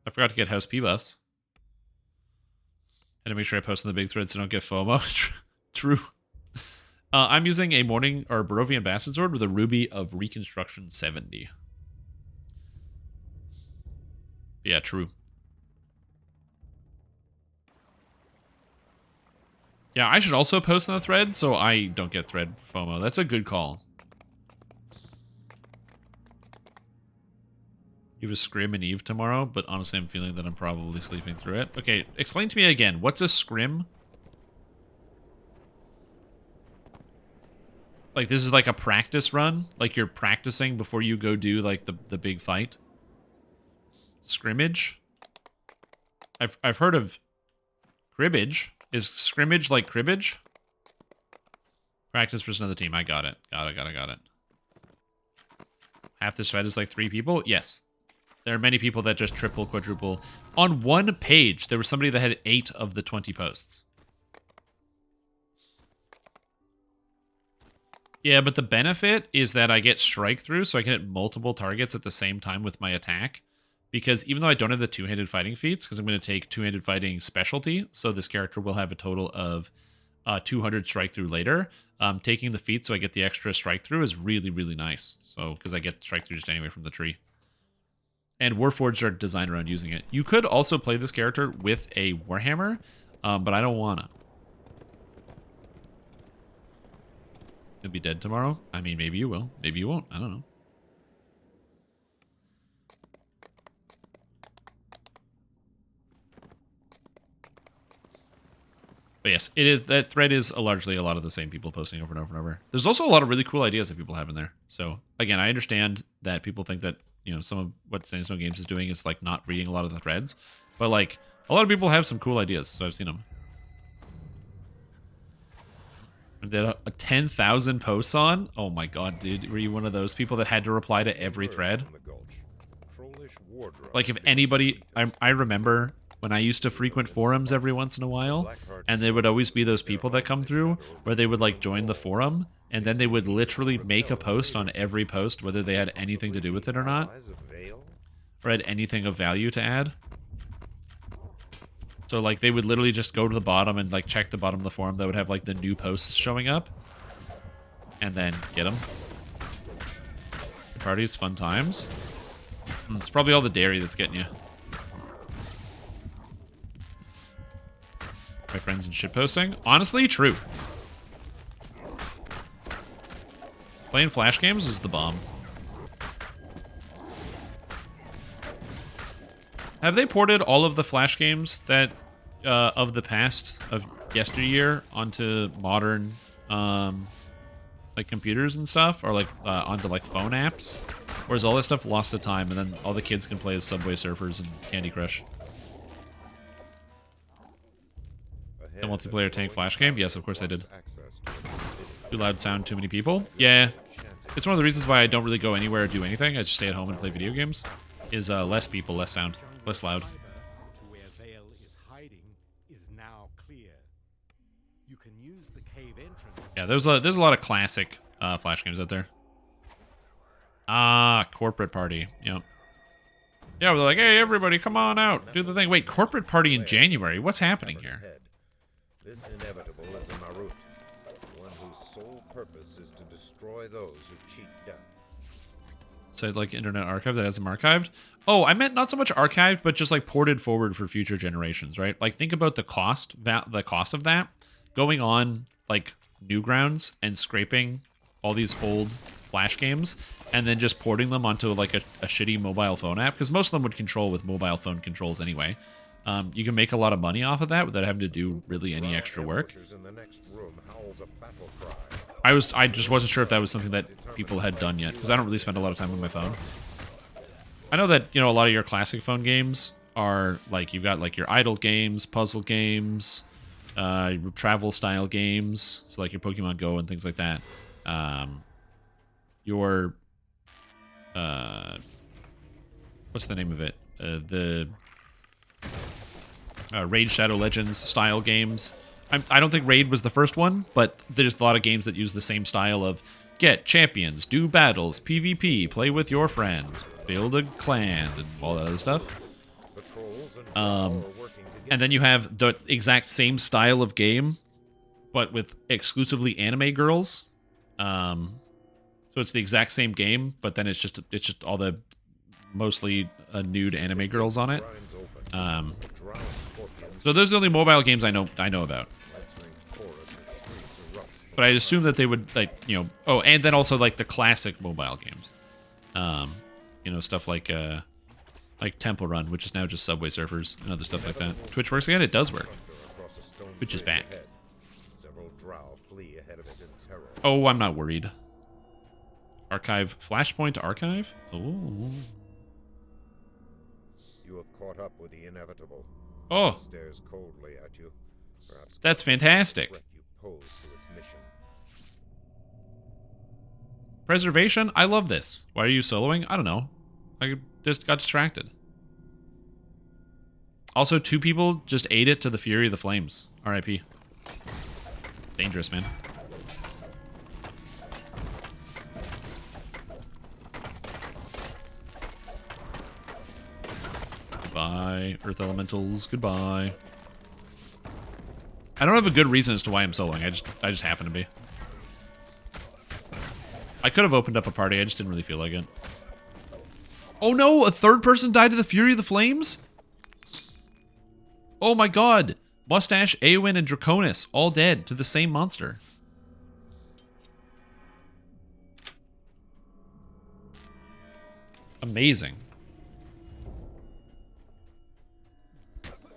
I forgot to get House P buffs. And to make sure I post in the big thread so I don't get FOMO. True. I'm using a Morning or Barovian Bastard Sword with a Ruby of Reconstruction 70. Yeah, true. Yeah, I should also post in the thread so I don't get thread FOMO. That's a good call. You have a Scrim and Eve tomorrow, but honestly I'm feeling that I'm probably sleeping through it. Okay, explain to me again. What's a Scrim? Like, this is like a practice run? Like, you're practicing before you go do, like, the big fight? Scrimmage? I've heard of cribbage. Is scrimmage like cribbage? Practice versus another team. I got it. Got it. Half this thread is like 3 people? Yes. There are many people that just triple, quadruple. On one page, there was somebody that had 8 of the 20 posts. Yeah, but the benefit is that I get strike through, so I can hit multiple targets at the same time with my attack. Because even though I don't have the two-handed fighting feats, because I'm going to take two-handed fighting specialty, so this character will have a total of 200 strike through later. Taking the feat so I get the extra strike through is really, really nice. So, because I get strike through just anyway from the tree. And Warforged are designed around using it. You could also play this character with a Warhammer, but I don't wanna. You'll be dead tomorrow. I mean, maybe you will. Maybe you won't. I don't know. But yes, it is. That thread is largely a lot of the same people posting over and over and over. There's also a lot of really cool ideas that people have in there. So again, I understand that people think that, you know, some of what Sandstone Games is doing is like not reading a lot of the threads, but like a lot of people have some cool ideas. So I've seen them. And then a 10,000 posts on. Oh my god, dude, were you one of those people that had to reply to every thread? Like if anybody, I remember when I used to frequent forums every once in a while, and there would always be those people that come through where they would like join the forum, and then they would literally make a post on every post, whether they had anything to do with it or not, or had anything of value to add. So like they would literally just go to the bottom and like check the bottom of the forum that would have like the new posts showing up, and then get them. Parties, fun times. It's probably all the dairy that's getting you. My friends and shitposting. Honestly, true. Playing Flash games is the bomb. Have they ported all of the Flash games that of the past, of yesteryear, onto modern like computers and stuff, or like onto like phone apps? Or is all that stuff lost to time, and then all the kids can play as Subway Surfers and Candy Crush? The multiplayer tank Flash game? Yes, of course I did. Too loud sound, too many people? Yeah. It's one of the reasons why I don't really go anywhere or do anything. I just stay at home and play video games. Is less people, less sound, less loud. Yeah, there's a lot of classic Flash games out there. Ah, Corporate Party. Yep. Yeah, we're like, hey, everybody, come on out, do the thing. Wait, Corporate Party in January? What's happening here? This inevitable is a Marut, one whose sole purpose is to destroy those who cheat death. So like Internet Archive that has them archived? Oh, I meant not so much archived, but just like ported forward for future generations, right? Like think about the cost of that going on like Newgrounds and scraping all these old Flash games and then just porting them onto like a shitty mobile phone app, because most of them would control with mobile phone controls anyway. You can make a lot of money off of that without having to do really any extra work. I just wasn't sure if that was something that people had done yet, because I don't really spend a lot of time on my phone. I know that, you know, a lot of your classic phone games are like, you've got like your idle games, puzzle games, travel style games, so like your Pokemon Go and things like that. Your what's the name of it? The Raid Shadow Legends style games. I don't think Raid was the first one, but there's a lot of games that use the same style of get champions, do battles, PvP, play with your friends, build a clan, and all that other stuff. And then you have the exact same style of game, but with exclusively anime girls. So it's the exact same game, but then it's just all the mostly nude anime girls on it. So those are the only mobile games I know about. But I assume that they would, like, you know... Oh, and then also, like, the classic mobile games. You know, stuff like Temple Run, which is now just Subway Surfers, and other stuff like that. Twitch works again? It does work. Twitch is back. Oh, I'm not worried. Archive. Flashpoint to archive? Oh. You have caught up with the inevitable. Oh. Stares coldly at you. Perhaps that's fantastic. You pose to its mission. Preservation? I love this. Why are you soloing? I don't know. I just got distracted. Also, 2 people just ate it to the fury of the flames. R.I.P. Dangerous, man. Goodbye, Earth Elementals. Goodbye. I don't have a good reason as to why I'm soloing. I just happen to be. I could have opened up a party. I just didn't really feel like it. Oh no! A 3rd person died to the fury of the flames? Oh my god! Mustache, Eowyn, and Draconis all dead to the same monster. Amazing.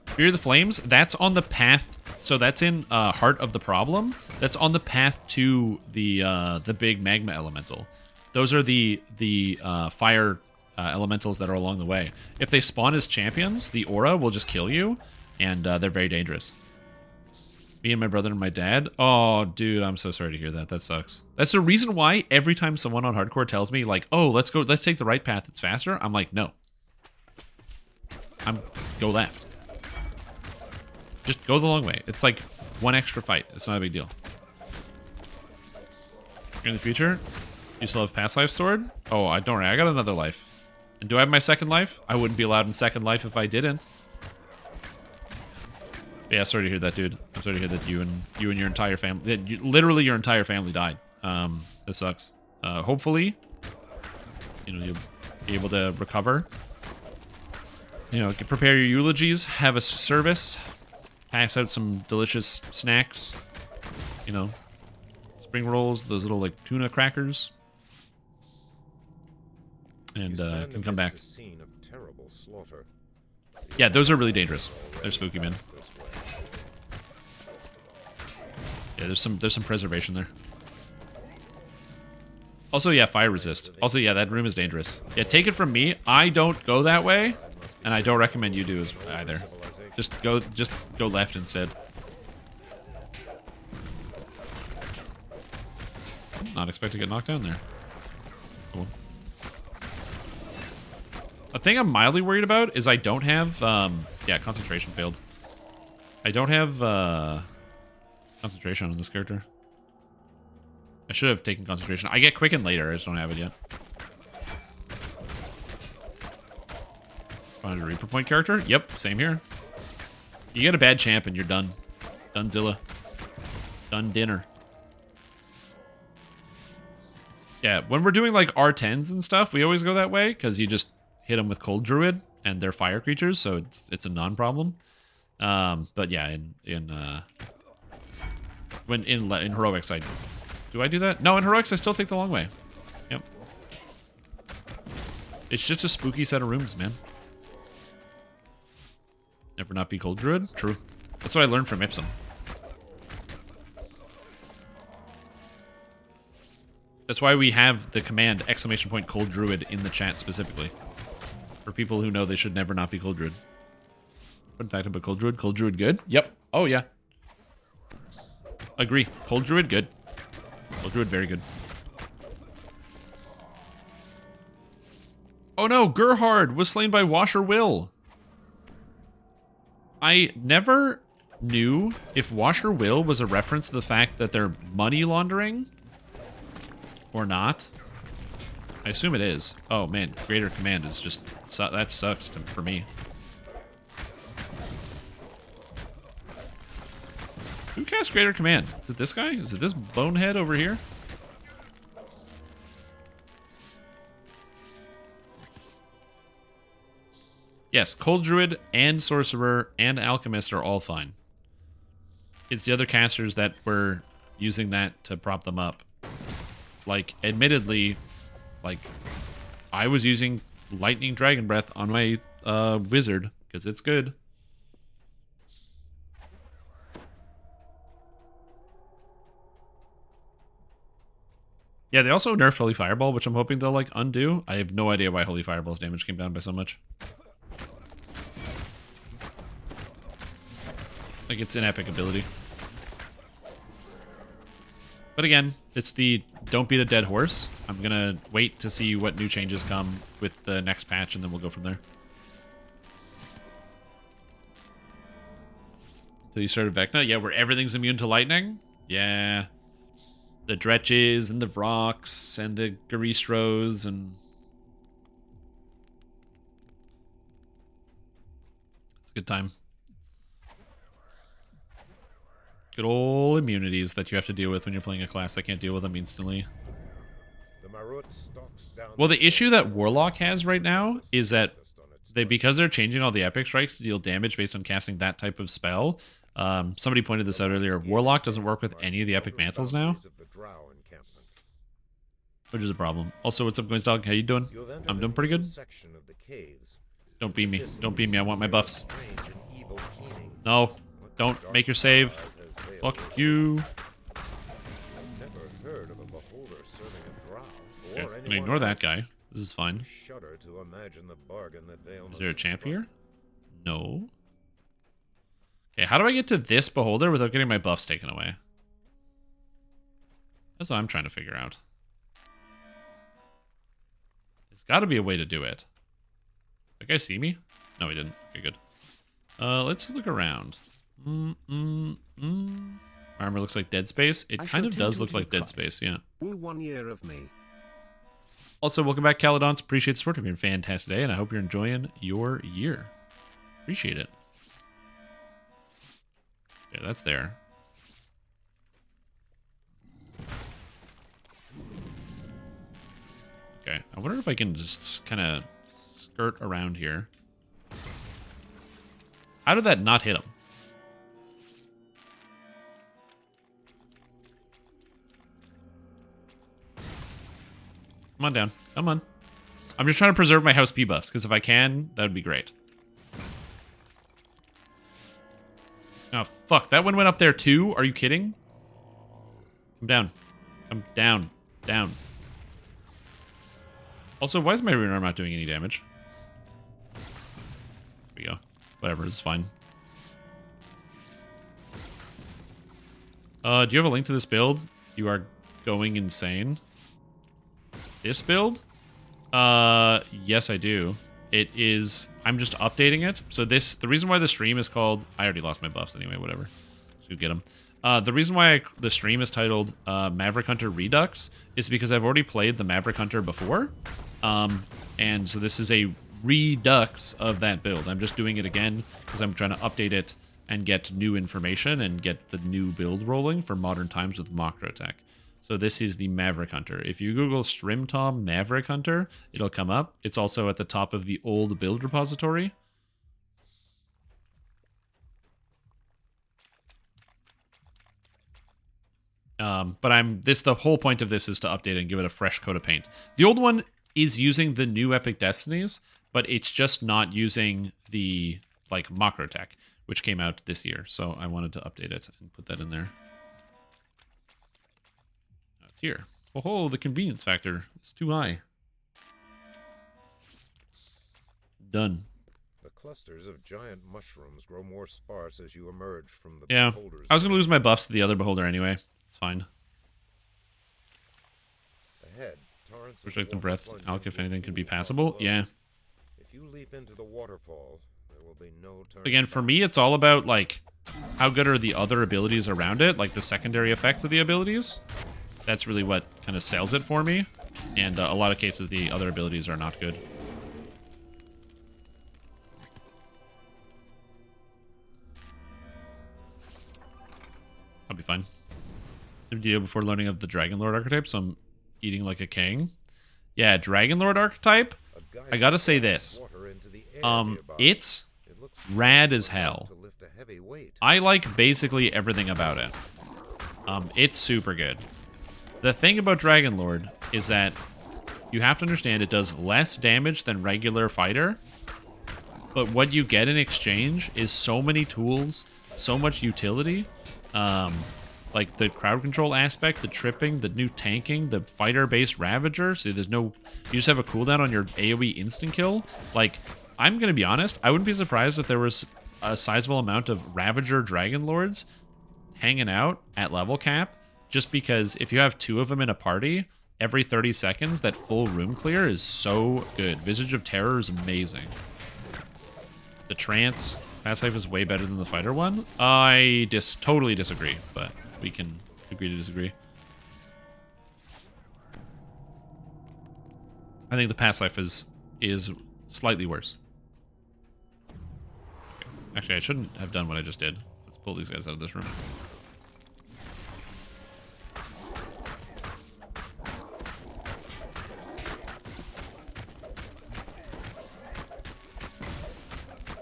Fear of the Flames, that's on the path. So that's in Heart of the Problem. That's on the path to the big magma elemental. Those are the fire elementals that are along the way. If they spawn as champions, the aura will just kill you, and they're very dangerous. Me and my brother and my dad. Oh, dude, I'm so sorry to hear that. That sucks. That's the reason why every time someone on hardcore tells me, like, oh, let's take the right path, it's faster, I'm like, no. Go left. Just go the long way. It's like one extra fight. It's not a big deal. In the future, you still have past life stored? Oh, don't worry. I got another life. And do I have my second life? I wouldn't be allowed in second life if I didn't. Yeah, sorry to hear that, dude. I'm sorry to hear that you and your entire family, literally your entire family died. That sucks. Hopefully, you'll be able to recover. Prepare your eulogies, have a service, pass out some delicious snacks. Spring rolls, those little like tuna crackers, and can come back. Yeah, those are really dangerous. They're spooky, man. Yeah, there's some preservation there. Also, yeah, fire resist. Also, yeah, that room is dangerous. Yeah, take it from me. I don't go that way, and I don't recommend you do either. Just go left instead. Not expect to get knocked down there. Cool. A thing I'm mildly worried about is I don't have yeah, concentration failed. I don't have concentration on this character. I should have taken concentration. I get quicken later, I just don't have it yet. Found a Reaper Point character? Yep, same here. You get a bad champ and you're done. Dunezilla. Done dinner. Yeah, when we're doing like R10s and stuff, we always go that way because you just hit them with Cold Druid and they're fire creatures, so it's a non-problem. But yeah, in heroics, do I do that? No, in heroics I still take the long way. Yep. It's just a spooky set of rooms, man. Never not be Cold Druid? True. That's what I learned from Ipsum. That's why we have the command !Cold Druid in the chat specifically. For people who know they should never not be Cold Druid. Fun fact about Cold Druid. Cold Druid good? Yep. Oh yeah. Agree. Cold Druid good. Cold Druid very good. Oh no, Gerhard was slain by Washer Will. I never knew if Washer Will was a reference to the fact that they're money laundering or not. I assume it is. Oh man, Greater Command is just... that sucks for me. Who cast Greater Command? Is it this guy? Is it this bonehead over here? Yes, Cold Druid and Sorcerer and Alchemist are all fine. It's the other casters that were using that to prop them up. Like, admittedly, like, I was using Lightning Dragon Breath on my Wizard, because it's good. Yeah, they also nerfed Holy Fireball, which I'm hoping they'll, like, undo. I have no idea why Holy Fireball's damage came down by so much. Like, it's an epic ability. But again, it's the don't beat a dead horse. I'm gonna wait to see what new changes come with the next patch, and then we'll go from there. So you started Vecna? Yeah, where everything's immune to lightning? Yeah. The Dretches, and the Vrox, and the Garistros, and... It's a good time. Good old immunities that you have to deal with when you're playing a class that can't deal with them instantly. Well, the issue that Warlock has right now is that because they're changing all the epic strikes to deal damage based on casting that type of spell. Somebody pointed this out earlier. Warlock doesn't work with any of the epic mantles now. which is a problem. Also, what's up, Goins Dog? How you doing? You have entered I'm doing a pretty new good. section of the caves. Don't beat me. Don't beat me. I want my buffs. Strange and evil keening. No, What don't dark make your save. surprise has veiled Fuck your you. I've never heard of a beholder serving a drow Okay, or I'm gonna anyone ignore that else. guy. This is fine. Shudder to imagine the bargain that Vale Is must there a have champ struck. here? No. Okay, how do I get to this beholder without getting my buffs taken away? That's what I'm trying to figure out. There's got to be a way to do it. That guy see me? No, he didn't. Okay, good. Let's look around. Armor looks like Dead Space. It I kind shall of tend does you look to like the Dead class. Space, yeah. Woo, 1 year of me. Also, welcome back, Caledons. Appreciate the support. It's been a fantastic day, and I hope you're enjoying your year. Appreciate it. Yeah, that's there. Okay, I wonder if I can just kind of skirt around here. How did that not hit him? Come on down. Come on. I'm just trying to preserve my house P buffs, because if I can, that would be great. Oh, fuck. That one went up there too? Are you kidding? Come down. Come down. Down. Also, why is my rune arm not doing any damage? There we go. Whatever, it's fine. Do you have a link to this build? You are going insane. This build? Yes, I do. It is... I'm just updating it. So this... The reason why the stream is called... I already lost my buffs anyway, whatever. So get them. The reason why the stream is titled Maverick Hunter Redux is because I've already played the Maverick Hunter before. And so this is a redux of that build. I'm just doing it again because I'm trying to update it and get new information and get the new build rolling for modern times with Macro Tech. So this is the Maverick Hunter. If you Google Strimtom Maverick Hunter, it'll come up. It's also at the top of the old build repository. The whole point of this is to update it and give it a fresh coat of paint. The old one is using the new Epic Destinies, but it's just not using the Macro Tech, which came out this year. So I wanted to update it and put that in there. That's here. Oh, the convenience factor is too high. Done. The clusters of giant mushrooms grow more sparse as you emerge from the Yeah, beholders. I was going to lose my buffs to the other beholder anyway. It's fine. Ahead, torrents of Restrict the water breath. plunge Alk, if into anything, could be blue hot passable. glow. Yeah. If you leap into the waterfall, there will be no turning Again, for back. me, it's all about, how good are the other abilities around it, the secondary effects of the abilities. That's really what kind of sells it for me. And a lot of cases, the other abilities are not good. I'll be fine. DDO before learning of the Dragon Lord archetype, so I'm eating like a king. Yeah, Dragon Lord archetype. A geyser I gotta say blasts this. water into the air nearby. It's It looks rad as enough hell. to lift a heavy weight. I like basically everything about it. It's super good. The thing about Dragon Lord is that you have to understand it does less damage than regular fighter, but what you get in exchange is so many tools, so much utility. Like the crowd control aspect, the tripping, the new tanking, the fighter-based Ravager. So there's no... You just have a cooldown on your AoE instant kill. I'm going to be honest, I wouldn't be surprised if there was a sizable amount of Ravager Dragon Lords hanging out at level cap, just because if you have 2 of them in a party, every 30 seconds, that full room clear is so good. Visage of Terror is amazing. The Trance Fast Life is way better than the fighter one. I totally disagree, but we can agree to disagree. I think the past life is slightly worse. Okay. Actually, I shouldn't have done what I just did. Let's pull these guys out of this room.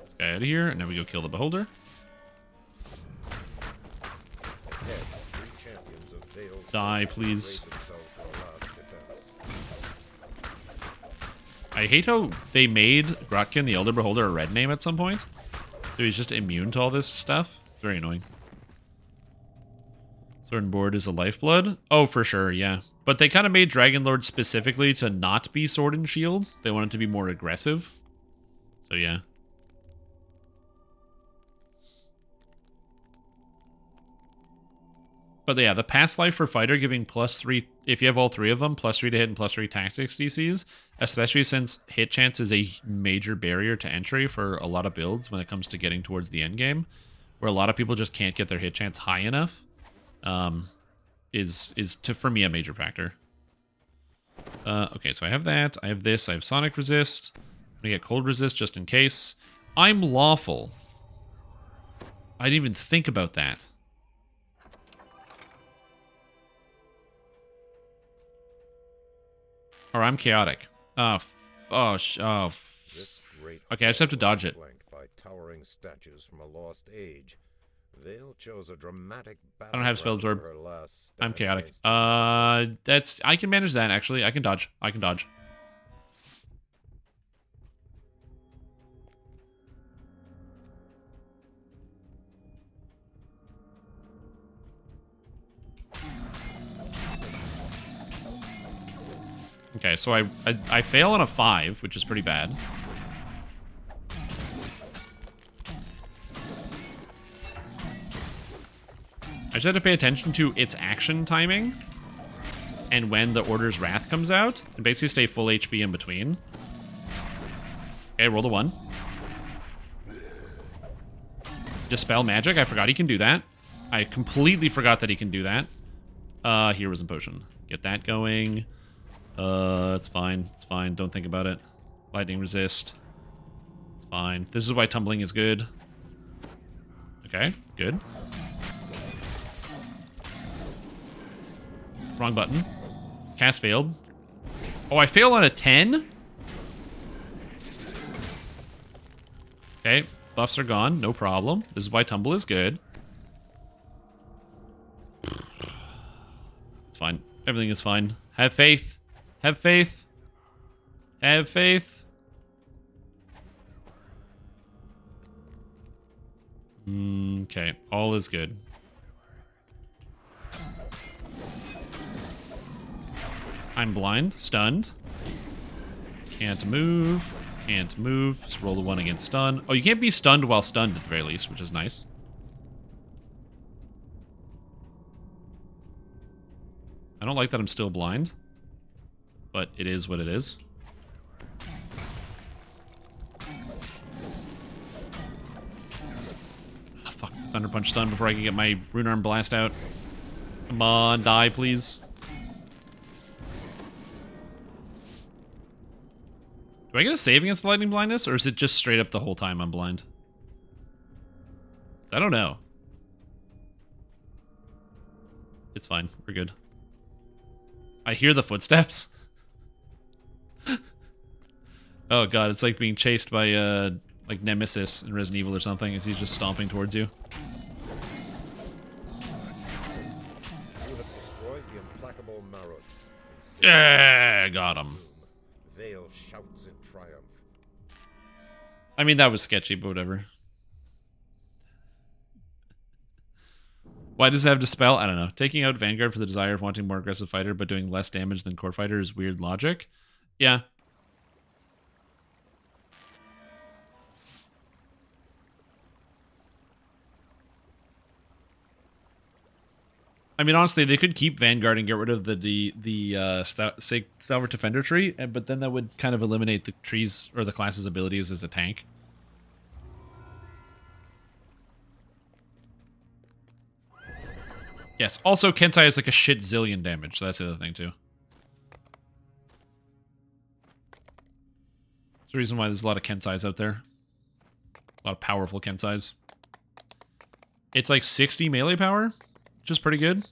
This guy out of here, and now we go kill the beholder. Ahead, 3 champions of Vale Die, forces please. raise themselves to a last defense. I hate how they made Grotkin the Elder Beholder a red name at some point. So he's just immune to all this stuff. It's very annoying. Sword and Board is a lifeblood? Oh, for sure, yeah. But they kind of made Dragonlord specifically to not be Sword and Shield. They wanted to be more aggressive. So yeah. But yeah, the past life for fighter giving +3, if you have all three of them, +3 to hit and +3 tactics DCs, especially since hit chance is a major barrier to entry for a lot of builds when it comes to getting towards the end game, where a lot of people just can't get their hit chance high enough, is for me a major factor. Okay, so I have that, I have this, I have Sonic Resist, I'm gonna get Cold Resist just in case. I'm Lawful. I didn't even think about that. Or I'm Chaotic. Okay, I just have to dodge it. By towering statues from a lost age. Vale chose a dramatic I don't have Spell Absorb. for her last I'm stand Chaotic. against I can manage that, actually. I can dodge. I can dodge. Okay, so I fail on a 5, which is pretty bad. I just have to pay attention to its action timing and when the Order's Wrath comes out, and basically stay full HP in between. Okay, roll the 1. Dispel Magic, I forgot he can do that. I completely forgot that he can do that. Heroism Potion. Get that going. It's fine. It's fine. Don't think about it. Lightning Resist. It's fine. This is why Tumbling is good. Okay, good. Wrong button. Cast failed. Oh, I failed on a 10? Okay, buffs are gone. No problem. This is why Tumble is good. It's fine. Everything is fine. Have faith. Have faith. Have faith. Okay, all is good. I'm blind, stunned. Can't move. Can't move. Just roll the 1 against stun. Oh, you can't be stunned while stunned at the very least, which is nice. I don't like that I'm still blind. But it is what it is. Oh, fuck. Thunder Punch stun before I can get my Rune Arm Blast out. Come on, die, please. Do I get a save against Lightning Blindness, or is it just straight up the whole time I'm blind? I don't know. It's fine. We're good. I hear the footsteps. Oh god, it's like being chased by like Nemesis in Resident Evil or something as he's just stomping towards you. You have destroyed the implacable Marut. Yeah, got him. Vale shouts in triumph. I mean, that was sketchy, but whatever. Why does it have Dispel? I don't know. Taking out Vanguard for the desire of wanting more aggressive fighter but doing less damage than core fighter is weird logic. Yeah. I mean, honestly, they could keep Vanguard and get rid of the Stalwart Defender tree, but then that would kind of eliminate the tree's or the class's abilities as a tank. Yes. Also, Kensai has like a shit zillion damage, so that's the other thing too. That's the reason why there's a lot of Kensais out there. A lot of powerful Kensais. It's like 60 melee power, which is pretty good.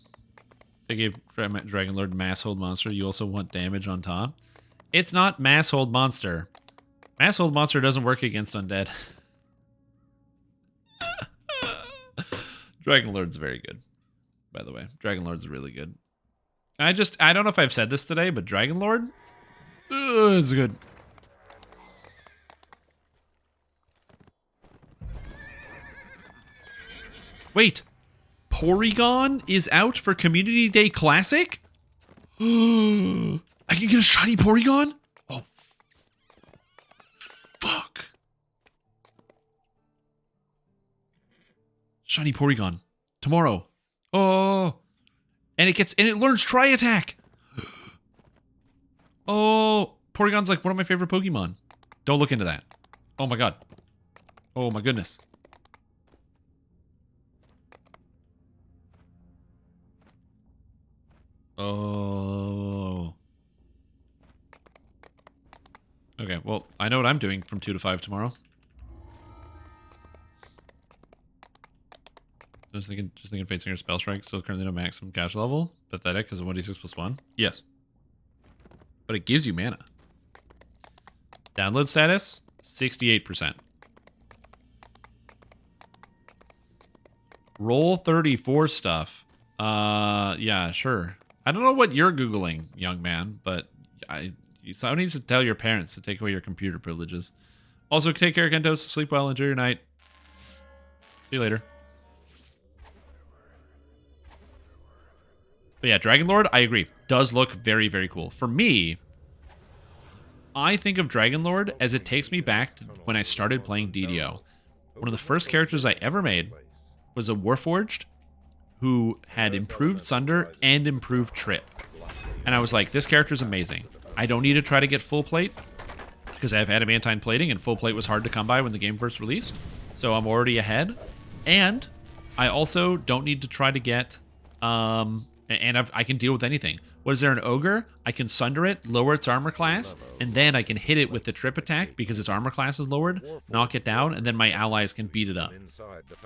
They gave Dragonlord Mass Hold Monster. You also want damage on top. It's not Mass Hold Monster. Mass Hold Monster doesn't work against undead. Dragonlord's very good, by the way. Dragonlord's really good. I don't know if I've said this today, but Dragonlord is good. Wait. Porygon is out for Community Day Classic? I can get a shiny Porygon? Oh. Fuck. Shiny Porygon. Tomorrow. Oh. And it learns Tri Attack. Oh. Porygon's like one of my favorite Pokemon. Don't look into that. Oh my god. Oh my goodness. Oh. Okay, well, I know what I'm doing from 2 to 5 tomorrow. Just thinking Fate Singer Spell Strike still currently no maximum cash level. Pathetic because of 1d6 plus 1. Yes. But it gives you mana. Download status, 68%. Roll 34 stuff. Yeah, sure. I don't know what you're Googling, young man, but someone needs to tell your parents to take away your computer privileges. Also, take care, Kentos. Sleep well. Enjoy your night. See you later. But yeah, Dragon Lord, I agree. Does look very, very cool. For me, I think of Dragon Lord as it takes me back to when I started playing DDO. One of the first characters I ever made was a Warforged who had improved Sunder and improved Trip. And I was like, this character's amazing. I don't need to try to get full plate because I have adamantine plating and full plate was hard to come by when the game first released. So I'm already ahead. And I also don't need to try to get, I can deal with anything. What is there, an Ogre? I can Sunder it, lower its armor class, and then I can hit it with the Trip attack because its armor class is lowered, knock it down, and then my allies can beat it up. And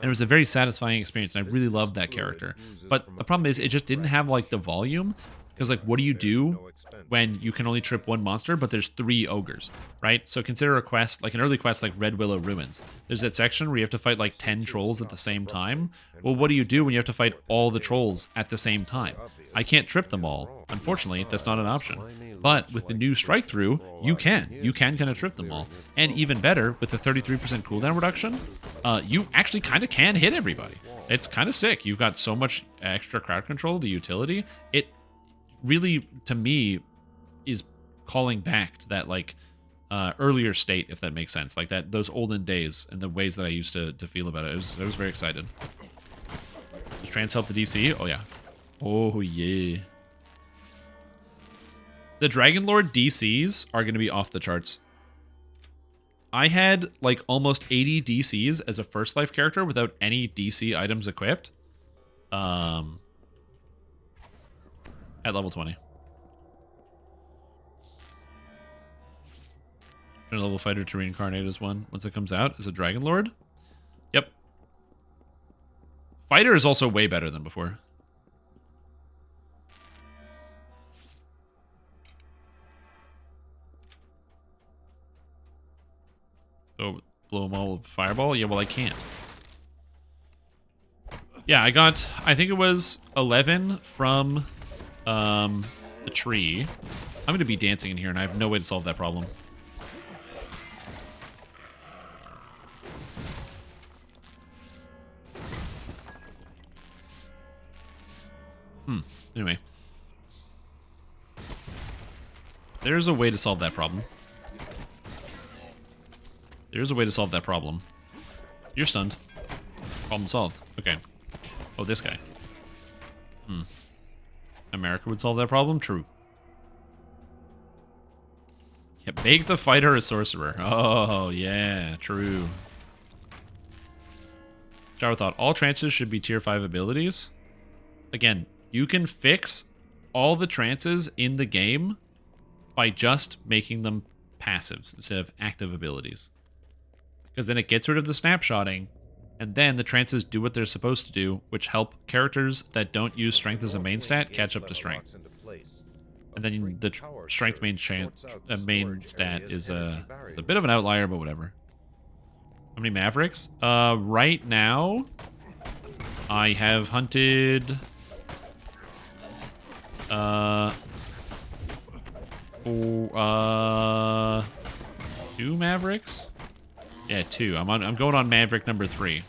it was a very satisfying experience, and I really loved that character. But the problem is, it just didn't have, like, the volume, because, like, what do you do when you can only trip one monster, but there's 3 ogres, right? So consider a quest, like an early quest like Red Willow Ruins. There's that section where you have to fight like 10 trolls at the same time. Well, what do you do when you have to fight all the trolls at the same time? I can't trip them all. Unfortunately, that's not an option. But with the new strike through, you can. You can kind of trip them all. And even better, with the 33% cooldown reduction, you actually kind of can hit everybody. It's kind of sick. You've got so much extra crowd control, the utility. It really, to me, is calling back to that like earlier state, if that makes sense, like that those olden days and the ways that I used to feel about it. I was very excited. Does trans help the DC? Oh yeah, oh yeah. The Dragon Lord DCs are going to be off the charts. I had like almost 80 DCs as a first life character without any DC items equipped. At level 20. Level fighter to reincarnate as one once it comes out as a Dragon Lord. Yep. Fighter is also way better than before. So blow them all with fireball? Yeah, well I can't. Yeah, I think it was 11 from the tree. I'm gonna be dancing in here and I have no way to solve that problem. Anyway. There's a way to solve that problem. There's a way to solve that problem. You're stunned. Problem solved. Okay. Oh, this guy. America would solve that problem? True. Yeah, make the fighter a sorcerer. Oh, yeah. True. Shower thought. All trances should be tier 5 abilities. Again, you can fix all the trances in the game by just making them passives instead of active abilities. Because then it gets rid of the snapshotting, and then the trances do what they're supposed to do, which help characters that don't use strength as a main stat catch up to strength. And then the strength main stat is a bit of an outlier, but whatever. How many Mavericks? Right now, I have hunted... 2 Mavericks? Yeah, 2. I'm going on Maverick number 3.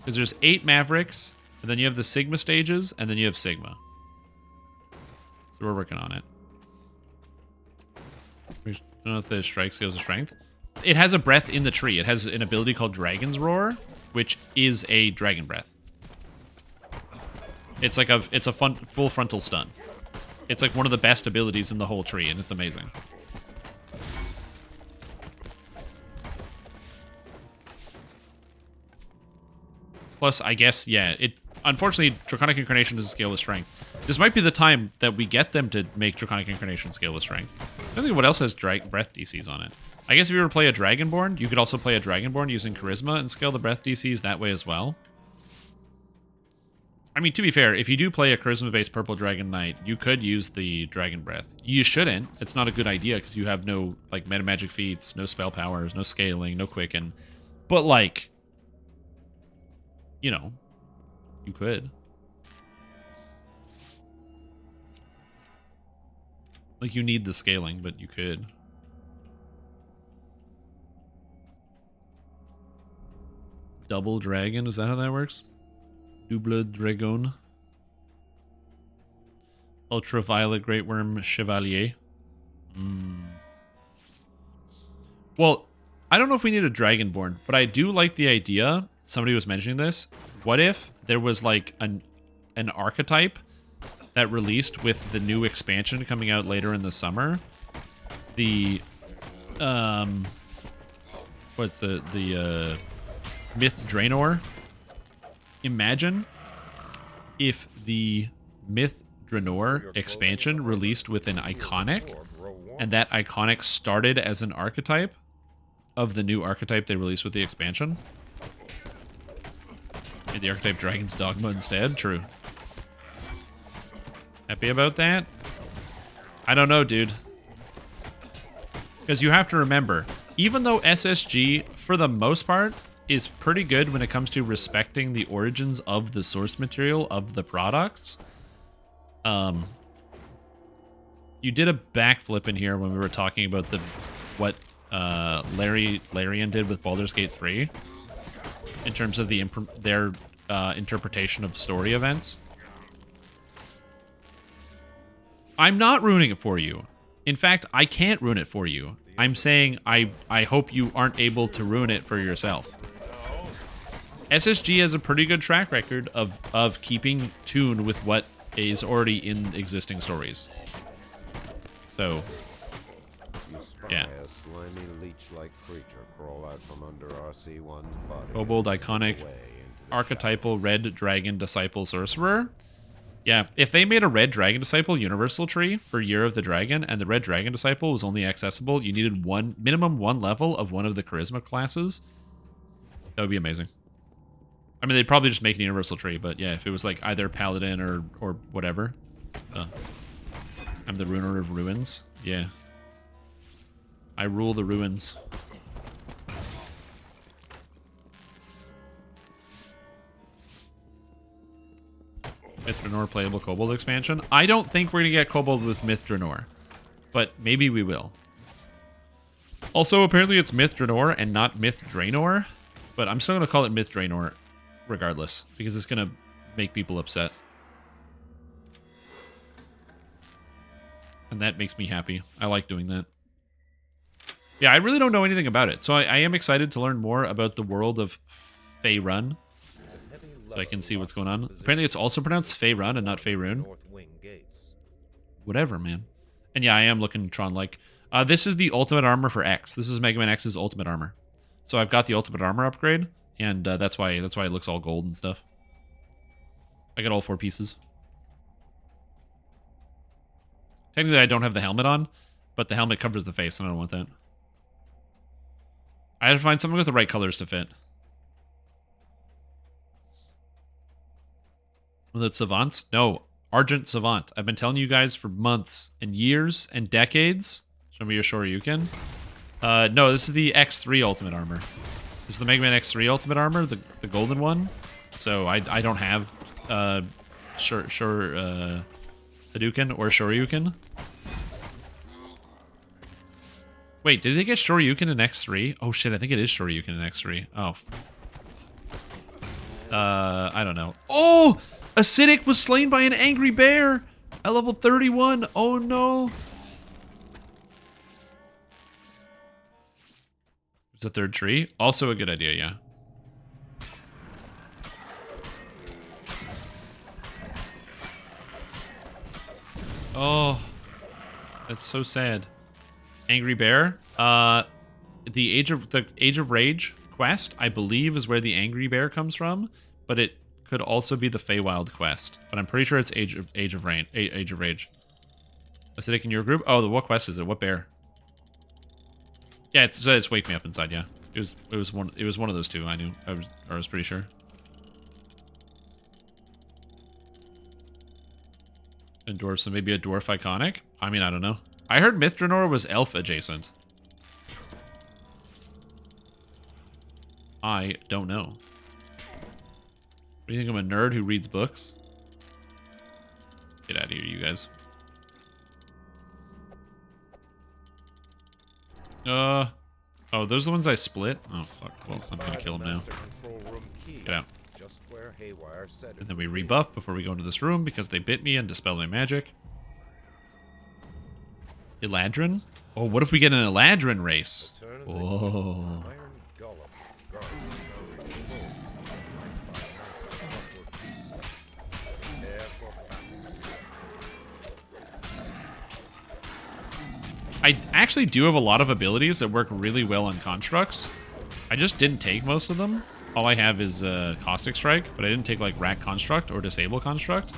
Because there's 8 Mavericks, and then you have the Sigma stages, and then you have Sigma. So we're working on it. I don't know if the strike scales of strength. It has a breath in the tree. It has an ability called Dragon's Roar, which is a dragon breath. It's like it's a full frontal stun. It's like one of the best abilities in the whole tree, and it's amazing. Plus, I guess, yeah, unfortunately, Draconic Incarnation doesn't scale with strength. This might be the time that we get them to make Draconic Incarnation scale with strength. I don't think what else has breath DCs on it. I guess if you were to play a Dragonborn, you could also play a Dragonborn using Charisma and scale the breath DCs that way as well. I mean, to be fair, if you do play a Charisma-based Purple Dragon Knight, you could use the Dragon Breath. You shouldn't. It's not a good idea because you have no, like, meta magic feats, no spell powers, no scaling, no quicken. But, like, you know, you could. Like, you need the scaling, but you could. Double Dragon, is that how that works? Double Dragon. Ultraviolet Great Worm Chevalier. Well, I don't know if we need a Dragonborn, but I do like the idea. Somebody was mentioning this. What if there was like an archetype that released with the new expansion coming out later in the summer? The what's the Myth Draenor? Imagine if the Myth Draenor expansion released with an iconic, and that iconic started as an archetype of the new archetype they released with the expansion. Made the archetype Dragon's Dogma instead. True. Happy about that? I don't know, dude. Because you have to remember, even though SSG, for the most part, is pretty good when it comes to respecting the origins of the source material of the products. You did a backflip in here when we were talking about what Larian did with Baldur's Gate 3 in terms of their interpretation of story events. I'm not ruining it for you. In fact, I can't ruin it for you. I'm saying I hope you aren't able to ruin it for yourself. SSG has a pretty good track record of keeping tune with what is already in existing stories. So, yeah. A slimy leech-like creature crawl out from under RC1's body. Kobold iconic archetypal red dragon disciple sorcerer. Yeah, if they made a red dragon disciple universal tree for Year of the Dragon and the red dragon disciple was only accessible, you needed minimum one level of one of the charisma classes. That would be amazing. I mean, they'd probably just make an universal tree, but yeah, if it was like either paladin or whatever. I'm the ruiner of ruins. Yeah. I rule the ruins. Myth Draenor playable Kobold expansion. I don't think we're going to get Kobold with Myth Draenor, but maybe we will. Also, apparently it's Myth Draenor and not Myth Draenor, but I'm still going to call it Myth Draenor regardless, because it's going to make people upset. And that makes me happy. I like doing that. Yeah, I really don't know anything about it, so I am excited to learn more about the world of Faerun, so I can see what's going on. Apparently it's also pronounced Faerun and not Faerun. Whatever, man. And yeah, I am looking Tron-like. This is the ultimate armor for X. This is Mega Man X's ultimate armor. So I've got the ultimate armor upgrade, and that's why it looks all gold and stuff. I got all 4 pieces. Technically, I don't have the helmet on, but the helmet covers the face, and I don't want that. I have to find something with the right colors to fit. Was it Savants? No, Argent Savant. I've been telling you guys for months and years and decades. Show me your Shoryuken. No, this is the X3 Ultimate Armor. This is the Mega Man X3 Ultimate Armor, the golden one. So I don't have Hadouken or Shoryuken. Wait, did they get Shoryuken in X3? Oh shit, I think it is Shoryuken in X3. Oh. I don't know. Oh! Acidic was slain by an angry bear at level 31. Oh no. It's the third tree. Also a good idea, yeah. Oh, that's so sad. Angry bear. The Age of Rage quest, I believe, is where the angry bear comes from, but it could also be the Feywild quest. But I'm pretty sure it's Age of Rage. Acidic in your group? Oh, what quest is it? What bear? Yeah, it's Wake Me Up Inside. Yeah, it was one of those two. I was pretty sure. And dwarf, so maybe a dwarf iconic? I mean, I don't know. I heard Mithranor was elf adjacent. I don't know. What do you think? I'm a nerd who reads books? Get out of here, you guys. Oh, those are the ones I split? Oh, fuck. Well, I'm gonna kill him now. Get out. And then we rebuff before we go into this room because they bit me and dispel my magic. Eladrin? Oh, what if we get an Eladrin race? Oh. I actually do have a lot of abilities that work really well on constructs. I just didn't take most of them. All I have is Caustic Strike, but I didn't take like Rack Construct or Disable Construct.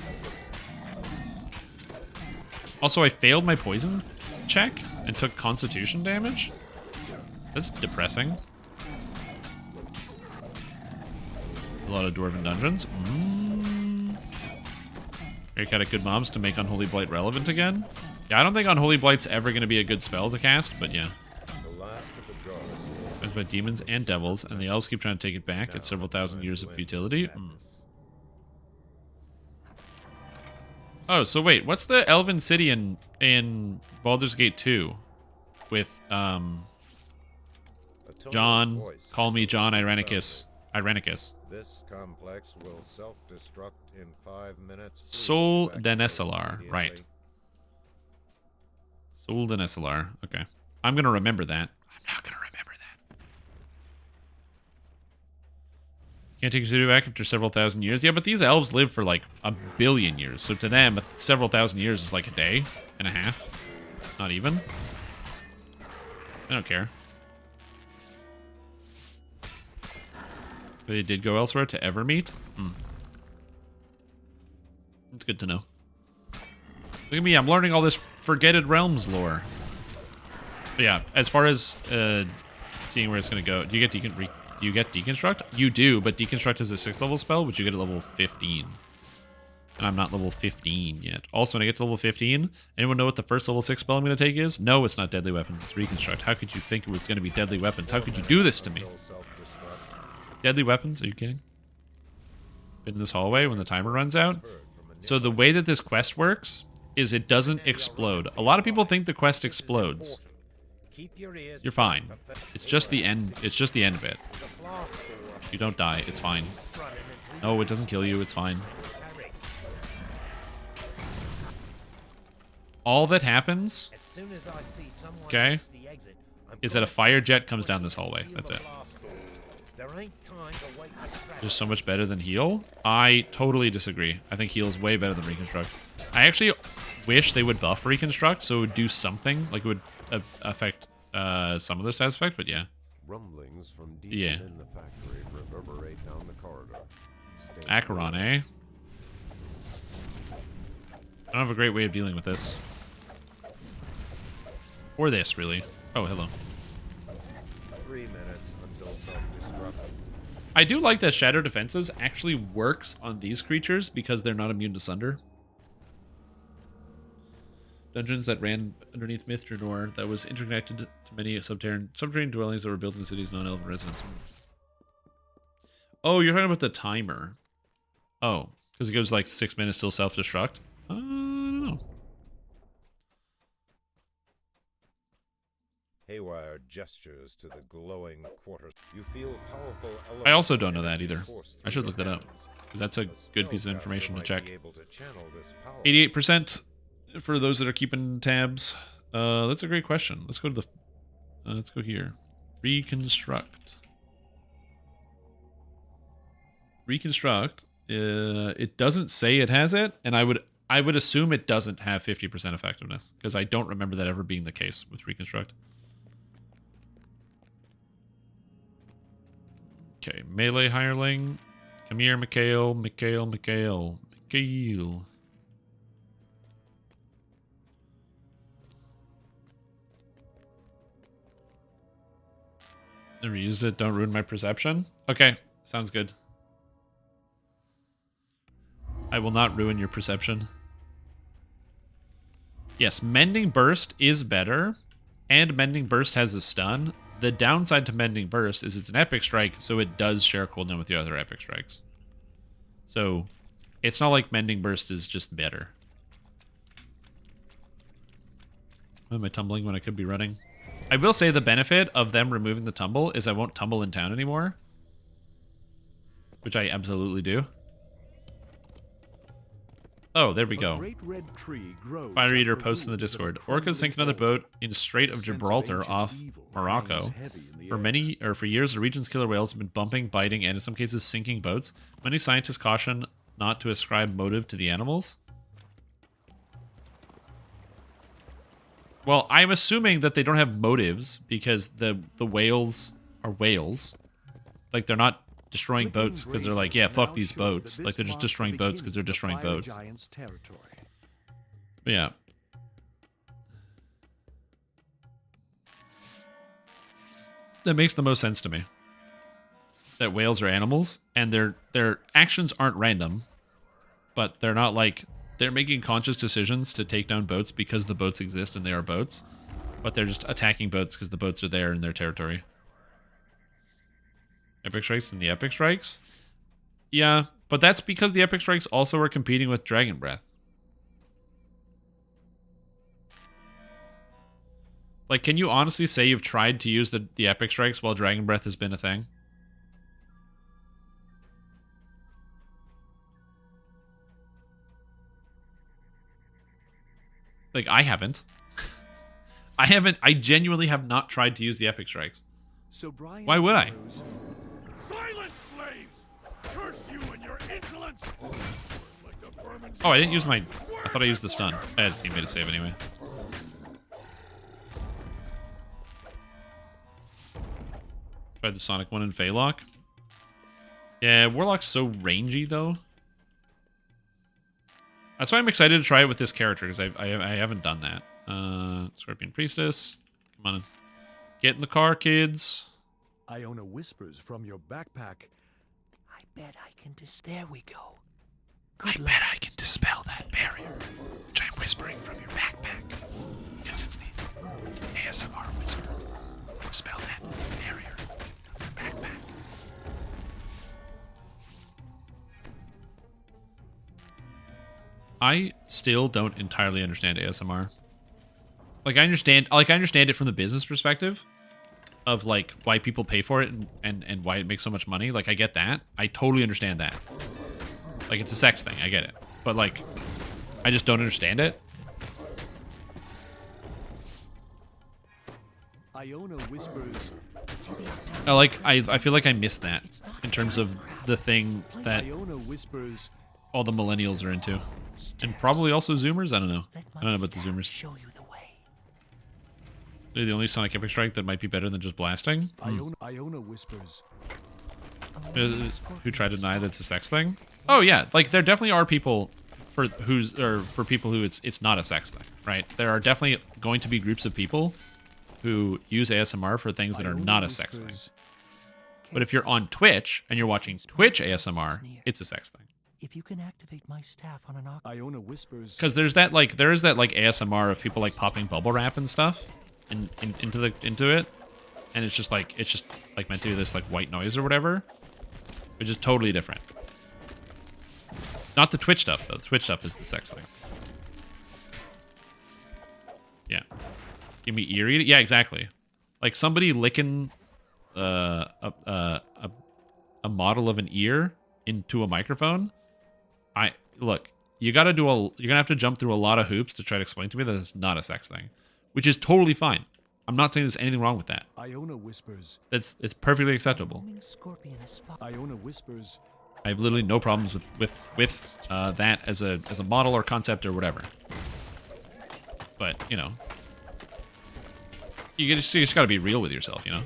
Also, I failed my poison check and took Constitution damage. That's depressing. A lot of Dwarven dungeons. Very kind of good mobs to make Unholy Blight relevant again. Yeah, I don't think Unholy Blight's ever going to be a good spell to cast, but yeah. By demons and devils, and the elves keep trying to take it back. It's several thousand years of futility. Oh, so wait, what's the Elven City in Baldur's Gate 2 with John? Call me John Irenicus. This complex will self-destruct in 5 minutes. Sol Denesalar, right? Sol Denesalar. Okay, I'm gonna remember that. I'm not gonna remember that. Can't take your city back after several thousand years. Yeah, but these elves live for like a billion years. So to them, several thousand years is like a day and a half. Not even. I don't care. They did go elsewhere to Evermeet? That's good to know. Look at me, I'm learning all this Forgetted Realms lore. But yeah, as far as seeing where it's going to go, do you get Deconstruct? You do, but Deconstruct is a 6th level spell, which you get at level 15. And I'm not level 15 yet. Also, when I get to level 15, anyone know what the first level 6 spell I'm going to take is? No, it's not Deadly Weapons, it's Reconstruct. How could you think it was going to be Deadly Weapons? How could you do this to me? Deadly Weapons? Are you kidding? Been in this hallway when the timer runs out? So the way that this quest works is it doesn't explode. A lot of people think the quest explodes. You're fine. It's just the end. It's just the end of it. You don't die. It's fine. No, it doesn't kill you. It's fine. All that happens, okay, is that a fire jet comes down this hallway. That's it. Just so much better than heal? I totally disagree. I think heal is way better than Reconstruct. I actually wish they would buff Reconstruct so it would do something. Like it would affect some of the stats effect, but yeah. Rumblings from deep Yeah. in the factory reverberate down the corridor. Acheron, eh? I don't have a great way of dealing with this. Or this, really. Oh, hello. 3 minutes until self-destruct. I do like that Shadow Defenses actually works on these creatures because they're not immune to Sunder. Dungeons that ran underneath Mithranor that was interconnected to many subterranean dwellings that were built in the city's non-elven residents. Oh, you're talking about the timer. Oh, because it goes like 6 minutes till self-destruct? I don't know. haywire gestures to the glowing quarters. You feel powerful I also don't know that elemental either. force I through should your look that up, hands. because that's a good piece of information to Spellcaster check. might be able to channel this power. 88% for those that are keeping tabs. That's a great question. Let's go to the. Let's go here. Reconstruct. Reconstruct. It doesn't say it has it, and I would assume it doesn't have 50% effectiveness, because I don't remember that ever being the case with Reconstruct. Okay, melee hireling. Come here, Mikhail. Mikhail. Never used it. Don't ruin my perception. Okay, sounds good. I will not ruin your perception. Yes, Mending Burst is better, and Mending Burst has a stun. The downside to Mending Burst is it's an epic strike, so it does share cooldown with the other epic strikes. So, it's not like Mending Burst is just better. Why am I tumbling when I could be running? I will say the benefit of them removing the tumble is I won't tumble in town anymore. Which I absolutely do. Oh, there we go. Fire Eater posts in the Discord. Orcas sink another boat in Strait of Gibraltar off Morocco. For years, the region's killer whales have been bumping, biting, and in some cases sinking boats. Many scientists caution not to ascribe motive to the animals. Well, I'm assuming that they don't have motives because the whales are whales. Like, they're not destroying boats because they're like, yeah, fuck these boats. Like, they're just destroying boats because they're destroying boats. But yeah. That makes the most sense to me. That whales are animals, and their actions aren't random, but they're not like... They're making conscious decisions to take down boats because the boats exist and they are boats. But they're just attacking boats because the boats are there in their territory. Epic Strikes and the Epic Strikes? Yeah, but that's because the Epic Strikes also are competing with Dragon Breath. Like, can you honestly say you've tried to use the Epic Strikes while Dragon Breath has been a thing? Like, I haven't. I genuinely have not tried to use the Epic Strikes. So why would I? Silence, slaves! Curse you and your insolence! Oh, I didn't use my... I thought I used the stun. I had a teammate to save anyway. Tried the Sonic one in Phalok. Yeah, Warlock's so rangy, though. That's why I'm excited to try it with this character, because I haven't done that. Scorpion Priestess. Come on. Get in the car, kids. Iona whispers from your backpack. I bet I can there we go. I bet I can dispel that barrier, which I'm whispering from your backpack. Because it's the ASMR whisper. Dispel that barrier from your backpack. I still don't entirely understand ASMR. Like I understand it from the business perspective of like why people pay for it and why it makes so much money. Like I get that. I totally understand that. Like it's a sex thing, I get it. But like I just don't understand it. Iona whispers. I feel like I missed that in terms of the thing that Iona whispers. All the millennials are into. And probably also Zoomers? I don't know. I don't know about the Zoomers. Show you the way. They're the only Sonic Epic Strike that might be better than just blasting. Iona whispers. Who try to deny that's a sex thing? Oh yeah, like there definitely are people for people who it's not a sex thing, right? There are definitely going to be groups of people who use ASMR for things that are not a sex thing. But if you're on Twitch and you're watching Twitch ASMR, it's a sex thing. If you can activate my staff on an Iona whispers. Because there is that ASMR of people like popping bubble wrap and stuff into it, and it's just like meant to do this like white noise or whatever, which is totally different. Not the Twitch stuff though. The Twitch stuff is the sex thing. Yeah. Give me eerie. Yeah, exactly. Like somebody licking a model of an ear into a microphone. Look, you're gonna have to jump through a lot of hoops to try to explain to me that it's not a sex thing, which is totally fine. I'm not saying there's anything wrong with that. Iona whispers. It's perfectly acceptable. Scorpion is spot. Iona whispers. I have literally no problems with that as a model or concept or whatever. But you know, you just gotta be real with yourself, you know.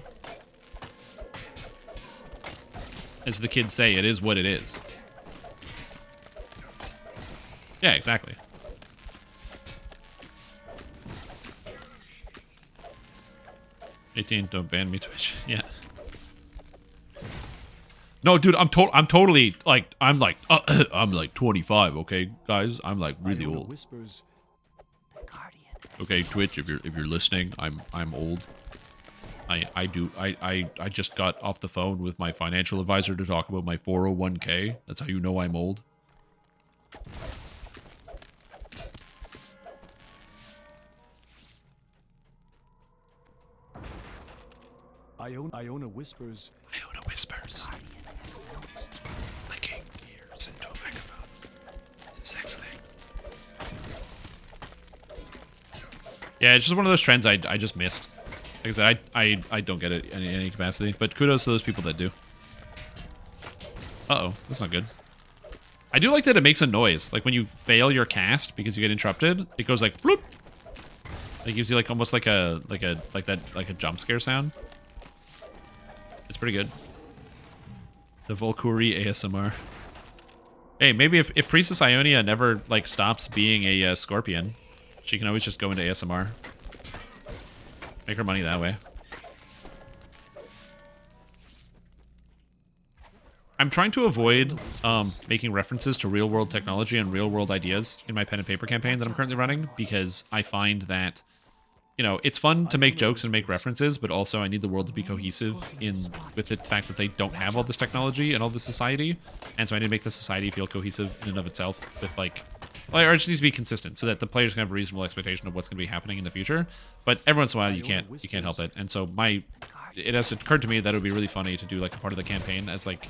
As the kids say, it is what it is. Yeah, exactly. Don't ban me, Twitch. Yeah. No, dude, I'm totally like I'm like 25. Okay, guys, I'm like really Iona old. whispers. Okay, Twitch, if you're listening, I'm old. I just got off the phone with my financial advisor to talk about my 401k. That's how you know I'm old. Iona whispers. Iona whispers. Licking ears into a microphone. It's a sex thing. Yeah, it's just one of those trends I just missed. Like I said, I don't get it in any capacity, but kudos to those people that do. Uh-oh, that's not good. I do like that it makes a noise. Like when you fail your cast because you get interrupted, it goes like bloop. It gives you like almost like a jump scare sound. It's pretty good. The Volkuri ASMR. Hey, maybe if Priestess Ionia never like stops being a scorpion, she can always just go into ASMR. Make her money that way. I'm trying to avoid making references to real-world technology and real-world ideas in my pen and paper campaign that I'm currently running, because I find that, you know, it's fun to make jokes and make references, but also I need the world to be cohesive with the fact that they don't have all this technology and all this society, and so I need to make the society feel cohesive in and of itself with like, well, or it just needs to be consistent so that the players can have a reasonable expectation of what's going to be happening in the future. But every once in a while you can't help it, and so it has occurred to me that it would be really funny to do like a part of the campaign as like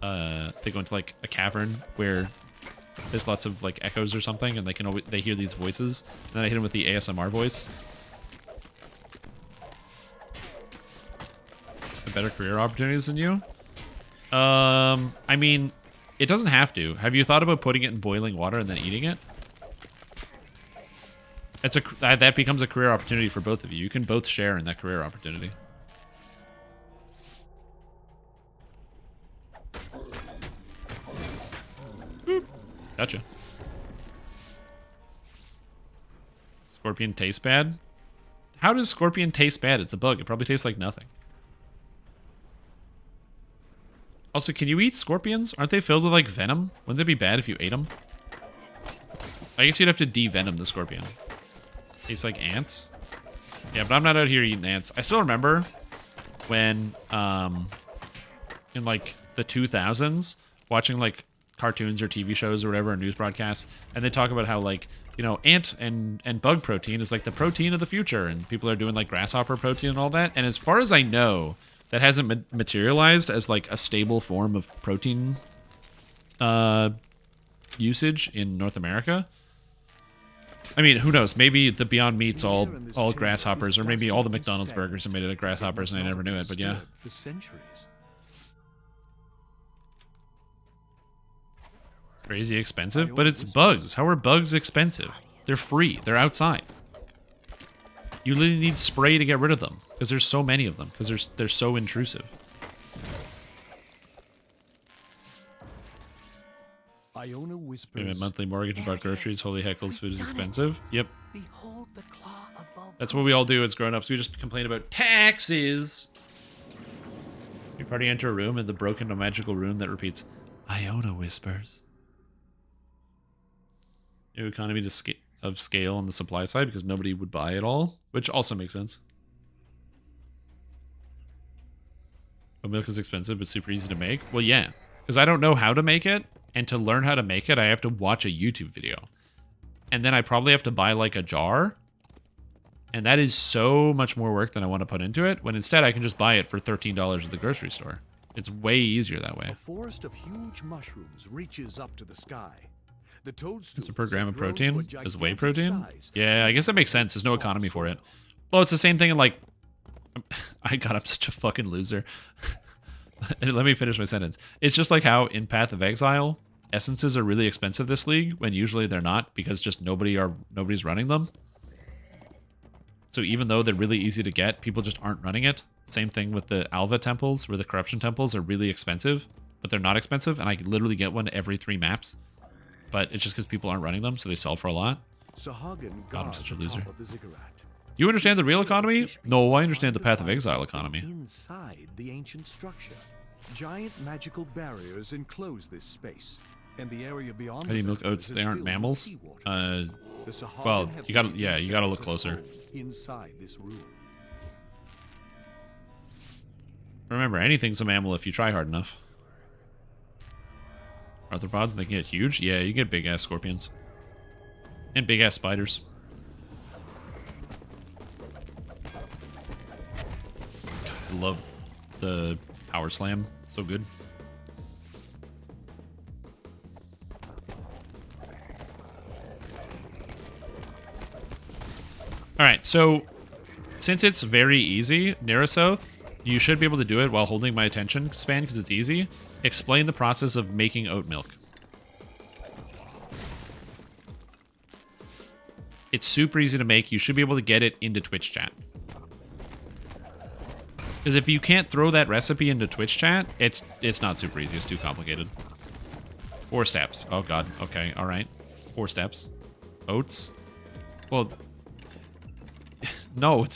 they go into like a cavern where there's lots of like echoes or something, and they hear these voices, and then I hit them with the ASMR voice. Better career opportunities than you? I mean, it doesn't have to. Have you thought about putting it in boiling water and then eating it? That becomes a career opportunity for both of you. You can both share in that career opportunity. Boop. Gotcha. Scorpion tastes bad? How does scorpion taste bad? It's a bug. It probably tastes like nothing. Also, can you eat scorpions? Aren't they filled with, like, venom? Wouldn't they be bad if you ate them? I guess you'd have to de-venom the scorpion. Tastes like ants? Yeah, but I'm not out here eating ants. I still remember when, in, like, the 2000s, watching, like, cartoons or TV shows or whatever, or news broadcasts, and they talk about how, like, you know, ant and bug protein is, like, the protein of the future, and people are doing, like, grasshopper protein and all that, and as far as I know, that hasn't materialized as like a stable form of protein usage in North America. I mean, who knows? Maybe the Beyond Meat's all grasshoppers, or maybe all the McDonald's burgers are made out of grasshoppers and I never knew it, but yeah. For centuries. Crazy expensive, but it's bugs. How are bugs expensive? They're free. They're outside. You literally need spray to get rid of them, because there's so many of them, because they're so intrusive. Iona whispers. Payment monthly mortgage about groceries. Holy heckles, food is expensive. Yep. Behold the claw of Vulcan. That's what we all do as grown-ups. We just complain about taxes. You party enter a room, and the broken or magical rune that repeats, Iona whispers. New economy of scale on the supply side, because nobody would buy it all, which also makes sense. Oat milk is expensive, but super easy to make. Well, yeah, because I don't know how to make it, and to learn how to make it, I have to watch a YouTube video. And then I probably have to buy, like, a jar. And that is so much more work than I want to put into it, when instead I can just buy it for $13 at the grocery store. It's way easier that way. A forest of huge mushrooms reaches up to the sky. The toadstools It's a per gram of have grown to a protein as whey gigantic protein. size. Yeah, I guess that makes sense. There's no economy for it. Well, it's the same thing in like... I'm such a fucking loser. Let me finish my sentence. It's just like how in Path of Exile, essences are really expensive this league, when usually they're not, because just nobody's running them. So even though they're really easy to get, people just aren't running it. Same thing with the Alva temples, where the corruption temples are really expensive, but they're not expensive, and I could literally get one every 3 maps. But it's just because people aren't running them, so they sell for a lot. Sahagin God, I'm such a loser. of the ziggurat. You understand the real economy? No, I understand the Path of Exile economy. Inside the ancient structure, giant magical barriers enclose this space, and the area beyond. How do you milk oats? They aren't mammals. Well, you gotta look closer. Inside this room. Remember, anything's a mammal if you try hard enough. Arthropods, they can get huge. Yeah, you get big ass scorpions and big ass spiders. I love the power slam. So good. Alright, so since it's very easy, Narasouth, you should be able to do it while holding my attention span because it's easy. Explain the process of making oat milk. It's super easy to make. You should be able to get it into Twitch chat. Because if you can't throw that recipe into Twitch chat, it's not super easy. It's too complicated. 4 steps. Oh god. Okay. All right. 4 steps. Oats. Well, no.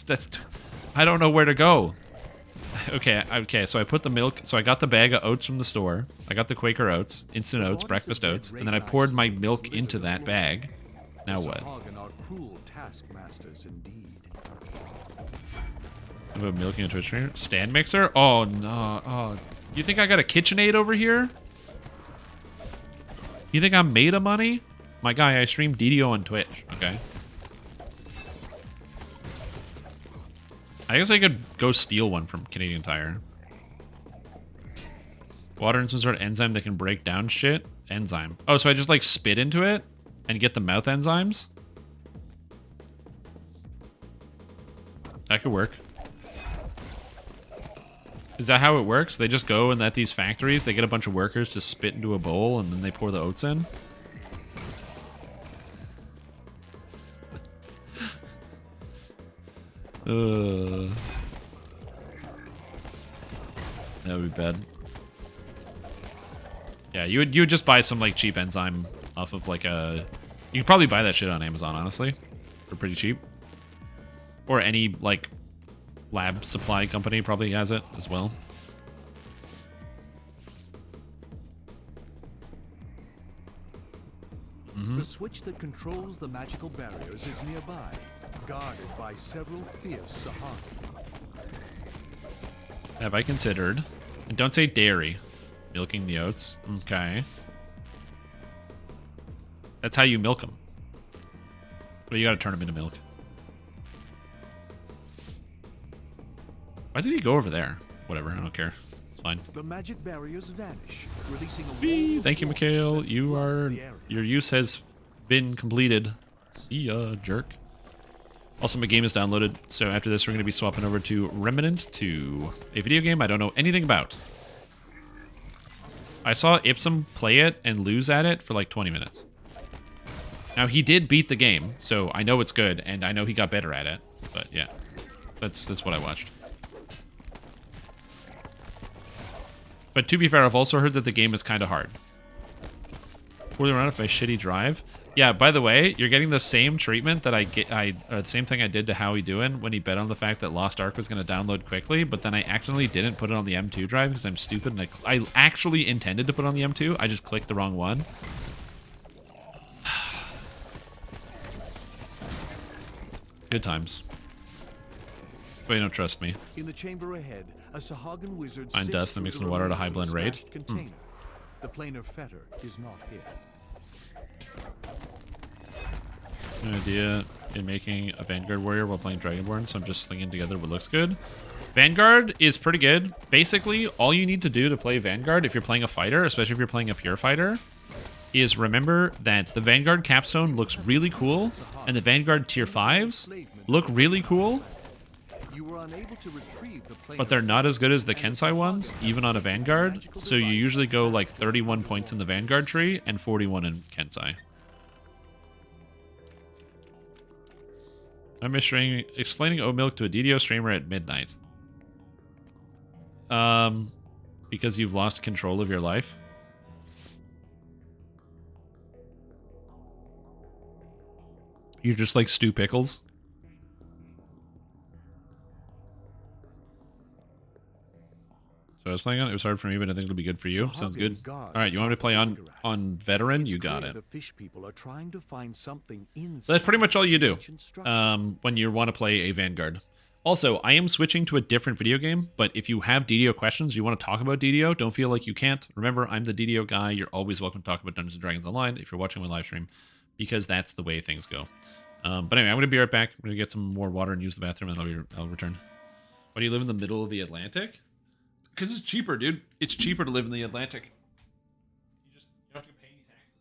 I don't know where to go. Okay. So I put the milk. So I got the bag of oats from the store. I got the Quaker oats, instant oats, breakfast oats, and then I poured my milk into that bag. Now what? Sahagin are cruel taskmasters indeed. About milking a Twitch streamer? Stand mixer? Oh no. Oh, you think I got a KitchenAid over here? You think I'm made of money? My guy, I stream DDO on Twitch. Okay. I guess I could go steal one from Canadian Tire. Water and some sort of enzyme that can break down shit? Enzyme. Oh, so I just like spit into it and get the mouth enzymes? That could work. Is that how it works? They just go and at these factories, they get a bunch of workers to spit into a bowl and then they pour the oats in? That would be bad. Yeah, you would just buy some like cheap enzyme off of like a... You could probably buy that shit on Amazon, honestly. For pretty cheap. Or any like lab supply company probably has it as well. The switch that controls the magical barriers is nearby, guarded by several fierce Sahagin. Have I considered? And don't say dairy. Milking the oats. Okay. That's how you milk them. But you gotta turn them into milk. Why did he go over there? Whatever, I don't care. It's fine. The magic barriers vanish, releasing a Whee! wall Thank you, of Mikhail. water You that are... floods the area. Your use has been completed. See ya, jerk. Also, my game is downloaded, so after this we're going to be swapping over to Remnant, to a video game I don't know anything about. I saw Ipsum play it and lose at it for like 20 minutes. Now, he did beat the game, so I know it's good, and I know he got better at it. But yeah, that's what I watched. But to be fair, I've also heard that the game is kind of hard. Poorly run off my shitty drive. Yeah, by the way, you're getting the same treatment that the same thing I did to Howie Doin when he bet on the fact that Lost Ark was going to download quickly, but then I accidentally didn't put it on the M2 drive because I'm stupid and I actually intended to put it on the M2. I just clicked the wrong one. Good times. But you don't trust me. In the chamber ahead, a Sahagin wizard Find sifts dust and through mix the in water to remains high of a blend raid. smashed container. The planar fetter is not here. No idea. in making a Vanguard warrior while playing Dragonborn, so I'm just slinging together what looks good. Vanguard is pretty good. Basically, all you need to do to play Vanguard, if you're playing a fighter, especially if you're playing a pure fighter, is remember that the Vanguard capstone looks really cool, and the Vanguard tier 5s look really cool, but they're not as good as the Kensai ones, even on a Vanguard. So you usually go like 31 points in the Vanguard tree and 41 in Kensai. I'm explaining oat milk to a DDO streamer at midnight. Because you've lost control of your life. You're just like Stu Pickles. So I was playing on it. It was hard for me, but I think it'll be good for you. Sounds good. All right, you want me to play on veteran? You got it. So that's pretty much all you do when you want to play a Vanguard. Also, I am switching to a different video game, but if you have DDO questions, you want to talk about DDO, don't feel like you can't. Remember, I'm the DDO guy. You're always welcome to talk about Dungeons & Dragons Online if you're watching my live stream, because that's the way things go. But anyway, I'm going to be right back. I'm going to get some more water and use the bathroom, and I'll return. Why do you live in the middle of the Atlantic? Because it's cheaper, dude. It's cheaper to live in the Atlantic. You don't have to pay any taxes.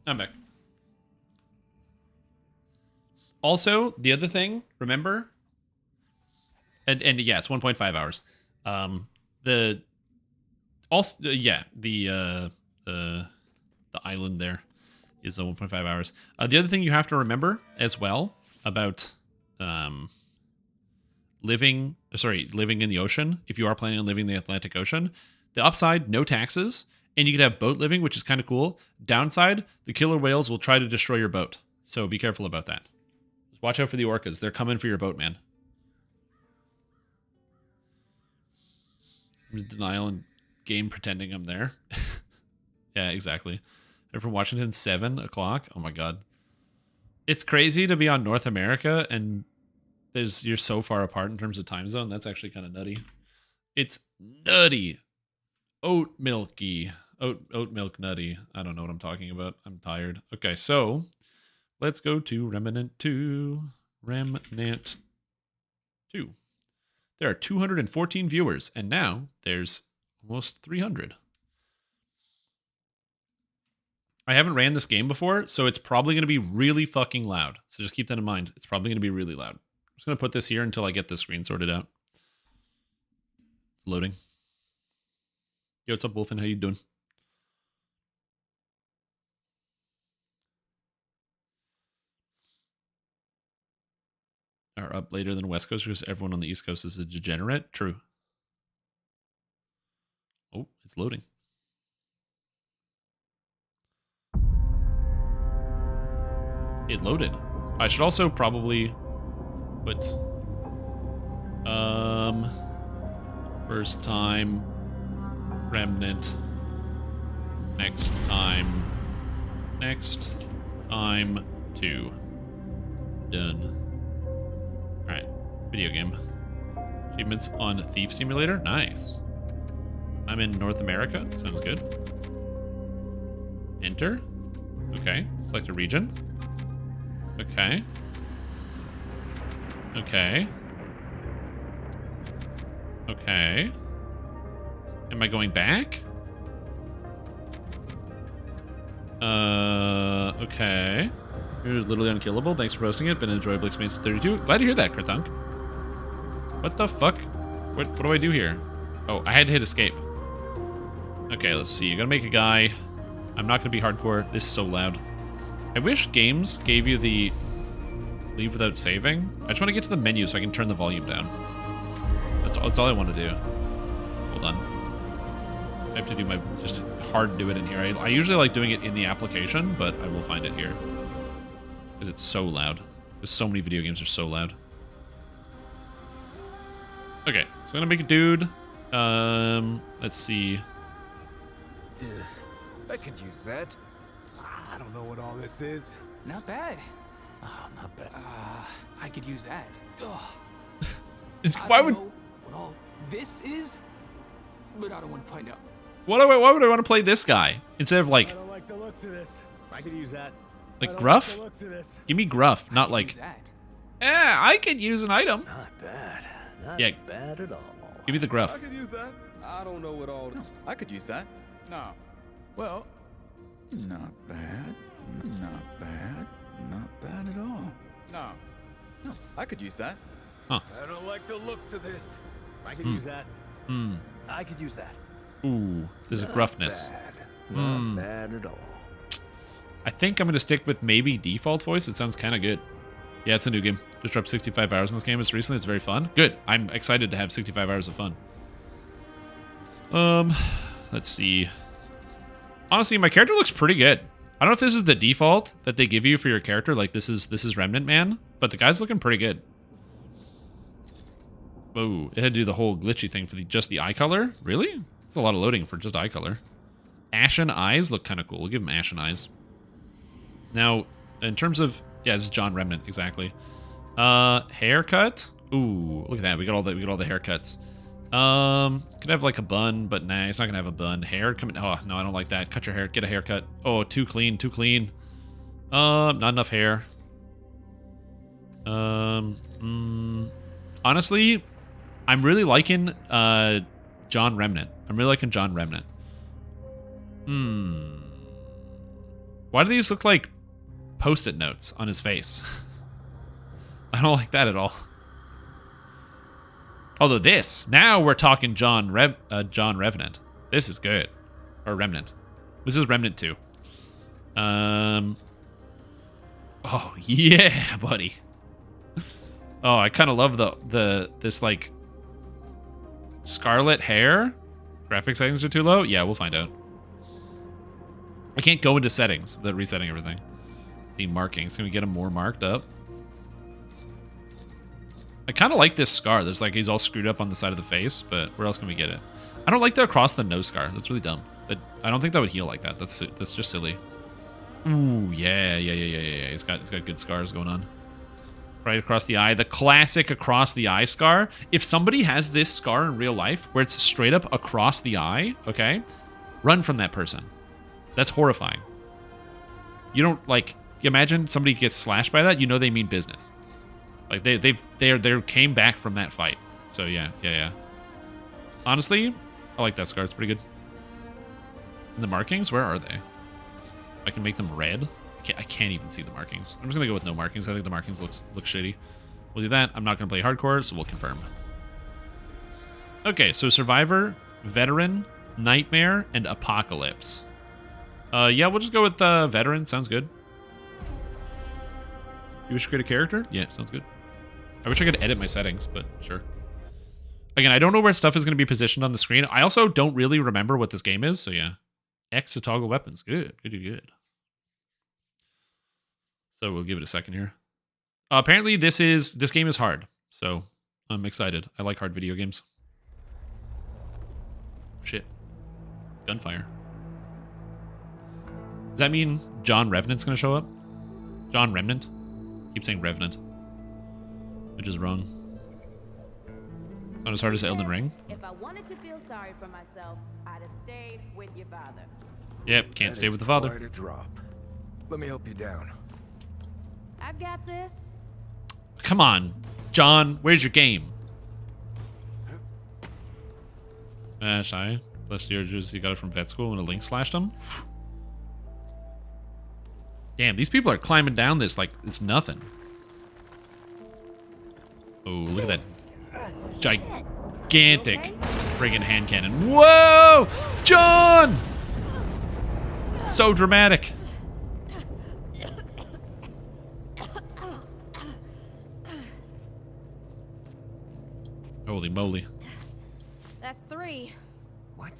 I'm back. Also, the other thing, remember, and yeah, it's 1.5 hours. The island there is 1.5 hours. The other thing you have to remember as well about living in the ocean, if you are planning on living in the Atlantic Ocean, the upside, no taxes. And you could have boat living, which is kind of cool. Downside, the killer whales will try to destroy your boat. So be careful about that. Just watch out for the orcas. They're coming for your boat, man. I'm in denial and game pretending I'm there. Yeah, exactly. They're from Washington, 7 o'clock. Oh my god. It's crazy to be on North America and you're so far apart in terms of time zone. That's actually kind of nutty. It's nutty. Oat milky. Oat milk nutty. I don't know what I'm talking about. I'm tired. Okay, so let's go to Remnant 2. Remnant 2. There are 214 viewers, and now there's almost 300. I haven't ran this game before, so it's probably going to be really fucking loud. So just keep that in mind. It's probably going to be really loud. I'm just going to put this here until I get this screen sorted out. It's loading. Yo, what's up, Wolfen? How you doing? Are up later than West Coast because everyone on the East Coast is a degenerate? True. Oh, it's loading. It loaded. I should also probably put first time Remnant next time 2 done. Alright, video game achievements on Thief Simulator. Nice. I'm in North America. Sounds good. Enter. Okay, select a region. Okay. Okay. Okay. Am I going back? Okay. You're literally unkillable. Thanks for posting it. Been an enjoyable experience for 32. Glad to hear that, Krathunk. What the fuck? What do I do here? Oh, I had to hit escape. Okay, let's see. You gotta make a guy. I'm not gonna be hardcore. This is so loud. I wish games gave you the leave without saving. I just want to get to the menu so I can turn the volume down. That's all I want to do. Hold on. I have to do my just hard do it in here. I usually like doing it in the application, but I will find it here. Because it's so loud. There's so many video games are so loud. Okay, so I'm gonna make a dude. Let's see. I could use that. I don't know what all this is. Not bad. Oh, not bad. I could use that. Ugh. Why would know what all this is? But I don't want to find out. why would I want to play this guy instead of like I don't like the looks of this. I could use that. like Gruff? Like the looks of this. Give me Gruff, not Use like that. I could use an item. Not bad. Not Yeah. bad at all. Give me the Gruff. I could use that. I don't know what all. I could use that. No. Well, not bad. Not bad. Not bad at all. No. No. I could use that. Huh. I don't like the looks of this. I could use that. Hmm. I could use that. Ooh, there's a gruffness. Bad. Hmm. Not bad at all. I think I'm gonna stick with maybe default voice. It sounds kind of good. Yeah, it's a new game. Just dropped 65 hours in this game as recently. It's very fun. Good. I'm excited to have 65 hours of fun. Let's see. Honestly, my character looks pretty good. I don't know if this is the default that they give you for your character. Like this is Remnant Man, but the guy's looking pretty good. Oh, it had to do the whole glitchy thing for just the eye color. Really? It's a lot of loading for just eye color. Ashen eyes look kind of cool. We'll give him ashen eyes. Now, in terms of yeah, this is John Remnant exactly. Haircut. Ooh, look at that. We got all the haircuts. Could have like a bun, but nah, it's not gonna have a bun. Hair coming. Oh no, I don't like that. Cut your hair. Get a haircut. Oh, too clean. Too clean. Not enough hair. Honestly, I'm really liking John Remnant. I'm really liking John Remnant. Why do these look like Post-it notes on his face? I don't like that at all. Although this, now we're talking John Revenant. This is good. Or Remnant. This is Remnant 2. Oh, yeah, buddy. Oh, I kind of love this like scarlet hair. Graphic settings are too low? Yeah, we'll find out. I can't go into settings without resetting everything. See markings. Can we get him more marked up? I kind of like this scar. There's like he's all screwed up on the side of the face, but where else can we get it? I don't like the across the nose scar. That's really dumb. I don't think that would heal like that. That's just silly. Ooh, yeah. He's got good scars going on. Right across the eye. The classic across the eye scar. If somebody has this scar in real life where it's straight up across the eye, okay, run from that person. That's horrifying. You don't like. Imagine somebody gets slashed by that. You know they mean business. Like they came back from that fight. So yeah. Honestly, I like that scar. It's pretty good. And the markings, where are they? I can make them red. I can't even see the markings. I'm just gonna go with no markings. I think the markings look shitty. We'll do that. I'm not gonna play hardcore, so we'll confirm. Okay, so Survivor, Veteran, Nightmare, and Apocalypse. Yeah, we'll just go with Veteran. Sounds good. You wish to create a character? Yeah, sounds good. I wish I could edit my settings, but sure. Again, I don't know where stuff is going to be positioned on the screen. I also don't really remember what this game is, so yeah. X to toggle weapons. Good. So we'll give it a second here. Apparently this game is hard, so I'm excited. I like hard video games. Shit. Gunfire. Does that mean John Revenant's going to show up? John Remnant? Keep saying Revenant, which is wrong. It's not as hard as Elden Ring. If I wanted to feel sorry for myself, I'd have stayed with your father. Yep, can't stay with the father. Quite a drop. Let me help you down. I've got this. Come on, John, where's your game? Shy. Plus your juice, you got it from vet school when a link slashed them. Damn, these people are climbing down this like it's nothing. Oh, look at that gigantic friggin' hand cannon. Whoa! John! So dramatic. Holy moly. That's 3. What?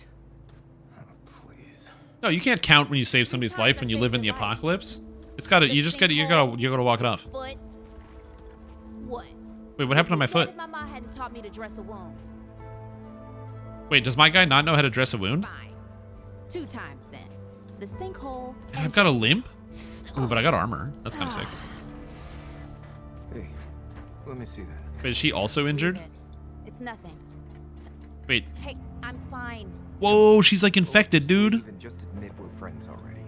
Oh, please. No, you can't count when you save somebody's life when you live in the apocalypse. It's gotta, you gotta walk it off. Foot. What? Wait, what happened to my foot? What if my mom hadn't taught me to dress a wound? Wait, does my guy not know how to dress a wound? Fine. 2 times then. The sinkhole. And I've got a limp? Ooh, but I got armor. That's kind of sick. Hey, let me see that. Wait, is she also injured? It's nothing. Wait. Hey, I'm fine. Whoa, she's like infected, dude. Even just admit we're friends already.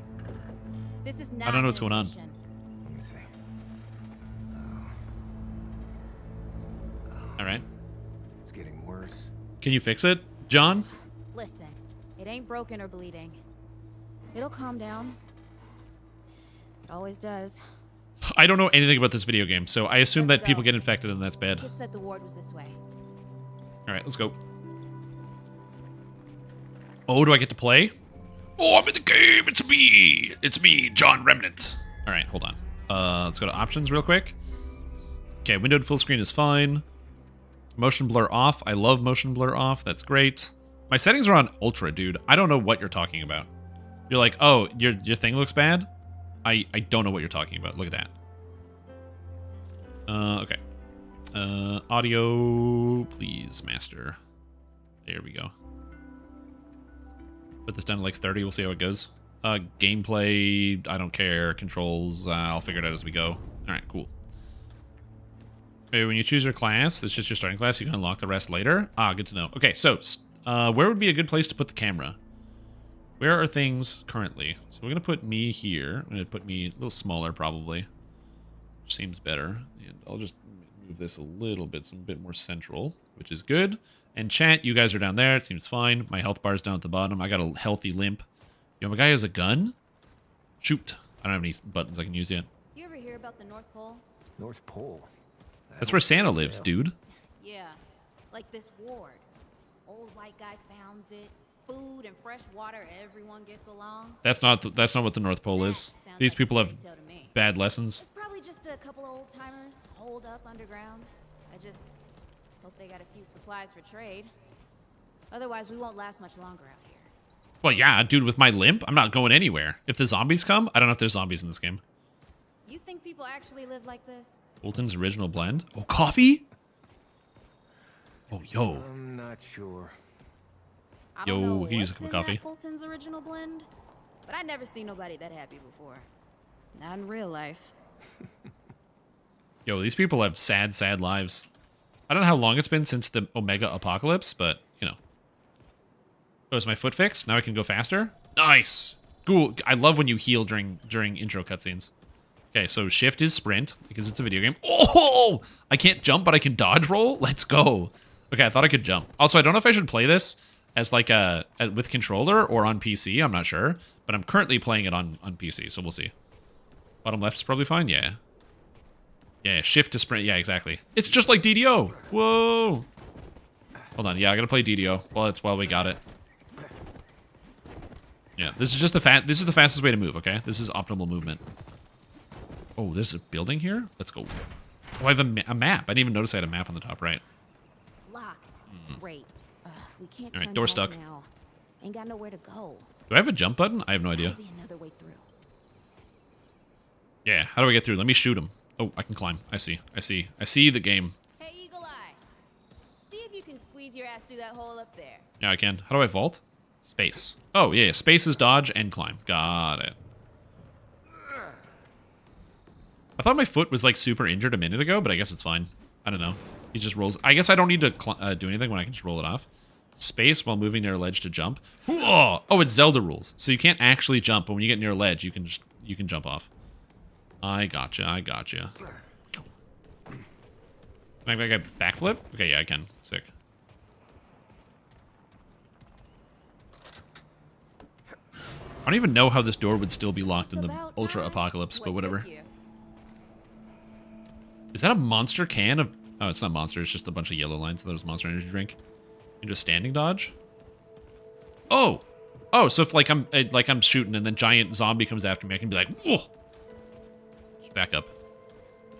This is not I don't know what's going on. Let me see. All right. It's getting worse. Can you fix it, John? Listen, it ain't broken or bleeding. It'll calm down. It always does. I don't know anything about this video game, so I assume that people get infected and that's bad. Kid said the ward was this way. All right, let's go. Oh, do I get to play? Oh, I'm in the game. It's me. It's me, John Remnant. All right, hold on. Let's go to options real quick. Okay, windowed full screen is fine. Motion blur off. I love motion blur off. That's great. My settings are on ultra, dude. I don't know what you're talking about. You're like, oh, your thing looks bad? I don't know what you're talking about. Look at that. Okay. Audio, please, master. There we go. Put this down to like 30. We'll see how it goes. Gameplay, I don't care. Controls, I'll figure it out as we go. All right, cool. Maybe when you choose your class, it's just your starting class. You can unlock the rest later. Ah, good to know. Okay, so where would be a good place to put the camera? Where are things currently? So we're going to put me here. I'm going to put me a little smaller, probably. Which seems better. And I'll just move this a little bit, so I'm a bit more central, which is good. And chat, you guys are down there. It seems fine. My health bar's down at the bottom. I got a healthy limp. Yo, my guy has a gun? Shoot. I don't have any buttons I can use yet. You ever hear about the North Pole? North Pole. That's where Santa lives, dude. Yeah, like this ward. Old white guy founds it. Food and fresh water, everyone gets along. That's not what the North Pole is. These people have bad lessons. It's probably just a couple of old timers holed up underground. I just hope they got a few supplies for trade. Otherwise, we won't last much longer out here. Well, yeah, dude, with my limp, I'm not going anywhere. If the zombies come, I don't know if there's zombies in this game. You think people actually live like this? Fulton's original blend. Oh, coffee? Oh, yo. I'm not sure. Yo, we can use a cup of coffee. Fulton's original blend, but I never seen nobody that happy before. Not in real life. Yo, these people have sad, sad lives. I don't know how long it's been since the Omega Apocalypse, but, you know. Oh, is my foot fixed? Now I can go faster? Nice! Cool. I love when you heal during intro cutscenes. Okay, so shift is sprint, because it's a video game. Oh! I can't jump, but I can dodge roll? Let's go. Okay, I thought I could jump. Also, I don't know if I should play this as like with controller or on PC. I'm not sure, but I'm currently playing it on PC, so we'll see. Bottom left is probably fine. Yeah. Yeah, shift to sprint. Yeah, exactly. It's just like DDO. Whoa. Hold on. Yeah, I gotta play DDO. Well, we got it. Yeah, this is just the fastest way to move. Okay, this is optimal movement. Oh, there's a building here. Let's go. Oh, I have a map. I didn't even notice I had a map on the top right. Locked. Great. We can't All right, turn door back stuck. now. Ain't got nowhere to go. Do I have a jump button? I have no idea. Be another way through. Yeah, how do I get through? Let me shoot him. Oh, I can climb. I see the game. Hey, Eagle Eye. See if you can squeeze your ass through that hole up there. Yeah, I can. How do I vault? Space. Oh, yeah, space is dodge and climb. Got it. I thought my foot was like super injured a minute ago, but I guess it's fine. I don't know. He just rolls. I guess I don't need to do anything when I can just roll it off. Space while moving near a ledge to jump. Whoa! Oh, it's Zelda rules. So you can't actually jump, but when you get near a ledge, you can jump off. I gotcha. Can I make a backflip? Okay, yeah, I can. Sick. I don't even know how this door would still be locked in the Ultra Apocalypse, but whatever. Is that a monster can of... Oh, it's not monster. It's just a bunch of yellow lines. I thought it was monster energy drink. You just standing dodge? Oh! Oh, so if like I'm shooting and then giant zombie comes after me, I can be like, whoa! Just back up.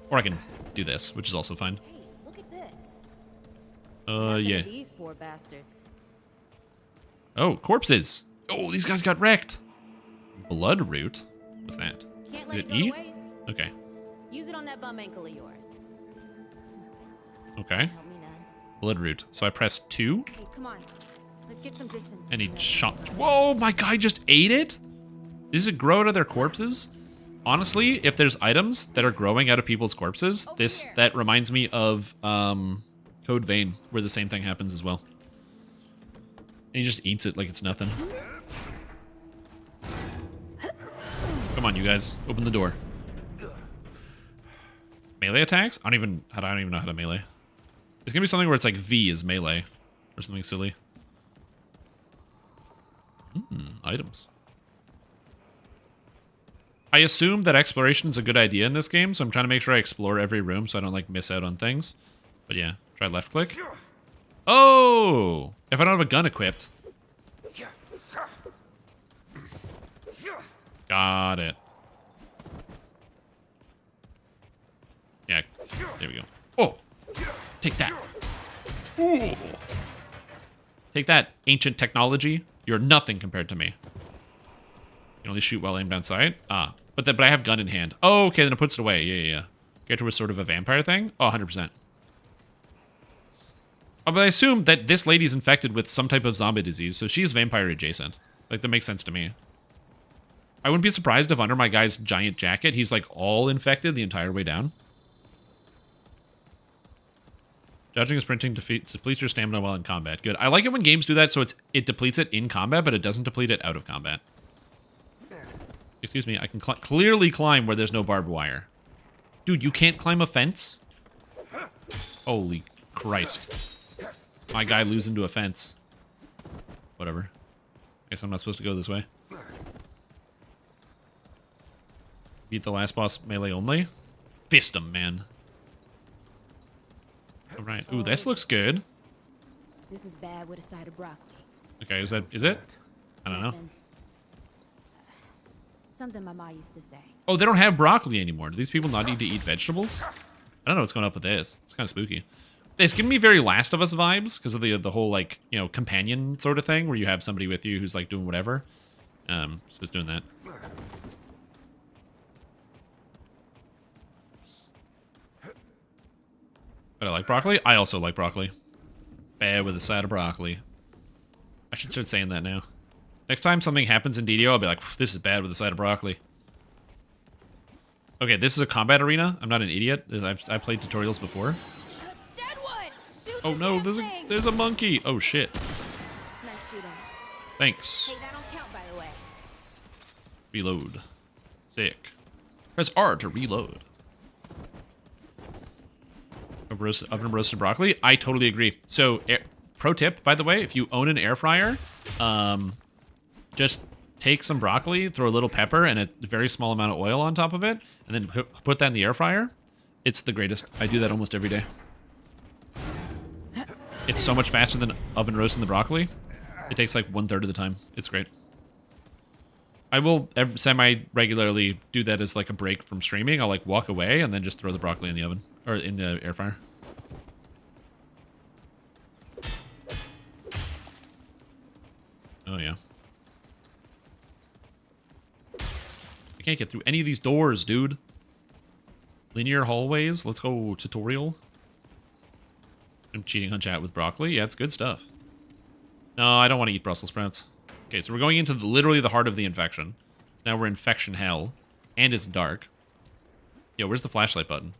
Or I can do this, which is also fine. Hey, look at this. Yeah. These poor bastards. Oh, corpses! Oh, these guys got wrecked! Blood root? What's that? Can't let Did it it go eat? to waste. Okay. Use it on that bum ankle of yours. Okay. Help me, Ned. Blood root. So I press 2, Hey, come on. Let's get some distance. and he between us. shot. Whoa, my guy just ate it? Does it grow out of their corpses? Honestly, if there's items that are growing out of people's corpses, that reminds me of Code Vein, where the same thing happens as well. And he just eats it like it's nothing. Come on, you guys. Open the door. Melee attacks? I don't even know how to melee. It's gonna be something where it's like V is melee. Or something silly. Items. I assume that exploration is a good idea in this game, so I'm trying to make sure I explore every room so I don't like miss out on things. But yeah, try left click. Oh! If I don't have a gun equipped. Got it. Yeah, there we go. Oh! Take that. Ooh. Take that, ancient technology. You're nothing compared to me. You can only shoot while aimed down sight. Ah, but I have gun in hand. Oh, okay, then it puts it away. Yeah. Character was sort of a vampire thing? Oh, 100%. Oh, but I assume that this lady's infected with some type of zombie disease, so she's vampire adjacent. Like, that makes sense to me. I wouldn't be surprised if under my guy's giant jacket, he's like all infected the entire way down. Dodging and sprinting depletes your stamina while in combat. Good. I like it when games do that, so it depletes it in combat, but it doesn't deplete it out of combat. Excuse me, I can clearly climb where there's no barbed wire. Dude, you can't climb a fence? Holy Christ. My guy losing to a fence. Whatever. Guess I'm not supposed to go this way. Beat the last boss melee only? Fist him, man. Alright. Ooh, this looks good. This is bad with a side of broccoli. Okay, is it? I don't know. Something my ma used to say. Oh, they don't have broccoli anymore. Do these people not need to eat vegetables? I don't know what's going up with this. It's kind of spooky. It's giving me very Last of Us vibes because of the whole, like, you know, companion sort of thing where you have somebody with you who's, like, doing whatever. So it's doing that. But I like broccoli. I also like broccoli. Bad with a side of broccoli. I should start saying that now. Next time something happens in DDO, I'll be like, this is bad with a side of broccoli. Okay, this is a combat arena. I'm not an idiot. I've played tutorials before. Oh no, there's a monkey. Oh shit. Nice shooting. Thanks. Hey, that don't count, by the way. Reload. Sick. Press R to reload. Oven roasted broccoli? I totally agree. So, pro tip, by the way, if you own an air fryer, just take some broccoli, throw a little pepper and a very small amount of oil on top of it, and then put that in the air fryer. It's the greatest. I do that almost every day. It's so much faster than oven roasting the broccoli. It takes like 1/3 of the time. It's great. I will semi-regularly do that as like a break from streaming. I'll like walk away and then just throw the broccoli in the oven. Or in the air fryer. Oh yeah. I can't get through any of these doors, dude. Linear hallways. Let's go tutorial. I'm cheating on chat with broccoli. Yeah, it's good stuff. No, I don't want to eat Brussels sprouts. Okay, so we're going into literally the heart of the infection. So now we're infection hell. And it's dark. Yo, where's the flashlight button?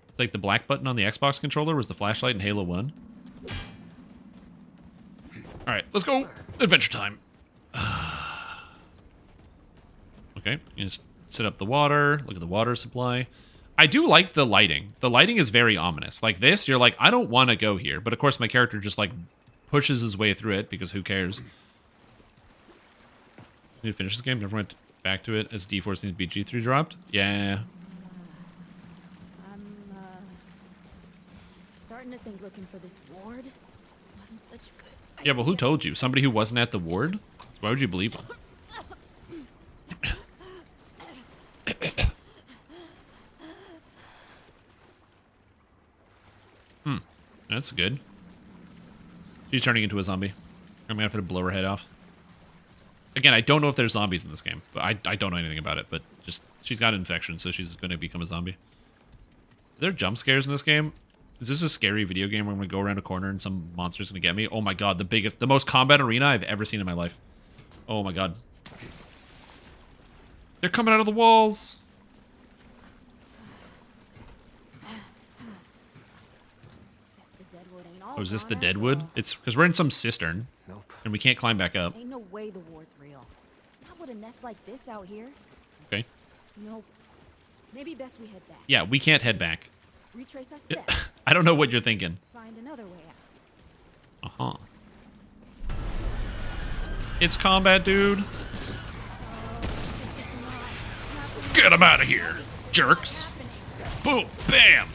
It's like the black button on the Xbox controller was the flashlight in Halo 1. Alright, let's go. Adventure time. Okay, you just set up the water. Look at the water supply. I do like the lighting. The lighting is very ominous. Like this, you're like, I don't want to go here. But of course, my character just like pushes his way through it because who cares? Need to finish this game. Never went back to it as D4 since BG3 dropped. Yeah. I'm starting to think looking for this ward wasn't such a good Yeah, well, who told you? Somebody who wasn't at the ward? So why would you believe them? That's good. She's turning into a zombie. I'm gonna have to blow her head off. Again, I don't know if there's zombies in this game, but I don't know anything about it. But just she's got an infection, so she's gonna become a zombie. Are there jump scares in this game? Is this a scary video game where I'm gonna go around a corner and some monster's gonna get me? Oh my god, the most combat arena I've ever seen in my life. Oh my god. They're coming out of the walls. Oh, is this the Deadwood? It's because we're in some cistern, and we can't climb back up. Ain't no way the ward's real. Not with a nest like this out here. Okay. You know, maybe best we head back. Yeah, we can't head back. Retrace our steps. I don't know what you're thinking. Find another way out. Uh-huh. It's combat, dude. Get him out of here, jerks. Boom, bam.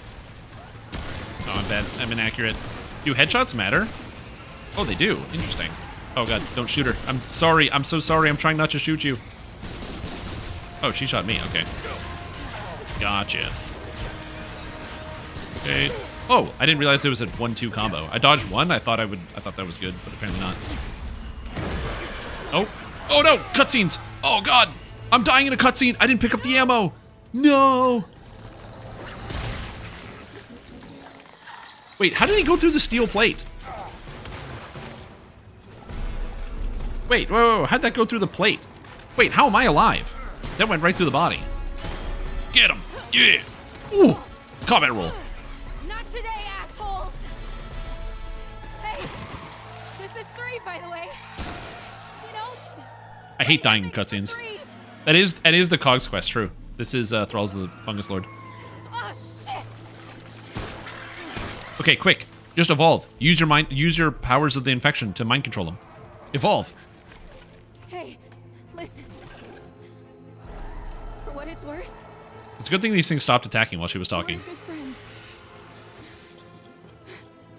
Oh, I'm bad. I'm inaccurate. Do headshots matter? Oh, they do. Interesting. Oh, God. Don't shoot her. I'm sorry. I'm so sorry. I'm trying not to shoot you. Oh, she shot me. Okay. Gotcha. Okay. Oh, I didn't realize there was a 1-2 combo. I dodged one. I thought that was good, but apparently not. Oh. Oh, no. Cutscenes. Oh, God. I'm dying in a cutscene. I didn't pick up the ammo. No. Wait, how did he go through the steel plate? Wait, whoa, how'd that go through the plate? Wait, how am I alive? That went right through the body. Get him! Yeah! Ooh! Combat roll. Not today, assholes! Hey, this is 3, by the way. You know, I hate dying in cutscenes. That is the Cogs quest, true. This is Thralls of the Fungus Lord. oh shit! Okay, quick. Just evolve. Use your powers of the infection to mind control them. Evolve. Hey, listen. For what it's worth, It's a good thing these things stopped attacking while she was you were talking. a good friend.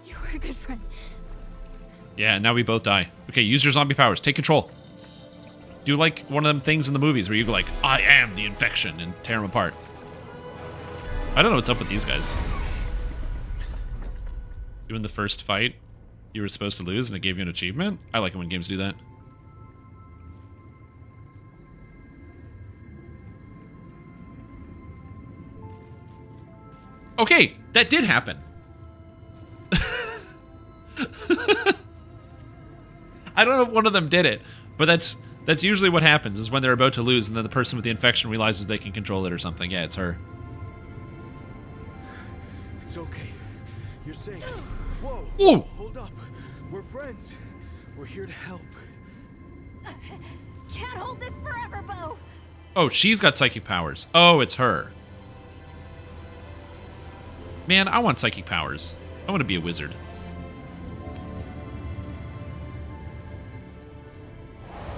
You were a good friend. Yeah, now we both die. Okay, use your zombie powers. Take control. Do like one of them things in the movies where you go like, I am the infection, and tear them apart. I don't know what's up with these guys. Doing the first fight you were supposed to lose and it gave you an achievement? I like it when games do that. Okay, that did happen. I don't know if one of them did it, but that's usually what happens, is when they're about to lose and then the person with the infection realizes they can control it or something. Yeah, it's her. It's okay. You're safe. Whoa. Ooh. Hold up. We're friends. We're here to help. Can't hold this forever, Bo. Oh, she's got psychic powers. Oh, it's her. Man, I want psychic powers. I want to be a wizard.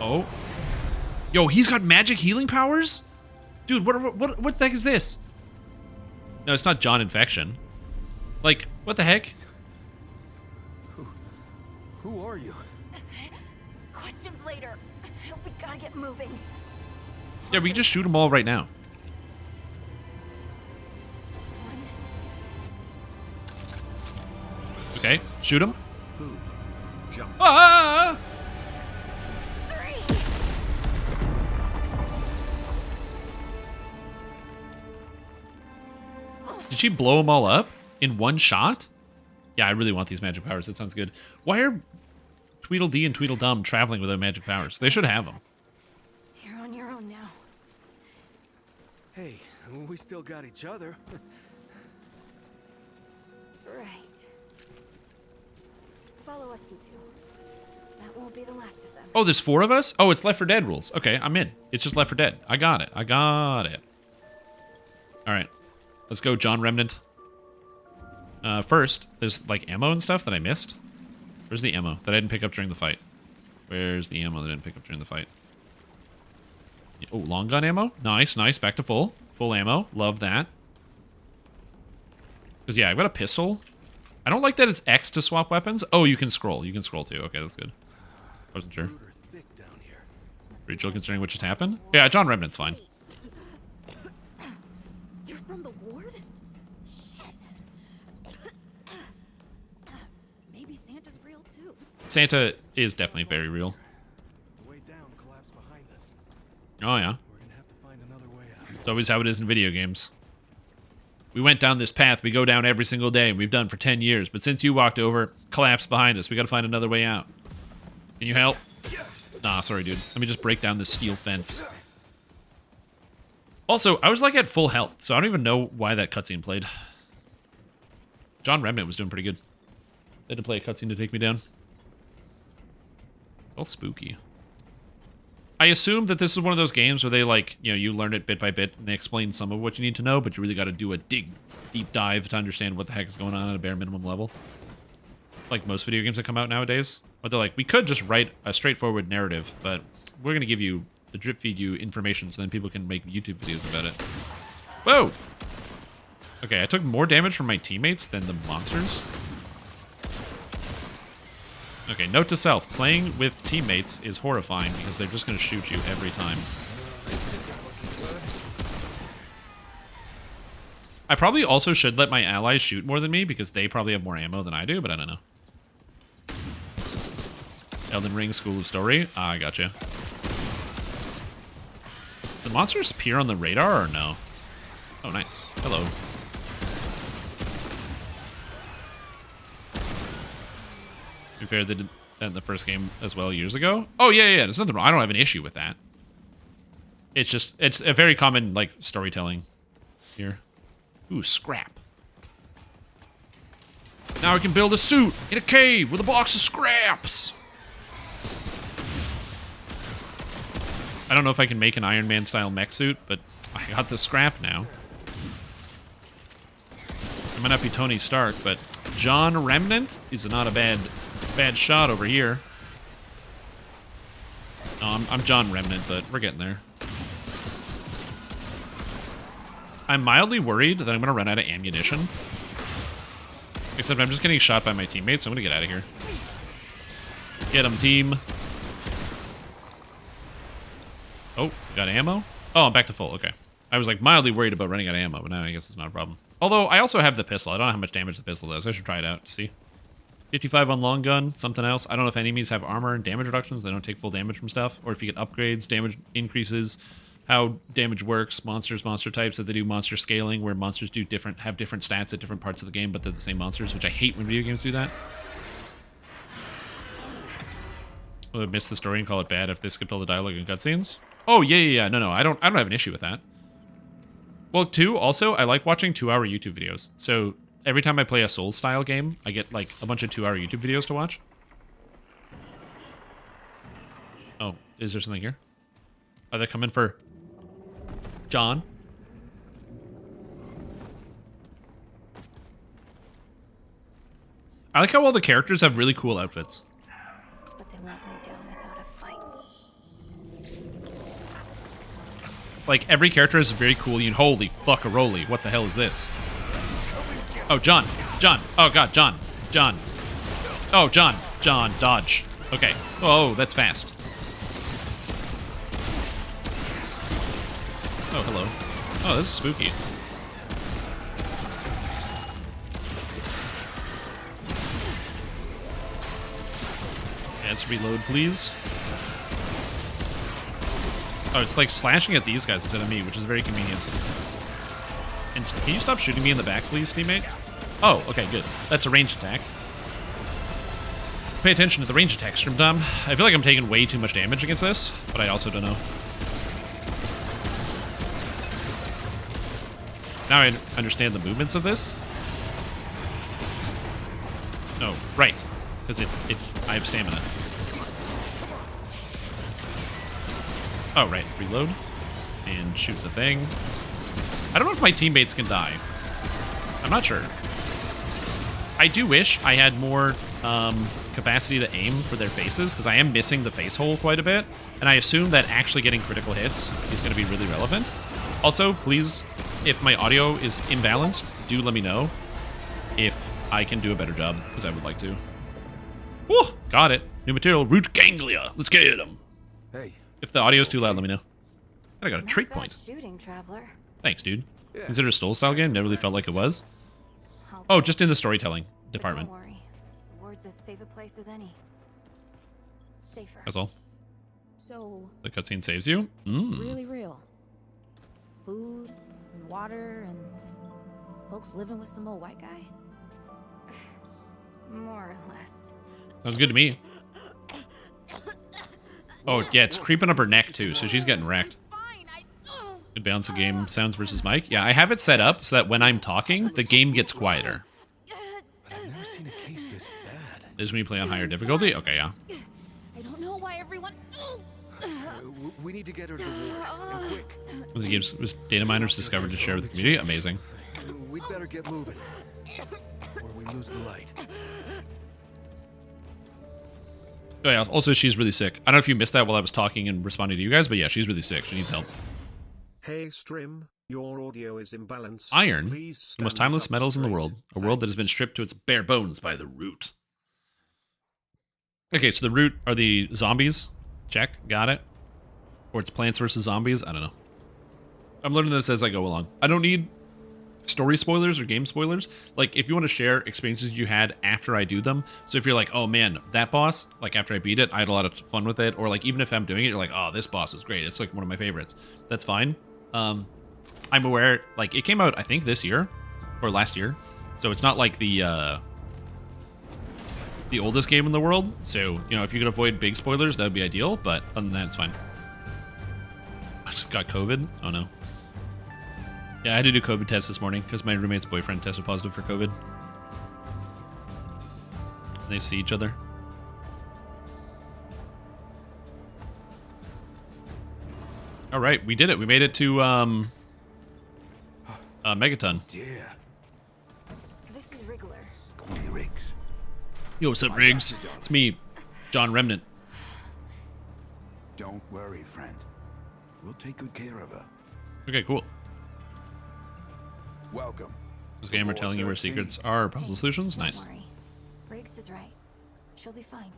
Oh. Yo, he's got magic healing powers? Dude, what the heck is this? No, it's not John Infection. Like, what the heck? Who are you? Questions later. We gotta get moving. Yeah, we can just shoot them all right now. Okay, shoot him. Jump. Ah! Did she blow them all up in one shot? Yeah, I really want these magic powers. That sounds good. Why are Tweedledee and Tweedledum traveling without magic powers? They should have them. You're on your own now. Hey, we still got each other. Right. Follow us, you two. That won't be the last of them. Oh, there's 4 of us? Oh, it's Left 4 Dead rules. Okay, I'm in. It's just Left 4 Dead. I got it. I got it. All right. Let's go, John Remnant. First, there's like ammo and stuff that I missed. Where's the ammo that I didn't pick up during the fight? Where's the ammo that I didn't pick up during the fight? Oh, long gun ammo. Nice, nice. Back to full. Full ammo. Love that. Because, yeah, I've got a pistol. I don't like that it's X to swap weapons. Oh, you can scroll. You can scroll, too. Okay, that's good. I wasn't sure. Rachel, considering what just happened? Yeah, John Remnant's fine. You're from the ward? Shit. Maybe Santa's real too. Santa is definitely very real. The way down collapsed behind us. Oh, yeah. We're gonna have to find another way out. It's always how it is in video games. We went down this path we go down every single day, and we've done for 10 years. But since you walked over, collapsed behind us, we gotta find another way out. Can you help? Nah, sorry, dude. Let me just break down this steel fence. Also, I was like at full health, so I don't even know why that cutscene played. John Remnant was doing pretty good. They had to play a cutscene to take me down. It's all spooky. I assume that this is one of those games where they, like, you know, you learn it bit by bit, and they explain some of what you need to know, but you really got to do a deep dive to understand what the heck is going on at a bare minimum level. Like most video games that come out nowadays. But they're like, we could just write a straightforward narrative, but we're going to give you, drip feed you information so then people can make YouTube videos about it. Whoa! Okay, I took more damage from my teammates than the monsters. Okay, note to self, playing with teammates is horrifying because they're just going to shoot you every time. I probably also should let my allies shoot more than me because they probably have more ammo than I do, but I don't know. Elden Ring School of Story? Ah, I gotcha. The monsters appear on the radar or no? Oh, nice. Hello. To be fair, they did that in the first game as well years ago. Oh, yeah, yeah, there's nothing wrong. I don't have an issue with that. It's just, it's a very common, like, storytelling here. Ooh, scrap. Now I can build a suit in a cave with a box of scraps. I don't know if I can make an Iron Man style mech suit, but I got the scrap now. I might not be Tony Stark, but John Remnant is not a bad shot over here. No, I'm John Remnant, but we're getting there. I'm mildly worried that I'm going to run out of ammunition. Except I'm just getting shot by my teammates, so I'm going to get out of here. Get him, team. Oh, got ammo? Oh, I'm back to full. Okay. I was like mildly worried about running out of ammo, but now I guess it's not a problem. Although, I also have the pistol. I don't know how much damage the pistol does. I should try it out to see. 55 on long gun, something else. I don't know if enemies have armor and damage reductions. They don't take full damage from stuff. Or if you get upgrades, damage increases. How damage works, monsters, monster types, that they do monster scaling, where monsters do have different stats at different parts of the game, but they're the same monsters, which I hate when video games do that. Will I miss the story and call it bad if they skipped all the dialogue and cutscenes? Oh, yeah. No. I don't have an issue with that. Well, too, also, I like watching 2-hour YouTube videos. So every time I play a Souls-style game, I get, like, a bunch of 2-hour YouTube videos to watch. Oh, is there something here? Are they coming for John? I like how all the characters have really cool outfits. But they won't lay down without a fight. Like, every character is very cool. Holy fuck-a-roly. What the hell is this? Oh, John. Oh, God, John. Oh, John, dodge. Okay. Oh, that's fast. Oh, hello. Oh, this is spooky. Let's reload, please. Oh, it's like slashing at these guys instead of me, which is very convenient. And can you stop shooting me in the back, please, teammate? Oh, okay, good. That's a ranged attack. Pay attention to the range attack, Strimdom. I feel like I'm taking way too much damage against this, but I also don't know. Now I understand the movements of this. Oh, right. Because I have stamina. Oh, right. Reload. And shoot the thing. I don't know if my teammates can die. I'm not sure. I do wish I had more capacity to aim for their faces, because I am missing the face hole quite a bit, and I assume that actually getting critical hits is going to be really relevant. Also, please, if my audio is imbalanced, do let me know if I can do a better job, because I would like to. Woo! Got it. New material, root ganglia. Let's get him. Hey. If the audio is too loud, let me know. I got a trait point. Shooting, traveler. Thanks, dude. Consider a Soul style game? Never really felt like it was. Oh, just in the storytelling department. Don't worry. Ward's as safe a place as any. Safer. That's all. So The cutscene saves you? it's really real. Food and water and folks living with some old white guy. More or less. Sounds good to me. Oh, yeah, it's creeping up her neck, too, so she's getting wrecked. Good balance of game sounds versus mic. Yeah, I have it set up so that when I'm talking, the game gets quieter. But I've never seen a case this bad. This is when you play on higher difficulty? Okay, yeah. I don't know why everyone. We need to get her to Ward, and quick. Was data miners discovered to share with the community? Amazing. We'd better get moving, or we lose the light. Oh, yeah, also, she's really sick. I don't know if you missed that while I was talking and responding to you guys, but yeah, she's really sick. She needs help. Hey Strim, your audio is imbalanced. Iron, Please the most stand timeless up metals in the straight. world. A world that has been stripped to its bare bones by the root. Okay, so the root are the zombies. Check, got it. Or it's plants versus zombies. I don't know. I'm learning this as I go along. I don't need story spoilers or game spoilers. Like, if you want to share experiences you had after I do them. So if you're like, oh man, that boss, like after I beat it, I had a lot of fun with it. Or like, even if I'm doing it, you're like, oh, this boss is great. It's like one of my favorites. That's fine. I'm aware, like, it came out, I think, this year. Or last year. So it's not like the oldest game in the world. So, you know, if you could avoid big spoilers, that would be ideal. But other than that, it's fine. I just got COVID. Oh no. Yeah, I had to do COVID tests this morning because my roommate's boyfriend tested positive for COVID. They see each other. All right, we did it. We made it to Megaton. Yeah. This is Wriggler. Call me Riggs. Yo, what's up, Riggs? It's me, John Remnant. Don't worry, friend. We'll take good care of her. Okay, cool. Welcome. This gamer telling you where secrets are, puzzle solutions. Nice. Don't worry. Riggs is right. She'll be fine.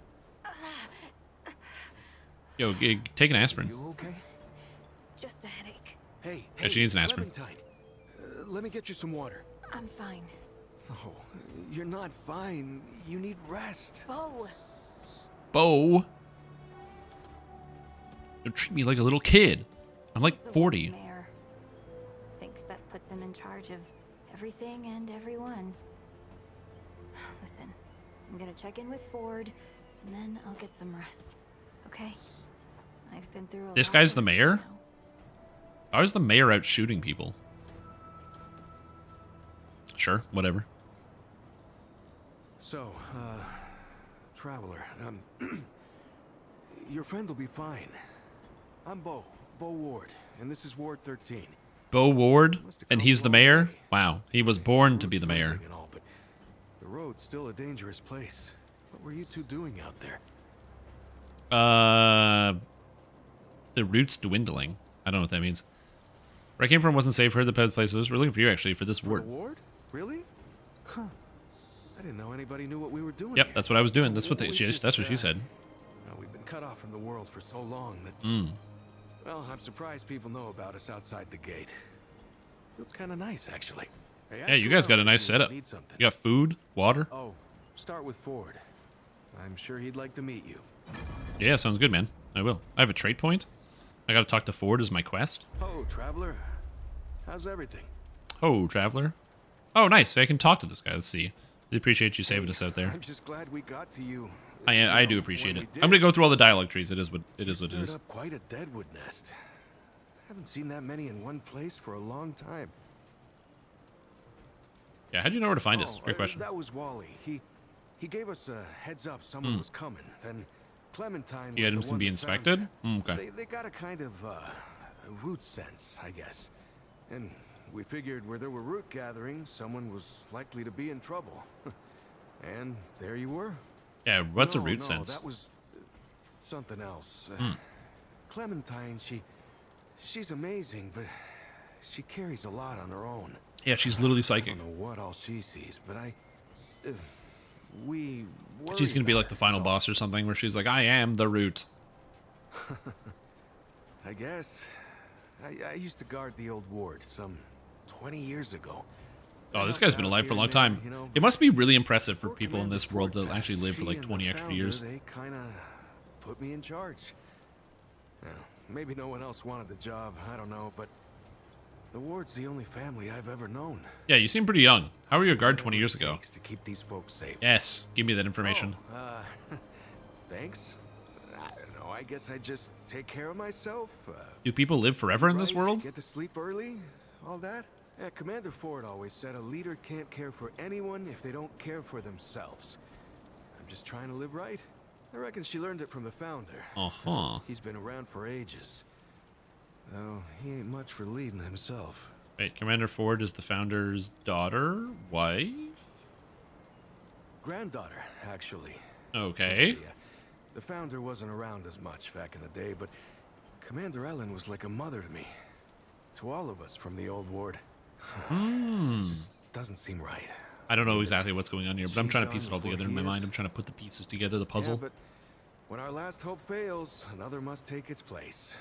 Yo, take an aspirin. You okay? Just a headache. Hey, Yeah, she needs an aspirin. Clementine. Let me get you some water. I'm fine. Oh, you're not fine. You need rest. Bo. Bo. Don't treat me like a little kid. I'm like He's the 40. world's mayor. Thinks that puts him in charge of everything and everyone. Listen, I'm gonna check in with Ford, and then I'll get some rest. Okay? I've been through a This lot guy's of the this, mayor? you know. How is the mayor out shooting people? Sure, whatever. So, Traveler, your friend will be fine. I'm Bo Ward, and this is Ward 13. Bo Ward, and he's the mayor? Wow, he was born to be the mayor. And all, but the road's still a dangerous place. What were you two doing out there? The route's dwindling. I don't know what that means. Where I came from wasn't safe. Heard the bad places. We're looking for you, actually, for this For ward. the ward? Really? Huh. I didn't know anybody knew what we were doing Yep, here. that's what I was doing. That's what We that's what she said. We've been cut off from the world for so long that... Well, I'm surprised people know about us outside the gate. Feels kind of nice, actually. Hey, Yeah, ask you guys got a around nice if you setup. need something. You got food, water. Oh, start with Ford. I'm sure he'd like to meet you. Yeah, sounds good, man. I will. I have a trade point. I gotta talk to Ford as my quest. Oh, Traveler. How's everything? Oh, traveler. Oh, nice. I can talk to this guy. Let's see. We appreciate you saving us out there. I'm just glad we got to you. I do appreciate it. I'm gonna go through all the dialogue trees. It is what it is. Stirred up quite a deadwood nest. Haven't seen that many in one place for a long time. Yeah, how'd you know where to find us? Oh, Great question. That was Wally. He gave us a heads up someone was coming. Then Clementine The was items the can one be that found inspected? her. Okay. They got a kind of a root sense, I guess. And we figured where there were root gatherings, someone was likely to be in trouble. And there you were. Yeah, what's a No, root no, sense? That was something else. Hmm. Clementine, she's amazing, but she carries a lot on her own. Yeah, she's literally I psychic. don't know what all she sees, but we She's worry gonna be about like the her, final so- boss or something, where she's like, I am the root. I guess. I used to guard the old ward some 20 years ago. Oh, this guy's been alive for a long time. It must be really impressive for people in this world to actually live for like 20 extra years. They kind of put me in charge. Now, maybe no one else wanted the job, I don't know, but the ward's the only family I've ever known. Yeah, you seem pretty young. How were you a guard 20 years ago? To keep these folks safe. Yes, give me that information. Thanks. I don't know. I guess I just take care of myself. Do people live forever in this Right, world? Get to sleep early, all that. Yeah, Commander Ford always said a leader can't care for anyone if they don't care for themselves. I'm just trying to live right. I reckon she learned it from the founder. Uh-huh. He's been around for ages. Though he ain't much for leading himself. Wait, Commander Ford is the founder's daughter? Wife? Granddaughter, actually. Okay. Yeah. The founder wasn't around as much back in the day, but Commander Ellen was like a mother to me. To all of us from the old ward. Just doesn't seem right. I don't know exactly what's going on here, but I'm She's trying to gone piece it all before together in he my is. mind. I'm trying to put the pieces together, the puzzle. Yeah, but when our last hope fails, another must take its place.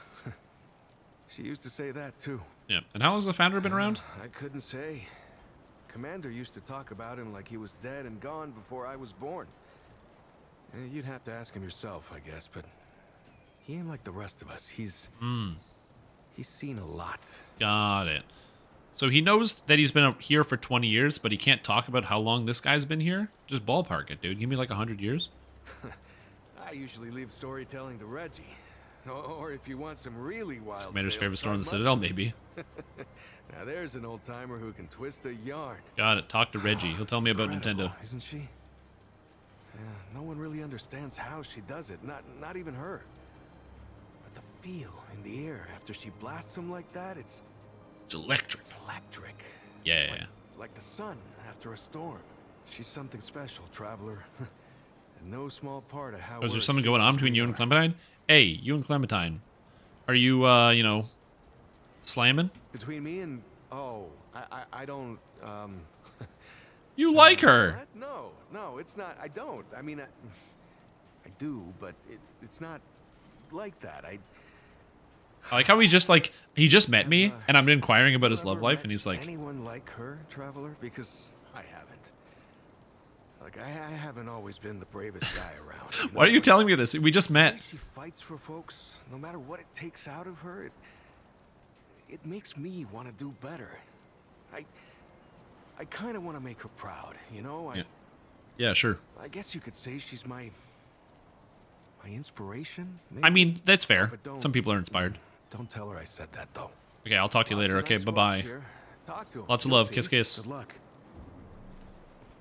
She used to say that too. Yeah. And how long has the founder been around? I couldn't say. Commander used to talk about him like he was dead and gone before I was born. You'd have to ask him yourself, I guess, but he ain't like the rest of us. He's seen a lot. Got it. So he knows that he's been here for 20 years, but he can't talk about how long this guy's been here? Just ballpark it, dude. Give me like 100 years. I usually leave storytelling to Reggie. Or if you want some really wild Commander's tales, favorite store in the start Citadel, munching. maybe. Now there's an old timer who can twist a yarn. Got it. Talk to Reggie. He'll tell me about Incredible, Nintendo. isn't she? Yeah, no one really understands how she does it. Not even her. But the feel in the air after she blasts them like that, it's electric. It's electric. Yeah. Like the sun after a storm. She's something special, traveler. And no small part of how. Oh, is there we're something going on between you and Clementine? Hey, you and Clementine. Are you, slamming? Between me and I don't You like her. What? No, it's not. I don't. I mean, I do, but it's not like that. I like how he just met me, and I'm inquiring about his love life, and he's like, anyone like her, traveler? Because I haven't. Like I haven't always been the bravest guy around. You know? why are you telling me this? We just The met. way she fights for folks, no matter what it takes out of her. It makes me want to do better. I kind of want to make her proud, you know? Yeah, sure. I guess you could say she's my inspiration, maybe? I mean, that's fair. But don't- Some people are inspired. Don't tell her I said that, though. Okay, I'll talk to you later. Lots of Okay, nice bye-bye. folks here. Talk to 'em. Lots of You'll love. see. Kiss, kiss. Good luck.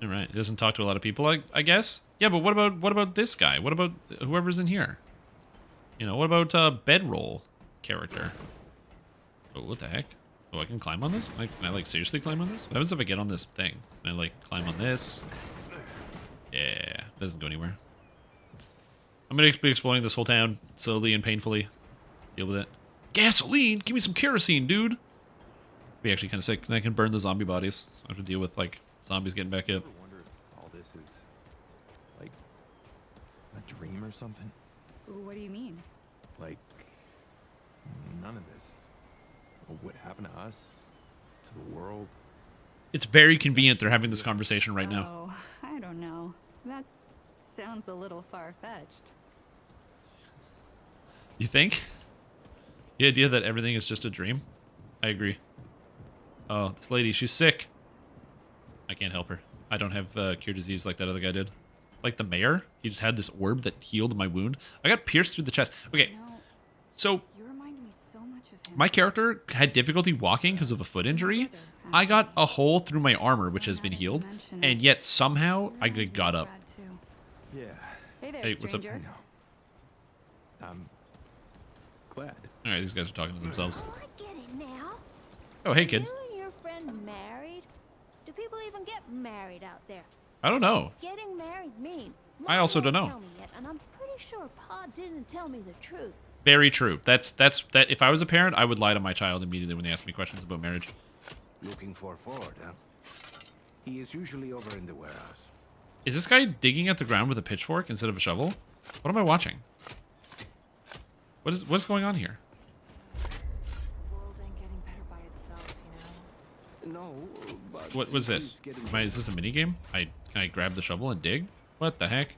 All right. He doesn't talk to a lot of people, I guess. Yeah, but what about this guy? What about whoever's in here? You know, what about bedroll character? Oh, what the heck? Oh, I can climb on this? Can I like seriously climb on this? What happens if I get on this thing? Can I like climb on this? Yeah, it doesn't go anywhere. I'm gonna be exploring this whole town slowly and painfully. Deal with it. Gasoline! Give me some kerosene, dude! Be actually kind of sick. And I can burn the zombie bodies. So I have to deal with like zombies getting back up. I wonder if all this is like a dream or something. What do you mean? Like none of this. What happened to us, to the world? It's very convenient they're having this conversation right now. Oh, I don't know. That sounds a little far-fetched. You think? The idea that everything is just a dream? I agree. Oh, this lady, she's sick. I can't help her. I don't have cure disease like that other guy did. Like the mayor, he just had this orb that healed my wound. I got pierced through the chest. Okay, so You remind me so much of him. my character had difficulty walking because of a foot injury. I got a hole through my armor, which has been healed, and yet somehow I got up. Yeah. Hey there, Hey, what's up? stranger. I'm glad. All right, these guys are talking to themselves. I get it now. Oh, hey, kid. You and your friend married? Do people even get married out there? I don't know. Getting married mean? I also don't Tell know. me yet, and I'm pretty sure Pa didn't tell me the truth. Very true. That. If I was a parent, I would lie to my child immediately when they ask me questions about marriage. Looking for Ford, huh? He is usually over in the warehouse. Is this guy digging at the ground with a pitchfork instead of a shovel? What am I watching? What's going on here? No, but What was this? Is this a mini game? Can I grab the shovel and dig? What the heck?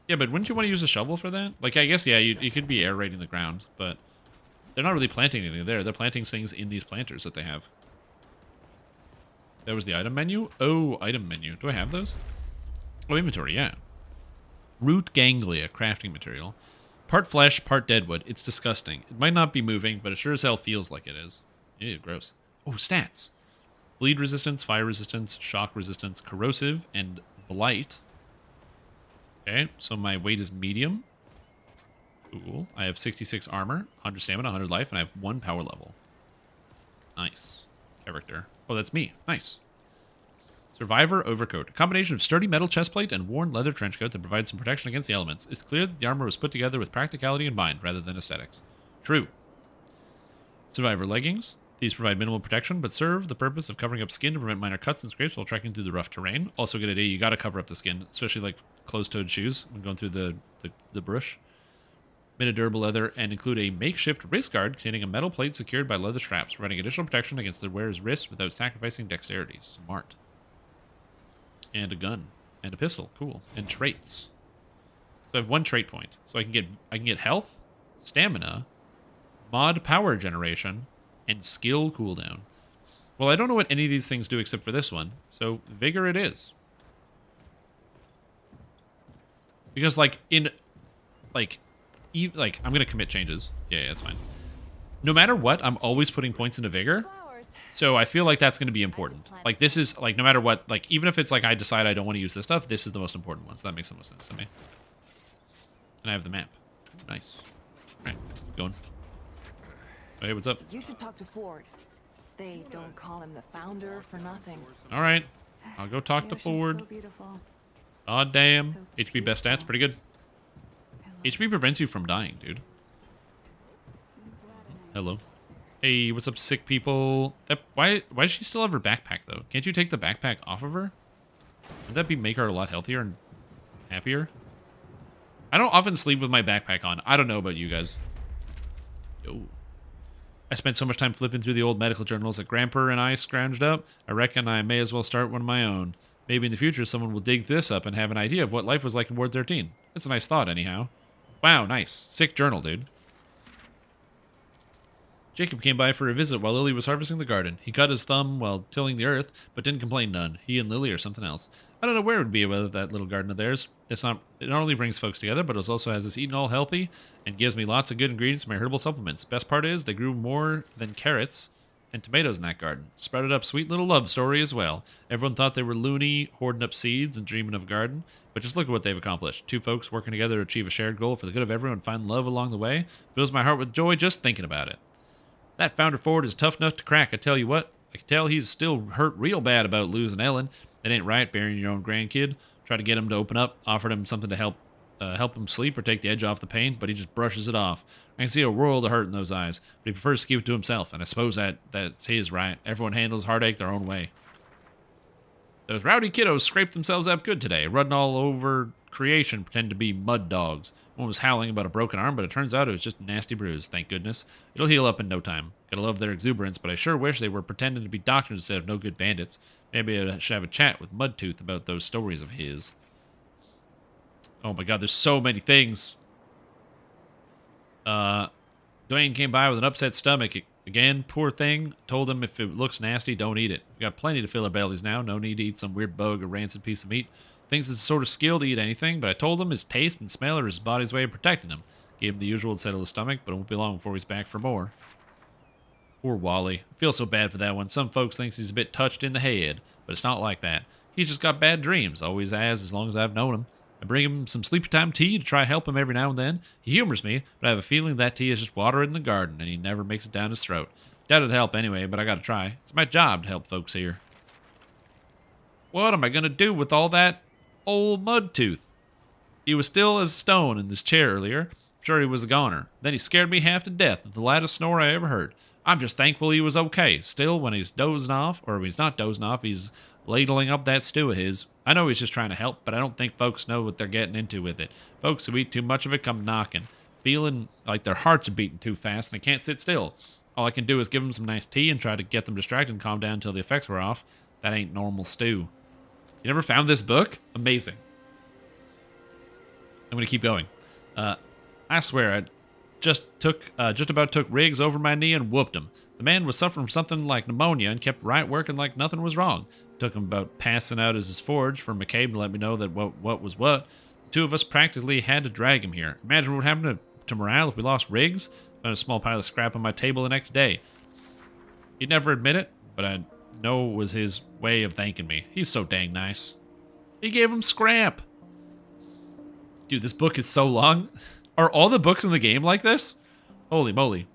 Yeah, but wouldn't you want to use a shovel for that? Like, I guess, yeah, you could be aerating the ground, but they're not really planting anything there. They're planting things in these planters that they have. That was the item menu? Oh, item menu. Do I have those? Oh, inventory, yeah. Root ganglia, crafting material. Part flesh, part deadwood. It's disgusting. It might not be moving, but it sure as hell feels like it is. Ew, gross. Oh, stats. Bleed resistance, fire resistance, shock resistance, corrosive, and blight. Okay, so my weight is medium. Cool. I have 66 armor, 100 stamina, 100 life, and I have 1 power level. Nice. Character. Oh, that's me. Nice. Survivor overcoat. A combination of sturdy metal chestplate and worn leather trenchcoat that provides some protection against the elements. It's clear that the armor was put together with practicality in mind rather than aesthetics. True. Survivor leggings. These provide minimal protection, but serve the purpose of covering up skin to prevent minor cuts and scrapes while trekking through the rough terrain. Also, good idea. You got to cover up the skin, especially like closed-toed shoes when going through the brush. Made of durable leather and include a makeshift wrist guard containing a metal plate secured by leather straps, providing additional protection against the wearer's wrists without sacrificing dexterity. Smart. And a gun and a pistol. Cool. And traits. So I have 1 trait point. So I can get health, stamina, mod power generation, and skill cooldown. Well, I don't know what any of these things do except for this one, so vigor it is. Because I'm gonna commit changes. Yeah, that's fine. No matter what, I'm always putting points into vigor. So I feel like that's gonna be important. Like this is like no matter what, like even if it's like I decide I don't want to use this stuff, this is the most important one. So that makes the most sense to me. And I have the map. Nice. Alright, let's keep going. Oh, hey, what's up? You should talk to Ford. They don't call him the founder for nothing. Alright. I'll go talk to Ford. So beautiful. Aw, damn. HP best stats, pretty good. HP prevents you from dying, dude. Hello. Hey, what's up, sick people? Why does she still have her backpack, though? Can't you take the backpack off of her? Wouldn't that make her a lot healthier and happier? I don't often sleep with my backpack on. I don't know about you guys. Yo. I spent so much time flipping through the old medical journals that Grandpa and I scrounged up. I reckon I may as well start one of my own. Maybe in the future someone will dig this up and have an idea of what life was like in Ward 13. That's a nice thought, anyhow. Wow, nice. Sick journal, dude. Jacob came by for a visit while Lily was harvesting the garden. He cut his thumb while tilling the earth, but didn't complain none. He and Lily are something else. I don't know where it would be without that little garden of theirs. It not only brings folks together, but it also has us eating all healthy and gives me lots of good ingredients for my herbal supplements. Best part is they grew more than carrots and tomatoes in that garden. Sprouted up sweet little love story as well. Everyone thought they were loony, hoarding up seeds and dreaming of a garden, but just look at what they've accomplished. 2 folks working together to achieve a shared goal for the good of everyone and find love along the way. Fills my heart with joy just thinking about it. That founder Ford is tough enough to crack, I tell you what. I can tell he's still hurt real bad about losing Ellen. It ain't right burying your own grandkid. Try to get him to open up, offered him something to help him sleep or take the edge off the pain, but he just brushes it off. I can see a world of hurt in those eyes, but he prefers to keep it to himself, and I suppose that's his right. Everyone handles heartache their own way. Those rowdy kiddos scraped themselves up good today, running all over creation, pretending to be mud dogs. One was howling about a broken arm, but it turns out it was just a nasty bruise, thank goodness. It'll heal up in no time. Gotta love their exuberance, but I sure wish they were pretending to be doctors instead of no good bandits. Maybe I should have a chat with Mudtooth about those stories of his. Oh my god, there's so many things. Dwayne came by with an upset stomach. Again, poor thing. Told him if it looks nasty, don't eat it. We got plenty to fill our bellies now. No need to eat some weird bug or rancid piece of meat. Thinks it's a sort of skill to eat anything, but I told him his taste and smell are his body's way of protecting him. Gave him the usual to settle his stomach, but it won't be long before he's back for more. Poor Wally. I feel so bad for that one. Some folks thinks he's a bit touched in the head, but it's not like that. He's just got bad dreams. Always has, as long as I've known him. I bring him some sleepy time tea to try help him every now and then. He humors me, but I have a feeling that tea is just water in the garden, and he never makes it down his throat. Doubt it'd help anyway, but I gotta try. It's my job to help folks here. What am I gonna do with all that Old Mudtooth. He was still as stone in this chair earlier. Sure he was a goner. Then he scared me half to death with the loudest snore I ever heard. I'm just thankful he was okay. Still, when he's dozing off, or when he's not dozing off, he's ladling up that stew of his. I know he's just trying to help, but I don't think folks know what they're getting into with it. Folks who eat too much of it come knocking, feeling like their hearts are beating too fast and they can't sit still. All I can do is give them some nice tea and try to get them distracted and calm down until the effects wear off. That ain't normal stew. You never found this book? Amazing. I'm going to keep going. I swear, I just about took Riggs over my knee and whooped him. The man was suffering from something like pneumonia and kept right working like nothing was wrong. Took him about passing out as his forge for McCabe to let me know that what was what. The two of us practically had to drag him here. Imagine what happened to morale if we lost Riggs. Found a small pile of scrap on my table the next day. He'd never admit it, but I know it was his way of thanking me. He's so dang nice. He gave him scrap. Dude, this book is so long. Are all the books in the game like this? Holy moly.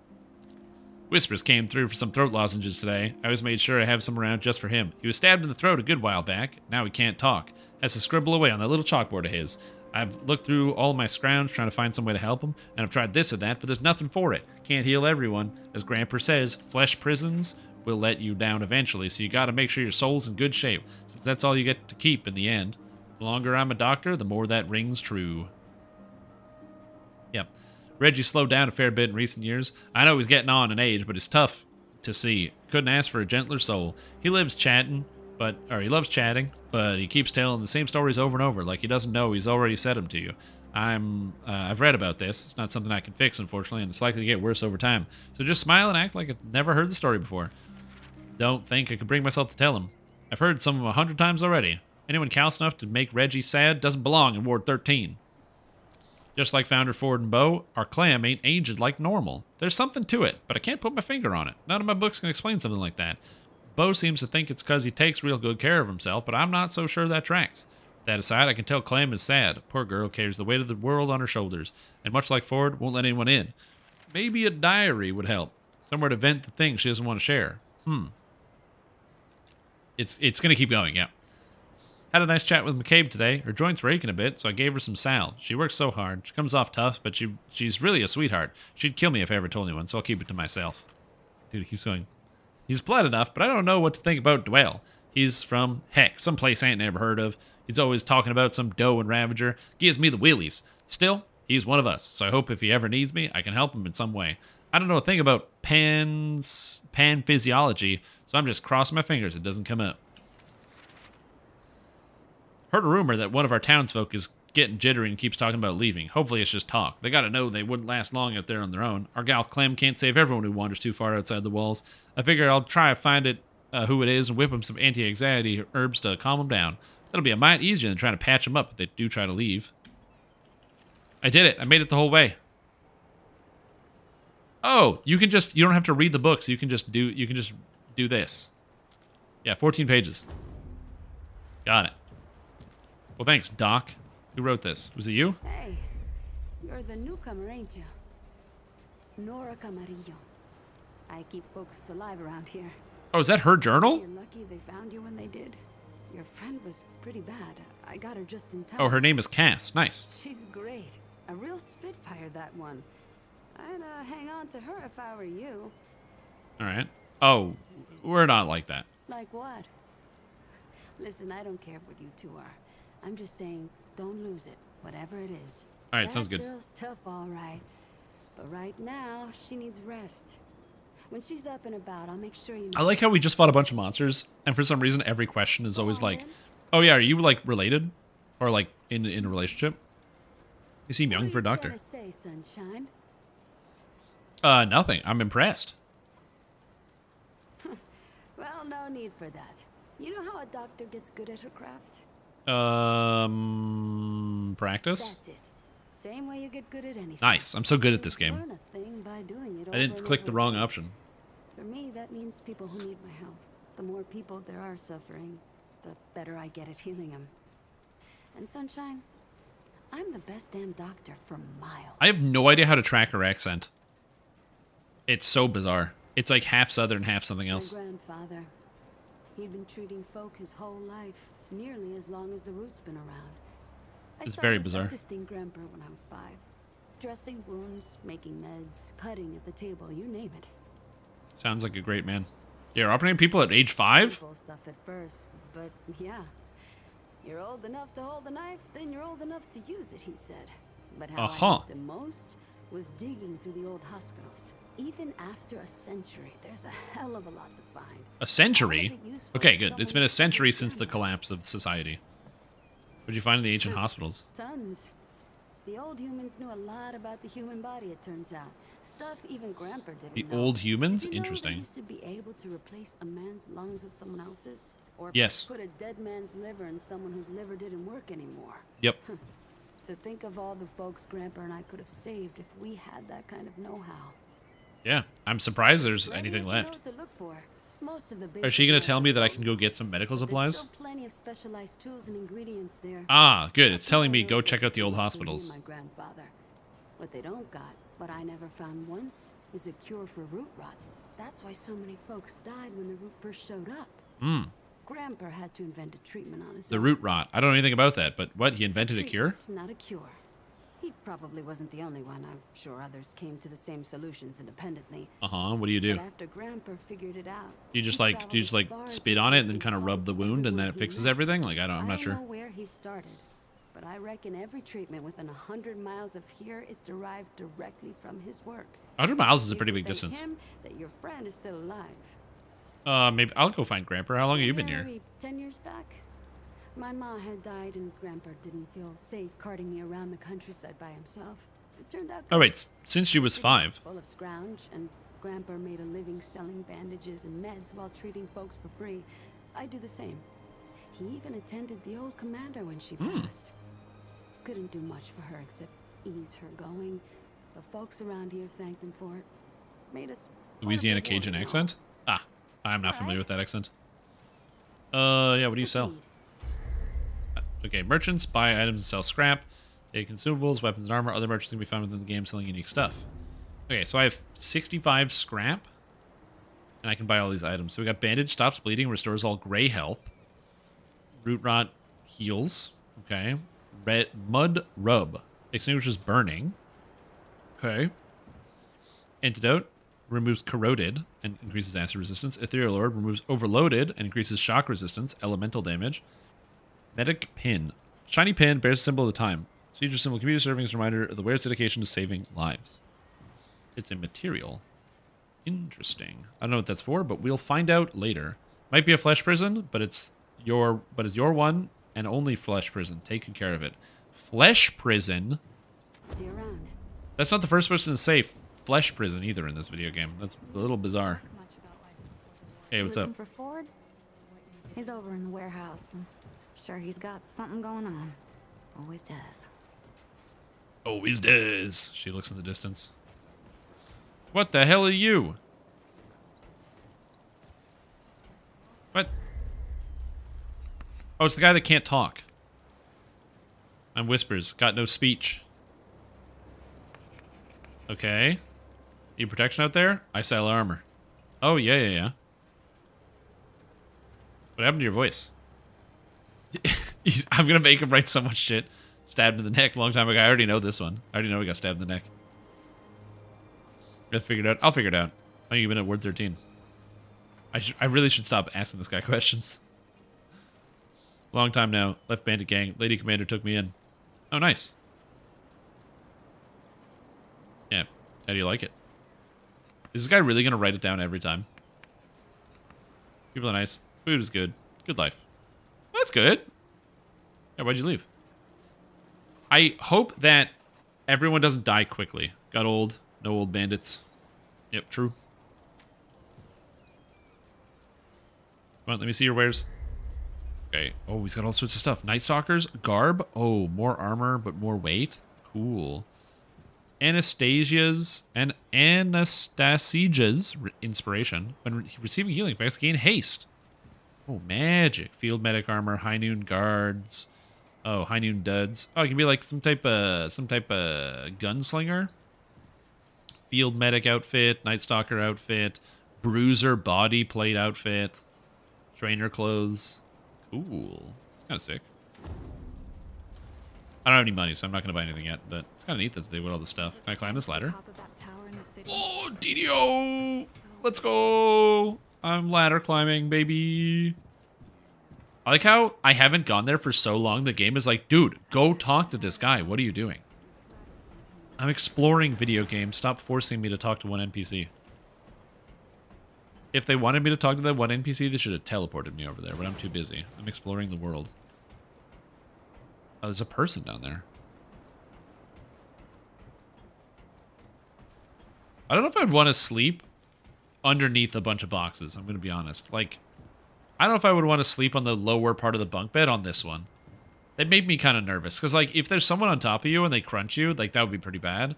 Whispers came through for some throat lozenges today. I always made sure I have some around just for him. He was stabbed in the throat a good while back. Now he can't talk. Has to scribble away on that little chalkboard of his. I've looked through all my scrounge trying to find some way to help him, and I've tried this or that, but there's nothing for it. Can't heal everyone. As Grandpa says, flesh prisons will let you down eventually, so you gotta make sure your soul's in good shape, since that's all you get to keep in the end. The longer I'm a doctor, the more that rings true. Yep. Reggie slowed down a fair bit in recent years. I know he's getting on in age, but it's tough to see. Couldn't ask for a gentler soul. He loves chatting, but he keeps telling the same stories over and over, like he doesn't know he's already said them to you. I've read about this. It's not something I can fix, unfortunately, and it's likely to get worse over time. So just smile and act like I've never heard the story before. Don't think I could bring myself to tell him. I've heard some of them 100 times already. Anyone callous enough to make Reggie sad doesn't belong in Ward 13. Just like Founder Ford and Bo, our clam ain't aged like normal. There's something to it, but I can't put my finger on it. None of my books can explain something like that. Bo seems to think it's because he takes real good care of himself, but I'm not so sure that tracks. That aside, I can tell Clam is sad. Poor girl carries the weight of the world on her shoulders, and much like Ford, won't let anyone in. Maybe a diary would help. Somewhere to vent the things she doesn't want to share. It's going to keep going, yeah. Had a nice chat with McCabe today. Her joints were aching a bit, so I gave her some salve. She works so hard. She comes off tough, but she's really a sweetheart. She'd kill me if I ever told anyone, so I'll keep it to myself. Dude, it keeps going. He's blood enough, but I don't know what to think about Dwell. He's from, heck, some place I ain't never heard of. He's always talking about some doe and Ravager. Gives me the willies. Still, he's one of us, so I hope if he ever needs me, I can help him in some way. I don't know a thing about pan physiology, so I'm just crossing my fingers it doesn't come up. Heard a rumor that one of our townsfolk is getting jittery and keeps talking about leaving. Hopefully it's just talk. They gotta know they wouldn't last long out there on their own. Our gal Clem can't save everyone who wanders too far outside the walls. I figure I'll try to find it who it is and whip him some anti-anxiety herbs to calm him down. That'll be a mite easier than trying to patch him up if they do try to leave. I did it. I made it the whole way. Oh, you don't have to read the books. You can just do this. Yeah, 14 pages. Got it. Well, thanks, Doc. Who wrote this? Was it you? Hey, you're the newcomer, ain't you? Nora Camarillo. I keep folks alive around here. Oh, is that her journal? You're lucky they found you when they did. Your friend was pretty bad. I got her just in time. Oh, her name is Cass. Nice. She's great. A real spitfire, that one. I'd hang on to her if I were you. All right. Oh, we're not like that. Like what? Listen, I don't care what you two are. I'm just saying, don't lose it, whatever it is. All right, sounds good. That girl's tough, all right. But right now, she needs rest. When she's up and about, I'll make sure you know. I like how we just fought a bunch of monsters, and for some reason, every question is always like, "Oh yeah, are you like related, or like in a relationship?" You seem young for a doctor. What are you trying to say, sunshine? Nothing. I'm impressed. Well, no need for that. You know how a doctor gets good at her craft? Practice? That's it. Same way you get good at anything. Nice. I'm so good at this game. Learn a thing by doing it I didn't over click and the over wrong again. option. For me, that means people who need my help. The more people there are suffering, the better I get at healing them. And Sunshine, I'm the best damn doctor for miles. I have no idea how to track her accent. It's so bizarre. It's like half Southern, half something else. My grandfather, he'd been treating folk his whole life. nearly as long as the root's been around. It's I very started bizarre. assisting Grandpa when I was 5. Dressing wounds, making meds, cutting at the table, you name it. Sounds like a great man. You're operating people at age 5? Simple stuff at first, but yeah. You're old enough to hold the knife, then you're old enough to use it, he said. But how I helped him most was digging through the old hospitals. Even after a century, there's a hell of a lot to find. A century? Okay, good. It's been a century since the collapse of society. What did you find in the ancient hospitals? Tons. The old humans knew a lot about the human body, it turns out. Stuff even Grandpa didn't The know. old humans? Did you know they Interesting. used to be able to replace a man's lungs with someone else's? Or Yes. put a dead man's liver in someone whose liver didn't work anymore? Yep. To think of all the folks Grandpa and I could have saved if we had that kind of know-how. Yeah. I'm surprised there's Plenty anything of left. know to look for. Most of the Is she going to basic tell me that I ones can go get some medical There's supplies? still plenty of specialized tools and ingredients there. Ah, good. It's telling me go check out the old Me and hospitals. my grandfather. What they don't got, but I never found once, is a cure for root rot. That's why so many folks died when the root first showed up. Hmm. Grandpa had to invent a treatment on his The own. root rot. I don't know anything about that, but what? He invented a cure? Not a cure. He probably wasn't the only one. I'm sure others came to the same solutions independently. Uh-huh. What do you do? But after Grandpa figured it out, You just he like traveled do you just as like far as spit he on it could and then and kind of rub the called wound and then everyone it he fixes met. everything? Like I'm not I sure. don't know where he started, but I reckon every treatment within 100 miles of here is derived directly from his work. 100 miles is a You pretty can big thank distance. him that your friend is still alive. Maybe I'll go find Grandpa. How long have you been here? Maybe 10 years back. My ma had died and Grandpa didn't feel safe carting me around the countryside by himself. It turned out Oh wait, since she was City 5. full of scrounge, and Grandpa made a living selling bandages and meds while treating folks for free. I do the same. He even attended the old commander when she passed. Couldn't do much for her except ease her going. The folks around here thanked him for it. Made us Louisiana Cajun accent? Ah, I'm not familiar with that accent. Yeah, what do you sell? Okay, merchants buy items and sell scrap. They have consumables, weapons, and armor. Other merchants can be found within the game selling unique stuff. Okay, so I have 65 scrap, and I can buy all these items. So we got bandage, stops bleeding, restores all gray health. Root rot heals. Okay. Red mud rub extinguishes burning. Okay. Antidote removes corroded and increases acid resistance. Ethereal orb removes overloaded and increases shock resistance, elemental damage. Medic pin. Shiny pin bears a symbol of the time. Procedure symbol computer serving as a reminder of the wearer's dedication to saving lives. It's immaterial. Interesting. I don't know what that's for, but we'll find out later. Might be a flesh prison, but it's your one and only flesh prison. Taking care of it. Flesh prison? See you around. That's not the first person to say flesh prison either in this video game. That's a little bizarre. Hey, what's up? Looking for Ford? He's over in the warehouse. I'm sure he's got something going on. Always does. Always does. She looks in the distance. What the hell are you? What? Oh, it's the guy that can't talk. I'm whispers. Got no speech. Okay. Need protection out there? I sell armor. Oh, yeah. What happened to your voice? I'm gonna make him write so much shit. Stabbed in the neck a long time ago. I already know this one. I already know he got stabbed in the neck. I'll figure it out. I think you've been at Word 13. I really should stop asking this guy questions. Long time now. Left bandit gang. Lady commander took me in. Oh, nice. Yeah. How do you like it? Is this guy really going to write it down every time? People are nice. Food is good. Good life. That's good. Yeah, why'd you leave? I hope that everyone doesn't die quickly. Got old. No old bandits. Yep, true. Come on, let me see your wares. Okay. Oh, he's got all sorts of stuff. Night Stalkers. Garb. Oh, more armor, but more weight. Cool. Anastasia's inspiration. When receiving healing effects, gain haste. Oh, magic. Field medic armor. High noon guards. Oh, high noon duds. Oh, it can be like some type of gunslinger. Field medic outfit. Night Stalker outfit. Bruiser body plate outfit. Trainer clothes. Cool. Kind of sick. I don't have any money, so I'm not going to buy anything yet, but it's kind of neat that they put all this stuff. Can I climb this ladder? Oh, DDO! Let's go! I'm ladder climbing, baby. I like how I haven't gone there for so long. The game is like, dude, go talk to this guy. What are you doing? I'm exploring video games. Stop forcing me to talk to one NPC. If they wanted me to talk to that one NPC, they should have teleported me over there, but I'm too busy. I'm exploring the world. Oh, there's a person down there. I don't know if I'd want to sleep underneath a bunch of boxes. I'm going to be honest. Like, I don't know if I would want to sleep on the lower part of the bunk bed on this one. That made me kind of nervous. Because, like, if there's someone on top of you and they crunch you, like, that would be pretty bad.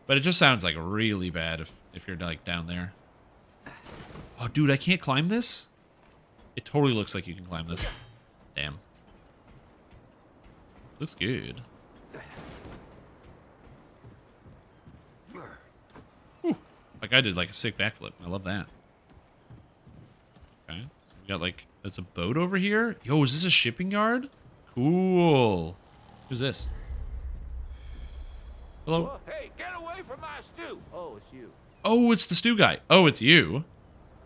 But it just sounds, like, really bad if you're, like, down there. Oh, dude, I can't climb this? It totally looks like you can climb this. Damn. Looks good. Whew. Like I did like a sick backflip. I love that. Okay. So we got like, there's a boat over here. Yo, is this a shipping yard? Cool. Who's this? Hello? Well, hey, get away from my stew. Oh, it's you. Oh, it's the stew guy. Oh, it's you.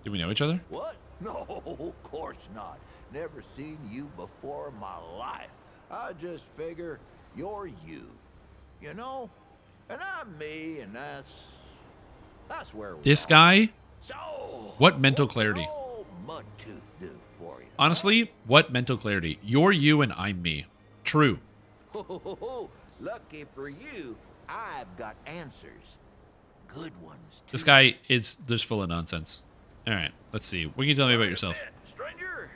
Do we know each other? What? No, of course not. Never seen you before in my life. I just figure you're you. You know? And I'm me, and that's where we This are. guy? So, What mental clarity? Mudtooth do for you? Honestly, what mental clarity? You're you and I'm me. True. Lucky for you, I've got answers. Good ones, too. This guy is just full of nonsense. All right, let's see. What can you tell me about yourself? Stranger,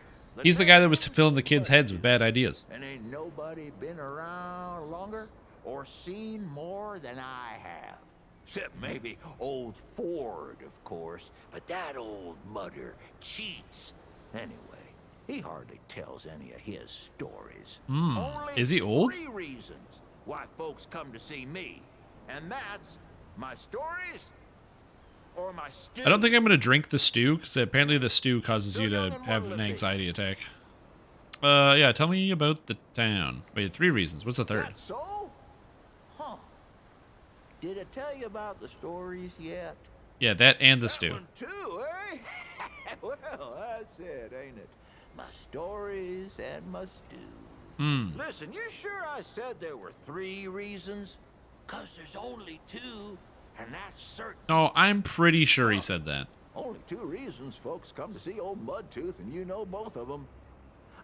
He's the guy that was filling the kids' heads with bad ideas. and ain't nobody been around longer or seen more than I have. Except maybe old Ford, of course. But that old mudder cheats. Anyway, he hardly tells any of his stories. Only Is he old? 3 reasons why folks come to see me. And that's my stories or my stew. I don't think I'm going to drink the stew, because apparently the stew causes you to have an anxiety attack. Yeah, tell me about the town. Wait, 3 reasons. What's the 3rd? That's so? Huh. Did I tell you about the stories yet? Yeah, that and the stew. One too, eh? Well, that's it, ain't it? My stories and my stew. Listen, you sure I said there were 3 reasons? 'Cause there's only 2, and that's certain. Oh, I'm pretty sure he said that. Only 2 reasons folks come to see old Mudtooth, and you know both of them.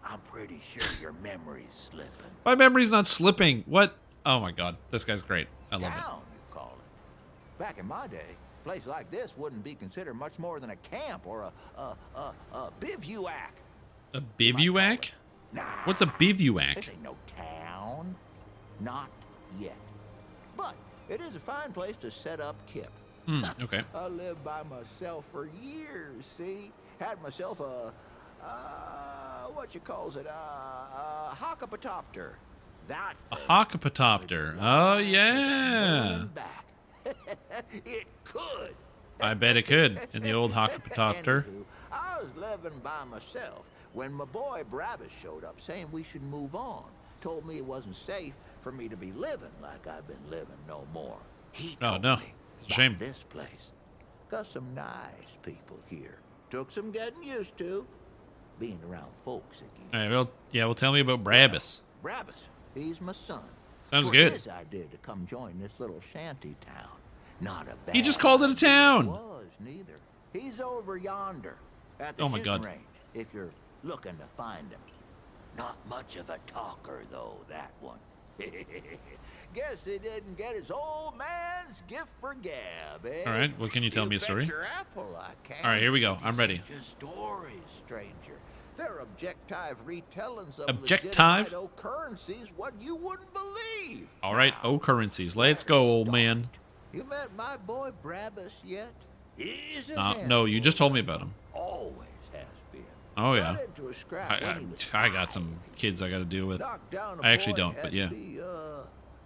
I'm pretty sure your memory's slipping. My memory's not slipping. What? Oh my god, this guy's great. I love it. Town, you call it. Back in my day, a place like this wouldn't be considered much more than a camp or a bivouac. A bivouac? What's a bivouac? This ain't no town. Not yet. But it is a fine place to set up kip. Okay. I lived by myself for years, see? Had myself a, what you calls it, a hockapatopter. That A hockapatopter. Oh, yeah. it could. I bet it could in the old hockapatopter. Anywho, I was living by myself when my boy Brabus showed up saying we should move on. Told me it wasn't safe for me to be living like I've been living no more. He Oh, told no. me It's a shame. about this place. Got some nice people here. Took some getting used to. Being around folks again. All right, well, tell me about Brabus. Brabus, he's my son. Sounds It good. was his idea to come join this little shanty town. Not a bad He just called it a idea town. was, neither. He's over yonder at the Oh my shooting God. range, if you're looking to find him. Not much of a talker, though, that one. Guess he didn't get his old man's gift for gab, eh? All right, well, can you tell me a bet story? your apple I can. All right, here we go. I'm ready. Just stories, stranger. They're objective retellings of Objective? legitimate occurrences what you wouldn't believe. All right, currencies. Let's go, old man. You met my boy Brabus yet? He's a No, you just told me about him. always has been. Oh, yeah. Got into a scrap when he was I got some kids I got to deal with. knocked down a I actually boy don't, had but to yeah. be,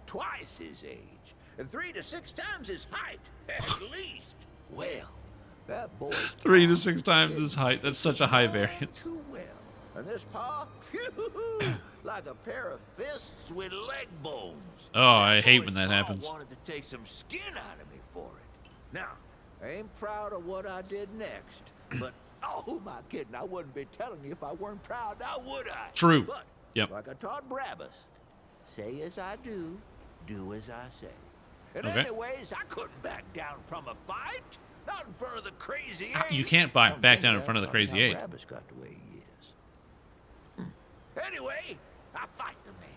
twice his age and 3 to 6 times his height at least. Well, that boy's 3 to 6 times his height. That's such a high variance. too well. And this pa, phew, like a pair of fists with leg bones. Oh, I hate when that happens. Wanted to take some skin out of me for it. Now, I ain't proud of what I did next, but oh, who am I kidding? I wouldn't be telling you if I weren't proud, now would I? True. But, yep. like I taught Brabus, say as I do as I say. And Okay. anyways, I couldn't back down from a fight. Not in front of the crazy eight. You can't back down in front of the crazy eight. Brabus got the way he is. Anyway, I fight the man.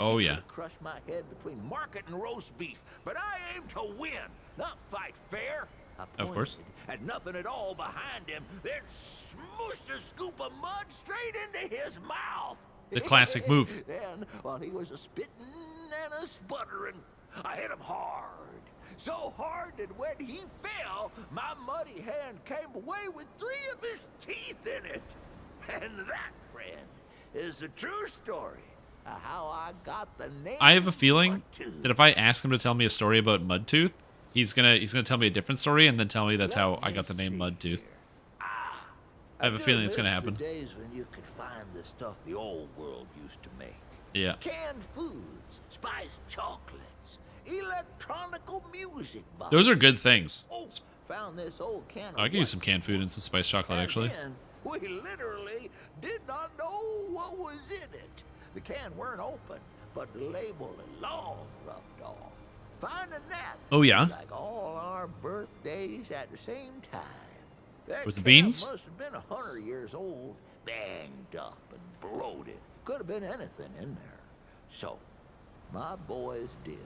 Oh, He yeah. could've crushed my head between market and roast beef, but I aim to win, not fight fair. I Of course. pointed, had nothing at all behind him, then smooshed a scoop of mud straight into his mouth. The classic move. Then, while he was a spitting and a sputtering, I hit him hard. So hard that when he fell, my muddy hand came away with 3 of his teeth in it. And that, friend, is the true story of how I got the name. I have a feeling that if I ask him to tell me a story about Mudtooth, he's gonna tell me a different story and then tell me that's how I got the name Mudtooth. I have a feeling it's gonna happen. The days when you could find the stuff the old world used to make. Yeah. Canned foods, spiced chocolates, electronical music boxes. Those are good things. Oh, found this old can of I could use some canned food and some spiced chocolate, actually. And we literally did not know what was in it. The can weren't open, but the label had long rubbed off. Finding that Oh, yeah? like all our birthdays at the same time. That With the can beans? must have been 100 years old, banged up and bloated. Could have been anything in there. So, my boys did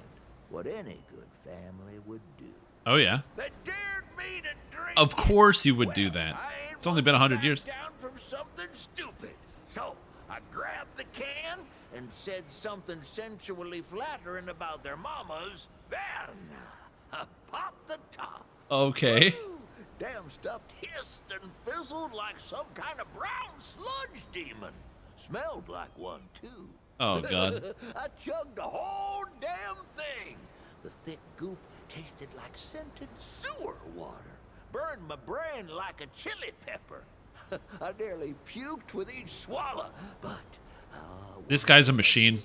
what any good family would do. Oh, yeah. They dared me to drink. Of course you would do that. It's only been 100 years. Down from something stupid. So I grabbed the can and said something sensually flattering about their mamas. Then I popped the top. Okay. Damn stuff hissed and fizzled like some kind of brown sludge demon. Smelled like one too. Oh, God. I chugged the whole damn thing. The thick goop tasted like scented sewer water. Burned my brain like a chili pepper. I nearly puked with each swallow, but This guy's a machine.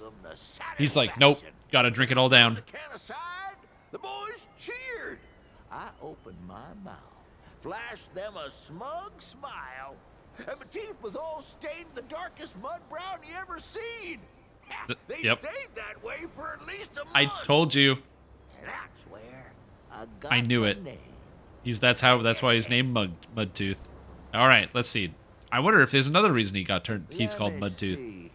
He's like, nope, gotta drink it all down. the can aside, the boys cheered. I opened my mouth, flashed them a smug smile, and my teeth was all stained the darkest mud brown you ever seen. They Yep. stayed that way for at least a month. I told you. And that's where I got I knew my it. name. That's why he's named Mudtooth. All right, let's see. I wonder if there's another reason he's called Mudtooth.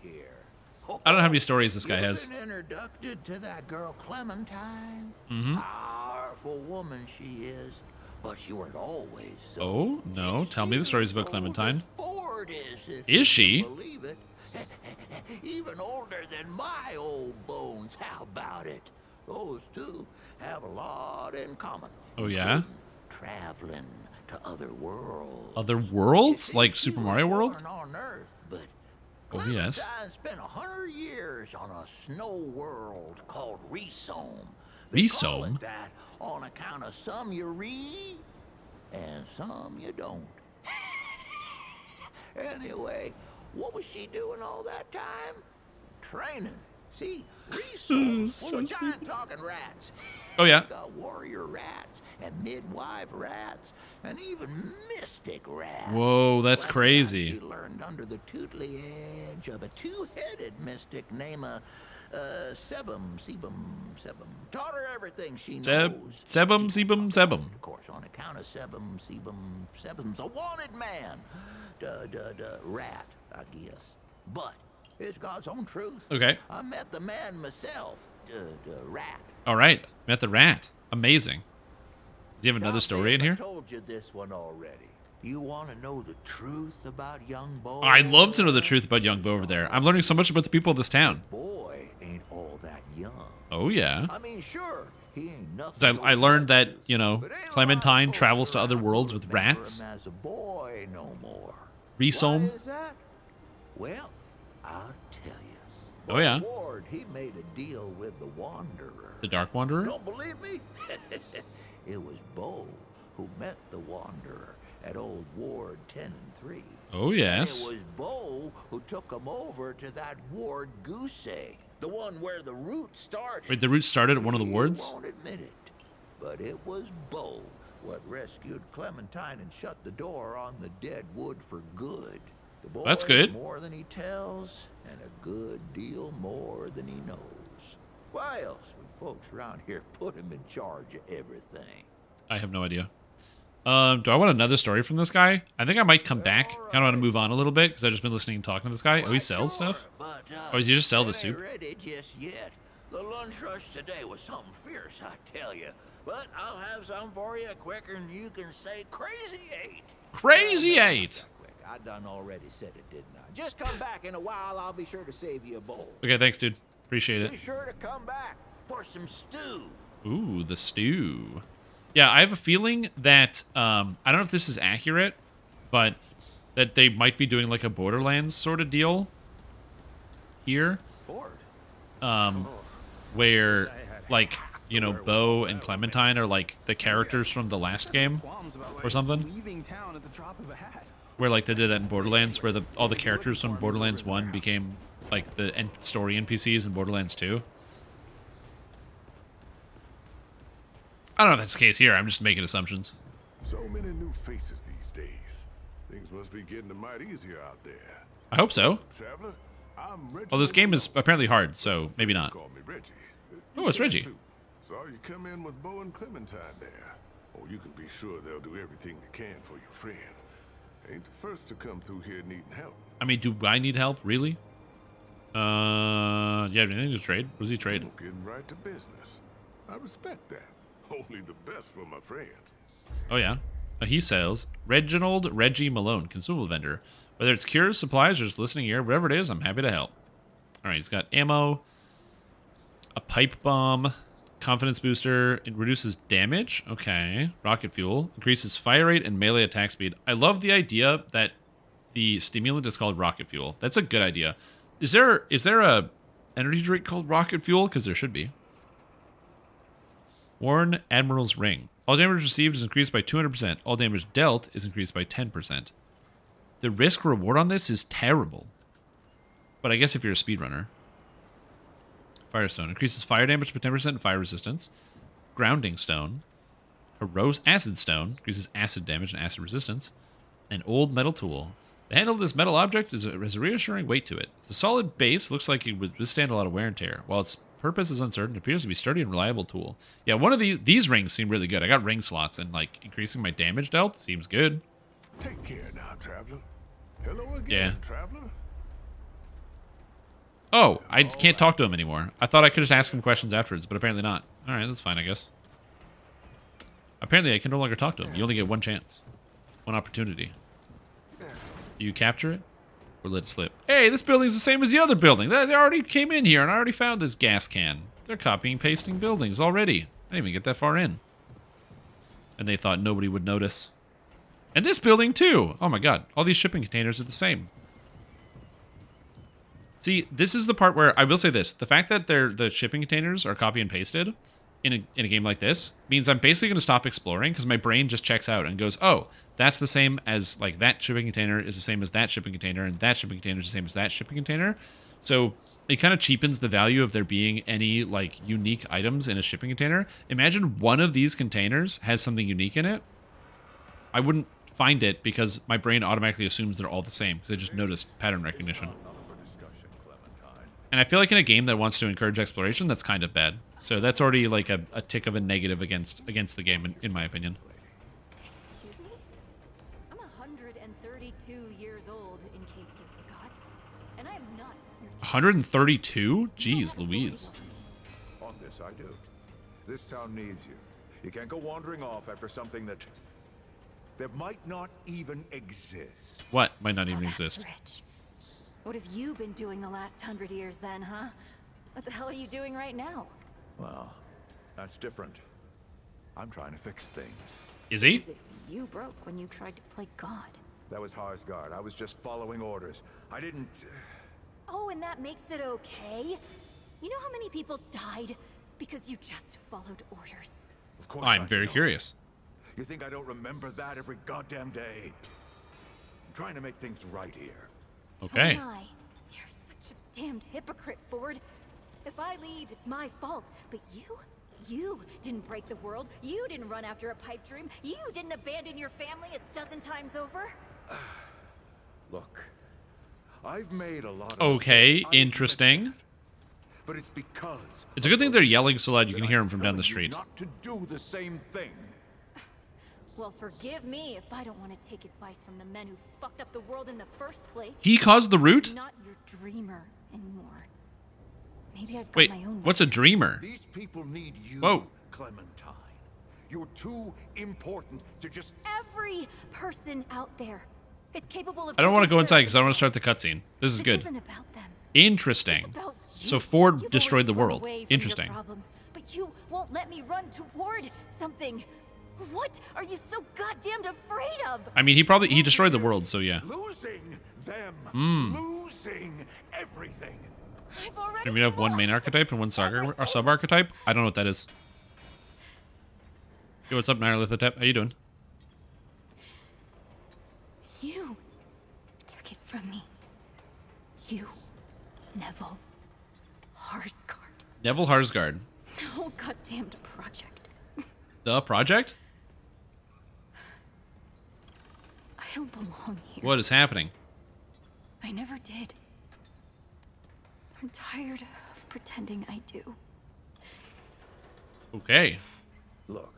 I don't know how many stories this guy has. Been introduced to that girl Clementine. Mm-hmm. Powerful woman she is, but she weren't always so. Oh, no. Tell me the stories about Clementine. Ford if Is you she? can Believe it. Even older than my old bones. How about it? Those two have a lot in common. Oh, yeah? Traveling to other worlds. Other worlds? Like Super Mario World? Born on Earth, but Oh, yes. I spent 100 years on a snow world called Resome. They call Resome? it that on account of some you read and some you don't. Anyway, what was she doing all that time? Training. See, Resome's full of giant talking rats. Oh, yeah? It's got warrior rats and midwife rats and even mystic rats. Whoa, that's She crazy. learned under the tutelage of a two-headed mystic named Sebum. Taught her everything she knows. Sebum. Of course, on account of Sebum's a wanted man. Rat, I guess. But it's God's own truth. Okay. I met the man myself, the rat. All right. Met the rat. Amazing. Does he have another Stop story me in if I here? told you this one already. You want to know the truth about young Bo? I'd love to know the truth about young Bo over there. I'm learning so much about the people of this town. Boy ain't all that young. Oh, yeah. I mean, sure, he ain't 'Cause nothing. I learned that, Clementine travels to other worlds with rats. As a boy, no more. Resome. Why is that? Well, I'll tell you. Oh, yeah. Ward, he made a deal with the Wanderer. The Dark Wanderer? Don't believe me? It was Bo who met the Wanderer at old Ward 10 and 3. Oh, yes. And it was Bo who took them over to that Ward goose egg, the one where the root started. Wait, the root started at one of the wards? He won't admit it, but it was Bo what rescued Clementine and shut the door on the dead wood for good. The boy That's good. More than he tells, and a good deal more than he knows. Why else would folks around here put him in charge of everything? I have no idea. Do I want another story from this guy? I think I might come back. Kind of want to move on a little bit because I've just been listening and talking to this guy. Oh, he sells stuff? But, or does he just sell the soup? Ready just yet. The lunch rush today was something fierce, I tell you. But I'll have some for you quicker than you can say crazy eight. Crazy eight. I done already said it, didn't I? Just come back in a while. I'll be sure to save you a bowl. Okay, thanks, dude. Appreciate Be it. sure to come back for some stew. Ooh, the stew. Yeah, I have a feeling that, I don't know if this is accurate, but that they might be doing like a Borderlands sort of deal here. Where, like, you know, Bo and Clementine are like the characters from the last game or something. Where like they did that in Borderlands, where all the characters from Borderlands 1 became like the story NPCs in Borderlands 2. I don't know if that's the case here. I'm just making assumptions. So many new faces these days. Things must be getting a mite easier out there. I hope so. Traveler, I'm Reggie. Well, this game is apparently hard, so maybe not. Call me Reggie. Oh, it's Reggie. Saw you come in with Bo and Clementine there. Oh, you can be sure they'll do everything they can for your friend. Ain't the first to come through here needing help. I mean, do I need help? Really? Yeah, anything to trade? What does he trade? Getting right to business. I respect that. Only the best for my friends. Oh, yeah. He sells Reginald Reggie Malone, consumable vendor. Whether it's cures, supplies, or just listening ear, whatever it is, I'm happy to help. All right, he's got ammo, a pipe bomb, confidence booster. It reduces damage. Okay. Rocket fuel. Increases fire rate and melee attack speed. I love the idea that the stimulant is called rocket fuel. That's a good idea. Is there a energy drink called rocket fuel? Because there should be. Worn Admiral's Ring. All damage received is increased by 200%. All damage dealt is increased by 10%. The risk reward on this is terrible. But I guess if you're a speedrunner. Firestone. Increases fire damage by 10% and fire resistance. Grounding Stone. Acid Stone. Increases acid damage and acid resistance. An old metal tool. The handle of this metal object has a reassuring weight to it. It's a solid base. Looks like it would withstand a lot of wear and tear. While its purpose is uncertain, it appears to be a sturdy and reliable tool. Yeah, one of these rings seem really good. I got ring slots, and like increasing my damage dealt seems good. Take care now, traveler. Hello again, Yeah. traveler. Oh, I can't talk to him anymore. I thought I could just ask him questions afterwards, but apparently not. All right, that's fine, I guess. Apparently, I can no longer talk to him. You only get one chance, one opportunity. Do you capture it or let it slip? Hey, this building's the same as the other building. They already came in here, and I already found this gas can. They're copying, pasting buildings already. I didn't even get that far in. And they thought nobody would notice. And this building, too. Oh, my God. All these shipping containers are the same. See, this is the part where I will say this. The fact that the shipping containers are copy and pasted in a game like this means I'm basically going to stop exploring because my brain just checks out and goes, oh, that's the same as, like, that shipping container is the same as that shipping container, and that shipping container is the same as that shipping container. So it kind of cheapens the value of there being any, like, unique items in a shipping container. Imagine one of these containers has something unique in it. I wouldn't find it because my brain automatically assumes they're all the same because I just noticed pattern recognition. And I feel like in a game that wants to encourage exploration, that's kind of bad. So that's already like a tick of a negative against the game, in my opinion. Excuse me? I'm 132 years old, in case you forgot. And I am not your 132? Jeez Louise. On this, I do. This town needs you. You can't go wandering off after something that might not even exist. What might not even exist? Rich. What have you been doing the last 100 years then, huh? What the hell are you doing right now? Well, that's different. I'm trying to fix things. Is he? You broke when you tried to play God. That was Harsgard. I was just following orders. I didn't... Oh, and that makes it okay? You know how many people died because you just followed orders? Of course I'm very curious. You think I don't remember that every goddamn day? I'm trying to make things right here. Okay. So am I. You're such a damned hypocrite, Ford. If I leave, it's my fault. But you didn't break the world. You didn't run after a pipe dream. You didn't abandon your family a dozen times over. Look, I've made a lot of Okay, mistakes. I interesting. But it's because It's a good thing they're yelling so loud you can hear them from down the street. not to do the same thing. Well, forgive me if I don't want to take advice from the men who fucked up the world in the first place. He caused the root? I'm not your dreamer anymore. Maybe I've got Wait, my own. what's a dreamer? These people need you, Whoa. Clementine. You're too important to just... Every person out there is capable of. I don't want to taking go inside care because I don't want to start the cutscene. This is This good. isn't about them. Interesting. It's about you. So Ford You've destroyed the always run world. away from your Interesting. problems, but you won't let me run toward something. What are you so goddamn afraid of? I mean, he destroyed the world, so yeah. Losing them. Losing everything. I've already. Maybe you have one main archetype and one sub archetype. I don't know what that is. Yo, what's up, Nirlithotep? How you doing? You took it from me. You, Neville Harsgard. Neville Harsgard. No goddamned project. The project? I don't belong here. What is happening? I never did. I'm tired of pretending I do. Okay. Look,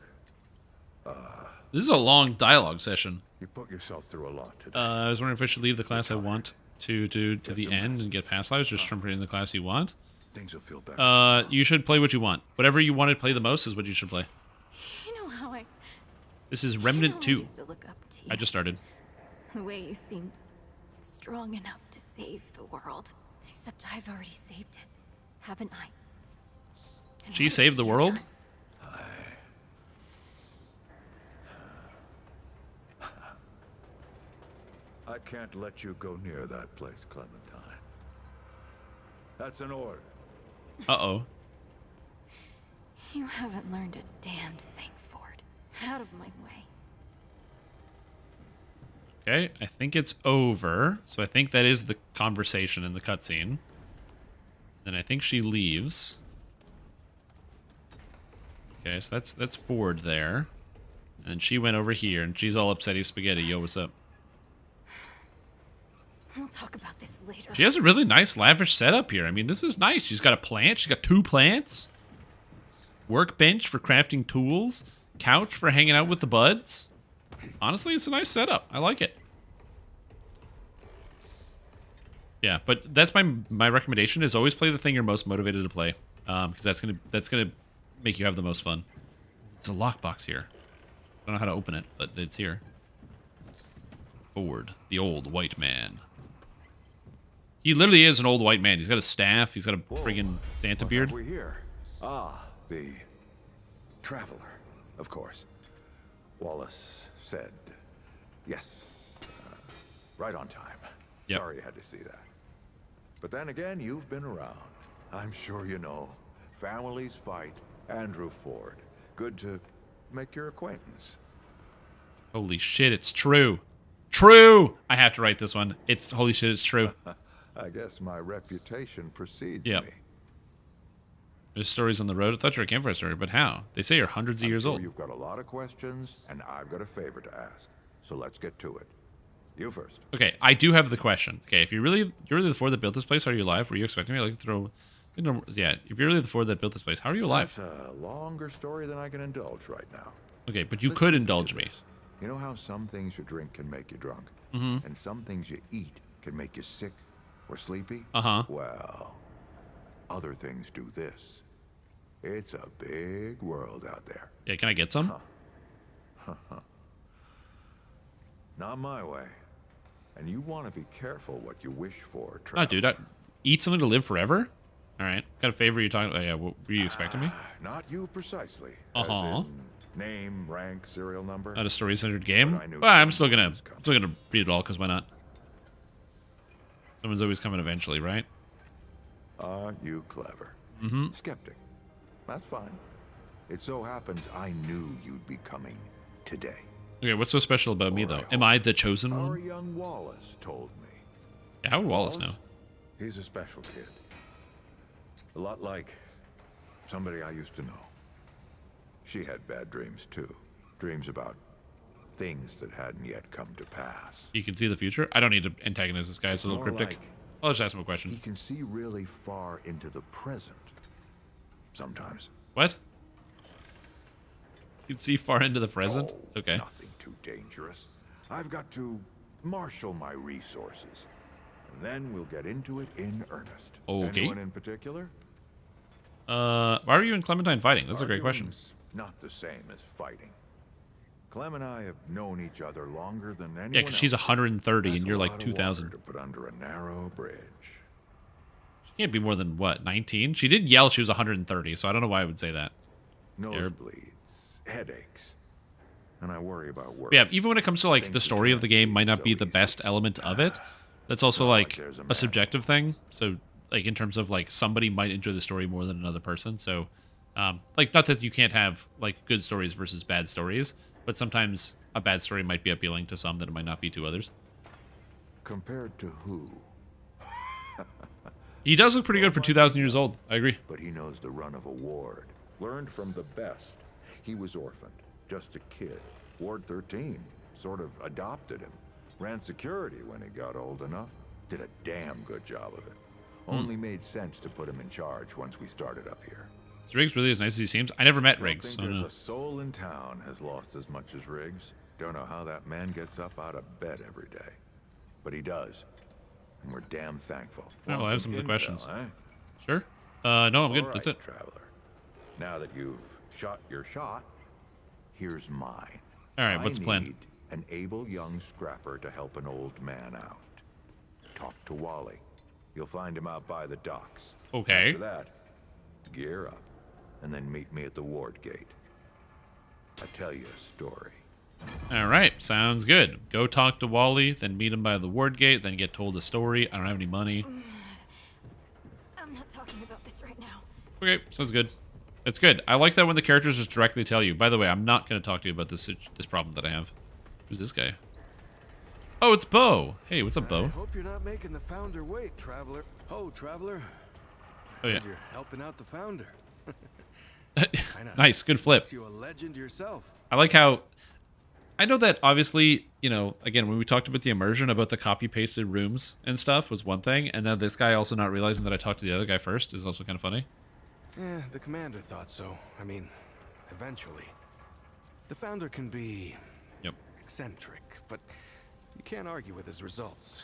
This is a long dialogue session. you put yourself through a lot today. I was wondering if I should leave the class I want to the end and get past lives, just jump right in the class you want. Things will feel better. You should play what you want. Whatever you want to play the most is what you should play. You know how I. This is Remnant I 2. used to look up to you. I just started. The way you seemed strong enough to save the world. Except I've already saved it, haven't I? And She what saved have the you world? done? I can't let you go near that place, Clementine. That's an order. Uh-oh. You haven't learned a damned thing, Ford. Out of my way. Okay, I think it's over. So I think that is the conversation in the cutscene. Then I think she leaves. Okay, so that's Ford there. And she went over here, and she's all upsetty spaghetti. Yo, what's up? We'll talk about this later. She has a really nice, lavish setup here. I mean, this is nice. She's got a plant. She's got 2 plants. Workbench for crafting tools. Couch for hanging out with the buds. Honestly, it's a nice setup. I like it. Yeah, but that's my recommendation is always play the thing you're most motivated to play. Because that's gonna make you have the most fun. It's a lockbox here. I don't know how to open it, but it's here. Ford, the old white man. He literally is an old white man. He's got a staff. He's got a friggin' Santa beard. We're here. Ah, the traveler, of course. Wallace said yes. Right on time. Yep. Sorry you had to see that. But then again, you've been around. I'm sure you know. Families fight. Andrew Ford. Good to make your acquaintance. Holy shit, it's true. True! I have to write this one. It's holy shit, it's true. I guess my reputation precedes Yep. me. There's stories on the road. I thought you were a campfire story, but how? They say you're hundreds of years Sure old. You've got a lot of questions, and I've got a favor to ask. So let's get to it. You first. Okay, I do have the question. Okay, if you're really the Ford that built this place, are you alive? Were you expecting me? I like to throw. Yeah, if you're really the Ford that built this place, how are you alive? That's a longer story than I can indulge right now. Okay, but you Let's could get indulge to me. this. You know how some things you drink can make you drunk? Mhm. And some things you eat can make you sick or sleepy? Uh-huh. Well, other things do this. It's a big world out there. Yeah, can I get some? Not my way. And you want to be careful what you wish for, No, Trav. dude. Eat something to live forever? All right. Got a favor you talking? Oh, yeah. What were you expecting me? Not you precisely. As Uh-huh. in name, rank, serial number. Not a story-centered game. But I knew Well, I'm still someone gonna read it all because why not? Someone's always coming eventually, right? Aren't you clever? Mm-hmm. Skeptic. That's fine. It so happens I knew you'd be coming. today. Okay, what's so special about me, though? Am I the chosen Our one? young Wallace told me. Yeah, how would Wallace know? He's a special kid. A lot like somebody I used to know. She had bad dreams, too. Dreams about things that hadn't yet come to pass. You can see the future? I don't need to antagonize this guy. It's a little More cryptic. like I'll just ask him a question. he can see really far into the present. Sometimes. What? You can see far into the present? Oh, Okay. Nothing too dangerous. I've got to marshal my resources. And then we'll get into it in earnest. Okay. Anyone in particular? Why are you and Clementine fighting? That's a great question. Arguing's not the same as fighting. Clem and I have known each other longer than anyone Yeah, because she's else. 130 That's and a you're lot like of water 2,000. to put under a narrow bridge. She can't be more than, what, 19? She did yell she was 130, so I don't know why I would say that. Nosebleeds, headaches, and I worry about work. Yeah, even when it comes to, like, the story of the game might not be the best element of it. That's also, like, a subjective thing. So, like, in terms of, like, somebody might enjoy the story more than another person. So, like, not that you can't have, like, good stories versus bad stories, but sometimes a bad story might be appealing to some that it might not be to others. Compared to who? He does look pretty good for 2,000 years old. I agree. But he knows the run of a ward. Learned from the best. He was orphaned, just a kid. Ward 13 sort of adopted him. Ran security when he got old enough. Did a damn good job of it. Only made sense to put him in charge once we started up here. Is Riggs really as nice as he seems? I never met Don't Riggs. think So there's no. a soul in town has lost as much as Riggs. Don't know how that man gets up out of bed every day. But he does. And we're damn thankful. Oh, I have some of the intel, questions. Eh? Sure. No, I'm good. All That's right, it. Traveler. Now that you've shot your shot, here's mine. All right, what's the plan? I need an able young scrapper to help an old man out. Talk to Wally. You'll find him out by the docks. Okay. After that, gear up, and then meet me at the ward gate. I'll tell you a story. All right, sounds good. Go talk to Wally, then meet him by the ward gate, then get told a story. I don't have any money. I'm not talking about this right now. Okay, sounds good. It's good. I like that when the characters just directly tell you. By the way, I'm not going to talk to you about this problem that I have. Who's this guy? Oh, it's Bo. Hey, what's up, I Bo? hope you're not making the founder wait, Traveler. Oh, Traveler. Oh, yeah. You're helping out the founder. Nice, good flip. Makes you a legend yourself. I like how... I know that, obviously, you know, again, when we talked about the immersion, about the copy-pasted rooms and stuff was one thing, and then this guy also not realizing that I talked to the other guy first is also kind of funny. Yeah, the commander thought so. I mean, eventually. The founder can be... eccentric, but you can't argue with his results.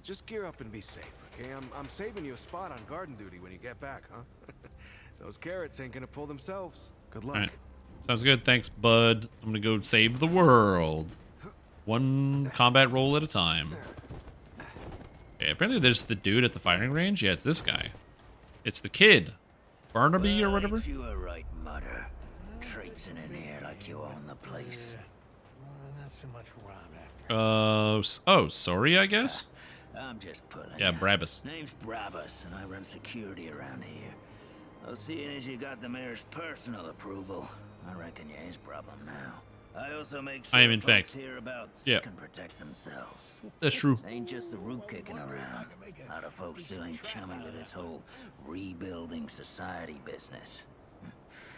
Just gear up and be safe, okay? I'm saving you a spot on garden duty when you get back, huh? Those carrots ain't gonna pull themselves. Good luck. All right. Sounds good. Thanks, bud. I'm going to go save the world. One combat roll at a time. Okay, apparently there's the dude at the firing range. Yeah, it's this guy. It's the kid. Barnaby or whatever? You were right, Mother. Traipsing in here like you own the place. Not so much where I'm after. Oh, sorry, I guess? I'm just pulling. Yeah, Brabus. Name's Brabus, and I run security around here. Well, seeing as you got the mayor's personal approval, I reckon you his problem now. I also make sure I am, in folks fact. hereabouts Yeah. can protect themselves. That's true. Ain't just the root kicking around. A lot of folks still ain't chumming with this whole rebuilding society business.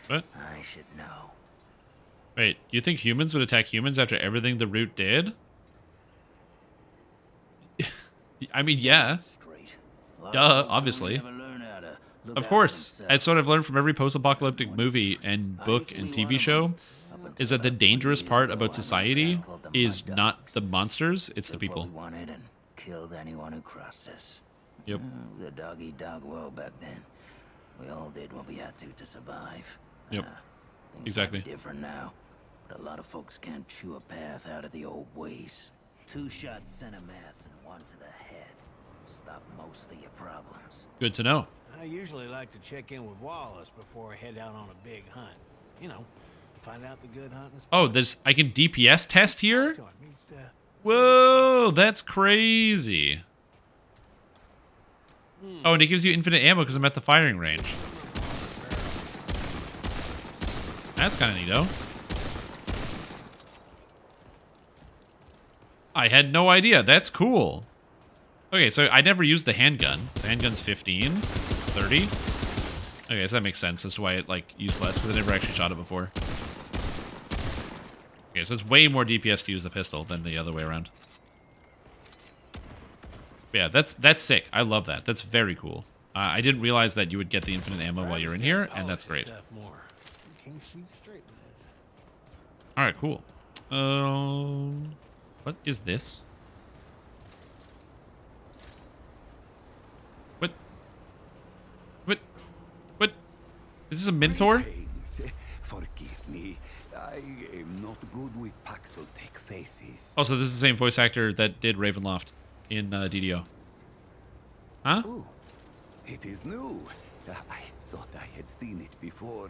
What? I should know. Wait, you think humans would attack humans after everything the root did? I mean, yeah. Duh, obviously. Of course. As sort of learned from every post-apocalyptic movie and book and TV show, is that the dangerous part about society is not the monsters, it's the people. Wanted and killed anyone who crossed us. Yep. The dog-eat-dog world back then. We all did what we had to survive. Yep. Things Exactly. might be different now, but a lot of folks can't chew a path out of the old ways. 2 shots sent a mass and 1 to the head. Stop most of your problems. Good to know. I usually like to check in with Wallace before I head out on a big hunt. You know, find out the good hunting spots. Oh, I can DPS test here? Whoa, that's crazy. Oh, and it gives you infinite ammo because I'm at the firing range. That's kind of neato. I had no idea. That's cool. Okay, so I never used the handgun. So handgun's 15, 30. Okay, so that makes sense as to why it like used less, because I never actually shot it before. Okay, so it's way more DPS to use the pistol than the other way around. But yeah, that's sick. I love that. That's very cool. I didn't realize that you would get the infinite ammo while you're in here, and that's great. All right, cool. What is this? What? Is this a Minotaur? Forgive me. I am not good with Paxel-Tech faces. Also, this is the same voice actor that did Ravenloft in DDO. Huh? Oh, it is new. I thought I had seen it before.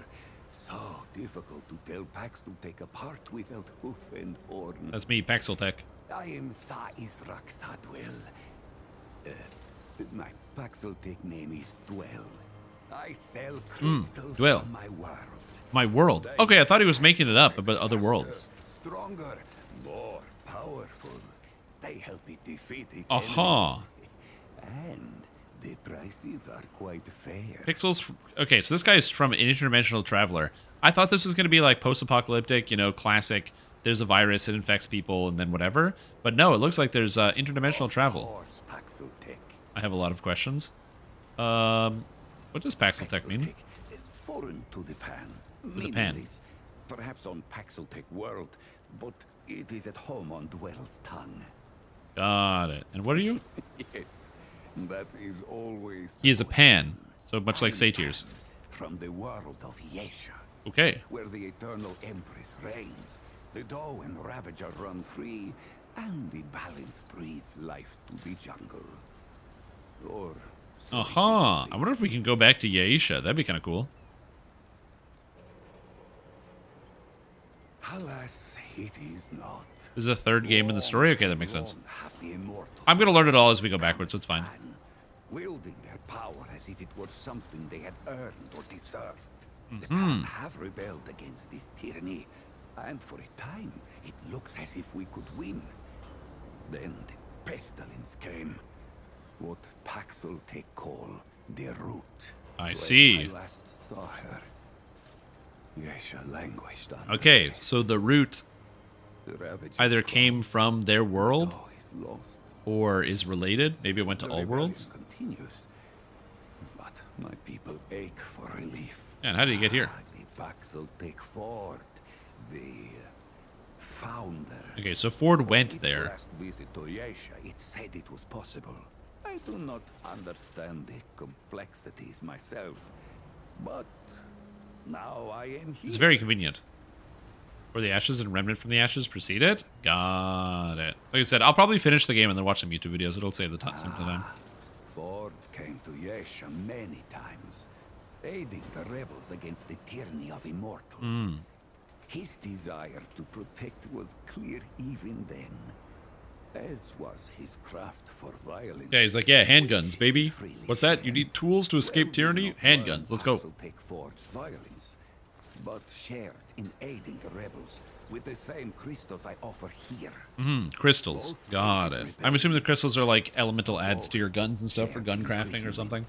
So difficult to tell Paxel-Tech apart without hoof and horn. That's me, Paxel-Tech. I am Sa Israk Thadwell. My Paxel-Tech name is Dwell. I sell crystals Dwell. from my world. My world. Okay, I thought he was making it up about other worlds. Stronger, more powerful. They help me defeat its Aha. enemies. And the prices are quite fair. Pixels. Okay, so this guy is from an interdimensional traveler. I thought this was going to be like post-apocalyptic, you know, classic. There's a virus, it infects people, and then whatever. But no, it looks like there's interdimensional travel. I have a lot of questions. What does Paxel-Tech mean? Foreign to the pan. To the pan. Meaningless. Perhaps on Paxel-Tech world, but it is at home on Dwell's tongue. Got it. And what are you? Yes, that is always. He is a pan, so much like satyrs. From the world of Yesha. Okay. Where the eternal empress reigns, the Doe and Ravager run free, and the balance breathes life to the jungle. Or. Aha! I wonder if we can go back to Yaisha. That'd be kind of cool. Alas, it is not. This is a third game in the story? Okay, that makes sense. I'm going to learn it all as we go backwards, so it's fine. Wielding their power as if it were something they had earned or deserved. The Pan have rebelled against this tyranny, and for a time, it looks as if we could win. Then the pestilence came. What Paxel-Tech call the root. I see. When I last saw her, Yesha languished on. Okay, so the root either came from their world or is related. Maybe it went to all worlds. Continues, but my people ache for relief. Yeah, and how did you get here? The Paxel-Tech Ford, the founder. Okay, so Ford went there. Last visit to Yesha, it said it was possible. I do not understand the complexities myself, but now I am here. It's very convenient. Where the ashes and remnant from the ashes preceded? Got it. Like I said, I'll probably finish the game and then watch some YouTube videos. It'll save the time. Some time. Ford came to Yesha many times, aiding the rebels against the tyranny of immortals. His desire to protect was clear even then, as was his craft for violence. Yeah, he's like, yeah, handguns, baby. What's that? You need tools to escape tyranny? Handguns. Let's go. Take Ford's violence, but shared in aiding the rebels with the same crystals I offer here. Crystals. Got it. I'm assuming the crystals are like elemental adds to your guns and stuff for gun crafting or something.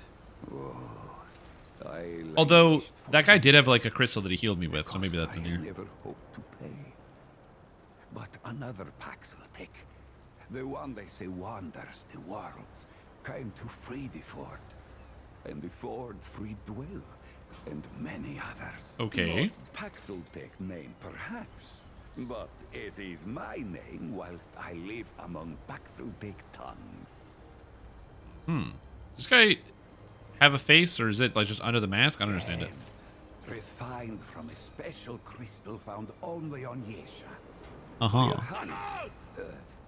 Although, that guy did have like a crystal that he healed me with, so maybe that's in here. Never hoped to pay. But another Paxel-Tech, the one they say wanders the worlds, came to free the Ford. And the Ford freed Dwell, and many others. Okay. Not Paxel-Tech name, perhaps. But it is my name whilst I live among Paxel-Tech tongues. Does this guy have a face, or is it like just under the mask? I don't understand it. Refined from a special crystal found only on Yesha.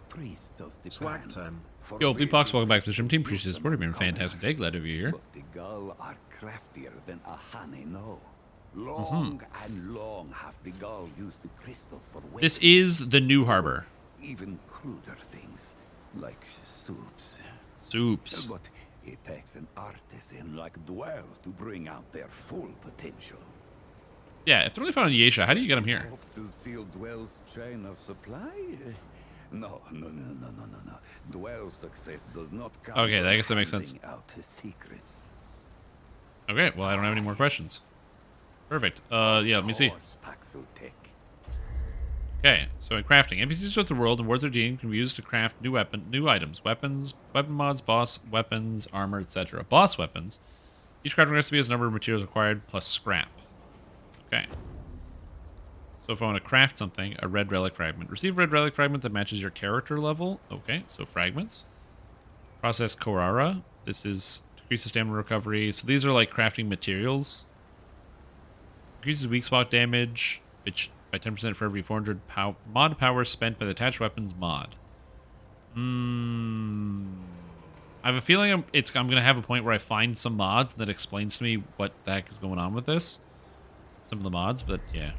Priests of the Swag Pan. time. Yo, Bleedbox, welcome back to the stream team. Appreciate the support. It's been a fantastic day. Glad to be here. But the Gull are craftier than Ahane know. Long and long have the Gull used the crystals for weapons. This is the new harbor. Even cruder things, like soups. Soups. But it takes an artisan like Dwell to bring out their full potential. Yeah, if they're only found in Yesha, how do you get them here? Hope to steal Dwell's chain of supply? No. Duel success does not count. Okay, I guess that makes sense. Out secrets. Okay, well, I don't have any more questions. Perfect. Yeah, let me see. Okay, so in crafting, NPCs throughout the world and War 13 can be used to craft new items, weapons, weapon mods, boss weapons, armor, etc. Boss weapons. Each crafting recipe has a number of materials required plus scrap. Okay. So if I want to craft something, a red relic fragment. Receive red relic fragment that matches your character level. Okay, so fragments. Process Korara. This is decreases stamina recovery. So these are like crafting materials. Increases weak spot damage, which by 10% for every 400 mod power spent by the attached weapons mod. I have a feeling I'm going to have a point where I find some mods that explains to me what the heck is going on with this. Some of the mods, but yeah.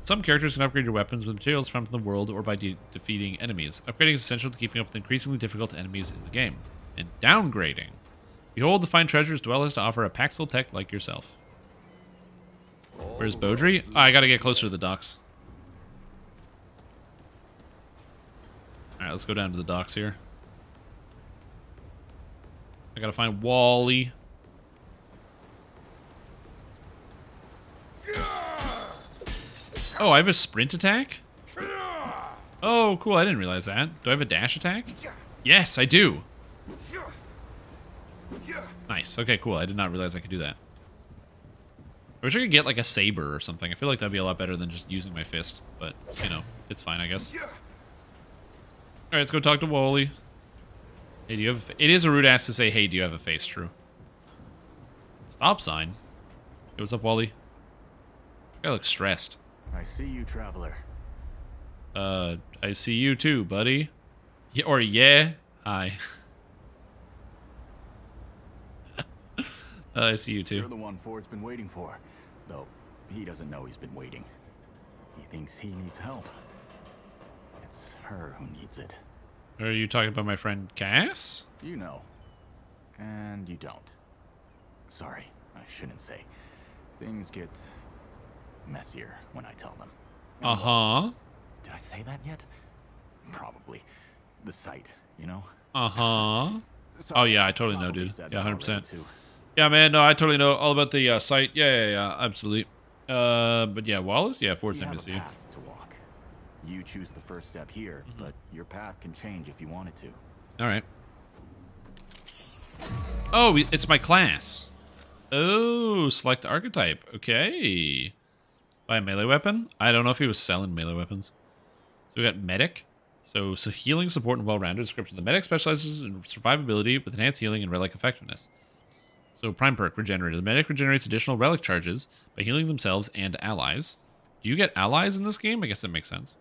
Some characters can upgrade your weapons with materials found in the world or by defeating enemies. Upgrading is essential to keeping up with increasingly difficult enemies in the game. And downgrading. Behold the fine treasures Dwell has to offer a Paxil tech like yourself. Where's Beaudry? Oh, I gotta get closer to the docks. Alright, let's go down to the docks here. I gotta find Wally. Oh, I have a sprint attack? Oh, cool. I didn't realize that. Do I have a dash attack? Yes, I do. Nice. Okay, cool. I did not realize I could do that. I wish I could get like a saber or something. I feel like that'd be a lot better than just using my fist. But, you know, it's fine, I guess. Alright, let's go talk to Wally. Hey, do you have... It is a rude ass to say, hey, do you have a face? True. Stop sign. Hey, what's up, Wally? Guy looks stressed. I see you, traveler. I see you too, buddy. Yeah, or yeah. Hi. I see you too. You're the one Ford's been waiting for. Though, he doesn't know he's been waiting. He thinks he needs help. It's her who needs it. Are you talking about my friend Cass? You know. And you don't. Sorry, I shouldn't say. Things get messier when I tell them. Uh-huh. Did I say that yet? Probably. The site, you know? Uh-huh. Oh, yeah, I totally know, dude. Yeah, 100%. Yeah, man, no, I totally know all about the site. Yeah, absolutely. But yeah, Wallace? Yeah, Ford's sent me to see you. To walk. You choose the first step here, but your path can change if you wanted to. All right. Oh, it's my class. Oh, select archetype. Okay. Buy a melee weapon? I don't know if he was selling melee weapons. So we got medic. So healing, support, and well-rounded description. The medic specializes in survivability with enhanced healing and relic effectiveness. So prime perk, regenerated. The medic regenerates additional relic charges by healing themselves and allies. Do you get allies in this game? I guess that makes sense.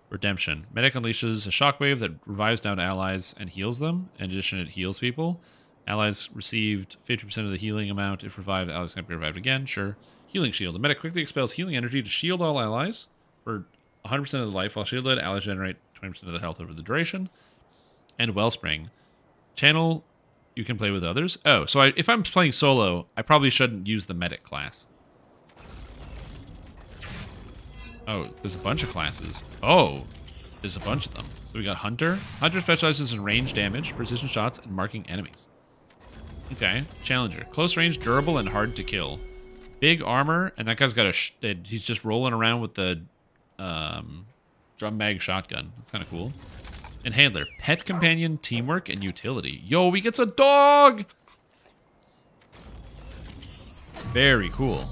Redemption. Medic unleashes a shockwave that revives down allies and heals them. In addition, it heals people. Allies received 50% of the healing amount. If revived, allies can be revived again. Sure. Healing shield. The medic quickly expels healing energy to shield all allies for 100% of the life, while shielded allies generate 20% of their health over the duration. And Wellspring. Channel, you can play with others. Oh, so if I'm playing solo, I probably shouldn't use the medic class. Oh, there's a bunch of classes. Oh, there's a bunch of them. So we got Hunter. Hunter specializes in range damage, precision shots, and marking enemies. Okay. Challenger. Close range, durable, and hard to kill. Big armor, and that guy's got he's just rolling around with the drum mag shotgun. That's kind of cool. And Handler. Pet companion, teamwork, and utility. Yo, we get a dog! Very cool.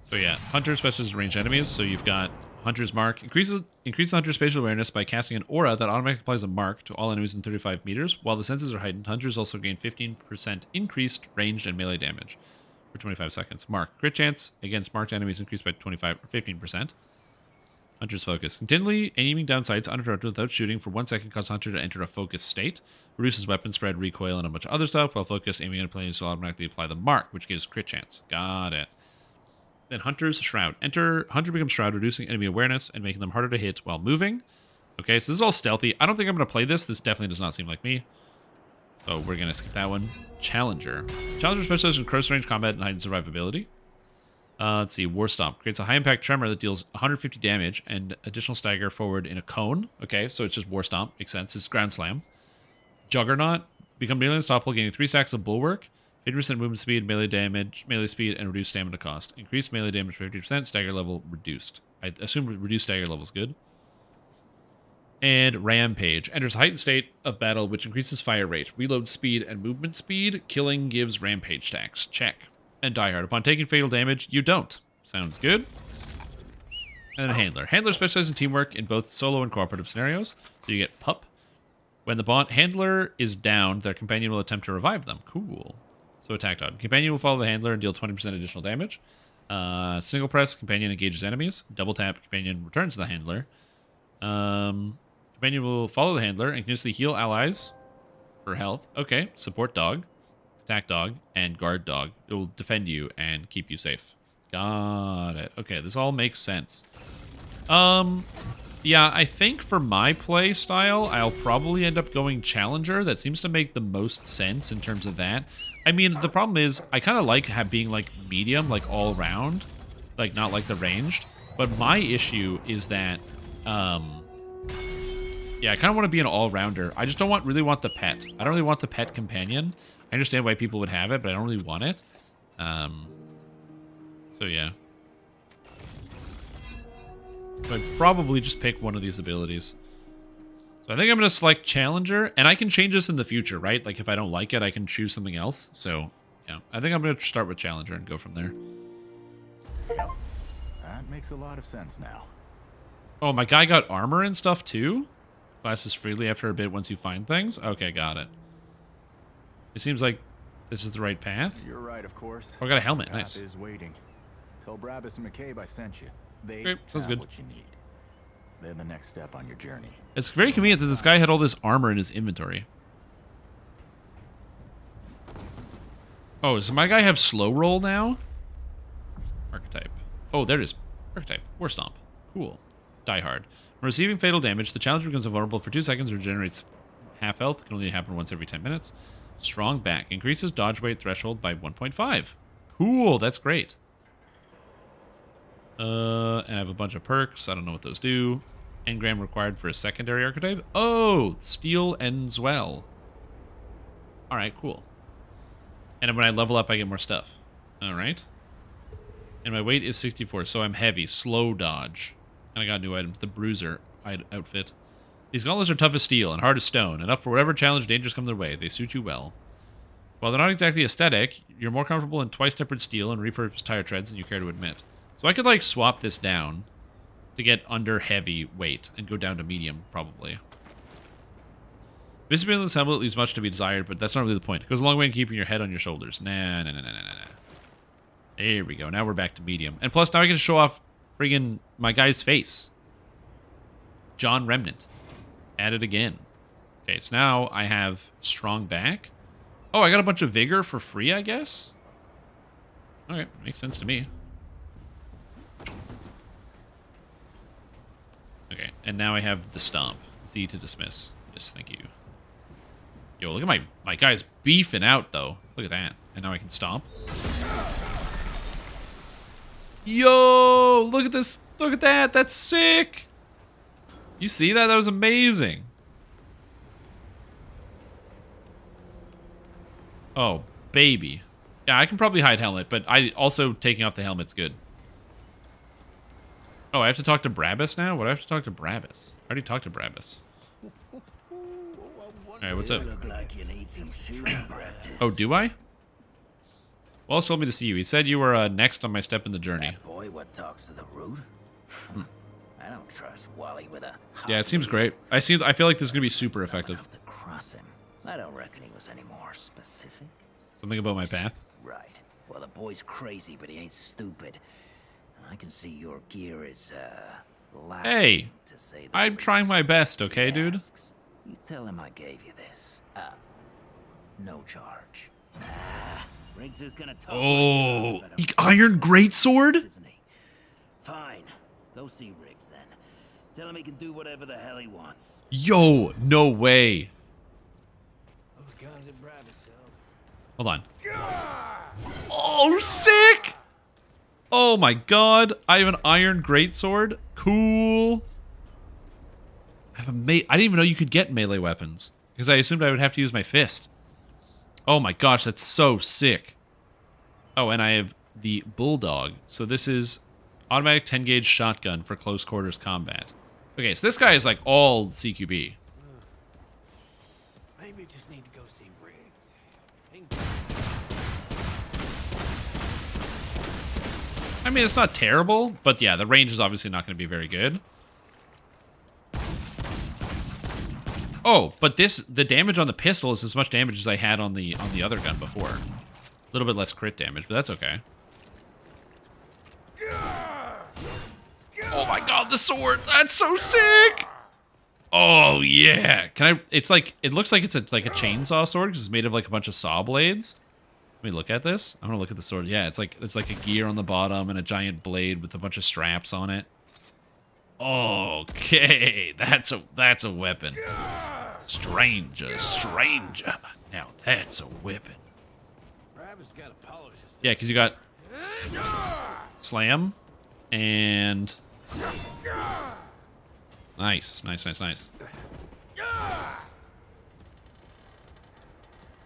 So yeah, Hunter specializes in ranged enemies. So you've got Hunter's Mark. Increase the Hunter's spatial awareness by casting an aura that automatically applies a mark to all enemies in 35 meters. While the senses are heightened, Hunters also gain 15% increased ranged and melee damage for 25 seconds. Mark. Crit chance against marked enemies increased by 15%. Hunter's Focus. Continually aiming down sights uninterrupted without shooting for 1 second causes Hunter to enter a focus state. Reduces weapon spread, recoil, and a bunch of other stuff. While focus aiming at planes will automatically apply the mark, which gives crit chance. Got it. Then Hunter's Shroud. Hunter becomes Shroud, reducing enemy awareness and making them harder to hit while moving. Okay, so this is all stealthy. I don't think I'm going to play this. This definitely does not seem like me. So we're going to skip that one. Challenger. Challenger specializes in close range combat and heightened survivability. Let's see. War Stomp creates a high impact tremor that deals 150 damage and additional stagger forward in a cone. Okay, so it's just War Stomp. Makes sense. It's Ground Slam. Juggernaut. Become nearly unstoppable, gaining 3 stacks of Bulwark, 50% movement speed, melee damage, melee speed, and reduced stamina cost. Increased melee damage 50%, stagger level reduced. I assume reduced stagger level is good. And Rampage. Enters a heightened state of battle, which increases fire rate, reload speed, and movement speed. Killing gives Rampage stacks. Check. And Die Hard. Upon taking fatal damage, you don't. Sounds good. And Handler. Handler specializes in teamwork in both solo and cooperative scenarios. So you get Pup. When the handler is down, their companion will attempt to revive them. Cool. So Attack Dog. Companion will follow the handler and deal 20% additional damage. Single press, companion engages enemies. Double tap, companion returns to the handler. Companion will follow the handler and continuously heal allies for health. Okay. Support dog, attack dog, and guard dog. It will defend you and keep you safe. Got it. Okay, this all makes sense. Yeah, I think for my play style, I'll probably end up going Challenger. That seems to make the most sense in terms of that. I mean, the problem is, I kind of like being, like, medium, like, all around. Like, not like the ranged. But my issue is that, yeah, I kind of want to be an all-rounder. I just don't really want the pet. I don't really want the pet companion. I understand why people would have it, but I don't really want it. So, yeah. So I'd probably just pick one of these abilities. So I think I'm going to select Challenger, and I can change this in the future, right? Like, if I don't like it, I can choose something else. So, yeah, I think I'm going to start with Challenger and go from there. That makes a lot of sense now. Oh, my guy got armor and stuff, too? Classes freely after a bit once you find things? Okay, got it. It seems like this is the right path. You're right, of course. Oh, I got a helmet. Path Nice. is waiting. Tell Brabus and McCabe I sent you. They Great, sounds have good. what you need. They're the next step on your journey. It's very convenient that this guy had all this armor in his inventory. Oh, does my guy have slow roll now? Archetype. Oh, there it is. Archetype. War Stomp. Cool. Die Hard. When receiving fatal damage, the challenger becomes invulnerable for 2 seconds, regenerates half health. Can only happen once every 10 minutes. Strong Back. Increases dodge weight threshold by 1.5. Cool. That's great. And I have a bunch of perks. I don't know what those do. Engram required for a secondary archetype. Oh, Steel ends well. Alright, cool. And when I level up, I get more stuff. Alright. And my weight is 64, so I'm heavy. Slow dodge. And I got new items. The Bruiser outfit. These gauntlets are tough as steel and hard as stone. Enough for whatever challenge dangers come their way. They suit you well. While they're not exactly aesthetic, you're more comfortable in twice-tempered steel and repurposed tire treads than you care to admit. So I could, like, swap this down to get under heavy weight and go down to medium, probably. Visibility in this helmet leaves much to be desired, but that's not really the point. It goes a long way in keeping your head on your shoulders. Nah. There we go. Now we're back to medium. And plus, now I can show off friggin' my guy's face. John Remnant. Add it again. Okay, so now I have Strong Back. Oh, I got a bunch of Vigor for free, I guess? Okay, makes sense to me. Okay, and now I have the Stomp. Z to dismiss. Yes, thank you. Yo, look at my guy's beefing out, though. Look at that. And now I can Stomp. Yo, look at this. Look at that. That's sick. You see that? That was amazing. Oh, baby. Yeah, I can probably hide helmet, but I also taking off the helmet's good. Oh, I have to talk to Brabus now? What do I have to talk to Brabus? I already talked to Brabus. Alright, what's up? Oh, do I? Wallace told me to see you. He said you were next on my step in the journey. That boy what talks to the root? I don't trust Wally with a... Yeah, it seems great. I feel like this is going to be super effective. Have to cross him. I don't reckon he was any more specific. Something about my path? Right. Well, the boy's crazy, but he ain't stupid. And I can see your gear is, lacking, Hey, to say the I'm trying my best, okay, dude? You tell him I gave you this. No charge. Riggs is gonna talk. Oh, Iron Greatsword? Isn't he? Fine. Go see Riggs then. Tell him he can do whatever the hell he wants. Yo, no way. Hold on. Oh, sick! Oh my god. I have an iron greatsword. Cool. I have a I didn't even know you could get melee weapons. Because I assumed I would have to use my fist. Oh my gosh, that's so sick. Oh, and I have the Bulldog. So this is automatic 10-gauge shotgun for close quarters combat. Okay, so this guy is like all CQB. Maybe just need to go see Riggs. I mean, it's not terrible, but yeah, the range is obviously not going to be very good. Oh, but the damage on the pistol is as much damage as I had on the other gun before. A little bit less crit damage, but that's okay. Oh my god, the sword! That's so sick! Oh yeah, can I? It's like it looks like it's like a chainsaw sword because it's made of like a bunch of saw blades. Let me look at this. I want to look at the sword. Yeah, it's like a gear on the bottom and a giant blade with a bunch of straps on it. Okay, that's a weapon. Stranger. Now that's a weapon. Yeah, because you got slam and nice.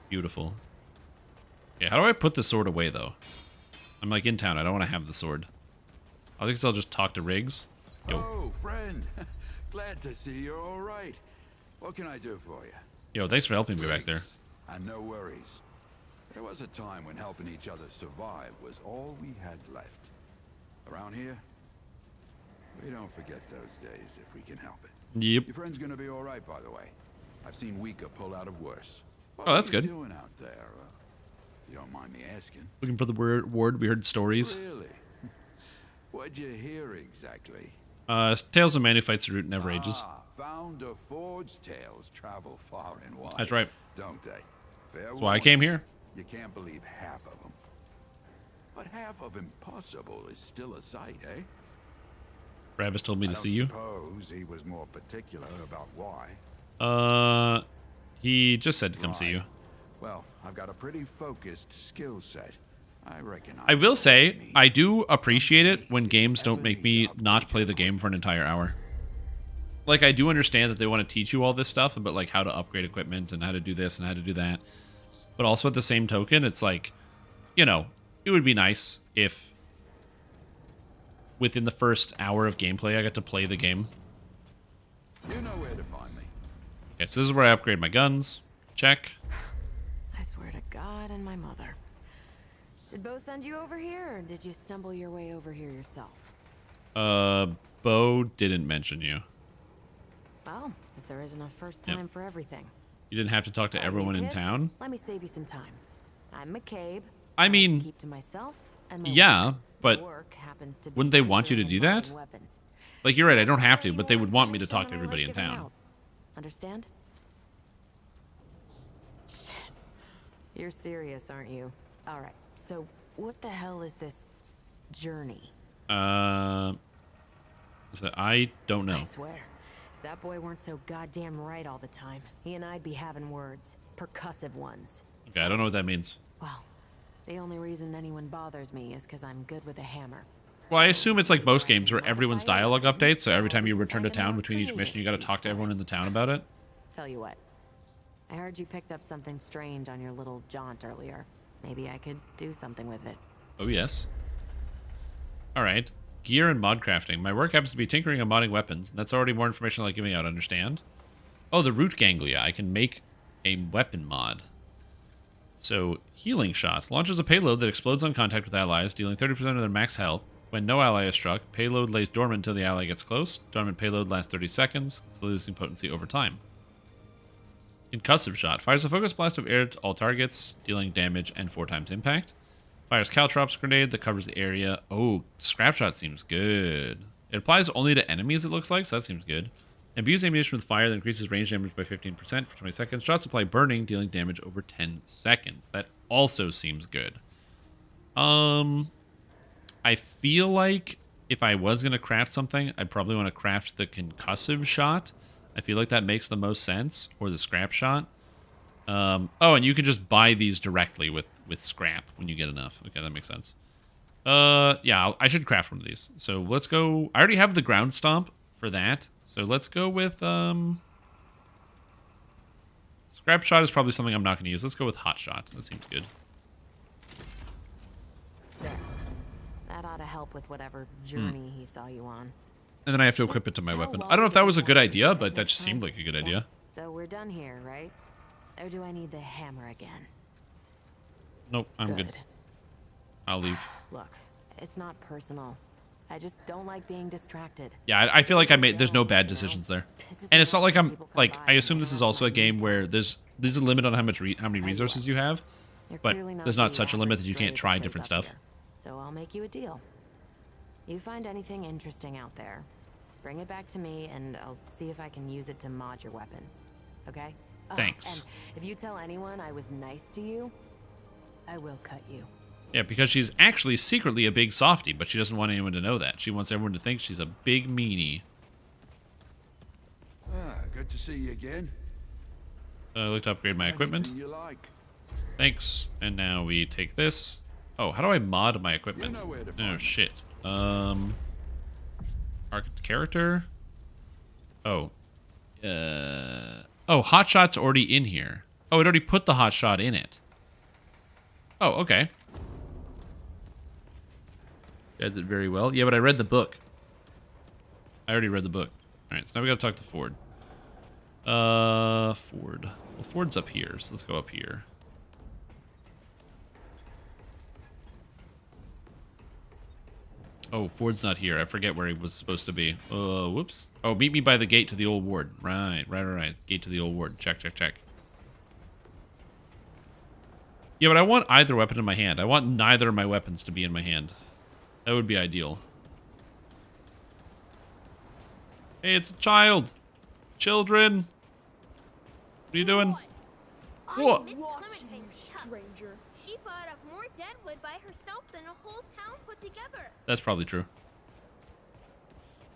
Beautiful. Okay, how do I put the sword away though? I'm like in town. I don't want to have the sword. I think I'll just talk to Riggs. Yo. Oh, friend. Glad to see you're all right. What can I do for you? Yo, thanks for helping me back there. And no worries. There was a time when helping each other survive was all we had left. Around here, we don't forget those days if we can help it. Yep. Your friend's gonna be all right, by the way. I've seen weaker pull out of worse. Oh, that's good. What are you doing out there? You don't mind me asking? Looking for the ward. We heard stories. Really? What'd you hear exactly? Tales of a man who fights the root never ages. Founder Ford's tales travel far and wide. That's right. Don't they? That's why I came here. You can't believe half of them. But half of impossible is still a sight, eh? Brabus told me to see you. Suppose he was more particular about why. He just said to come see you. Well, I've got a pretty focused skill set. I reckon I will say, I do appreciate it when games don't make me not play the game for an entire hour. Like, I do understand that they want to teach you all this stuff about, like, how to upgrade equipment and how to do this and how to do that. But also at the same token, it's like, you know, it would be nice if within the first hour of gameplay, I got to play the game. You know where to find me. Okay, so this is where I upgrade my guns. Check. I swear to God and my mother. Did Bo send you over here, or did you stumble your way over here yourself? Bo didn't mention you. Well, if there isn't a first time for everything. You didn't have to talk to everyone in town? Let me save you some time. I'm McCabe. I mean, keep to myself and my yeah, work. but Work happens to be wouldn't they want you to do that? weapons. Like, you're right, I don't have to, but they would want me to talk to everybody in town. Understand? Shit. You're serious, aren't you? All right. So, what the hell is this journey? So I don't know. I swear, if that boy weren't so goddamn right all the time, he and I'd be having words. Percussive ones. Okay, I don't know what that means. Well, the only reason anyone bothers me is because I'm good with a hammer. Well, I assume it's like most games where everyone's dialogue updates, so every time you return to town between each mission, you gotta talk to everyone in the town about it. Tell you what, I heard you picked up something strange on your little jaunt earlier. Maybe I could do something with it. Oh, yes. Alright. Gear and mod crafting. My work happens to be tinkering and modding weapons. That's already more information I like giving out, understand? Oh, the root ganglia. I can make a weapon mod. So, healing shot. Launches a payload that explodes on contact with allies, dealing 30% of their max health. When no ally is struck, payload lays dormant until the ally gets close. Dormant payload lasts 30 seconds, so losing potency over time. Concussive shot. Fires a focus blast of air to all targets, dealing damage and 4 times impact. Fires caltrops grenade that covers the area. Oh, scrap shot seems good. It applies only to enemies, it looks like, so that seems good. Imbues ammunition with fire that increases range damage by 15% for 20 seconds. Shots apply burning, dealing damage over 10 seconds. That also seems good. I feel like if I was going to craft something, I'd probably want to craft the concussive shot. I feel like that makes the most sense. Or the scrap shot. Oh, and you can just buy these directly with scrap when you get enough. Okay, that makes sense. Yeah, I should craft one of these. So let's go. I already have the ground stomp for that. So let's go with, scrap shot is probably something I'm not going to use. Let's go with hot shot. That seems good. That ought to help with whatever journey he saw you on. And then I have to equip it to my weapon. I don't know if that was a good idea, but that just seemed like a good idea. So we're done here, right? Or do I need the hammer again? Nope, I'm good. I'll leave. Look, it's not personal. I just don't like being distracted. Yeah, I feel like there's no bad decisions there. And it's not like I assume this is also a game where there's a limit on how many resources you have, but there's not such a limit that you can't try different stuff. So I'll make you a deal. You find anything interesting out there, bring it back to me and I'll see if I can use it to mod your weapons. Okay? Thanks. And if you tell anyone I was nice to you, I will cut you. Yeah, because she's actually secretly a big softie, but she doesn't want anyone to know that. She wants everyone to think she's a big meanie. Good to see you again. I looked to upgrade my equipment. Anything you like. Thanks. And now we take this. Oh, how do I mod my equipment? You know where to Oh, find me. shit. Character. Oh. Oh, hotshot's already in here. Oh, it already put the hotshot in it. Oh, okay. Does it very well. Yeah, but I read the book. I already read the book. Alright, so now we gotta talk to Ford. Ford. Well, Ford's up here, so let's go up here. Oh, Ford's not here. I forget where he was supposed to be. Whoops. Oh, meet me by the gate to the old ward. Right. Gate to the old ward. Check. Yeah, but I want either weapon in my hand. I want neither of my weapons to be in my hand. That would be ideal. Hey, it's a child. Children. What are you doing? What? Miss Clementine's stranger. She fought off more deadwood by herself than a whole town put together. That's probably true.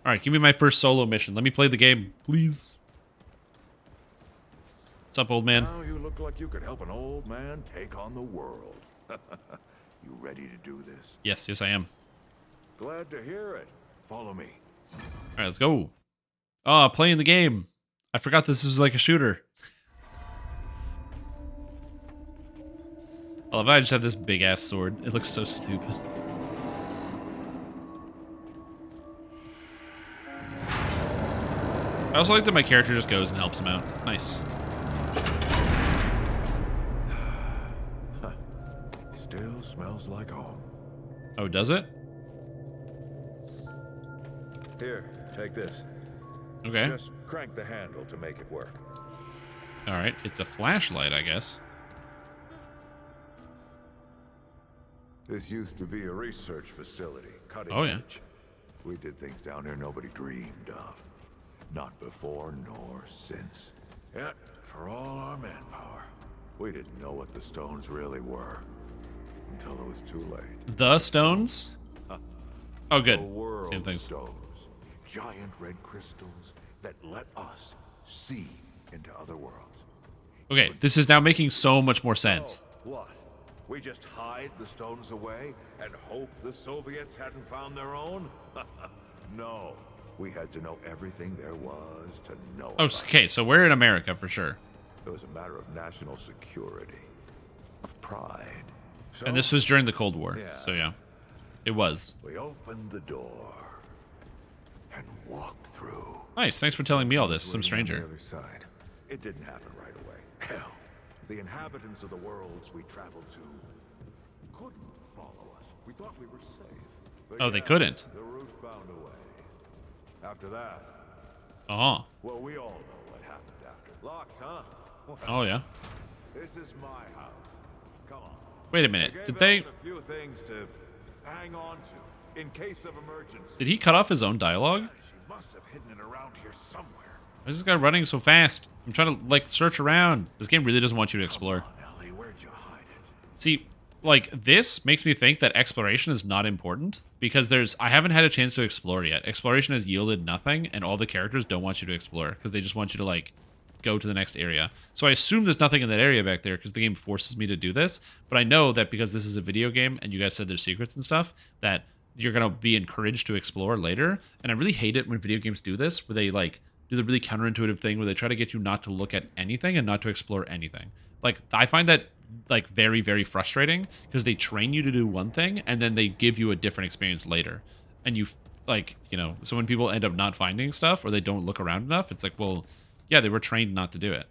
Alright, give me my first solo mission. Let me play the game, please. What's up, old man? Now you look like you could help an old man take on the world. You ready to do this? Yes, I am. Glad to hear it. Follow me. Alright, let's go. Oh, playing the game. I forgot this was like a shooter. I love how I just have this big ass sword. It looks so stupid. I also like that my character just goes and helps him out. Nice. Still smells like home. Oh, does it? Here, take this. Okay. Just crank the handle to make it work. Alright, it's a flashlight, I guess. This used to be a research facility, cutting Oh, yeah. edge. We did things down here nobody dreamed of. Not before nor since. Yet, for all our manpower, we didn't know what the stones really were. Until it was too late. The stones? Oh, good. The world Same things. stones. Giant red crystals that let us see into other worlds. Okay, this is now making so much more sense. What? We just hide the stones away and hope the Soviets hadn't found their own? No. We had to know everything there was to know. Oh, okay, so we're in America for sure. It was a matter of national security, of pride. So, And this was during the Cold War, Yeah. so yeah. It was. we opened the door and walked through. Nice, thanks for telling me all this, some stranger. Side. It didn't happen right away. Hell, the inhabitants of the worlds we traveled to couldn't follow us. We thought we were safe. But Oh, they couldn't? The route found a way. After that, Uh-huh. well, we all know what happened after. Locked, huh? Well, Oh, yeah. This is my house. Come on. Wait a I minute, gave did they... Ellen a few things to hang on to in case of emergency. Did he cut off his own dialogue? She must have hidden it around here somewhere. Why is this guy running so fast? I'm trying to, like, search around. This game really doesn't want you to explore. Ellie, where'd you hide it? See, like, this makes me think that exploration is not important, because I haven't had a chance to explore yet. Exploration has yielded nothing, and all the characters don't want you to explore, because they just want you to, like, go to the next area. So I assume there's nothing in that area back there because the game forces me to do this. But I know that because this is a video game and you guys said there's secrets and stuff, that you're going to be encouraged to explore later. And I really hate it when video games do this, where they like do the really counterintuitive thing where they try to get you not to look at anything and not to explore anything. Like, I find that like very, very frustrating because they train you to do one thing and then they give you a different experience later. And you like, you know, so when people end up not finding stuff or they don't look around enough, it's like, well, yeah, they were trained not to do it.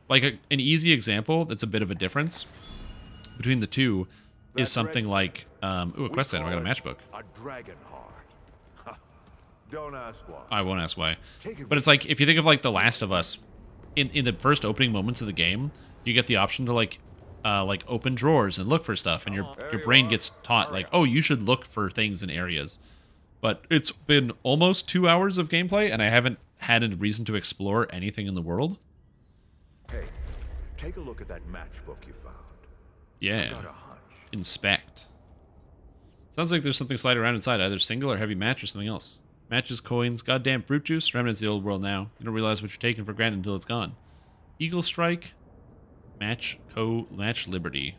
Like an easy example that's a bit of a difference between the two is something like, ooh, a quest item. I got a matchbook. A dragon heart. Don't ask why. I won't ask why. But it's like, if you think of like The Last of Us, in the first opening moments of the game, you get the option to like open drawers and look for stuff, and your brain gets taught like, oh, you should look for things in areas. But it's been almost 2 hours of gameplay, and I haven't had a reason to explore anything in the world. Hey, take a look at that matchbook you found. Yeah. I got a hunch. Inspect. Sounds like there's something sliding around inside, either single or heavy match or something else. Matches, coins, goddamn fruit juice, remnants of the old world now. You don't realize what you're taking for granted until it's gone. Eagle Strike, Match Liberty.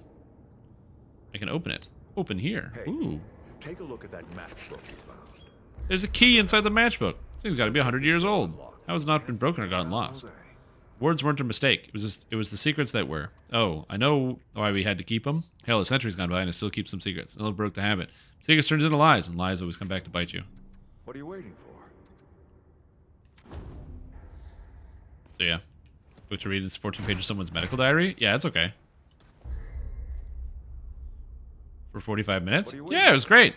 I can open it. Open here. Hey, ooh. Take a look at that matchbook you found. There's a key inside the matchbook. This thing's got to be 100 years old. How has it not been broken or gotten lost? Words weren't a mistake. It was the secrets that were. Oh, I know why we had to keep them. Hell, a century's gone by and I still keep some secrets. It broke the habit. Secrets turns into lies, and lies always come back to bite you. What are you waiting for? So yeah. Book to read is 14 pages of someone's medical diary? Yeah, it's okay. For 45 minutes? Yeah, it was great.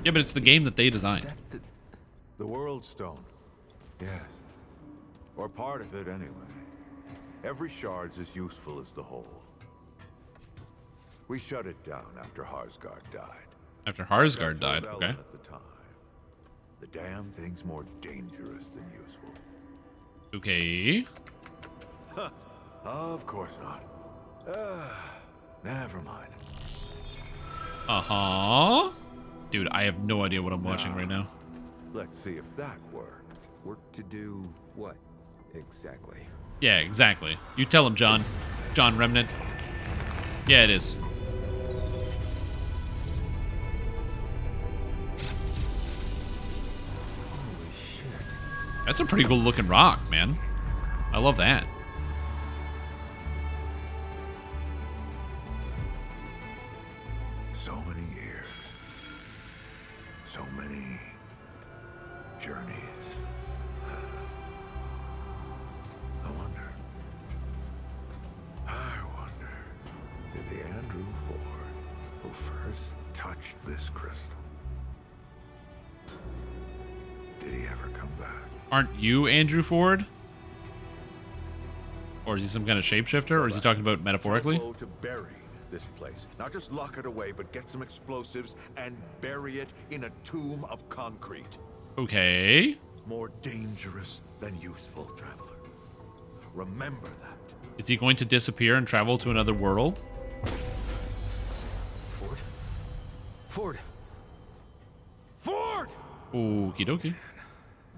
Yeah, but it's the game that they designed. The World Stone. Yes. Or part of it, anyway. Every shard's as useful as the whole. We shut it down after Harsgard died. After Harsgard died, okay. At the time, the damn thing's more dangerous than useful. Okay. Huh. Of course not. Never mind. Uh-huh. Dude, I have no idea what I'm watching right now. Let's see if that worked. Work to do what exactly? Yeah, exactly. You tell him, John. John Remnant. Yeah, it is. Holy shit. That's a pretty cool looking rock, man. I love that. So many years. So many journeys. I wonder, did the Andrew Ford who first touched this crystal, did he ever come back? Aren't you Andrew Ford? Or is he some kind of shapeshifter, or is he talking about metaphorically? To bury this place. Not just lock it away, but get some explosives and bury it in a tomb of concrete. Okay. More dangerous than useful, traveler. Remember that. Is he going to disappear and travel to another world? Ford? Ford! Ford! Okie dokie.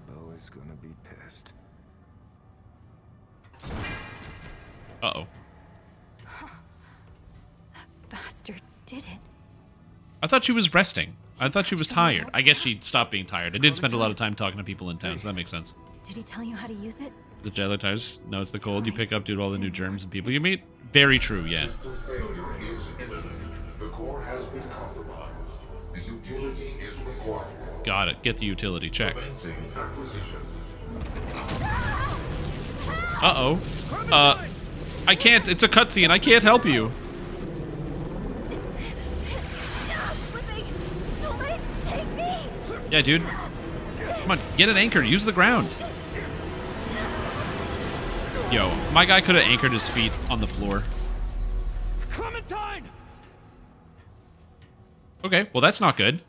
Bo is gonna be pissed. Uh-oh. That bastard did it. I thought she was resting. I thought she was tired. I guess she stopped being tired. I did spend a lot of time talking to people in town, so that makes sense. Did he tell you how to use it? The gelatize. No, it's the cold you pick up due to all the new germs and people you meet. Very true, yeah. System failure is imminent. The core has been compromised. The utility is required. Got it. Get the utility. Check. Uh-oh. I can't. It's a cutscene. I can't help you. Yeah, dude. Come on. Get an anchor. Use the ground. Yo, my guy could have anchored his feet on the floor. Clementine! Okay, well that's not good.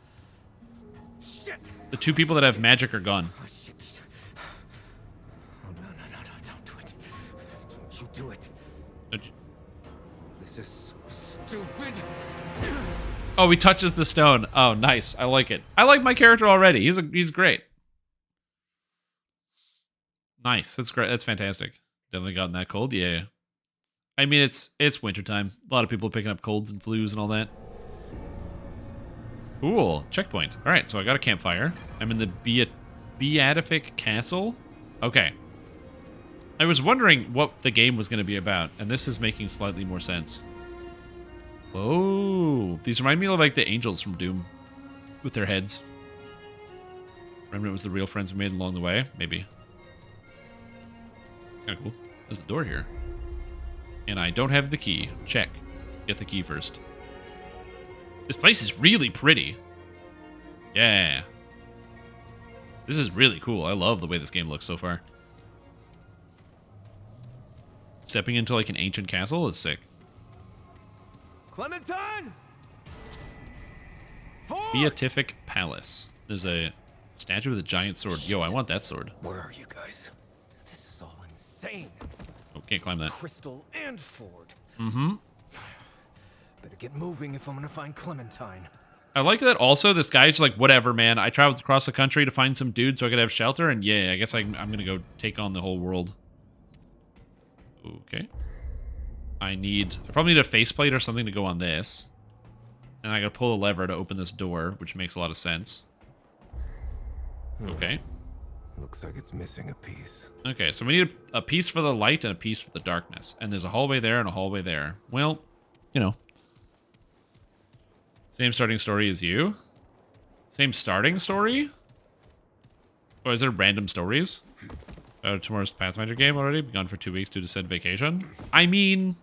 Shit. The two people that have magic are gone. Oh, shit. Oh, no, don't do it. Don't you do it. Don't you... This is so stupid. Oh, he touches the stone. Oh, nice. I like it. I like my character already. He's great. Nice. That's great. That's fantastic. Definitely gotten that cold. Yeah. I mean, it's wintertime. A lot of people picking up colds and flus and all that. Cool. Checkpoint. All right, so I got a campfire. I'm in the Beatific Castle. Okay. I was wondering what the game was going to be about, and this is making slightly more sense. Oh, these remind me of like the angels from Doom with their heads. Remember it was the real friends we made along the way? Maybe. Kind of cool. There's a door here. And I don't have the key. Check. Get the key first. This place is really pretty. Yeah. This is really cool. I love the way this game looks so far. Stepping into like an ancient castle is sick. Clementine! Beatific Palace. There's a statue with a giant sword. Yo, I want that sword. Where are you guys? This is all insane. Oh, can't climb that. Crystal and Ford. Mm-hmm. Better get moving if I'm gonna find Clementine. I like that also this guy's like, whatever, man. I traveled across the country to find some dude so I could have shelter, and yeah, I guess I'm gonna go take on the whole world. Okay. I probably need a faceplate or something to go on this. And I gotta pull a lever to open this door, which makes a lot of sense. Okay. Looks like it's missing a piece. Okay, so we need a piece for the light and a piece for the darkness. And there's a hallway there and a hallway there. Well, you know. Same starting story as you? Same starting story? Or is there random stories? Tomorrow's Pathfinder game already? Been gone for 2 weeks due to said vacation? I mean,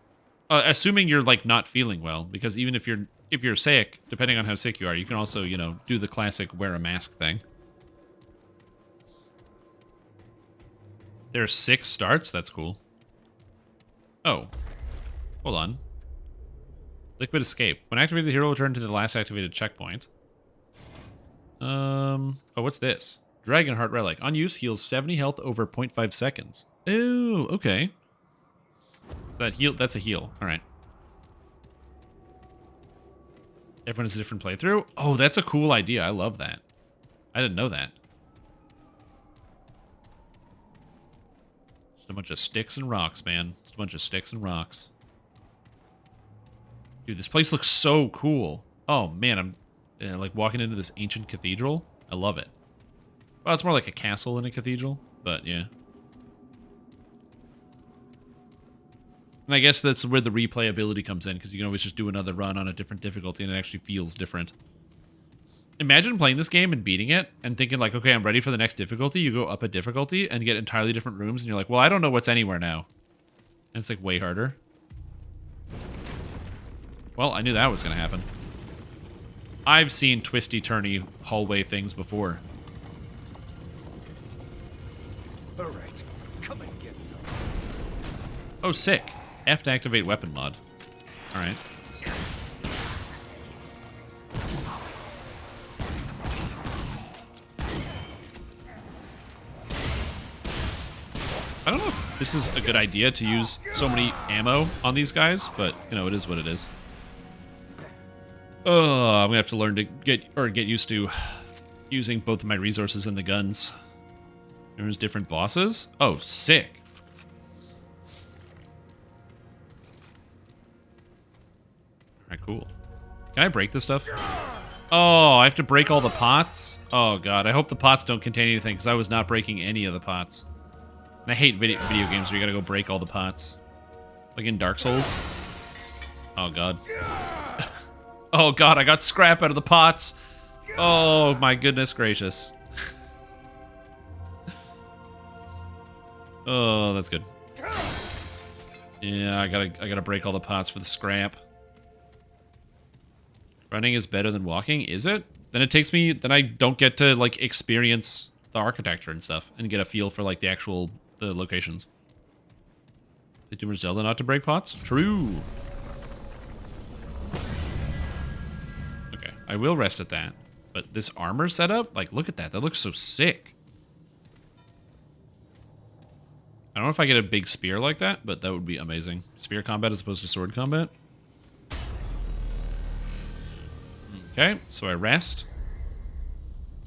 assuming you're like not feeling well, because even if you're sick, depending on how sick you are, you can also, you know, do the classic wear a mask thing. There's 6 starts? That's cool. Oh. Hold on. Liquid escape. When activated, the hero will return to the last activated checkpoint. Oh, what's this? Dragonheart Relic. On use, heals 70 health over 0.5 seconds. Oh, okay. So that's a heal. All right. Everyone has a different playthrough? Oh, that's a cool idea. I love that. I didn't know that. Just a bunch of sticks and rocks, man. Just a bunch of sticks and rocks. Dude, this place looks so cool. Oh, man, I'm like walking into this ancient cathedral. I love it. Well, it's more like a castle than a cathedral, but yeah. And I guess that's where the replayability comes in, because you can always just do another run on a different difficulty, and it actually feels different. Imagine playing this game and beating it, and thinking like, okay, I'm ready for the next difficulty. You go up a difficulty and get entirely different rooms, and you're like, well, I don't know what's anywhere now. And it's like way harder. Well, I knew that was going to happen. I've seen twisty-turny hallway things before. All right, come and get some. Oh, sick. F to activate weapon mod. All right. I don't know if this is a good idea to use so many ammo on these guys, but, you know, it is what it is. Oh, I'm gonna have to learn to get used to using both of my resources and the guns. There's different bosses. Oh, sick. Alright, cool. Can I break this stuff? Oh, I have to break all the pots? Oh, God. I hope the pots don't contain anything, because I was not breaking any of the pots. And I hate video games where you gotta go break all the pots. Like in Dark Souls. Oh, God. Oh, God, I got scrap out of the pots. Oh, my goodness gracious. Oh, that's good. Yeah, I gotta break all the pots for the scrap. Running is better than walking, is it? Then it takes me, then I don't get to, like, experience the architecture and stuff and get a feel for, like, the locations. Did Doomer Zelda not to break pots? True. Okay, I will rest at that. But this armor setup, like, look at that. That looks so sick. I don't know if I get a big spear like that, but that would be amazing. Spear combat as opposed to sword combat. Okay, so I rest.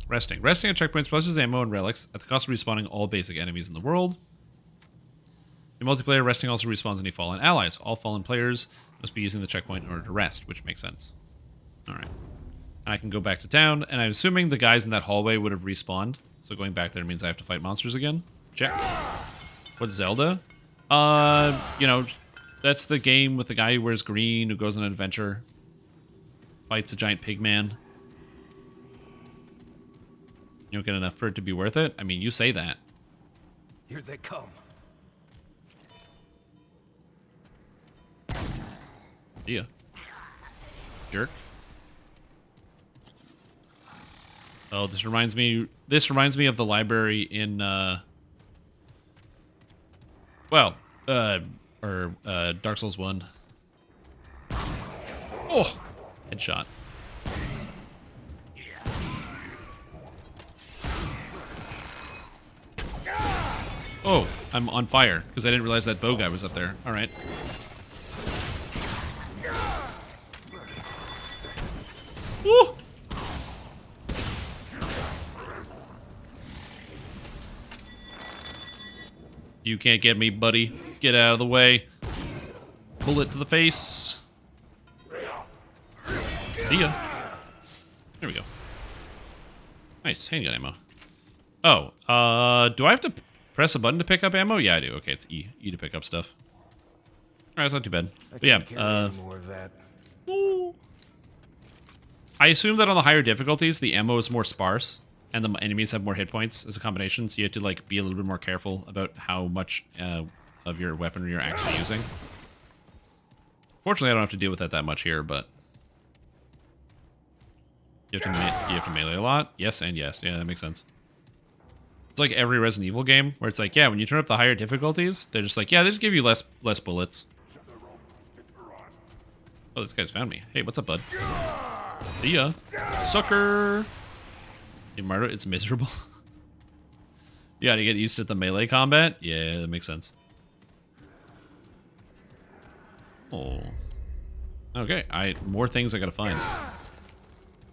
Resting at checkpoints plus ammo and relics at the cost of respawning all basic enemies in the world. In multiplayer, resting also respawns any fallen allies. All fallen players must be using the checkpoint in order to rest, which makes sense. Alright. And I can go back to town, and I'm assuming the guys in that hallway would have respawned. So going back there means I have to fight monsters again. Check. What's Zelda? You know, that's the game with the guy who wears green, who goes on an adventure. Fights a giant pig man. You don't get enough for it to be worth it? I mean, you say that. Here they come. Yeah. Jerk. Oh, this reminds me of the library in Dark Souls 1. Oh, headshot. Oh, I'm on fire because I didn't realize that bow guy was up there. All right. Woo! You can't get me, buddy. Get out of the way. Bullet to the face. See ya. There we go. Nice. Handgun ammo. Oh, do I have to press a button to pick up ammo? Yeah, I do. Okay, it's E. E to pick up stuff. Alright, it's not too bad. But yeah, I assume that on the higher difficulties, the ammo is more sparse, and the enemies have more hit points as a combination, so you have to like be a little bit more careful about how much of your weaponry you're actually using. Fortunately, I don't have to deal with that much here, but you have to melee a lot. Yes and yes. Yeah, that makes sense. It's like every Resident Evil game where it's like, yeah, when you turn up the higher difficulties, they're just like, yeah, they just give you less bullets. Oh, this guy's found me. Hey, what's up, bud? See ya. Sucker! You murder, it's miserable. You gotta get used to the melee combat? Yeah, that makes sense. Oh. Okay, more things I gotta find.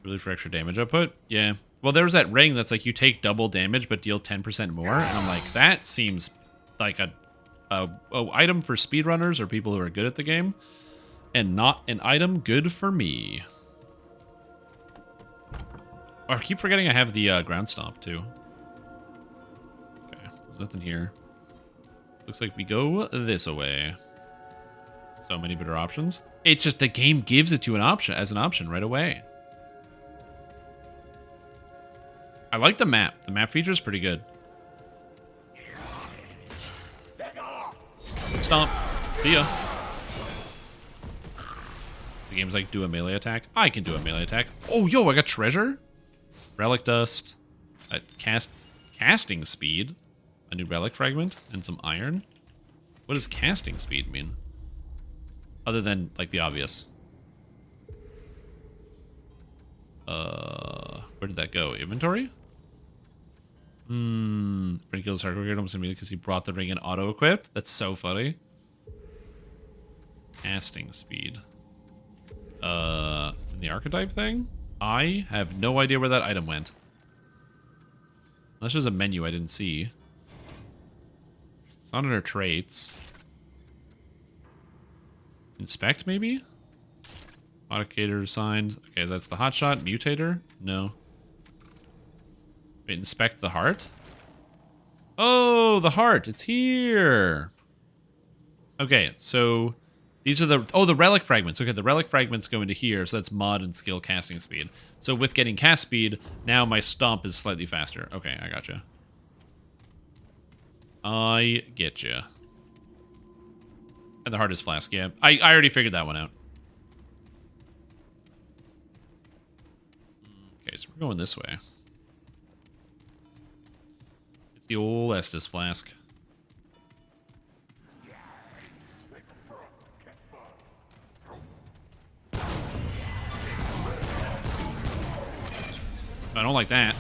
Really for extra damage output? Yeah. Well, there was that ring that's like you take double damage but deal 10% more, and I'm like, that seems like a item for speedrunners or people who are good at the game, and not an item good for me. Oh, I keep forgetting I have the ground stomp too. Okay, there's nothing here. Looks like we go this way. So many better options. It's just the game gives it to an option right away. I like the map. The map feature is pretty good. Stomp. See ya. The game's like, do a melee attack. I can do a melee attack. Oh, yo, I got treasure. Relic dust. Casting speed. A new relic fragment. And some iron. What does casting speed mean? Other than, like, the obvious. Where did that go? Inventory? Friend kills hardcore guard almost immediately because he brought the ring in auto-equipped. That's so funny. Casting speed. It's in the archetype thing? I have no idea where that item went. Unless there's a menu I didn't see. It's not under traits. Inspect, maybe? Modificator assigned. Okay, that's the hotshot. Mutator? No. Wait, inspect the heart? Oh, the heart. It's here. Okay, so these are the relic fragments. Okay, the relic fragments go into here, so that's mod and skill casting speed. So with getting cast speed, now my stomp is slightly faster. Okay, I gotcha. I getcha. And the heart is flask, yeah. I already figured that one out. Okay, so we're going this way. It's the old Estus flask. I don't like that.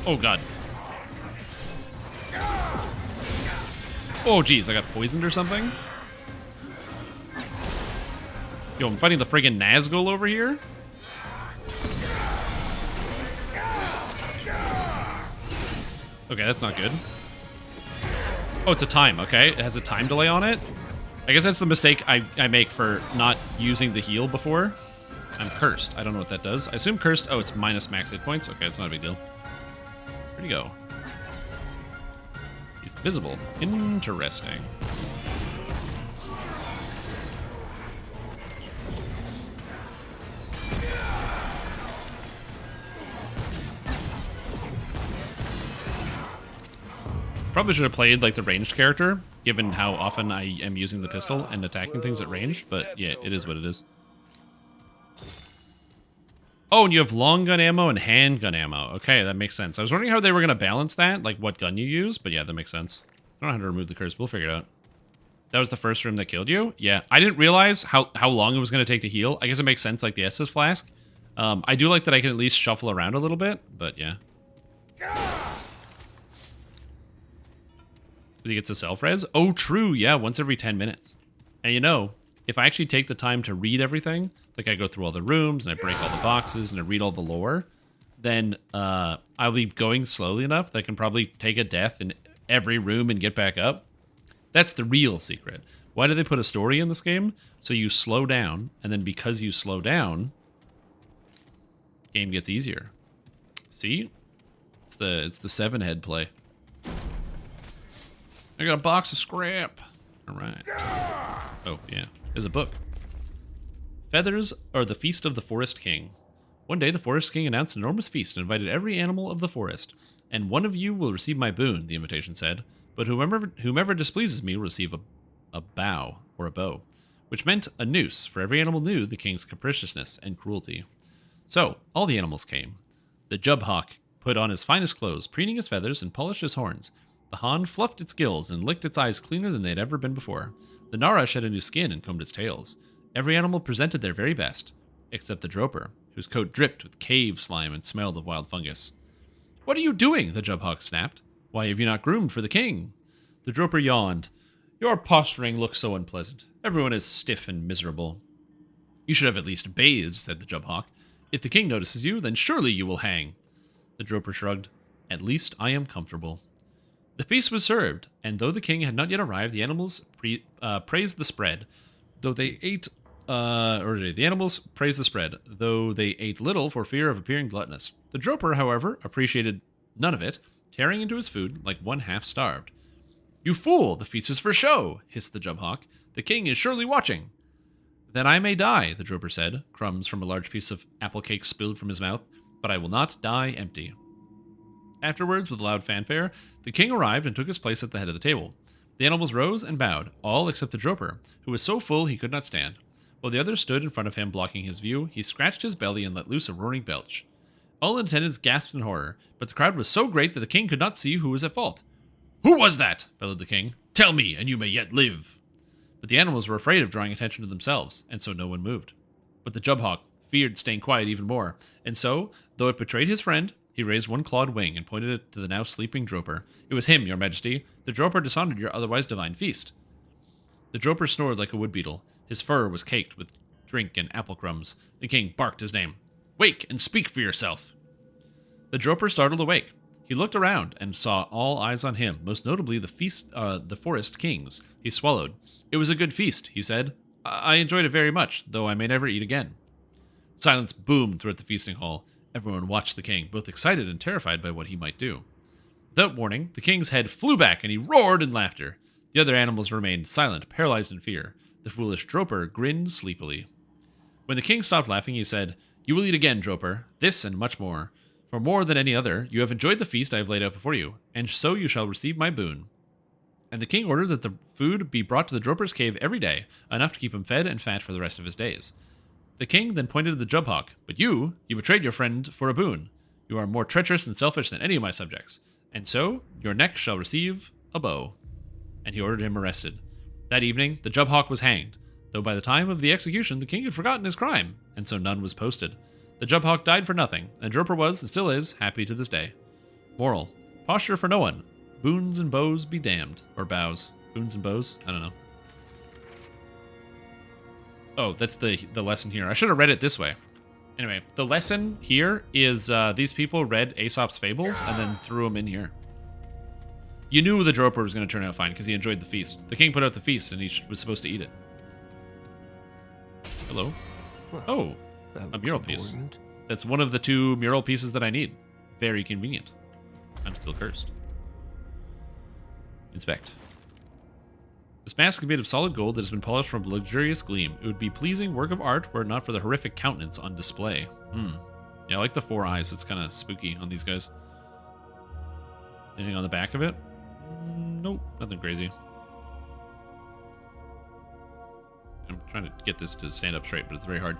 Oh, God. Oh, geez, I got poisoned or something? Yo, I'm fighting the friggin' Nazgul over here? Okay, that's not good. Oh, it's a time, okay. It has a time delay on it. I guess that's the mistake I make for not using the heal before. I'm cursed. I don't know what that does. I assume cursed... Oh, it's minus max hit points. Okay, it's not a big deal. Where'd he go? He's visible. Interesting. Probably should have played like the ranged character, given how often I am using the pistol and attacking things at range, but yeah, it is what it is. Oh, and you have long gun ammo and handgun ammo. Okay, that makes sense. I was wondering how they were going to balance that, like what gun you use, but yeah, that makes sense. I don't know how to remove the curse, we'll figure it out. That was the first room that killed you? Yeah, I didn't realize how long it was going to take to heal. I guess it makes sense, like the Estus flask. I do like that I can at least shuffle around a little bit, but yeah. He gets a self-res? Oh, true, yeah, once every 10 minutes. And you know, if I actually take the time to read everything, like I go through all the rooms, and I break all the boxes, and I read all the lore, then I'll be going slowly enough that I can probably take a death in every room and get back up. That's the real secret. Why do they put a story in this game? So you slow down, and then because you slow down, the game gets easier. See? It's the 7-head play. I got a box of scrap. All right. Oh, yeah. There's a book. Feathers are the feast of the Forest King. One day, the Forest King announced an enormous feast and invited every animal of the forest. And one of you will receive my boon, the invitation said. But whomever displeases me will receive a bow, or a bow, which meant a noose, for every animal knew the king's capriciousness and cruelty. So, all the animals came. The Jubhawk put on his finest clothes, preening his feathers and polished his horns. The Han fluffed its gills and licked its eyes cleaner than they had ever been before. The Nara shed a new skin and combed its tails. Every animal presented their very best, except the Droper, whose coat dripped with cave slime and smelled of wild fungus. "What are you doing?" the Jubhawk snapped. "Why have you not groomed for the king?" The Droper yawned. "Your posturing looks so unpleasant. Everyone is stiff and miserable." "You should have at least bathed," said the Jubhawk. "If the king notices you, then surely you will hang." The Droper shrugged. "At least I am comfortable." The feast was served, and though the king had not yet arrived, the animals praised the spread. The animals praised the spread, though they ate little for fear of appearing gluttonous. The Droper, however, appreciated none of it, tearing into his food like one half-starved. "You fool! The feast is for show!" hissed the Jubhawk. "The king is surely watching." "Then I may die," the Droper said, crumbs from a large piece of apple cake spilled from his mouth, "but I will not die empty." Afterwards, with loud fanfare, the king arrived and took his place at the head of the table. The animals rose and bowed, all except the Droper, who was so full he could not stand. While the others stood in front of him, blocking his view, he scratched his belly and let loose a roaring belch. All in attendance gasped in horror, but the crowd was so great that the king could not see who was at fault. "Who was that?" bellowed the king. "Tell me, and you may yet live." But the animals were afraid of drawing attention to themselves, and so no one moved. But the Jubhawk feared staying quiet even more, and so, though it betrayed his friend, he raised one clawed wing and pointed it to the now sleeping Droper. "It was him, your majesty. The Droper dishonored your otherwise divine feast." The Droper snored like a wood beetle. His fur was caked with drink and apple crumbs. The king barked his name. "Wake and speak for yourself." The Droper startled awake. He looked around and saw all eyes on him, most notably the forest kings. He swallowed. "It was a good feast," he said. I enjoyed it very much, though I may never eat again." Silence boomed throughout the feasting hall. Everyone watched the king, both excited and terrified by what he might do. Without warning, the king's head flew back and he roared in laughter. The other animals remained silent, paralyzed in fear. The foolish Droper grinned sleepily. When the king stopped laughing, he said, "You will eat again, Droper, this and much more. For more than any other, you have enjoyed the feast I have laid out before you, and so you shall receive my boon." And the king ordered that the food be brought to the Droper's cave every day, enough to keep him fed and fat for the rest of his days. The king then pointed to the Jubhawk. "But you betrayed your friend for a boon. You are more treacherous and selfish than any of my subjects, and so your neck shall receive a bow." And he ordered him arrested. That evening, the Jubhawk was hanged, though by the time of the execution, the king had forgotten his crime, and so none was posted. The Jubhawk died for nothing, and Droper was, and still is, happy to this day. Moral: posture for no one. Boons and bows be damned, or bows. Boons and bows? I don't know. Oh, that's the lesson here. I should have read it this way. Anyway, the lesson here is these people read Aesop's Fables and then threw them in here. You knew the Droper was going to turn out fine because he enjoyed the feast. The king put out the feast and he was supposed to eat it. Hello. Oh, a mural piece. That's one of the 2 mural pieces that I need. Very convenient. I'm still cursed. Inspect. This mask is made of solid gold that has been polished from a luxurious gleam. It would be pleasing work of art were it not for the horrific countenance on display. Yeah, I like the 4 eyes. It's kind of spooky on these guys. Anything on the back of it? Nope, nothing crazy. I'm trying to get this to stand up straight, but it's very hard.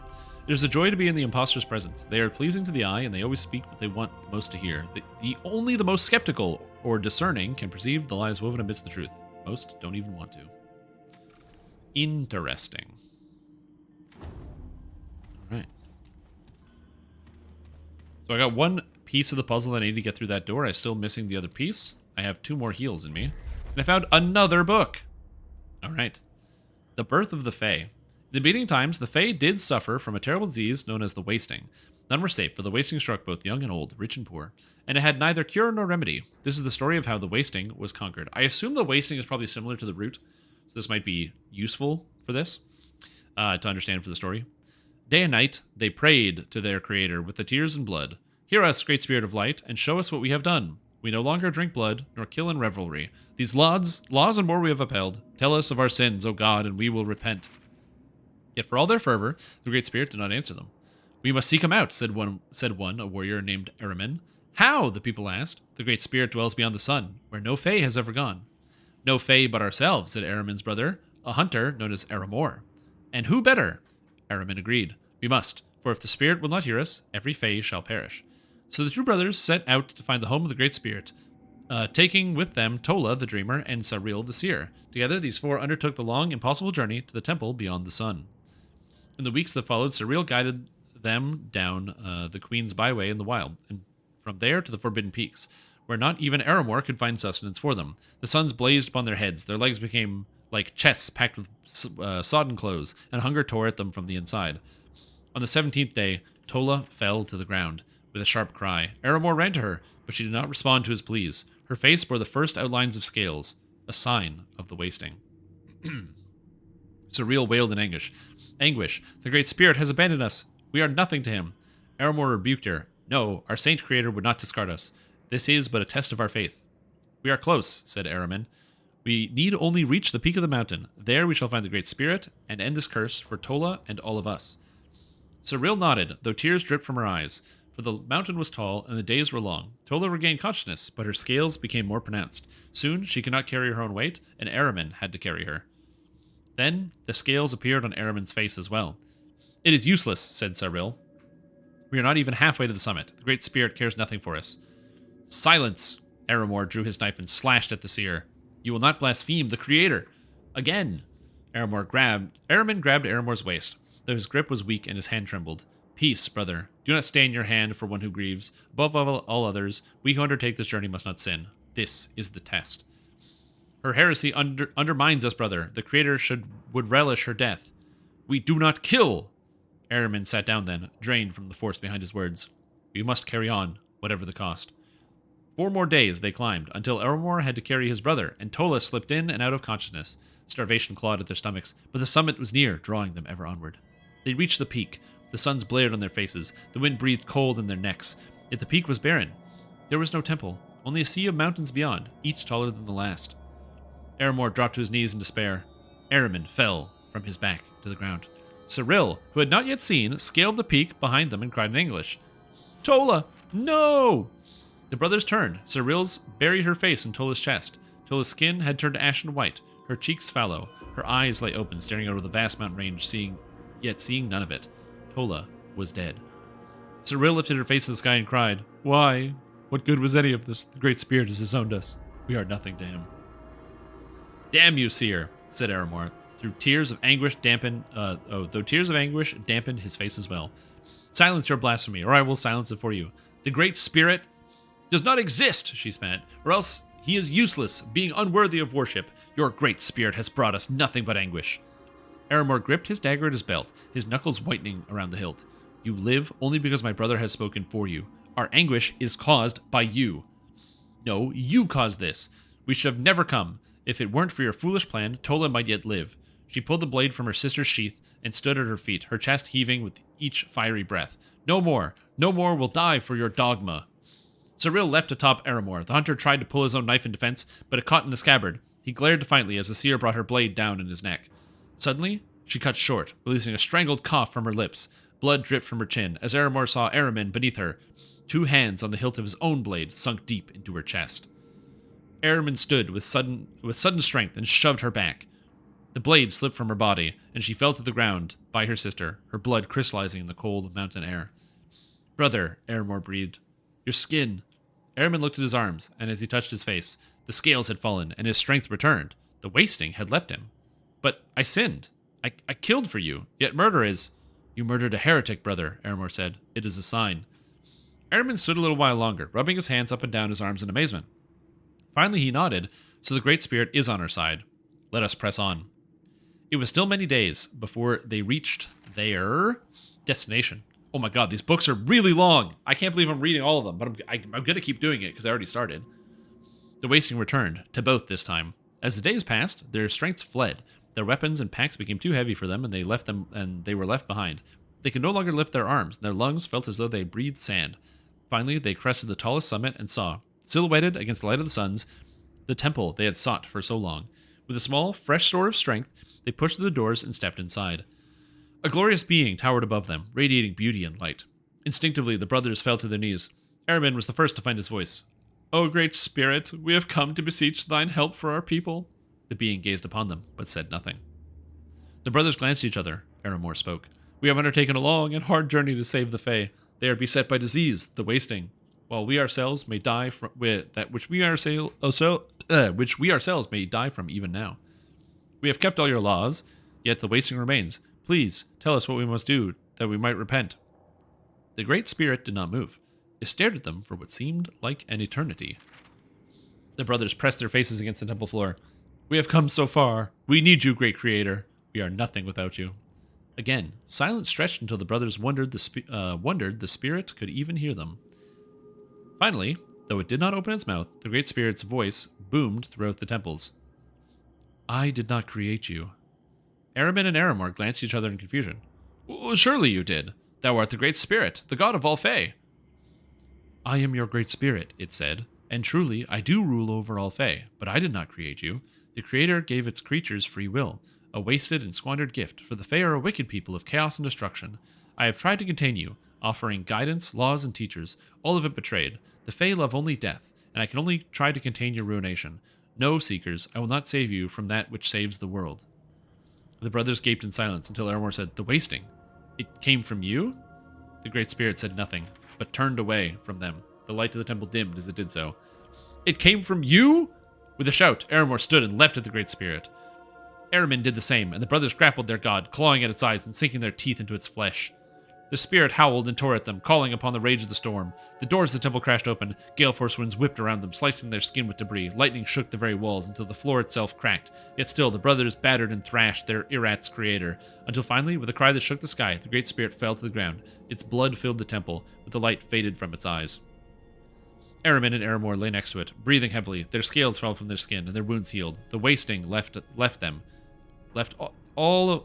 It is a joy to be in the imposter's presence. They are pleasing to the eye, and they always speak what they want most to hear. Only the most skeptical or discerning can perceive the lies woven amidst the truth. Most don't even want to. Interesting. All right. So I got 1 piece of the puzzle that I need to get through that door. I'm still missing the other piece. I have 2 more heals in me. And I found another book. All right. The Birth of the Fae. In the beginning times, the Fae did suffer from a terrible disease known as the Wasting. None were safe, for the Wasting struck both young and old, rich and poor, and it had neither cure nor remedy. This is the story of how the Wasting was conquered. I assume the Wasting is probably similar to the Root, so this might be useful for this, to understand for the story. Day and night, they prayed to their Creator with the tears and blood. Hear us, great Spirit of Light, and show us what we have done. We no longer drink blood, nor kill in revelry. These laws and more we have upheld. Tell us of our sins, O God, and we will repent. Yet for all their fervor, the Great Spirit did not answer them. We must seek him out, said one, a warrior named Aramin. How? The people asked. The Great Spirit dwells beyond the sun, where no Fae has ever gone. No Fae but ourselves, said Aramin's brother, a hunter known as Aramor. And who better? Aramin agreed. We must, for if the Spirit will not hear us, every Fae shall perish. So the two brothers set out to find the home of the Great Spirit, taking with them Tola the Dreamer and Saril the Seer. Together, these 4 undertook the long, impossible journey to the temple beyond the sun. In the weeks that followed, Saril guided them down the Queen's byway in the wild, and from there to the Forbidden Peaks, where not even Aramor could find sustenance for them. The suns blazed upon their heads, their legs became like chests packed with sodden clothes, and hunger tore at them from the inside. On the 17th day, Tola fell to the ground. With a sharp cry, Aramor ran to her, but she did not respond to his pleas. Her face bore the first outlines of scales, a sign of the wasting. Saril wailed in anguish. The Great Spirit has abandoned us. We are nothing to him. Aramor rebuked her. No, our saint creator would not discard us. This is but a test of our faith. We are close, said Aramin. We need only reach the peak of the mountain. There we shall find the Great Spirit and end this curse for Tola and all of us. Saril nodded, though tears dripped from her eyes, for the mountain was tall and the days were long. Tola regained consciousness, but her scales became more pronounced. Soon she could not carry her own weight, and Aramin had to carry her. Then the scales appeared on Aramin's face as well. It is useless, said Saril. We are not even halfway to the summit. The Great Spirit cares nothing for us. Silence! Aramor drew his knife and slashed at the seer. You will not blaspheme the Creator. Again! Aramin grabbed Aramor's waist, though his grip was weak and his hand trembled. Peace, brother. Do not stain your hand for one who grieves. Above all others, we who undertake this journey must not sin. This is the test. Her heresy undermines us, brother. The Creator would relish her death. We do not kill! Aramin sat down then, drained from the force behind his words. We must carry on, whatever the cost. 4 more days they climbed, until Aramor had to carry his brother, and Tola slipped in and out of consciousness. Starvation clawed at their stomachs, but the summit was near, drawing them ever onward. They reached the peak. The suns blared on their faces. The wind breathed cold in their necks. Yet the peak was barren. There was no temple, only a sea of mountains beyond, each taller than the last. Aramor dropped to his knees in despair. Aramin fell from his back to the ground. Saril, who had not yet seen, scaled the peak behind them and cried in English. Tola! No! The brothers turned. Saril's buried her face in Tola's chest. Tola's skin had turned ashen white, her cheeks fallow. Her eyes lay open, staring over the vast mountain range, seeing none of it. Tola was dead. Saril lifted her face to the sky and cried, Why? What good was any of this? The Great Spirit has disowned us. We are nothing to him. Damn you, seer, said Aramor. Though tears of anguish dampened his face as well. Silence your blasphemy, or I will silence it for you. The Great Spirit does not exist, she spat, or else He is useless, being unworthy of worship. Your great spirit has brought us nothing but anguish. Aramor gripped his dagger at his belt, his knuckles whitening around the hilt. You live only because my brother has spoken for you. Our anguish is caused by you. No, you caused this. We should have never come. If it weren't for your foolish plan, Tola might yet live. She pulled the blade from her sister's sheath and stood at her feet, her chest heaving with each fiery breath. No more will die for your dogma. Cyril leapt atop Aramor. The hunter tried to pull his own knife in defense, but it caught in the scabbard. He glared defiantly as the seer brought her blade down in his neck. Suddenly, she cut short, releasing a strangled cough from her lips. Blood dripped from her chin as Aramor saw Aramin beneath her. 2 hands on the hilt of his own blade sunk deep into her chest. Aramin stood with sudden strength and shoved her back. The blade slipped from her body, and she fell to the ground by her sister, her blood crystallizing in the cold mountain air. Brother, Aramor breathed. Your skin. Aramin looked at his arms, and as he touched his face, the scales had fallen, and his strength returned. The wasting had left him. But I sinned. I killed for you, yet murder is... You murdered a heretic, brother, Aramor said. It is a sign. Aramin stood a little while longer, rubbing his hands up and down his arms in amazement. Finally he nodded, so the Great Spirit is on our side. Let us press on. It was still many days before they reached their destination. Oh my god, these books are really long. I can't believe I'm reading all of them, but I'm going to keep doing it because I already started. The wasting returned, to both this time. As the days passed, their strengths fled. Their weapons and packs became too heavy for them, and they were left behind. They could no longer lift their arms, and their lungs felt as though they breathed sand. Finally, they crested the tallest summit and saw, silhouetted against the light of the suns, the temple they had sought for so long. With a small, fresh store of strength, they pushed through the doors and stepped inside. A glorious being towered above them, radiating beauty and light. Instinctively, the brothers fell to their knees. Aramin was the first to find his voice. O great spirit, we have come to beseech thine help for our people. The being gazed upon them, but said nothing. The brothers glanced at each other. Aramor spoke. We have undertaken a long and hard journey to save the Fae. They are beset by disease, the wasting. While we ourselves may die from which we ourselves may die from even now. We have kept all your laws, yet the wasting remains. Please tell us what we must do that we might repent. The Great Spirit did not move. It stared at them for what seemed like an eternity. The brothers pressed their faces against the temple floor. We have come so far. We need you, great creator. We are nothing without you. Again, silence stretched until the brothers wondered the spirit could even hear them. Finally, though it did not open its mouth, the Great Spirit's voice boomed throughout the temples. I did not create you. Aramin and Aramor glanced at each other in confusion. Surely you did. Thou art the Great Spirit, the god of all Fae. I am your Great Spirit, it said, and truly I do rule over all Fae, but I did not create you. The Creator gave its creatures free will, a wasted and squandered gift, for the Fae are a wicked people of chaos and destruction. I have tried to contain you, offering guidance, laws, and teachers, all of it betrayed. The Fae love only death, and I can only try to contain your ruination. No, Seekers, I will not save you from that which saves the world. The brothers gaped in silence until Aramor said, The wasting. It came from you? The Great Spirit said nothing, but turned away from them. The light of the temple dimmed as it did so. It came from you? With a shout, Aramor stood and leapt at the Great Spirit. Aramin did the same, and the brothers grappled their god, clawing at its eyes and sinking their teeth into its flesh. The spirit howled and tore at them, calling upon the rage of the storm. The doors of the temple crashed open. Gale force winds whipped around them, slicing their skin with debris. Lightning shook the very walls until the floor itself cracked. Yet still, the brothers battered and thrashed their Irat's creator. Until finally, with a cry that shook the sky, the Great Spirit fell to the ground. Its blood filled the temple, but the light faded from its eyes. Aramin and Aramor lay next to it, breathing heavily. Their scales fell from their skin, and their wounds healed. The wasting left them. Left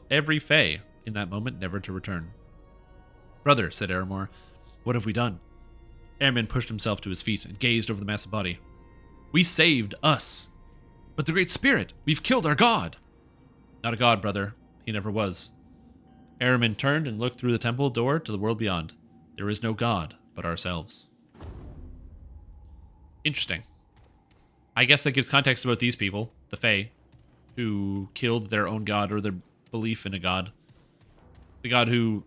every Fae in that moment, never to return. Brother, said Aramor, what have we done? Aramin pushed himself to his feet and gazed over the massive body. We saved us. But the Great Spirit, we've killed our god. Not a god, brother. He never was. Aramin turned and looked through the temple door to the world beyond. There is no god but ourselves. Interesting. I guess that gives context about these people, the Fae, who killed their own god or their belief in a god. The god who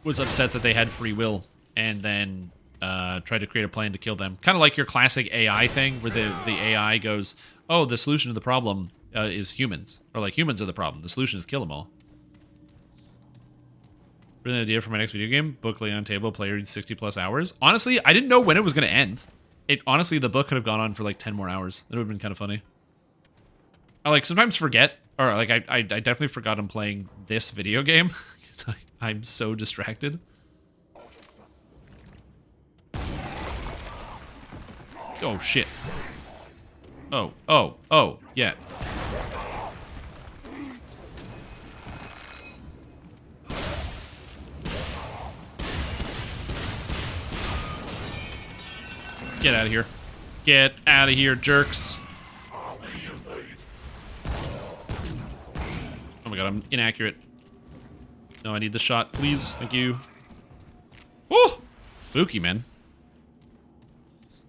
was upset that they had free will and then tried to create a plan to kill them. Kind of like your classic AI thing where the AI goes, oh, the solution to the problem is humans. Or like humans are the problem. The solution is kill them all. Brilliant idea for my next video game. Book lay on table, player 60 plus hours. Honestly, I didn't know when it was going to end. honestly, the book could have gone on for like 10 more hours. It would have been kind of funny. I like sometimes forget, or like I definitely forgot I'm playing this video game because I'm so distracted. Oh shit. Oh, yeah. Get out of here. Get out of here, jerks. Oh my god, I'm inaccurate. No, I need the shot, please. Thank you. Woo! Spooky, man.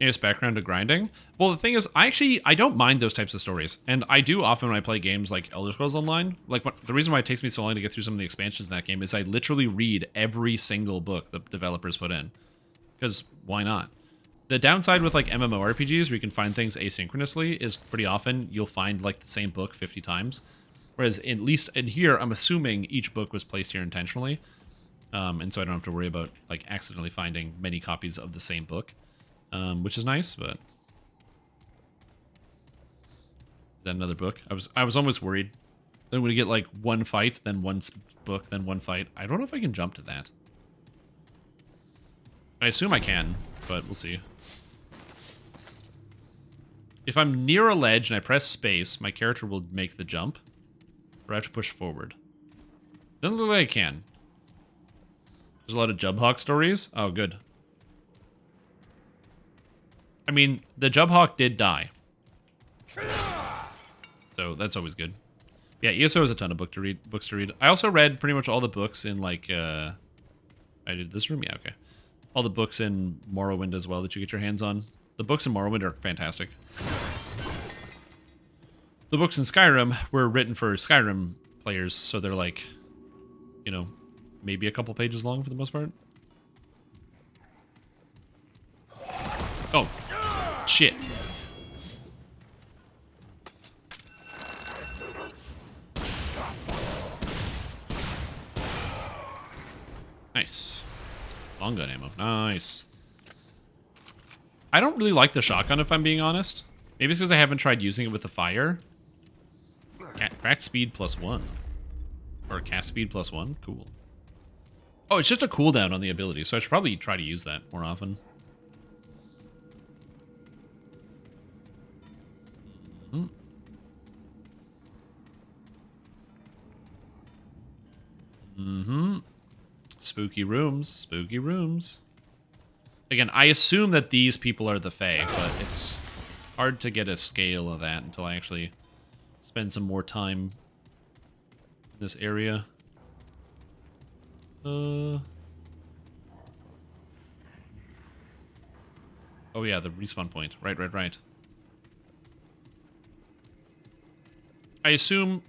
Yes, background to grinding. Well, the thing is, I don't mind those types of stories. And I do often when I play games like Elder Scrolls Online. Like, the reason why it takes me so long to get through some of the expansions in that game is I literally read every single book the developers put in. Because why not? The downside with like MMORPGs where you can find things asynchronously is pretty often you'll find like the same book 50 times. Whereas at least in here, I'm assuming each book was placed here intentionally. And so I don't have to worry about like accidentally finding many copies of the same book. Which is nice, but... Is that another book? I was almost worried. Then when you get like one fight, then one book, then one fight. I don't know if I can jump to that. I assume I can, but we'll see. If I'm near a ledge and I press space, my character will make the jump. Or I have to push forward. Doesn't look like I can. There's a lot of Jubhawk stories. Oh, good. I mean, the Jubhawk did die. So that's always good. Yeah, ESO has a ton of books to read. I also read pretty much all the books in like I did this room? Yeah, okay. All the books in Morrowind as well that you get your hands on. The books in Morrowind are fantastic. The books in Skyrim were written for Skyrim players, so they're like, you know, maybe a couple pages long for the most part. Oh, shit. Nice. Long gun ammo. Nice. I don't really like the shotgun, if I'm being honest. Maybe it's because I haven't tried using it with the fire. Crack speed +1. Or cast speed +1. Cool. Oh, it's just a cooldown on the ability, so I should probably try to use that more often. Spooky rooms. Spooky rooms. Again, I assume that these people are the Fae, but it's hard to get a scale of that until I actually spend some more time in this area. Oh yeah, the respawn point. Right. I assume,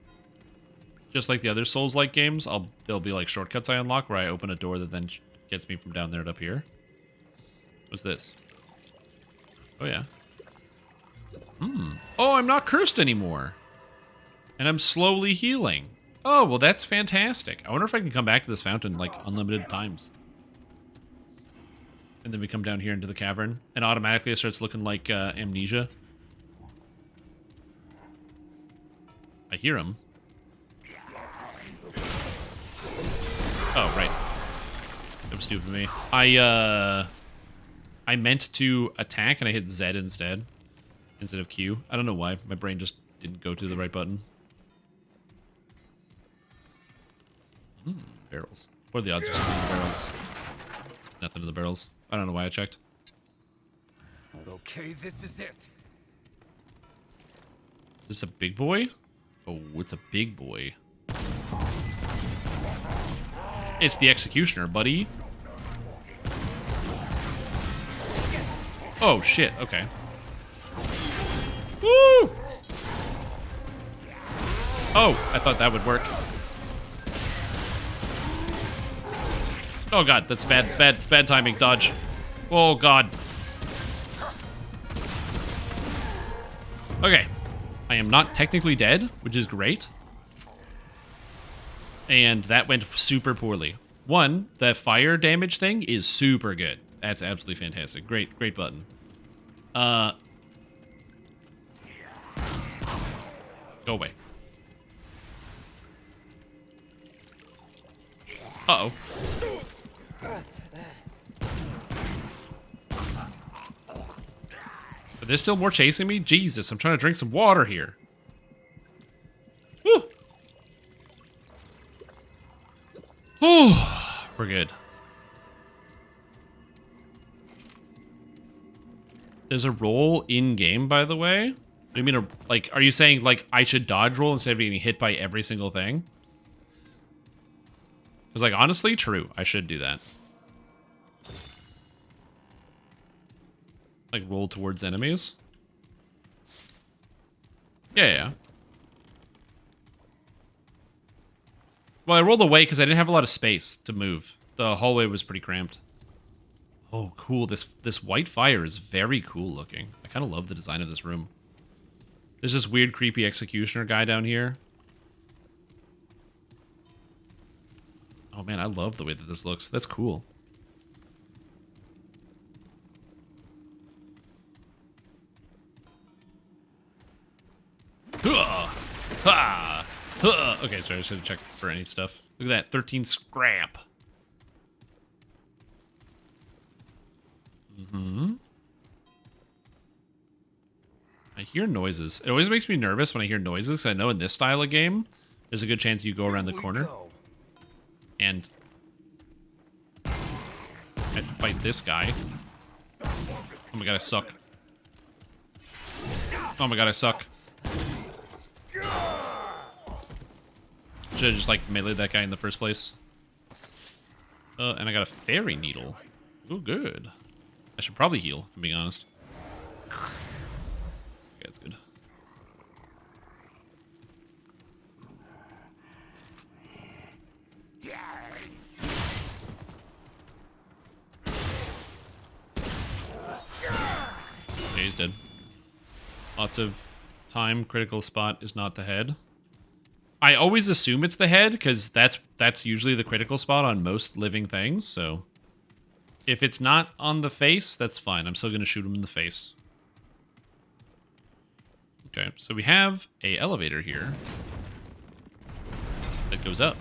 just like the other Souls-like games, there'll be like shortcuts I unlock where I open a door that then gets me from down there to up here. What's this? Oh yeah. Oh, I'm not cursed anymore. And I'm slowly healing. Oh, well that's fantastic. I wonder if I can come back to this fountain like unlimited times. And then we come down here into the cavern, and automatically it starts looking like Amnesia. I hear him. Oh, right. That was stupid of me. I meant to attack and I hit Z instead of Q. I don't know why. My brain just didn't go to the right button. Barrels. What are the odds of something in the barrels? Nothing in the barrels. I don't know why I checked. Okay, this is it. Is this a big boy? Oh, it's a big boy. It's the Executioner, buddy. Oh, shit. Okay. Woo! Oh, I thought that would work. Oh, God. That's bad timing. Dodge. Oh, God. Okay. I am not technically dead, which is great. And that went super poorly. One, the fire damage thing is super good. That's absolutely fantastic. Great button. Go away. Uh-oh. Are there still more chasing me? Jesus, I'm trying to drink some water here. Woo! We're good. There's a roll in-game, by the way. What do you mean, like, are you saying, like, I should dodge roll instead of getting hit by every single thing? Because, like, honestly, true. I should do that. Like, roll towards enemies? Yeah. Well, I rolled away because I didn't have a lot of space to move. The hallway was pretty cramped. Oh, cool. This white fire is very cool looking. I kind of love the design of this room. There's this weird, creepy executioner guy down here. Oh, man, I love the way that this looks. That's cool. Okay, sorry, I should have checked for any stuff. Look at that, 13 scrap. I hear noises. It always makes me nervous when I hear noises. I know in this style of game, there's a good chance you go around the corner. And I have to fight this guy. Oh my god, I suck. Oh my god, I suck. Should have just, like, meleeed that guy in the first place. And I got a fairy needle. Ooh, good. I should probably heal, if I'm being honest. Okay, that's good. Okay, he's dead. Lots of time. Critical spot is not the head. I always assume it's the head, because that's usually the critical spot on most living things, so... If it's not on the face, that's fine. I'm still going to shoot him in the face. Okay, so we have a elevator here. That goes up.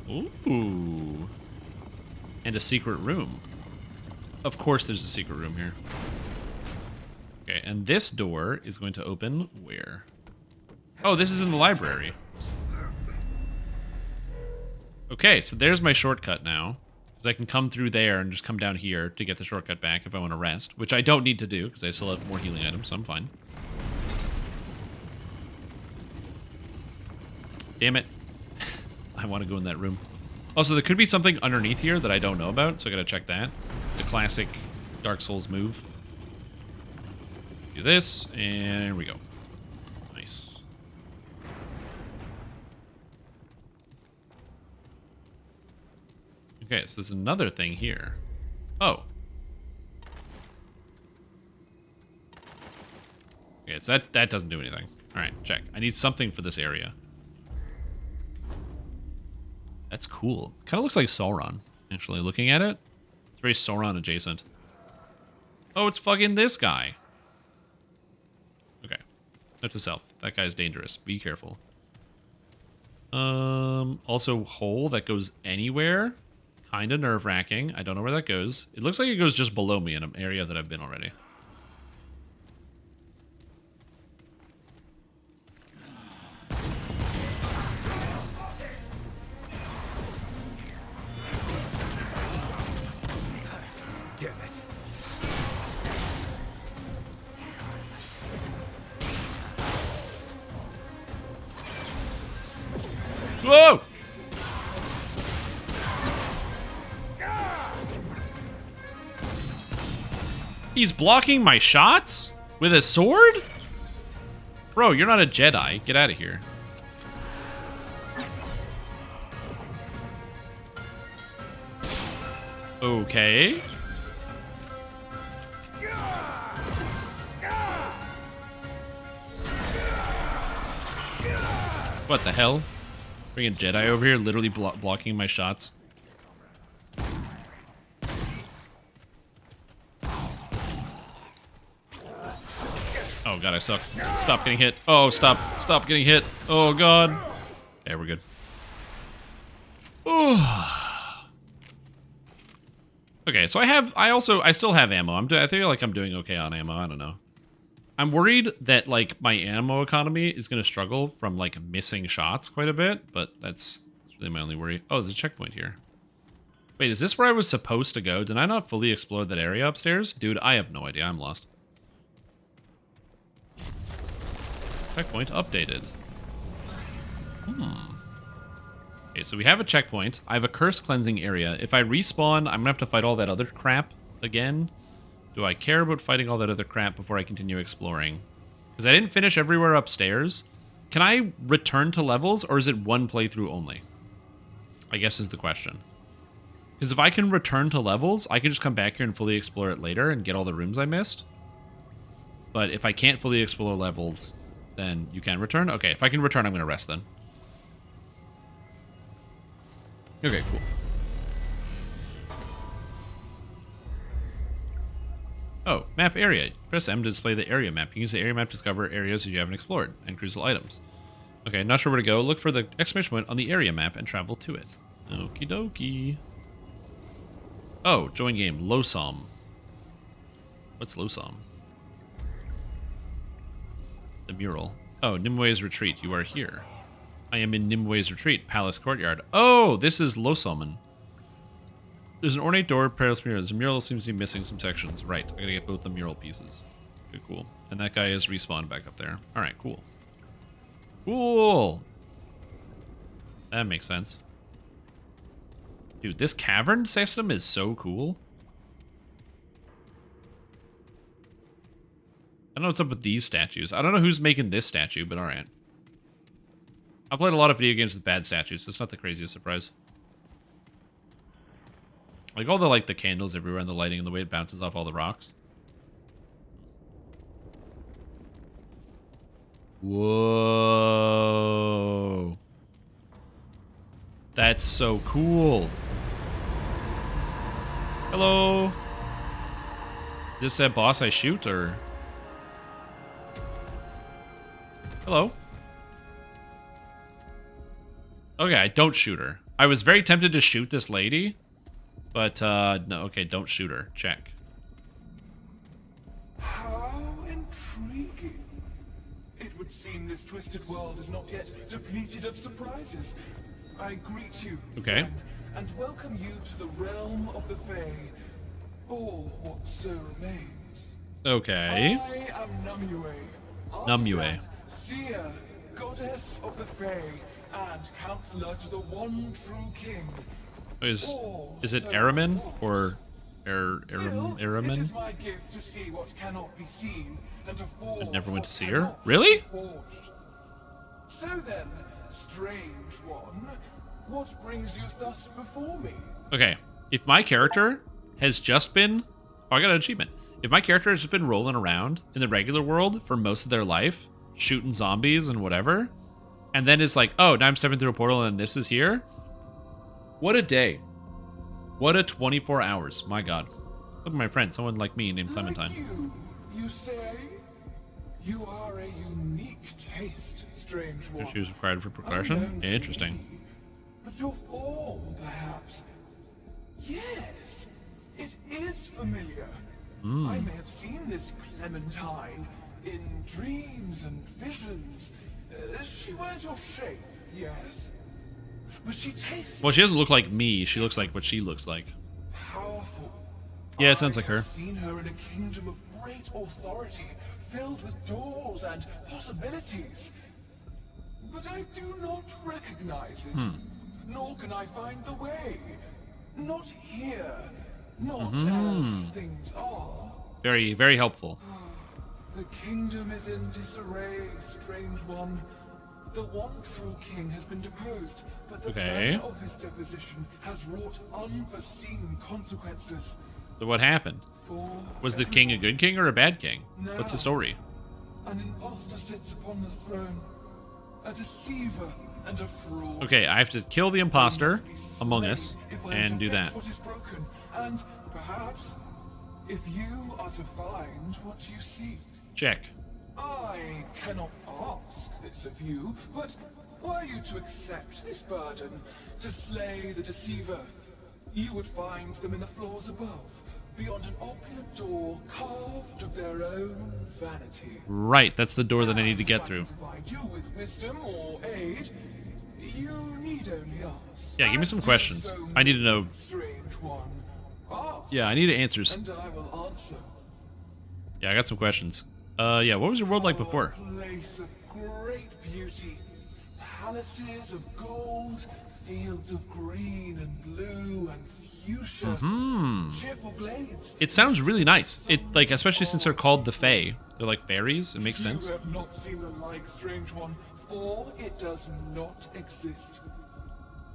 Ooh. And a secret room. Of course there's a secret room here. Okay, and this door is going to open where? Oh, this is in the library. Okay, so there's my shortcut now. Because I can come through there and just come down here to get the shortcut back if I want to rest. Which I don't need to do, because I still have more healing items, so I'm fine. Damn it. I want to go in that room. Also, there could be something underneath here that I don't know about, so I gotta check that. The classic Dark Souls move. Do this, and here we go. Nice. Okay, so there's another thing here. Oh. Okay, so that doesn't do anything. Alright, check. I need something for this area. That's cool. Kind of looks like Sauron, actually, looking at it. It's very Sauron adjacent. Oh, it's fucking this guy. Okay. Note to self. That guy's dangerous. Be careful. Also, hole that goes anywhere. Kind of nerve-wracking. I don't know where that goes. It looks like it goes just below me in an area that I've been already. Damn it. Whoa! He's blocking my shots? With a sword? Bro, you're not a Jedi. Get out of here. Okay. What the hell? Bringing Jedi over here, literally blocking my shots. god, I suck. Stop getting hit. Oh, stop getting hit. Oh god. Yeah, we're good. Okay, so I still have ammo. I feel like I'm doing okay on ammo. I don't know. I'm worried that like my ammo economy is gonna struggle from like missing shots quite a bit, but that's really my only worry. Oh, there's a checkpoint here. Wait, is this where I was supposed to go? Did I not fully explore that area upstairs? Dude, I have no idea. I'm lost. Checkpoint updated. Okay, so we have a checkpoint. I have a curse cleansing area. If I respawn, I'm gonna have to fight all that other crap again. Do I care about fighting all that other crap before I continue exploring? Because I didn't finish everywhere upstairs. Can I return to levels, or is it one playthrough only? I guess is the question. Because if I can return to levels, I can just come back here and fully explore it later and get all the rooms I missed. But if I can't fully explore levels, then you can return? Okay, if I can return, I'm going to rest then. Okay, cool. Oh, map area. Press M to display the area map. You can use the area map to discover areas that you haven't explored and crucial items. Okay, not sure where to go. Look for the exclamation point on the area map and travel to it. Okie dokie. Oh, join game. Losom. What's Losom? The mural. Oh, Nimwe's retreat. You are here. I am in Nimwe's retreat, palace courtyard. Oh, this is Losomen. There's an ornate door, perilous mirror. The mural seems to be missing some sections. Right, I gotta get both the mural pieces. Okay, cool. And that guy is respawned back up there. Alright, cool. Cool! That makes sense. Dude, this cavern system is so cool. I don't know what's up with these statues. I don't know who's making this statue, but alright. I've played a lot of video games with bad statues, so it's not the craziest surprise. Like all the the candles everywhere and the lighting and the way it bounces off all the rocks. Whoa. That's so cool. Hello. Is this that boss I shoot or? Hello. Okay, I don't shoot her. I was very tempted to shoot this lady, but no, okay, don't shoot her. Check. How intriguing. It would seem this twisted world is not yet depleted of surprises. I greet you, okay, then, and welcome you to the realm of the Fae, or what so remains. Okay. I am Numue. Numue. Seer, goddess of the Fae, and counselor to the one true king. Is it Aramin or Aramin? It is my gift to see what cannot be seen, and to forge I never went to see her. cannot Really? be forged. So then, strange one, what brings you thus before me? Okay, if my character has just been... Oh, I got an achievement. If my character has just been rolling around in the regular world for most of their life, shooting zombies and whatever, and then it's like, oh, now I'm stepping through a portal and this is here? What a day. What a 24 hours. My god. Look at my friend, someone like me named Clementine. Like you say? You are a unique taste, strange one. Issues required for progression? Yeah, interesting. But your form, perhaps? Yes, it is familiar. I may have seen this Clementine in dreams and visions. She wears your shape, yes? But she tastes... Well, she doesn't look like me. She looks like what she looks like. powerful. Yeah, it sounds like her. I've seen her in a kingdom of great authority, filled with doors and possibilities. But I do not recognize it. Nor can I find the way. Not here. Not as things are. Very, very helpful. The kingdom is in disarray, strange one. The one true king has been deposed, but the manner of his deposition has wrought unforeseen consequences. So what happened? Was the king a good king or a bad king? What's the story? An impostor sits upon the throne, a deceiver and a fraud. Okay, I have to kill the imposter among us and do that. What is broken, and perhaps, if you are to find what you seek. Check. I cannot ask this of you, but were you to accept this burden, to slay the deceiver, you would find them in the floors above, beyond an opulent door carved of their own vanity. Right, that's the door that I need to get through. Provide you with wisdom or aid, you need only ask. Yeah, give me some questions. I need to know. Strange one. Ask, Yeah, I need answers. and I will answer. Yeah, I got some questions. Yeah, what was your world like before? Place of great beauty, palaces of gold, fields of green and blue and fuchsia, cheerful glades. It sounds really nice. It like, especially since they're called the Fae. They're like fairies. It makes sense. You have not seen the like, strange one, for it does not exist.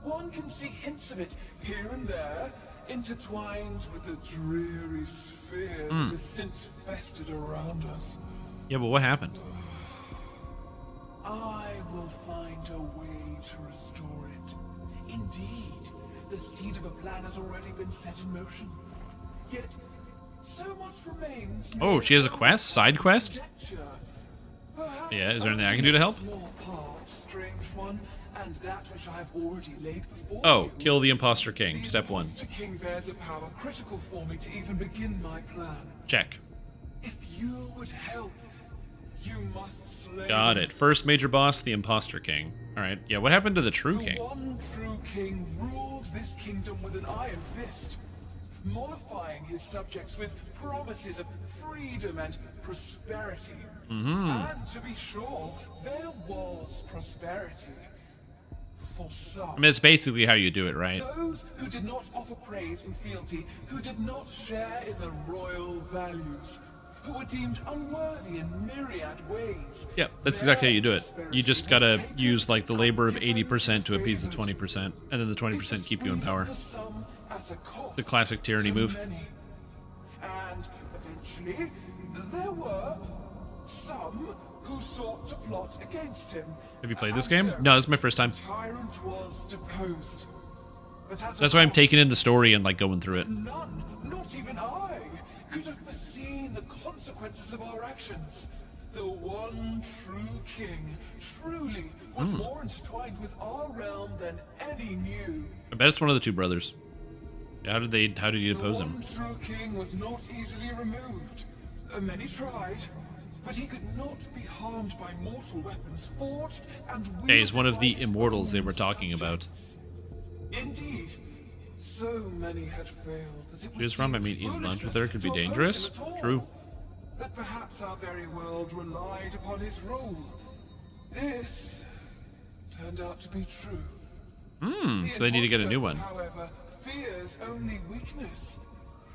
One can see hints of it here and there, intertwined with the dreary sphere that has since festered around us. Yeah, but what happened? I will find a way to restore it. Indeed, the seed of a plan has already been set in motion. Yet, so much remains. Oh, she has a quest? Side quest? Perhaps Yeah, is there anything I can do to help? small part, strange one, and that which I have already laid before Oh, you. kill the Imposter King. Step 1. The king bears a power critical for me to even begin my plan. Check. If you would help, you must slay. Got it. First major boss, the Imposter King. Alright, yeah, what happened to the True King? The one true king rules this kingdom with an iron fist, mollifying his subjects with promises of freedom and prosperity. And to be sure, there was prosperity. For some. I mean, it's basically how you do it, right? Those who did not offer praise and fealty, who did not share in the royal values, who were deemed unworthy in myriad ways. Yeah, that's exactly how you do it. You just gotta use like the labor of 80% to appease the 20%, and then the 20% keep you in power. The classic tyranny move. And eventually, there were some who sought to plot against him. Have you played this game? No, this is my first time. Tyrant was deposed. But at That's why I'm taking in the story and like going through it. none, not even I, could have foreseen the consequences of our actions. The one true king truly was more intertwined with our realm than any knew. I bet it's one of the two brothers. How did you depose him? The one true king was not easily removed. Many tried, but he could not be harmed by mortal weapons forged and wielded. Hey, he's one of by the his immortals own they were talking about. subjects. Indeed, so many had failed that it was Choose from, I mean, eating lunch with her could be dangerous. True. that perhaps our very world relied upon his rule. This turned out to be true. So they need to get a new one. However, fears only weakness.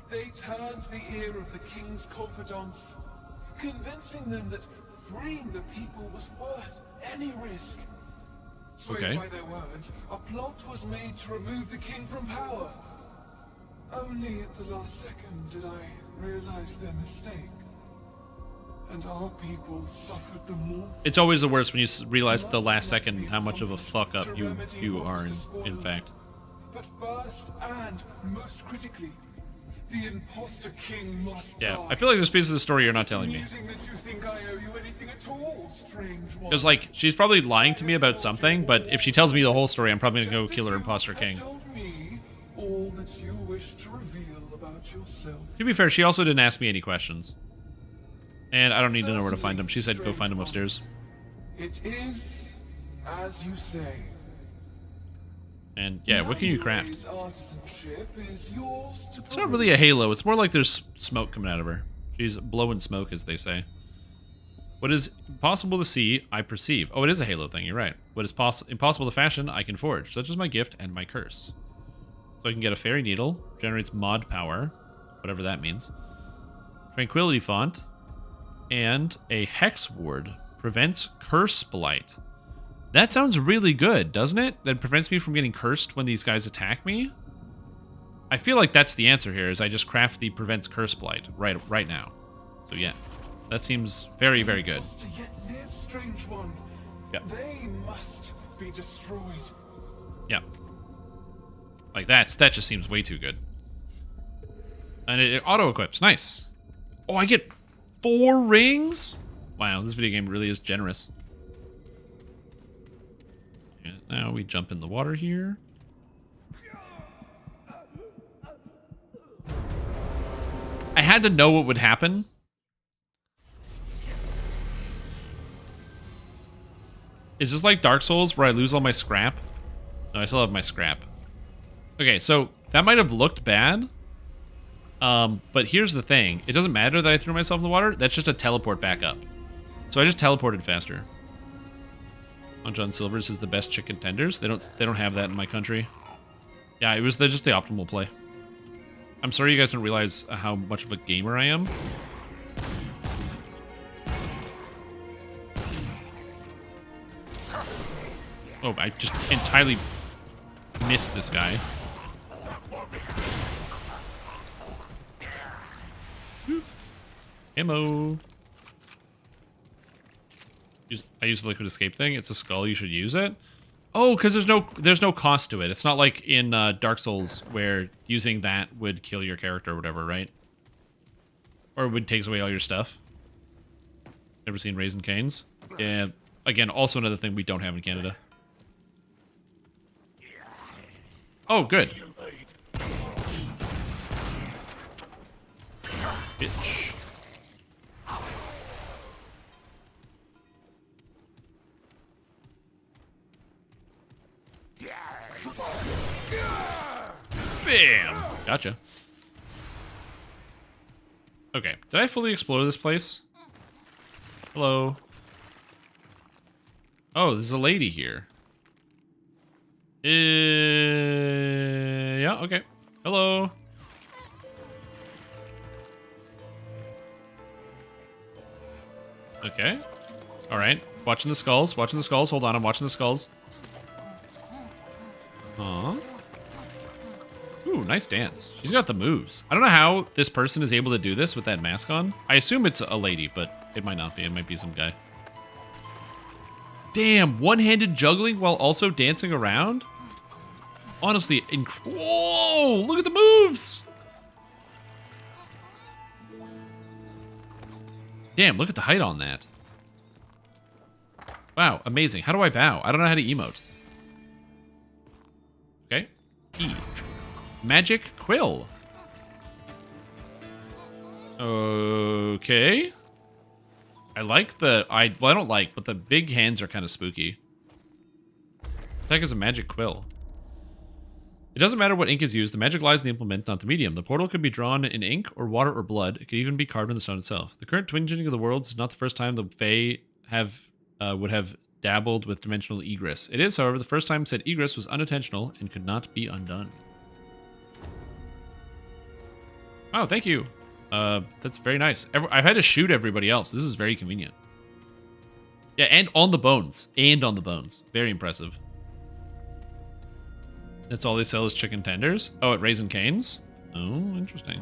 They turned the ear of the king's confidants, convincing them that freeing the people was worth any risk. Swayed Okay. by their words, a plot was made to remove the king from power. Only at the last second did I realize their mistake. And our people suffered the more. It's always the worst when you realize at the last second how much of a fuck up you are in fact. But first and most critically, the imposter king must Yeah, die. I feel like there's pieces of the story you're not telling me. Amusing that you think I owe you anything at all, strange one. Because, like, she's probably lying to me about something, but if she tells me the whole story, I'm probably gonna go kill her Imposter King. Told me all that you wish to reveal about yourself. To be fair, she also didn't ask me any questions. And I don't need to know where to find him. She said go find him upstairs. It is as you say. And, yeah, what can you craft? Nairobi's artisanship is yours to It's not really a halo. It's more like there's smoke coming out of her. She's blowing smoke, as they say. What is impossible to see, I perceive. Oh, it is a halo thing. You're right. What is impossible to fashion, I can forge. Such as my gift and my curse. So I can get a fairy needle. Generates mod power. Whatever that means. Tranquility font. And a hex ward. Prevents curse blight. That sounds really good, doesn't it? That prevents me from getting cursed when these guys attack me? I feel like that's the answer here, is I just craft the prevents curse blight right now. So yeah, that seems very, very good. To yet live, strange one. Yeah. They must be destroyed. Yeah. Like that just seems way too good. And it auto-equips, nice. Oh, I get 4 rings? Wow, this video game really is generous. And now we jump in the water here. I had to know what would happen. Is this like Dark Souls where I lose all my scrap? No, I still have my scrap. Okay, so that might have looked bad. But here's the thing. It doesn't matter that I threw myself in the water. That's just a teleport back up. So I just teleported faster. On John Silver's is the best chicken tenders. They don't have that in my country. Yeah, it was just the optimal play. I'm sorry you guys don't realize how much of a gamer I am. Oh, I just entirely missed this guy. Ammo. I use the liquid escape thing. It's a skull. You should use it. Oh, because there's no cost to it. It's not like in Dark Souls where using that would kill your character or whatever, right? Or would takes away all your stuff. Never seen Raisin Canes? Yeah. Again, also another thing we don't have in Canada. Oh, good. Bitch. Bam! Gotcha. Okay. Did I fully explore this place? Hello? Oh, there's a lady here. Yeah, okay. Hello. Okay. Alright. Watching the skulls. Watching the skulls. Hold on, I'm watching the skulls. Huh? Ooh, nice dance. She's got the moves. I don't know how this person is able to do this with that mask on. I assume it's a lady, but it might not be. It might be some guy. Damn, one-handed juggling while also dancing around? Honestly, whoa! Look at the moves! Damn, look at the height on that. Wow, amazing. How do I bow? I don't know how to emote. Okay. E. Magic Quill. Okay. I like the... well, I don't like, but the big hands are kind of spooky. What the heck is a magic quill? It doesn't matter what ink is used. The magic lies in the implement, not the medium. The portal could be drawn in ink or water or blood. It could even be carved in the stone itself. The current twinging of the worlds is not the first time the Fae would have dabbled with dimensional egress. It is, however, the first time said egress was unintentional and could not be undone. Oh, thank you. That's very nice. I've had to shoot everybody else. This is very convenient. Yeah, and on the bones. And on the bones. Very impressive. That's all they sell is chicken tenders? Oh, at Raisin Canes? Oh, interesting.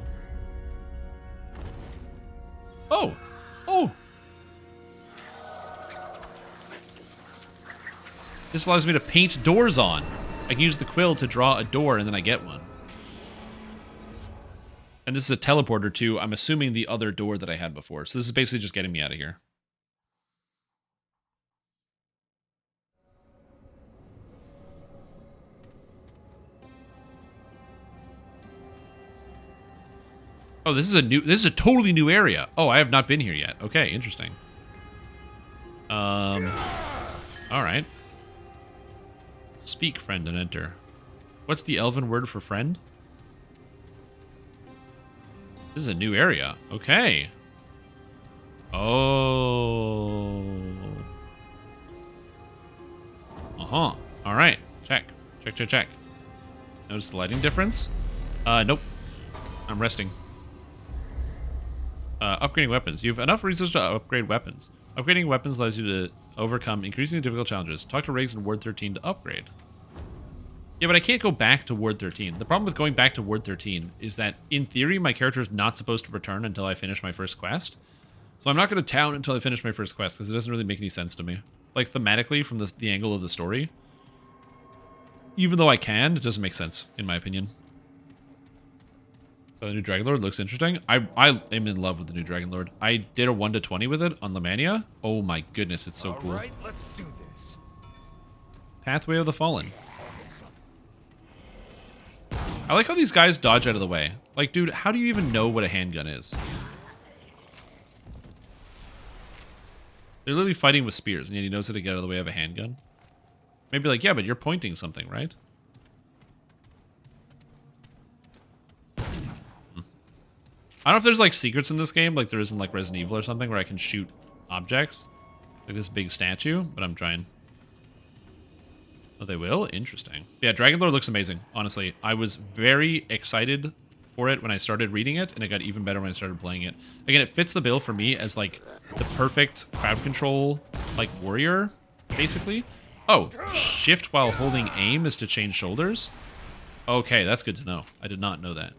Oh! Oh! This allows me to paint doors on. I can use the quill to draw a door and then I get one. And this is a teleporter to, I'm assuming, the other door that I had before. So this is basically just getting me out of here. Oh, this is a totally new area. Oh, I have not been here yet. Okay, interesting. All right. Speak, friend, and enter. What's the elven word for friend? This is a new area. Okay. Oh. Uh-huh. All right. Check. Check, check, check. Notice the lighting difference? Nope. I'm resting. Upgrading weapons. You have enough resources to upgrade weapons. Upgrading weapons allows you to overcome increasingly difficult challenges. Talk to Riggs in Ward 13 to upgrade. Yeah, but I can't go back to Ward 13. The problem with going back to Ward 13 is that, in theory, my character is not supposed to return until I finish my first quest. So I'm not going to town until I finish my first quest, because it doesn't really make any sense to me. Like, thematically, from the angle of the story. Even though I can, it doesn't make sense, in my opinion. The new Dragon Lord looks interesting. I am in love with the new Dragon Lord. I did a 1 to 20 with it on Lemania. Oh my goodness, it's so cool. All right, let's do this. Pathway of the Fallen. I like how these guys dodge out of the way. Like, dude, how do you even know what a handgun is? They're literally fighting with spears, and yet he knows how to get out of the way of a handgun. Maybe like, yeah, but you're pointing something, right? I don't know if there's like secrets in this game, like there is in like Resident Evil or something, where I can shoot objects. Like this big statue, but I'm trying. Oh, they will? Interesting. Yeah, Dragon Lord looks amazing, honestly. I was very excited for it when I started reading it, and it got even better when I started playing it. Again, it fits the bill for me as like the perfect crowd control like warrior, basically. Oh, shift while holding aim is to change shoulders? Okay, that's good to know. I did not know that.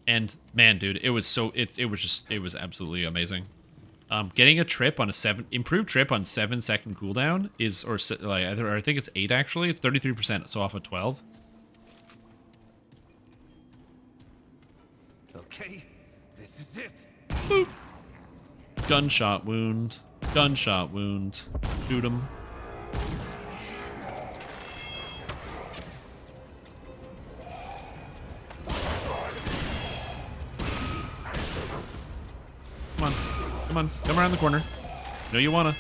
And man, dude, it was absolutely amazing. Getting a trip on a improved trip on 7-second cooldown is, or like I think it's 8 actually. It's 33%, so off of 12. Okay, this is it. Boop. Gunshot wound. Gunshot wound. Shoot him. Come on. Come on. Come around the corner. No, you wanna.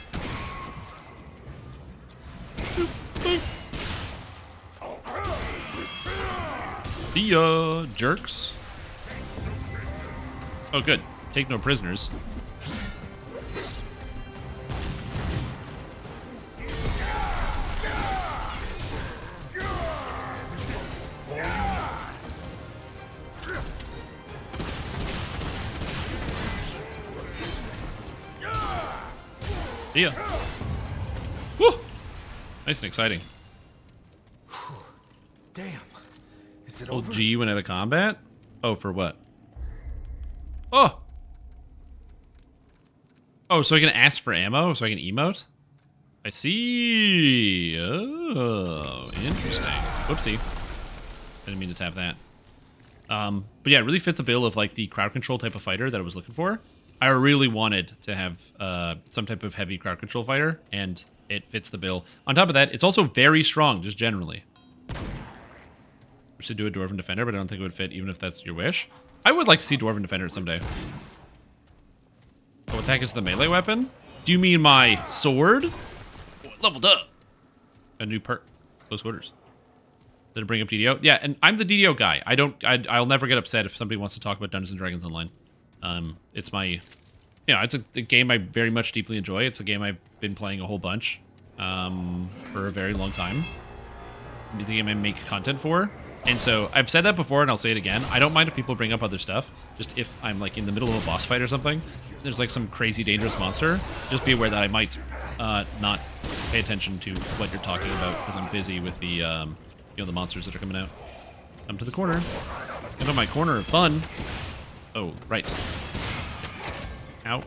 See ya, jerks. Oh, good. Take no prisoners. See ya. Woo! Nice and exciting. Damn. Is it Hold over? G when out of combat? Oh, for what? Oh! Oh, so I can ask for ammo? So I can emote? I see. Oh, interesting. Whoopsie. I didn't mean to tap that. But yeah, it really fit the bill of like the crowd control type of fighter that I was looking for. I really wanted to have some type of heavy crowd control fighter, and it fits the bill. On top of that, it's also very strong, just generally. We should do a Dwarven Defender, but I don't think it would fit even if that's your wish. I would like to see Dwarven Defender someday. Oh, attack is the melee weapon? Do you mean my sword? Oh, leveled up. A new perk. Close quarters. Did it bring up DDO? Yeah, and I'm the DDO guy. I'll never get upset if somebody wants to talk about Dungeons & Dragons Online. It's my, it's a game I very much deeply enjoy. It's a game I've been playing a whole bunch, for a very long time. It's the game I make content for. And so I've said that before and I'll say it again. I don't mind if people bring up other stuff. Just if I'm like in the middle of a boss fight or something, there's like some crazy dangerous monster, just be aware that I might, not pay attention to what you're talking about because I'm busy with the, the monsters that are coming out. Come to the corner. Into my corner of fun. Oh, right. Ow.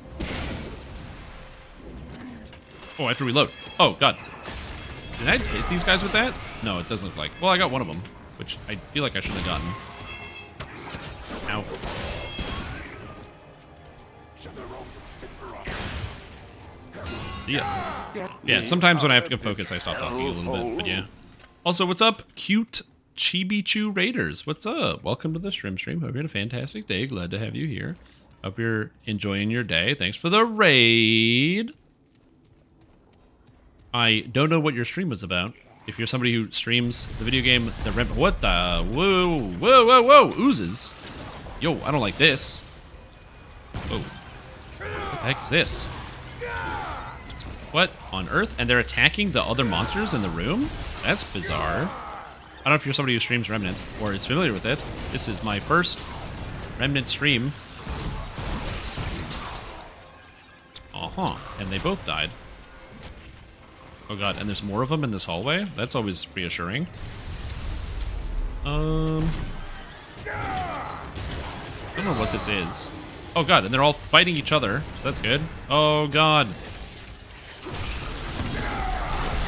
Oh, I have to reload. Oh, God. Did I hit these guys with that? No, it doesn't look like. Well, I got one of them, which I feel like I shouldn't have gotten. Ow. Yeah, sometimes when I have to focus, I stop talking a little bit, but yeah. Also, what's up, cute Chibichu Raiders? What's up? Welcome to the stream. Hope you're having a fantastic day. Glad to have you here. Hope you're enjoying your day. Thanks for the raid. I don't know what your stream was about. If you're somebody who streams the video game, what the? Whoa, whoa, whoa, whoa, oozes. Yo, I don't like this. Whoa. What the heck is this? What on earth? And they're attacking the other monsters in the room? That's bizarre. I don't know if you're somebody who streams Remnant or is familiar with it. This is my first Remnant stream. Uh-huh. And they both died. Oh god, and there's more of them in this hallway? That's always reassuring. I don't know what this is. Oh god, and they're all fighting each other, so that's good. Oh god.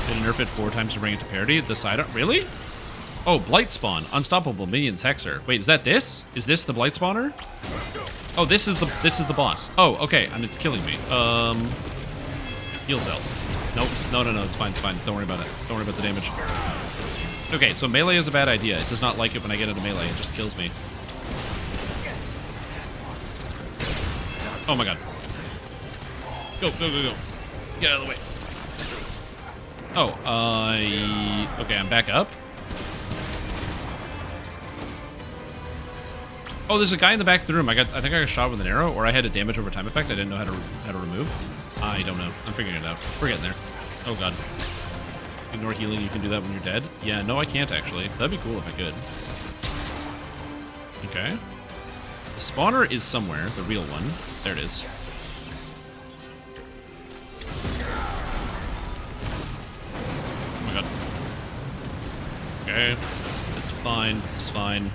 Did nerf it 4 times to bring it to parity? The side art? Really? Oh, Blight Spawn. Unstoppable Minions Hexer. Wait, is that this? Is this the Blight Spawner? Oh, this is the boss. Oh, okay, and it's killing me. Heal cell. Nope. No, it's fine, it's fine. Don't worry about it. Don't worry about the damage. Okay, so melee is a bad idea. It does not like it when I get into melee. It just kills me. Oh my god. Go. Get out of the way. Oh, okay, I'm back up. Oh, there's a guy in the back of the room. I think I got shot with an arrow, or I had a damage over time effect I didn't know how to remove. I don't know. I'm figuring it out. We're getting there. Oh god. Ignore healing, you can do that when you're dead? Yeah, no, I can't actually. That'd be cool if I could. Okay. The spawner is somewhere, the real one. There it is. Oh my god. Okay. It's fine. This is fine.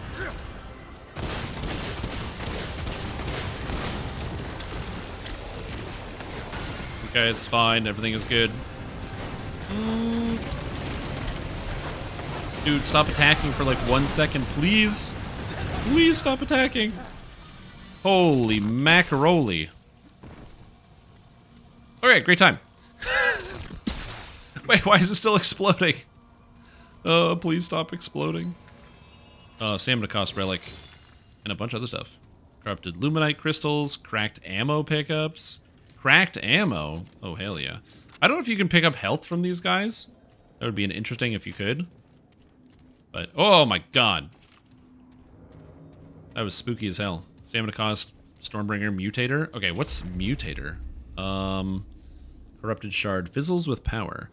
Okay, it's fine. Everything is good. Dude, stop attacking for like 1 second, please. Please stop attacking. Holy macaroni. Alright, great time. Wait, why is it still exploding? Please stop exploding. Stamina cost relic. And a bunch of other stuff. Corrupted luminite crystals, cracked ammo pickups. Cracked ammo? Oh, hell yeah. I don't know if you can pick up health from these guys. That would be interesting if you could. But, oh my god. That was spooky as hell. Stamina cost, Stormbringer, Mutator. Okay, what's Mutator? Corrupted Shard fizzles with power.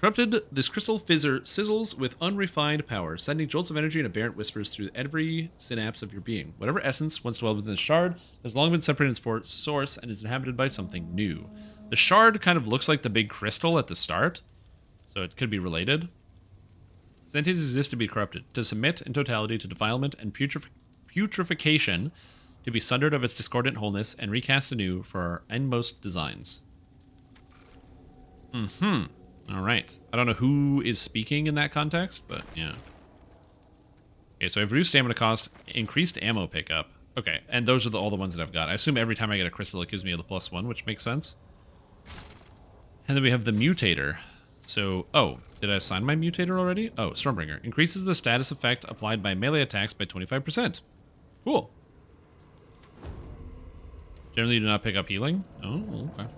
Corrupted, this crystal fizzer sizzles with unrefined power, sending jolts of energy and aberrant whispers through every synapse of your being. Whatever essence once dwelled within the shard has long been separated from its source and is inhabited by something new. The shard kind of looks like the big crystal at the start, so it could be related. Entities exist to be corrupted, to submit in totality to defilement and putrefaction, to be sundered of its discordant wholeness and recast anew for our endmost designs. All right. I don't know who is speaking in that context, but yeah. Okay, so I've reduced stamina cost, increased ammo pickup. Okay, and those are all the ones that I've got. I assume every time I get a crystal, it gives me the +1, which makes sense. And then we have the Mutator. So, oh, did I assign my Mutator already? Oh, Stormbringer. Increases the status effect applied by melee attacks by 25%. Cool. Generally, you do not pick up healing. Oh, okay.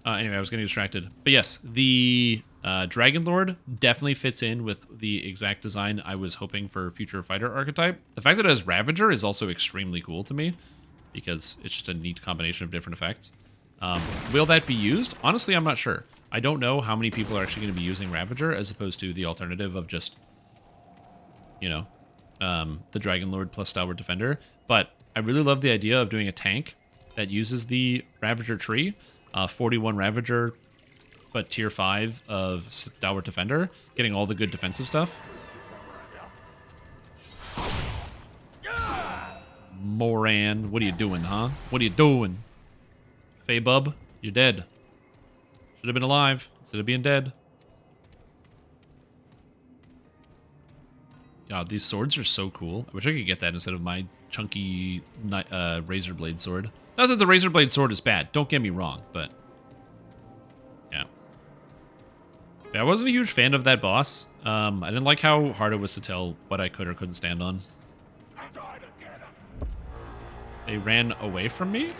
Anyway, I was getting distracted. But yes, the Dragon Lord definitely fits in with the exact design I was hoping for future fighter archetype. The fact that it has Ravager is also extremely cool to me, because it's just a neat combination of different effects. Will that be used? Honestly, I'm not sure. I don't know how many people are actually going to be using Ravager as opposed to the alternative of just, you know, the Dragon Lord plus Stalwart Defender. But I really love the idea of doing a tank that uses the Ravager tree. 41 Ravager, but tier 5 of Stalwart Defender, getting all the good defensive stuff. Moran, what are you doing, huh? What are you doing? Fey Bub, you're dead. Should have been alive instead of being dead. God, these swords are so cool. I wish I could get that instead of my chunky razor blade sword. Not that the razor blade sword is bad, don't get me wrong, but yeah. I wasn't a huge fan of that boss. I didn't like how hard it was to tell what I could or couldn't stand on. They ran away from me?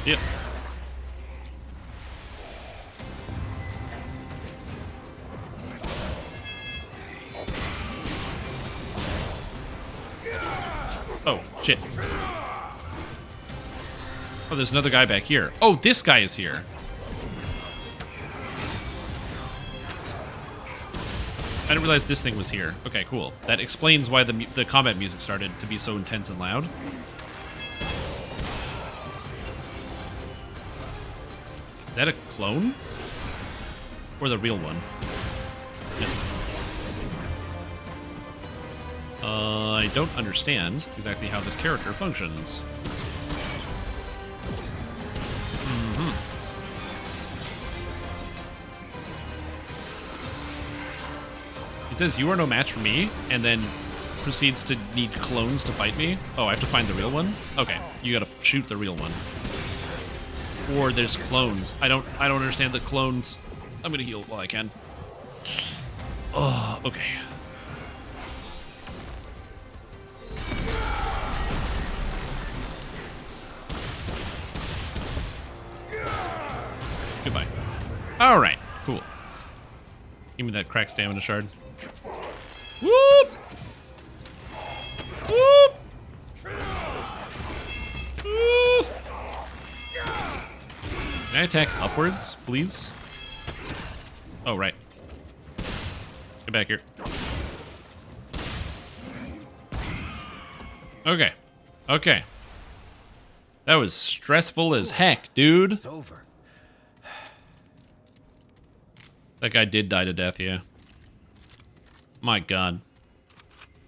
Yep. Oh, shit. Oh, there's another guy back here. Oh, this guy is here. I didn't realize this thing was here. Okay, cool. That explains why the combat music started to be so intense and loud. Is that a clone? Or the real one? Yes. I don't understand exactly how this character functions. He says, "You are no match for me," and then proceeds to need clones to fight me. Oh, I have to find the real one? Okay, you gotta shoot the real one. Or there's clones. I don't understand the clones. I'm gonna heal while I can. Oh, okay. Goodbye. Alright, cool. Give me that crack stamina shard. Whoop! Whoop! Whoop! Can I attack upwards, please? Oh, right. Get back here. Okay. Okay. That was stressful as heck, dude. It's over. That guy did die to death, yeah. My god.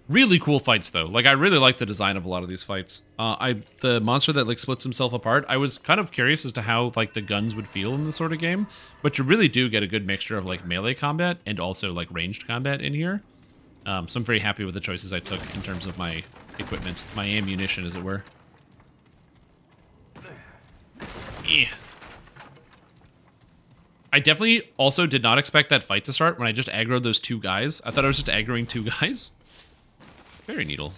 Really cool fights, though. Like, I really like the design of a lot of these fights. The monster that, like, splits himself apart, I was kind of curious as to how, like, the guns would feel in this sort of game. But you really do get a good mixture of, like, melee combat and also, like, ranged combat in here. So I'm very happy with the choices I took in terms of my equipment. My ammunition, as it were. Yeah. I definitely also did not expect that fight to start when I just aggroed those two guys. I thought I was just aggroing two guys. Fairy Needle.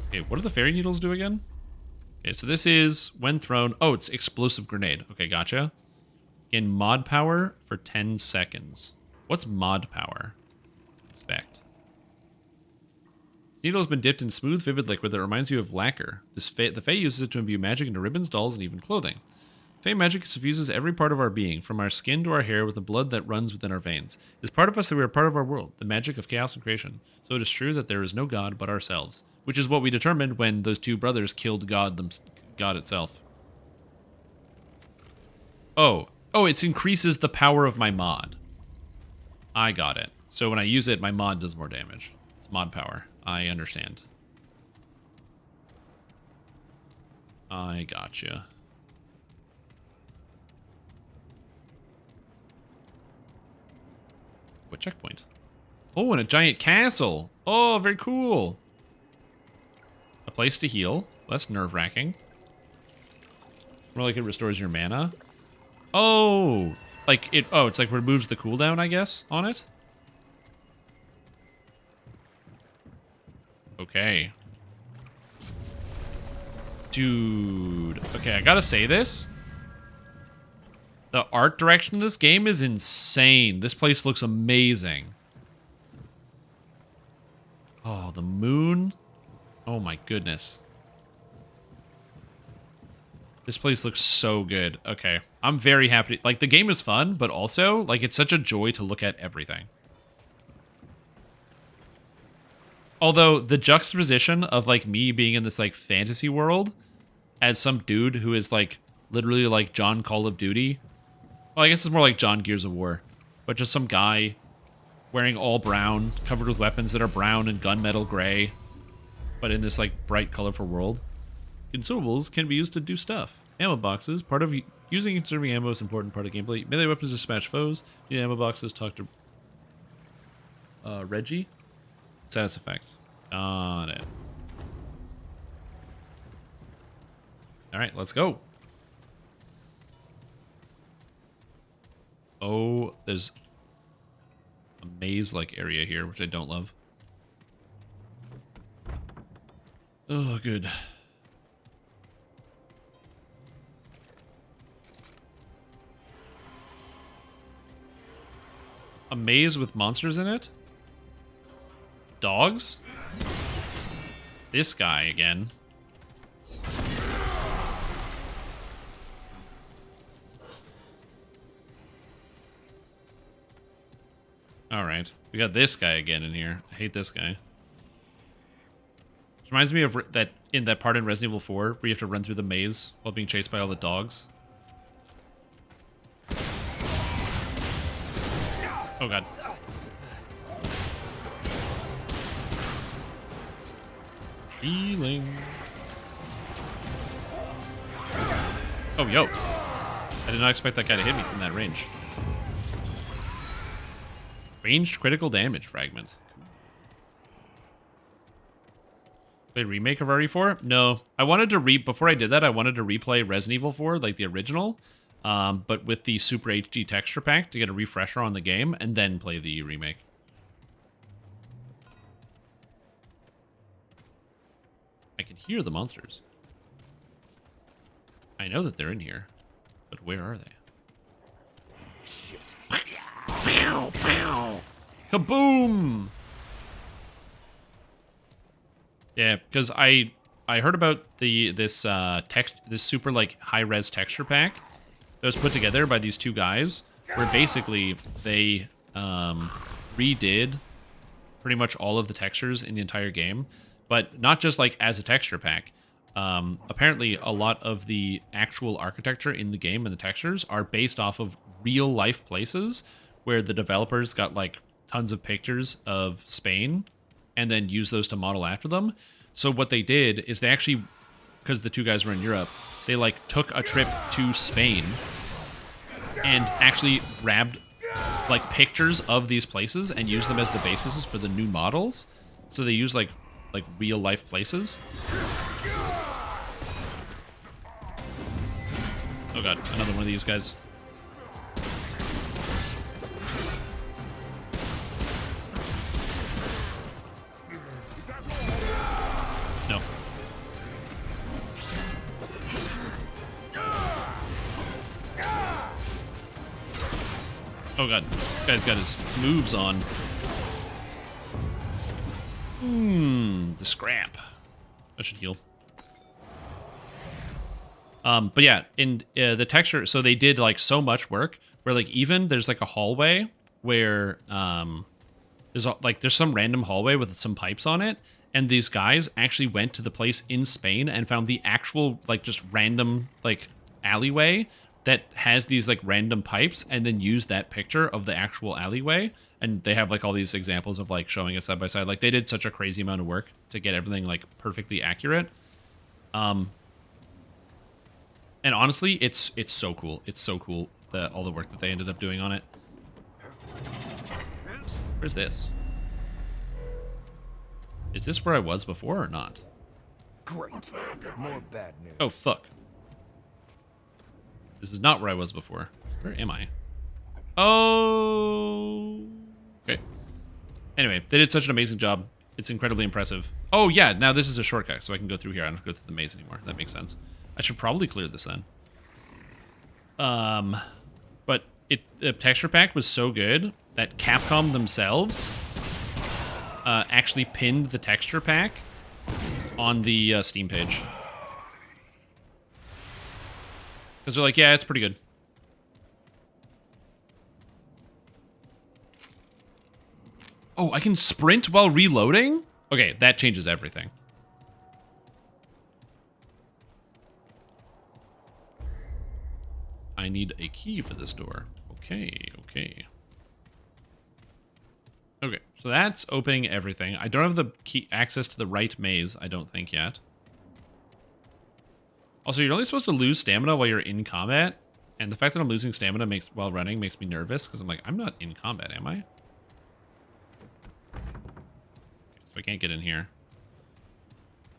Okay, what do the Fairy Needles do again? Okay, so this is, when thrown... Oh, it's Explosive Grenade. Okay, gotcha. Gain mod power for 10 seconds. What's mod power? Inspect. This needle has been dipped in smooth, vivid liquid that reminds you of lacquer. The Fae uses it to imbue magic into ribbons, dolls, and even clothing. Fae magic suffuses every part of our being, from our skin to our hair, with the blood that runs within our veins. It is part of us that we are part of our world, the magic of chaos and creation. So it is true that there is no god but ourselves, which is what we determined when those two brothers killed God itself. Oh, it increases the power of my mod. I got it. So when I use it, my mod does more damage. It's mod power. I understand. I gotcha. What checkpoint? Oh, and a giant castle. Oh, very cool. A place to heal. Less nerve-wracking. More like it restores your mana. Oh, like it. Oh, it's like removes the cooldown, I guess, on it. Okay. Dude. Okay, I gotta say this. The art direction of this game is insane. This place looks amazing. Oh, the moon. Oh my goodness. This place looks so good. Okay. I'm very happy. Like, the game is fun, but also, like, it's such a joy to look at everything. Although, the juxtaposition of, like, me being in this, like, fantasy world as some dude who is, like, literally, like, John Call of Duty. Well, I guess it's more like John Gears of War. But just some guy wearing all brown, covered with weapons that are brown and gunmetal gray. But in this, like, bright, colorful world. Consumables can be used to do stuff. Ammo boxes, part of using and conserving ammo is an important part of gameplay. Melee weapons to smash foes. Need ammo boxes, talk to Reggie. Status effects. Got it. Alright, let's go. Oh, there's a maze-like area here, which I don't love. Oh, good. A maze with monsters in it? Dogs? This guy again. Alright. We got this guy again in here. I hate this guy. Which reminds me of that in that part in Resident Evil 4 where you have to run through the maze while being chased by all the dogs. Oh god. Healing. Oh, yo. I did not expect that guy to hit me from that range. Ranged critical damage fragment. Played remake of RE4? No. I wanted to before I did that, I wanted to replay Resident Evil 4, like the original, but with the Super HD texture pack to get a refresher on the game, and then play the remake. I can hear the monsters. I know that they're in here, but where are they? Shit. Kaboom! Yeah, because I heard about this super like high-res texture pack that was put together by these two guys, where basically they redid pretty much all of the textures in the entire game, but not just like as a texture pack. Apparently, a lot of the actual architecture in the game and the textures are based off of real-life places where the developers got like tons of pictures of Spain and then use those to model after them. So what they did is they actually, because the two guys were in Europe, they like took a trip to Spain and actually grabbed like pictures of these places and used them as the basis for the new models. So they use like real life places. Oh god, another one of these guys. No. Oh god, this guy's got his moves on. The scrap. That should heal. But yeah, in the texture, so they did like so much work where like even there's like a hallway where there's some random hallway with some pipes on it, and these guys actually went to the place in Spain and found the actual like just random like alleyway that has these like random pipes, and then used that picture of the actual alleyway, and they have like all these examples of like showing it side by side. Like they did such a crazy amount of work to get everything like perfectly accurate. And honestly, it's so cool. It's so cool that all the work that they ended up doing on it. Where's this? Is this where I was before or not? Great. More bad news. Oh, fuck. This is not where I was before. Where am I? Oh. Okay. Anyway, they did such an amazing job. It's incredibly impressive. Oh, yeah. Now this is a shortcut, so I can go through here. I don't have to go through the maze anymore. That makes sense. I should probably clear this then. But the texture pack was so good that Capcom themselves actually pinned the texture pack on the Steam page. Because they're like, yeah, it's pretty good. Oh, I can sprint while reloading? Okay, that changes everything. I need a key for this door. Okay, okay. Okay, so that's opening everything. I don't have the key access to the right maze, I don't think yet. Also, you're only supposed to lose stamina while you're in combat, and the fact that I'm losing stamina while running makes me nervous, because I'm like, I'm not in combat, am I? Okay, so I can't get in here.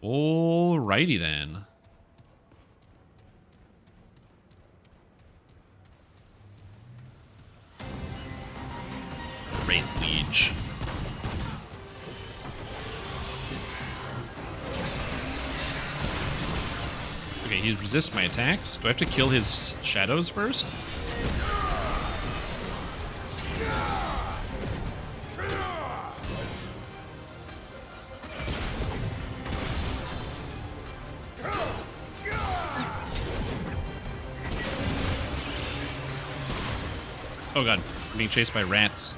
Alrighty then. Wraith Liege. Okay, he resists my attacks. Do I have to kill his shadows first? Oh god, I'm being chased by rats.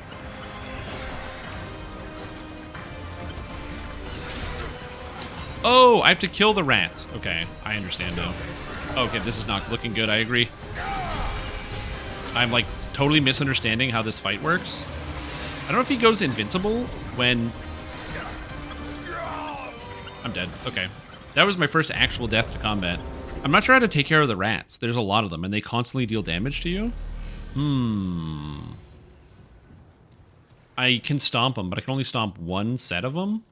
Oh, I have to kill the rats. Okay, I understand now. Okay, this is not looking good, I agree. I'm like totally misunderstanding how this fight works. I don't know if he goes invincible when... I'm dead. Okay. That was my first actual death to combat. I'm not sure how to take care of the rats. There's a lot of them, and they constantly deal damage to you. I can stomp them, but I can only stomp one set of them.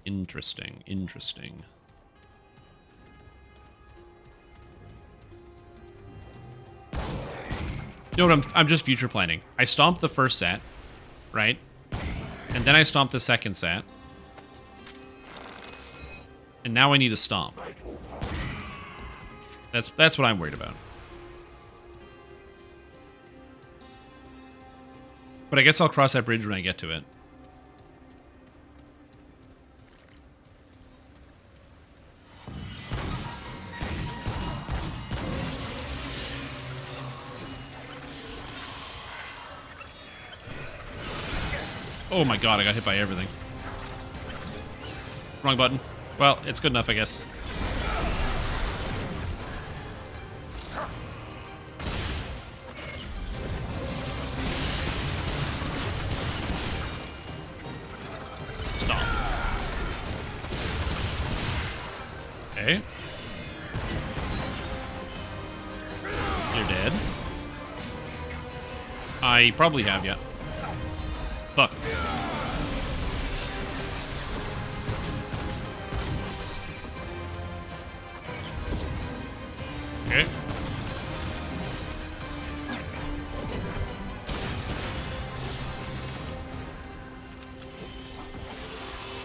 Interesting. Interesting. You know what? I'm just future planning. I stomp the first set, right? And then I stomp the second set. And now I need a stomp. That's what I'm worried about. But I guess I'll cross that bridge when I get to it. Oh my god, I got hit by everything. Wrong button. Well, it's good enough, I guess. Stop. Okay. You're dead. I probably have, yeah. Fuck. Okay.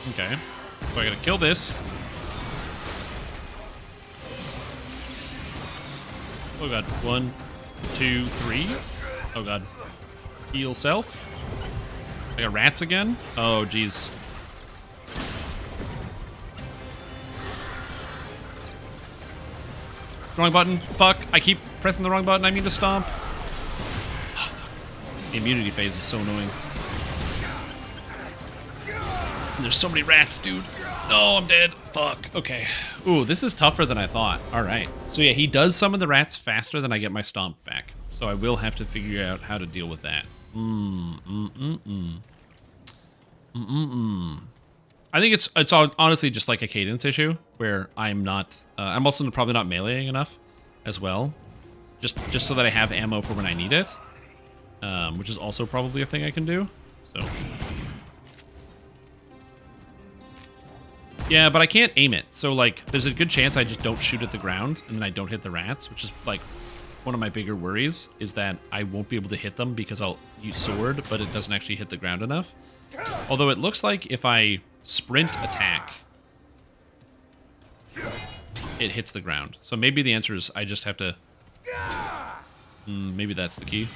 Okay. So I gotta kill this. Oh god. 1, 2, 3. Oh god. Heal self. I got rats again? Oh, jeez. Wrong button. Fuck. I keep pressing the wrong button. I mean to stomp. Oh, fuck. The immunity phase is so annoying. And there's so many rats, dude. Oh, I'm dead. Fuck. Okay. Ooh, this is tougher than I thought. All right. So yeah, he does summon the rats faster than I get my stomp back. So I will have to figure out how to deal with that. I think it's honestly just like a cadence issue where I'm not. I'm also probably not meleeing enough, as well, just so that I have ammo for when I need it, which is also probably a thing I can do. So yeah, but I can't aim it. So like, there's a good chance I just don't shoot at the ground and then I don't hit the rats, which is like one of my bigger worries is that I won't be able to hit them because I'll use sword, but it doesn't actually hit the ground enough. Although it looks like if I sprint attack, it hits the ground. So maybe the answer is I just have to... maybe that's the key.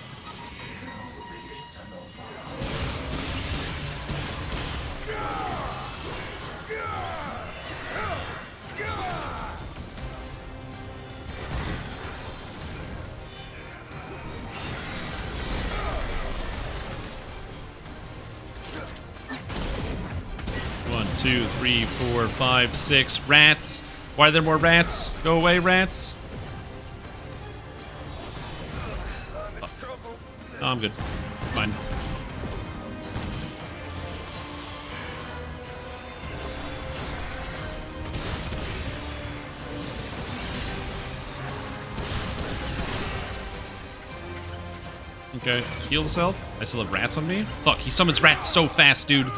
One, 2, 3, 4, 5, 6 rats. Why are there more rats? Go away, rats. Oh, I'm good. Fine. Okay, heal self. I still have rats on me. Fuck, he summons rats so fast, dude.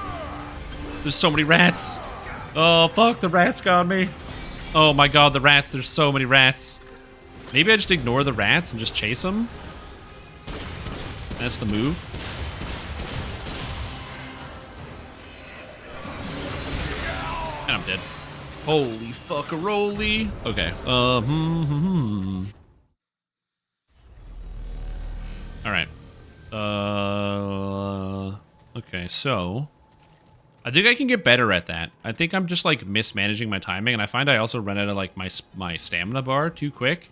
There's so many rats. Oh, fuck, the rats got me. Oh my god, the rats. There's so many rats. Maybe I just ignore the rats and just chase them. That's the move. And I'm dead. Holy fuckaroli. Okay. Alright. Okay, so... I think I can get better at that. I think I'm just like mismanaging my timing, and I find I also run out of like my stamina bar too quick.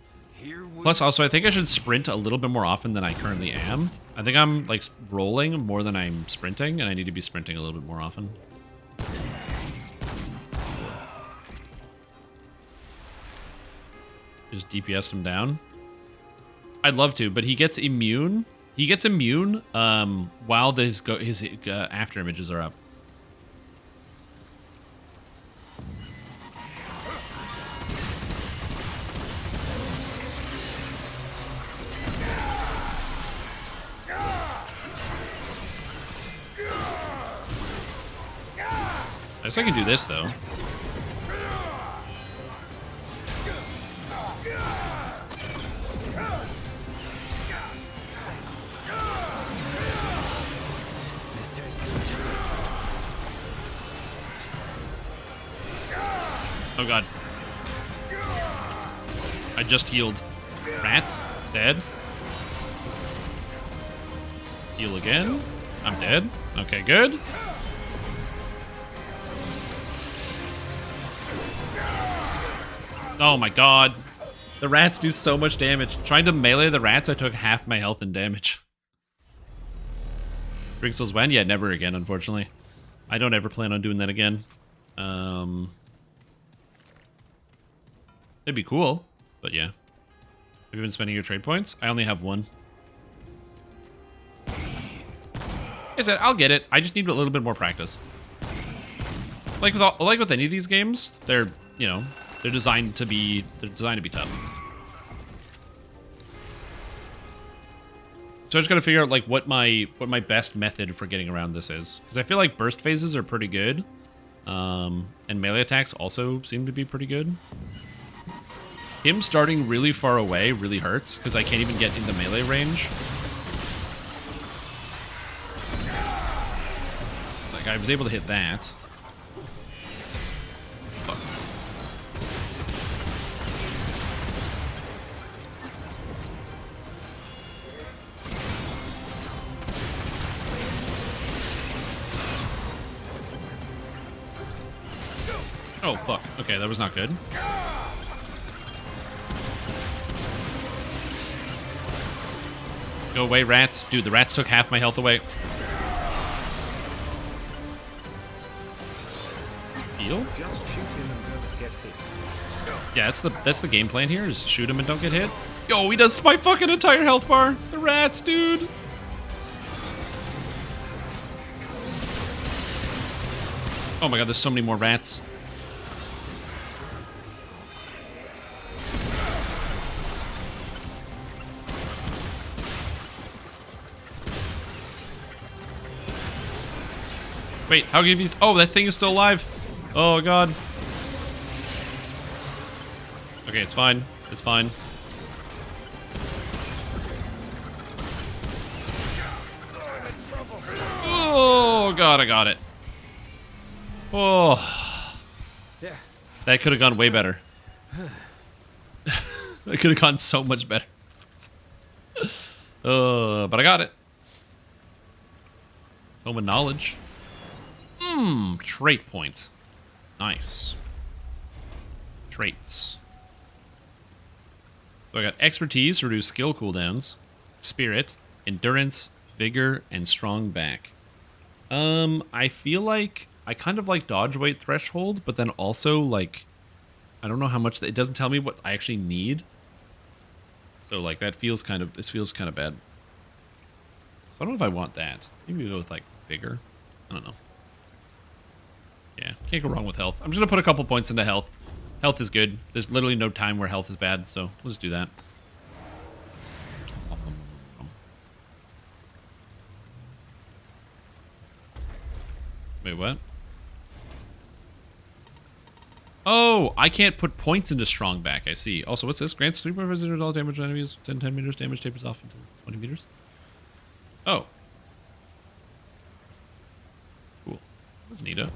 Plus, also, I think I should sprint a little bit more often than I currently am. I think I'm like rolling more than I'm sprinting, and I need to be sprinting a little bit more often. Just DPS him down. I'd love to, but he gets immune. He gets immune while his after images are up. guess I can do this, though. Oh god. I just healed. Rat. Dead. Heal again. I'm dead. Okay, good. Oh my god. The rats do so much damage. Trying to melee the rats, I took half my health and damage. Drink souls when? Yeah, never again, unfortunately. I don't ever plan on doing that again. It'd be cool, but yeah. Have you been spending your trade points? I only have one. Like I said, I'll get it. I just need a little bit more practice. Like with any of these games, they're, you know, they're designed to be tough. So I just gotta figure out like what my best method for getting around this is, because I feel like burst phases are pretty good, and melee attacks also seem to be pretty good. Him starting really far away really hurts because I can't even get into melee range. Like I was able to hit that. Fuck. Oh fuck. Okay, that was not good. Go away, rats. Dude, the rats took half my health away. Heal? Just shoot him and don't get hit. Yeah, that's the game plan here, is shoot him and don't get hit. Yo, he does my fucking entire health bar. The rats, dude. Oh my god, there's so many more rats. Wait, how give these? Oh, that thing is still alive. Oh god. Okay, it's fine. It's fine. Oh god, I got it. Oh. That could have gone way better. That could have gone so much better. But I got it. Home of knowledge. Trait point. Nice. Traits. So I got expertise to reduce skill cooldowns, spirit, endurance, vigor, and strong back. I feel like I kind of like dodge weight threshold, but then also like I don't know how much it doesn't tell me what I actually need. So like that feels kind of bad. So I don't know if I want that. Maybe we go with like vigor. I don't know. Yeah, can't go wrong with health. I'm just gonna put a couple points into health. Health is good. There's literally no time where health is bad, so we'll just do that. Wait, what? Oh, I can't put points into strong back. I see. Also, what's this? Grants super visitors all damage on enemies. 10 meters. Damage tapers off into 20 meters. Oh. Cool. That's neato.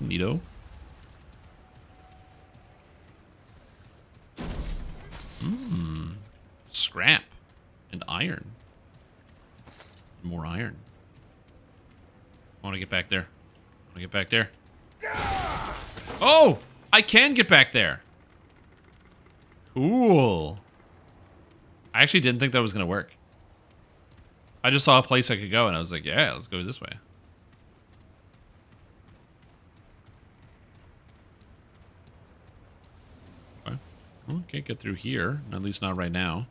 Neato. Scrap. And iron. More iron. I want to get back there. I want to get back there. Oh! I can get back there. Cool. I actually didn't think that was going to work. I just saw a place I could go and I was like, yeah, let's go this way. Okay. Well, can't get through here. At least not right now.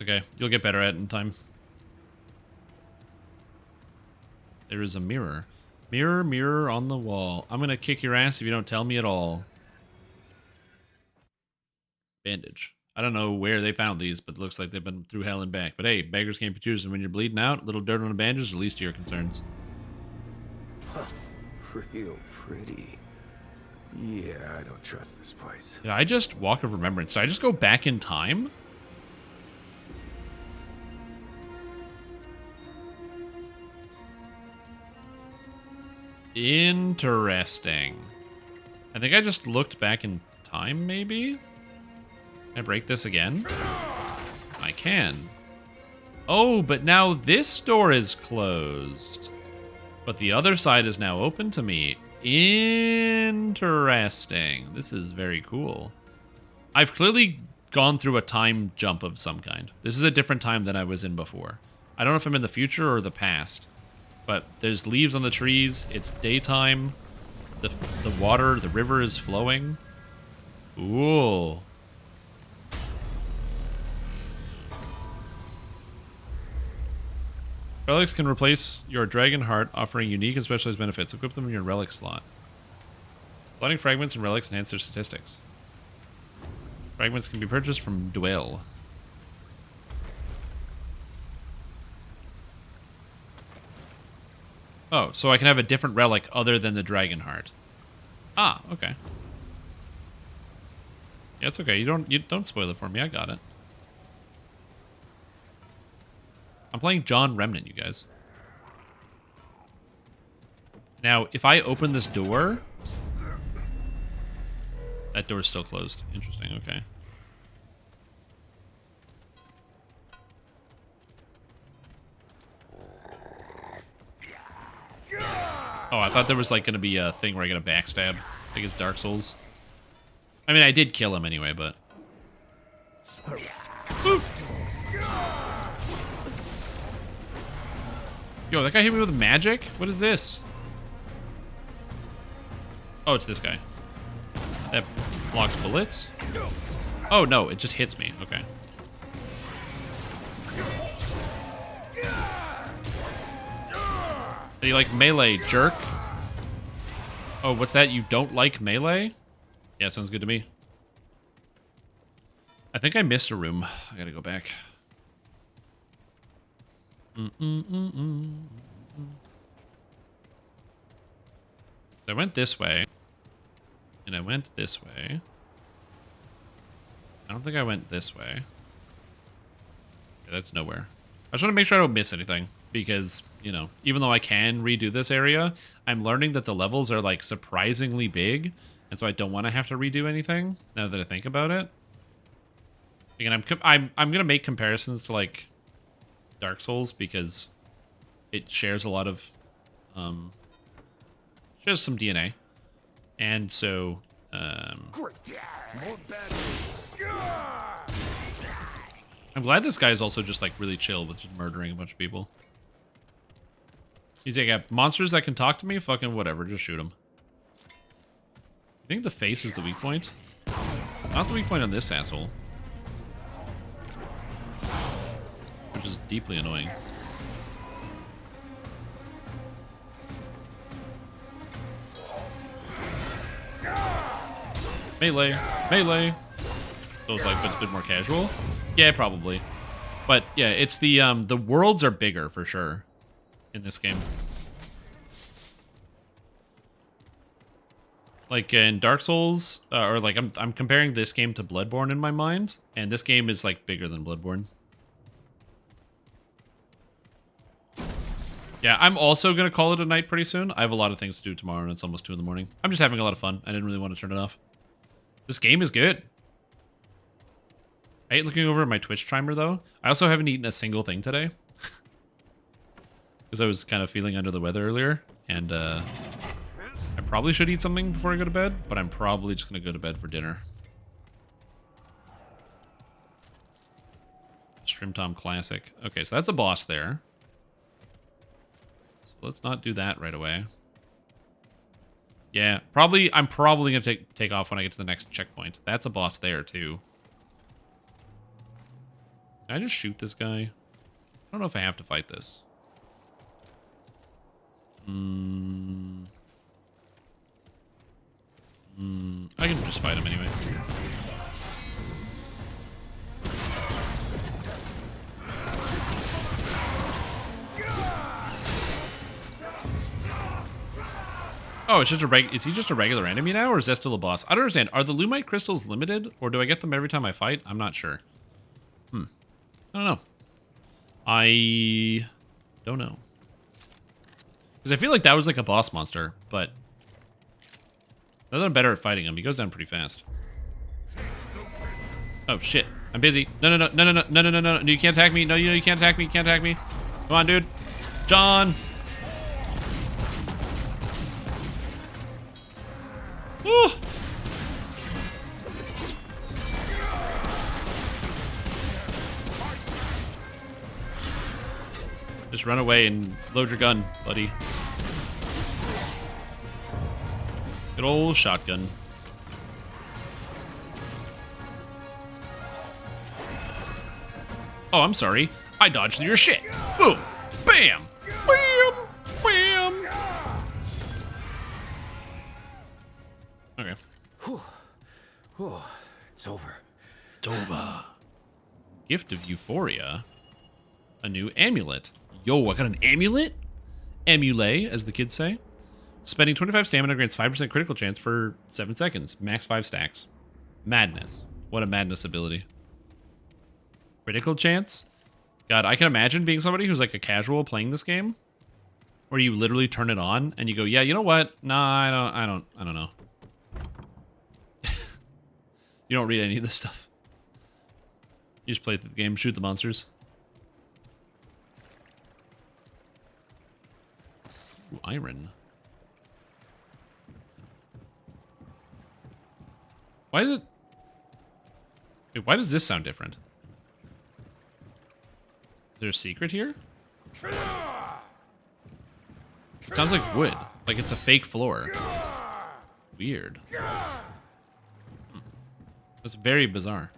Okay, you'll get better at it in time. There is a mirror. Mirror, mirror on the wall. I'm gonna kick your ass if you don't tell me at all. Bandage. I don't know where they found these, but it looks like they've been through hell and back. But hey, beggars can't be choosers. When you're bleeding out, a little dirt on the bandages is the least of your concerns. Huh. Real pretty. Yeah, I don't trust this place. Did I just walk of remembrance? Did I just go back in time? Interesting. I think I just looked back in time, maybe? Can I break this again? I can. Oh, but now this door is closed. But the other side is now open to me. Interesting. This is very cool. I've clearly gone through a time jump of some kind. This is a different time than I was in before. I don't know if I'm in the future or the past. But there's leaves on the trees. It's daytime. The water, the river is flowing. Ooh. Relics can replace your dragon heart, offering unique and specialized benefits. Equip them in your relic slot. Flooding fragments and relics enhance their statistics. Fragments can be purchased from Dwell. Oh, so I can have a different relic other than the dragon heart. Ah, okay. Yeah, it's okay. You don't spoil it for me. I got it. I'm playing John Remnant, you guys. Now, if I open this door, that door's still closed. Interesting. Okay. Oh, I thought there was like going to be a thing where I get a backstab. I think it's Dark Souls. I mean, I did kill him anyway, but... Ooh. Yo, that guy hit me with magic? What is this? Oh, it's this guy. That blocks bullets? Oh, no, it just hits me. Okay. You like melee, jerk? Oh, what's that? You don't like melee? Yeah, sounds good to me. I think I missed a room. I gotta go back. So I went this way. And I went this way. I don't think I went this way. Yeah, that's nowhere. I just want to make sure I don't miss anything. Because, you know, even though I can redo this area, I'm learning that the levels are, like, surprisingly big. And so I don't want to have to redo anything, now that I think about it. Again, I'm going to make comparisons to, like, Dark Souls, because it shares a lot of, shares some DNA. And so, I'm glad this guy is also just, like, really chill with just murdering a bunch of people. He's like, yeah, monsters that can talk to me? Fucking whatever, just shoot them. I think the face is the weak point. Not the weak point on this asshole. Which is deeply annoying. Melee, melee. So it's like, but it's a bit more casual. Yeah, probably. But yeah, it's the worlds are bigger for sure in this game. Like in Dark Souls, or like I'm comparing this game to Bloodborne in my mind, and this game is like bigger than Bloodborne. Yeah, I'm also gonna call it a night pretty soon. I have a lot of things to do tomorrow, and it's almost 2 in the morning. I'm just having a lot of fun. I didn't really want to turn it off. This game is good. I hate looking over at my Twitch timer though. I also haven't eaten a single thing today. Because I was kind of feeling under the weather earlier, and I probably should eat something before I go to bed, but I'm probably just going to go to bed for dinner. Shrimp Tom Classic. Okay, so that's a boss there. So let's not do that right away. Yeah, I'm probably going to take off when I get to the next checkpoint. That's a boss there, too. Can I just shoot this guy? I don't know if I have to fight this. I can just fight him anyway. Oh, it's just is he just a regular enemy now, or is that still a boss? I don't understand. Are the Lumite crystals limited, or do I get them every time I fight? I'm not sure. I don't know. I don't know. Because I feel like that was like a boss monster, but now that I'm better at fighting him, he goes down pretty fast. Oh shit! I'm busy. No! You can't attack me. No, you can't attack me. You can't attack me. Come on, dude. John. Woo! Just run away and load your gun, buddy. Good old shotgun. Oh, I'm sorry. I dodged through your shit. Boom. Bam. Bam. Bam. Okay. Whew. It's over. It's over. Gift of Euphoria. A new amulet. Yo, I got an amulet? Amule, as the kids say. Spending 25 stamina grants 5% critical chance for 7 seconds. Max 5 stacks. Madness. What a madness ability. Critical chance? God, I can imagine being somebody who's like a casual playing this game. Where you literally turn it on and you go, yeah, you know what? Nah, I don't know. You don't read any of this stuff. You just play the game, shoot the monsters. Ooh, iron. Why does it... Wait, why does this sound different? Is there a secret here? It sounds like wood. Like it's a fake floor. Weird. That's very bizarre.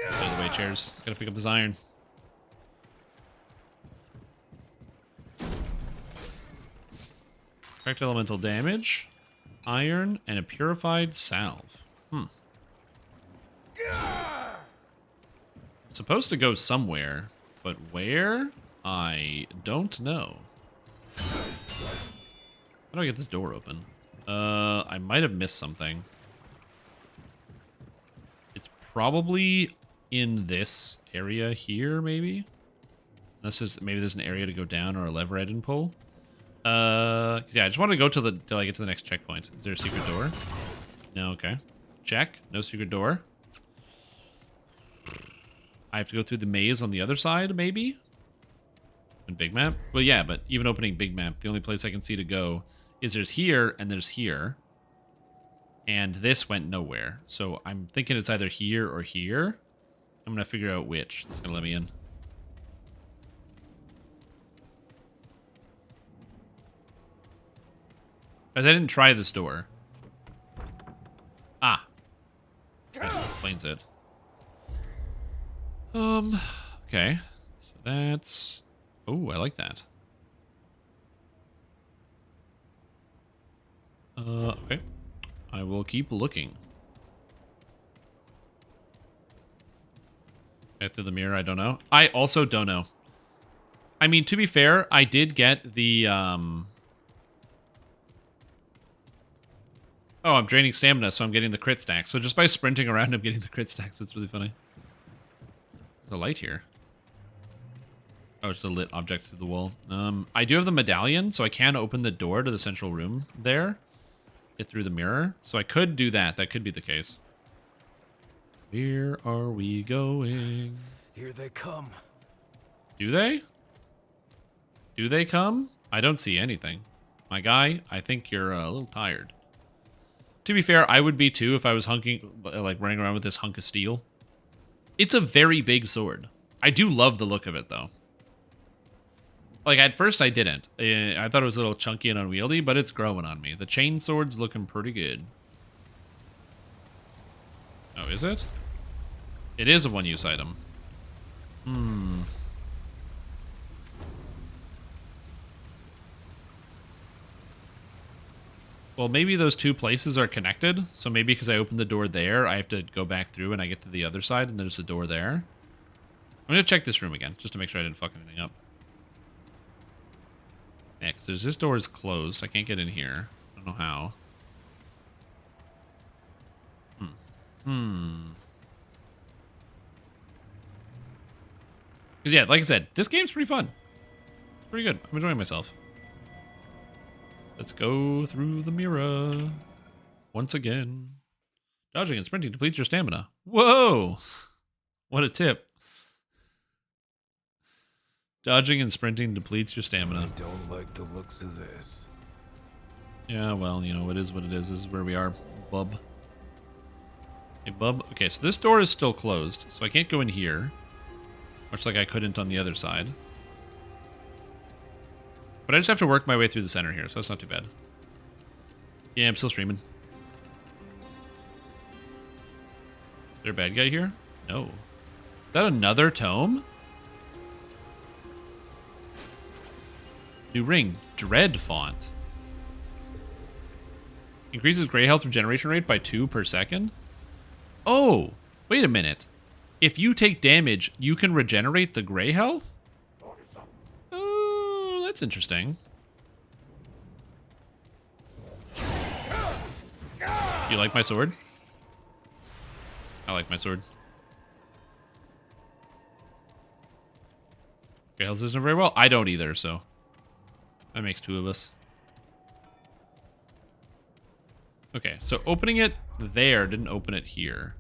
Out of the way, chairs. Gotta pick up this iron. Correct elemental damage, iron, and a purified salve. It's supposed to go somewhere, but where? I don't know. How do I get this door open? I might have missed something. It's probably in this area here, maybe? Maybe there's an area to go down or a lever I didn't pull. Yeah, I just want to go till I get to the next checkpoint. Is there a secret door? No, okay. Check. No secret door. I have to go through the maze on the other side, maybe? In Big Map? Well, yeah, but even opening Big Map, the only place I can see to go is there's here and there's here. And this went nowhere. So I'm thinking it's either here or here. I'm going to figure out which. It's going to let me in. Because I didn't try this door. Ah. That explains it. Okay. So that's... Oh, I like that. Okay. I will keep looking. Get through the mirror, I don't know. I also don't know. I mean, to be fair, I did get the, Oh, I'm draining stamina, so I'm getting the crit stack. So just by sprinting around, I'm getting the crit stacks. It's really funny. There's a light here. Oh, it's a lit object through the wall. I do have the medallion, so I can open the door to the central room there. Get through the mirror. So I could do that. That could be the case. Where are we going? Here they come. Do they? Do they come? I don't see anything. My guy, I think you're a little tired. To be fair, I would be too if I was like running around with this hunk of steel. It's a very big sword. I do love the look of it, though. Like, at first I didn't. I thought it was a little chunky and unwieldy, but it's growing on me. The chain sword's looking pretty good. Oh, is it? It is a one-use item. Well, maybe those two places are connected. So maybe because I opened the door there, I have to go back through and I get to the other side and there's a door there. I'm going to check this room again, just to make sure I didn't fuck anything up. Yeah, because this door is closed. I can't get in here. I don't know how. Because yeah, like I said, this game's pretty fun. Pretty good. I'm enjoying myself. Let's go through the mirror. Once again. Dodging and sprinting depletes your stamina. Whoa! What a tip. Dodging and sprinting depletes your stamina. I don't like the looks of this. Yeah, well, you know, it is what it is. This is where we are, bub. Hey, bub. Okay, so this door is still closed, so I can't go in here. Much like I couldn't on the other side. But I just have to work my way through the center here, so that's not too bad. Yeah, I'm still streaming. Is there a bad guy here? No. Is that another tome? New ring. Dread font. Increases gray health regeneration rate by 2 per second? Oh, wait a minute. If you take damage, you can regenerate the gray health? Oh, that's interesting. You like my sword? I like my sword. Gray health isn't very well. I don't either, so that makes 2 of us. Okay, so opening it there didn't open it here.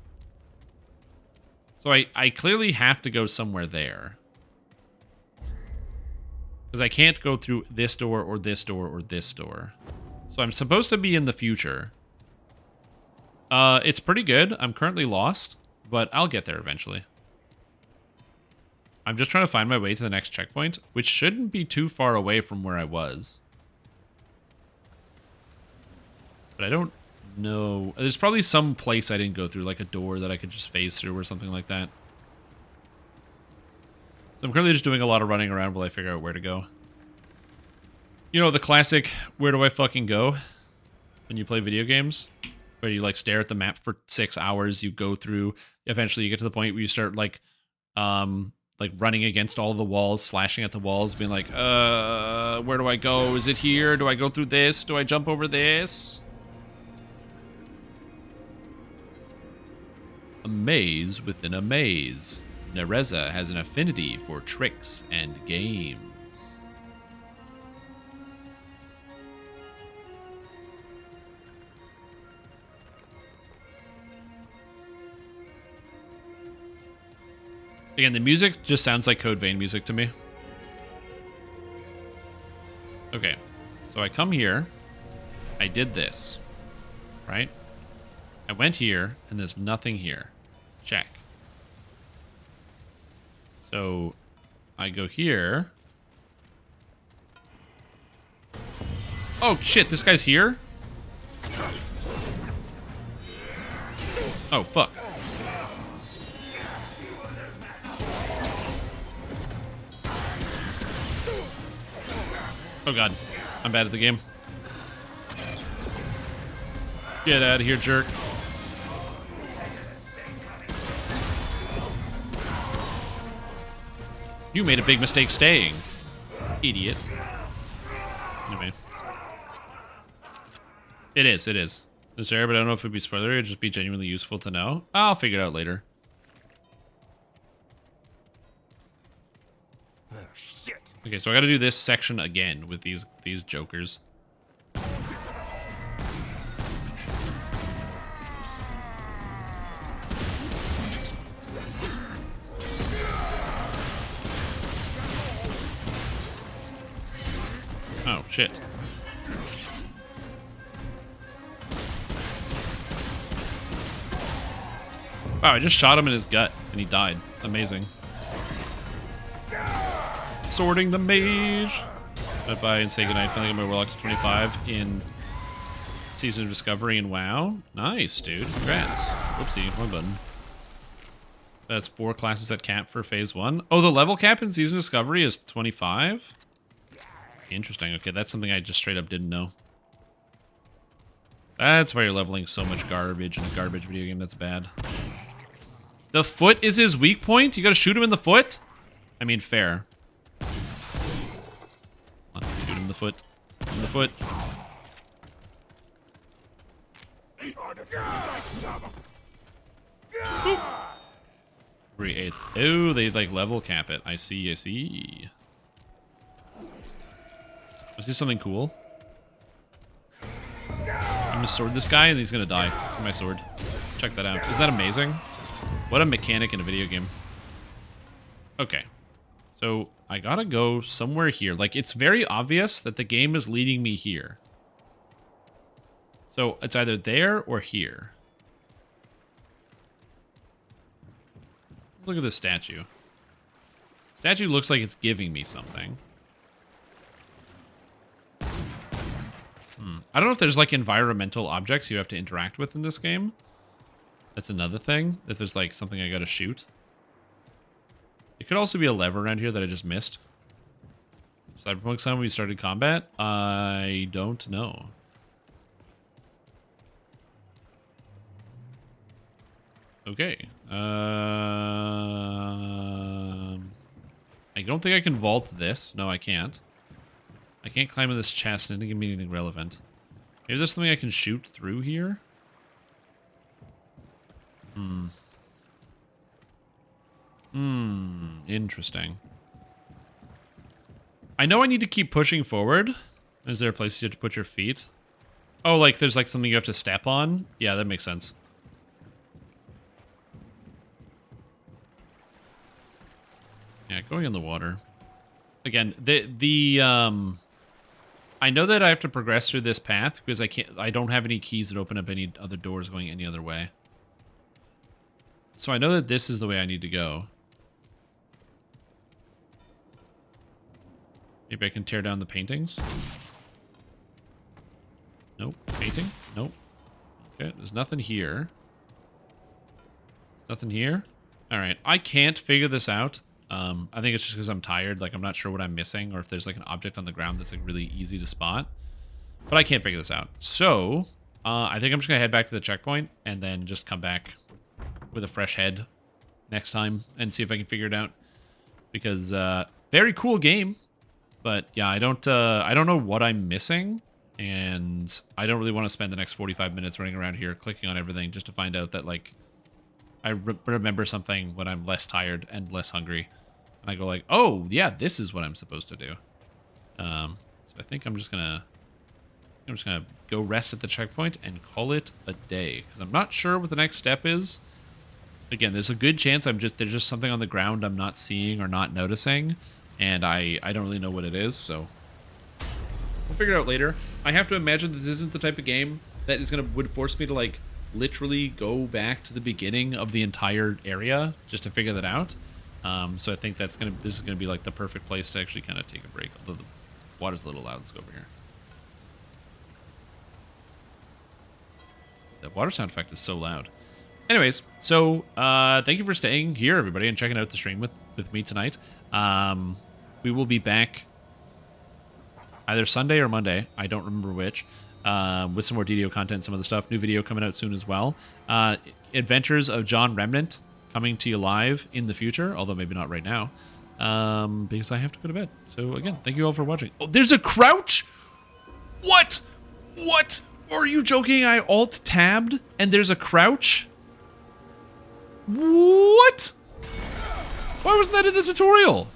So I clearly have to go somewhere there. Because I can't go through this door or this door or this door. So I'm supposed to be in the future. It's pretty good. I'm currently lost, but I'll get there eventually. I'm just trying to find my way to the next checkpoint, which shouldn't be too far away from where I was. But I don't know. There's probably some place I didn't go through, like a door that I could just phase through or something like that. So I'm currently just doing a lot of running around while I figure out where to go. You know, the classic, where do I fucking go? When you play video games? Where you, like, stare at the map for 6 hours, you go through, eventually you get to the point where you start, like running against all the walls, slashing at the walls, being like, where do I go? Is it here? Do I go through this? Do I jump over this? A maze within a maze. Nereza has an affinity for tricks and games. Again, the music just sounds like Code Vein music to me. Okay, so I come here. I did this, right? I went here, and there's nothing here. Check. So I go here. Oh, shit, this guy's here? Oh, fuck. Oh god, I'm bad at the game. Get out of here, jerk. You made a big mistake staying, idiot. Anyway. It is. It's rare, but I don't know if it'd be spoilery or it'd just be genuinely useful to know. I'll figure it out later. Okay, so I gotta do this section again with these jokers. Oh, shit. Wow, I just shot him in his gut and he died. Amazing. Sorting the mage. Goodbye and say goodnight. Finally got my Warlock to 25 in Season of Discovery and WoW. Nice, dude. Congrats. Whoopsie, wrong button. That's 4 classes at cap for phase 1. Oh, the level cap in Season of Discovery is 25? Interesting. Okay, that's something I just straight up didn't know. That's why you're leveling so much garbage in a garbage video game. That's bad. The foot is his weak point? You gotta shoot him in the foot? I mean, fair. Shoot him in the foot. In the foot. Boop. 3/8. Oh, they like level cap it. I see, I see. Let's do something cool. I'm gonna sword this guy and he's gonna die to my sword. Check that out. Isn't that amazing? What a mechanic in a video game. Okay. So I gotta go somewhere here. Like, it's very obvious that the game is leading me here. So it's either there or here. Let's look at this statue. Statue looks like it's giving me something. I don't know if there's like environmental objects you have to interact with in this game. That's another thing. If there's like something I gotta shoot. It could also be a lever around here that I just missed. Cyberpunk time when we started combat? I don't know. Okay. I don't think I can vault this. No, I can't. I can't climb in this chest and it didn't give me anything relevant. Maybe there's something I can shoot through here? Interesting. I know I need to keep pushing forward. Is there a place you have to put your feet? Oh, like there's like something you have to step on? Yeah, that makes sense. Yeah, going in the water. Again, I know that I have to progress through this path because I don't have any keys that open up any other doors going any other way. So I know that this is the way I need to go. Maybe I can tear down the paintings. Nope. Painting? Nope. Okay, there's nothing here. Nothing here? Alright, I can't figure this out. I think it's just because I'm tired. Like, I'm not sure what I'm missing or if there's like an object on the ground that's like really easy to spot. But I can't figure this out. So, I think I'm just going to head back to the checkpoint and then just come back with a fresh head next time and see if I can figure it out. Because, very cool game. But yeah, I don't know what I'm missing. And I don't really want to spend the next 45 minutes running around here clicking on everything just to find out that, like, I remember something when I'm less tired and less hungry. And I go like, oh, yeah, this is what I'm supposed to do. So I think I'm just gonna go rest at the checkpoint and call it a day. Because I'm not sure what the next step is. Again, there's a good chance there's just something on the ground I'm not seeing or not noticing. And I don't really know what it is, so we'll figure it out later. I have to imagine that this isn't the type of game that would force me to, like, literally go back to the beginning of the entire area just to figure that out. So I think this is gonna be like the perfect place to actually kind of take a break. Although the water's a little loud. Let's go over here. The water sound effect is so loud. Anyways, so thank you for staying here, everybody, and checking out the stream with me tonight. We will be back either Sunday or Monday. I don't remember which. With some more DDO content, some other stuff. New video coming out soon as well. Adventures of John Remnant coming to you live in the future, although maybe not right now, because I have to go to bed. So again, thank you all for watching. Oh, there's a crouch? What? What? Are you joking? I alt-tabbed and there's a crouch? What? Why wasn't that in the tutorial?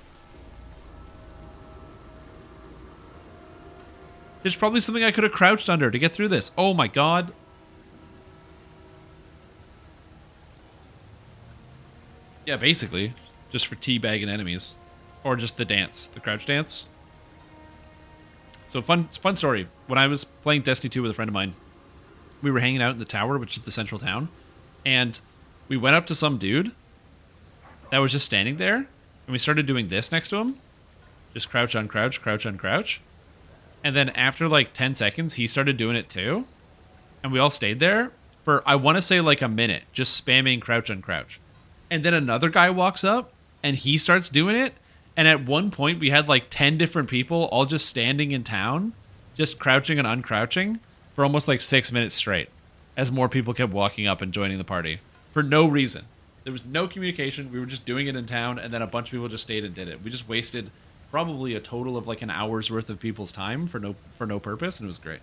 There's probably something I could have crouched under to get through this. Oh my god. Yeah, basically. Just for teabagging enemies. Or just the dance. The crouch dance. So fun story. When I was playing Destiny 2 with a friend of mine, we were hanging out in the tower, which is the central town. And we went up to some dude that was just standing there. And we started doing this next to him. Just crouch, uncrouch, crouch, uncrouch. And then after like 10 seconds, he started doing it too. And we all stayed there for, I want to say, like a minute, just spamming crouch, uncrouch. And then another guy walks up and he starts doing it. And at one point, we had like 10 different people all just standing in town, just crouching and uncrouching for almost like 6 minutes straight as more people kept walking up and joining the party for no reason. There was no communication. We were just doing it in town. And then a bunch of people just stayed and did it. We just wasted probably a total of like an hour's worth of people's time for no purpose, and it was great.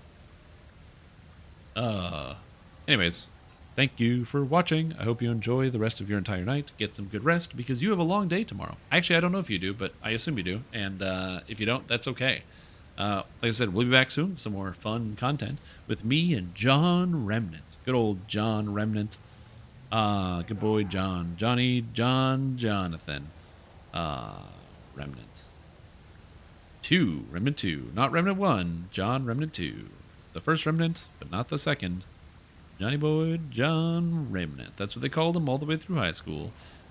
Anyways, thank you for watching. I hope you enjoy the rest of your entire night. Get some good rest because you have a long day tomorrow. Actually, I don't know if you do, but I assume you do. And if you don't, that's okay. Like I said, we'll be back soon with some more fun content with me and John Remnant. Good old John Remnant. Good boy John. Jonathan. Remnant 2. Remnant 2. Not Remnant 1. John Remnant 2. The first Remnant, but not the second. Johnny Boy John Remnant. That's what they called him all the way through high school.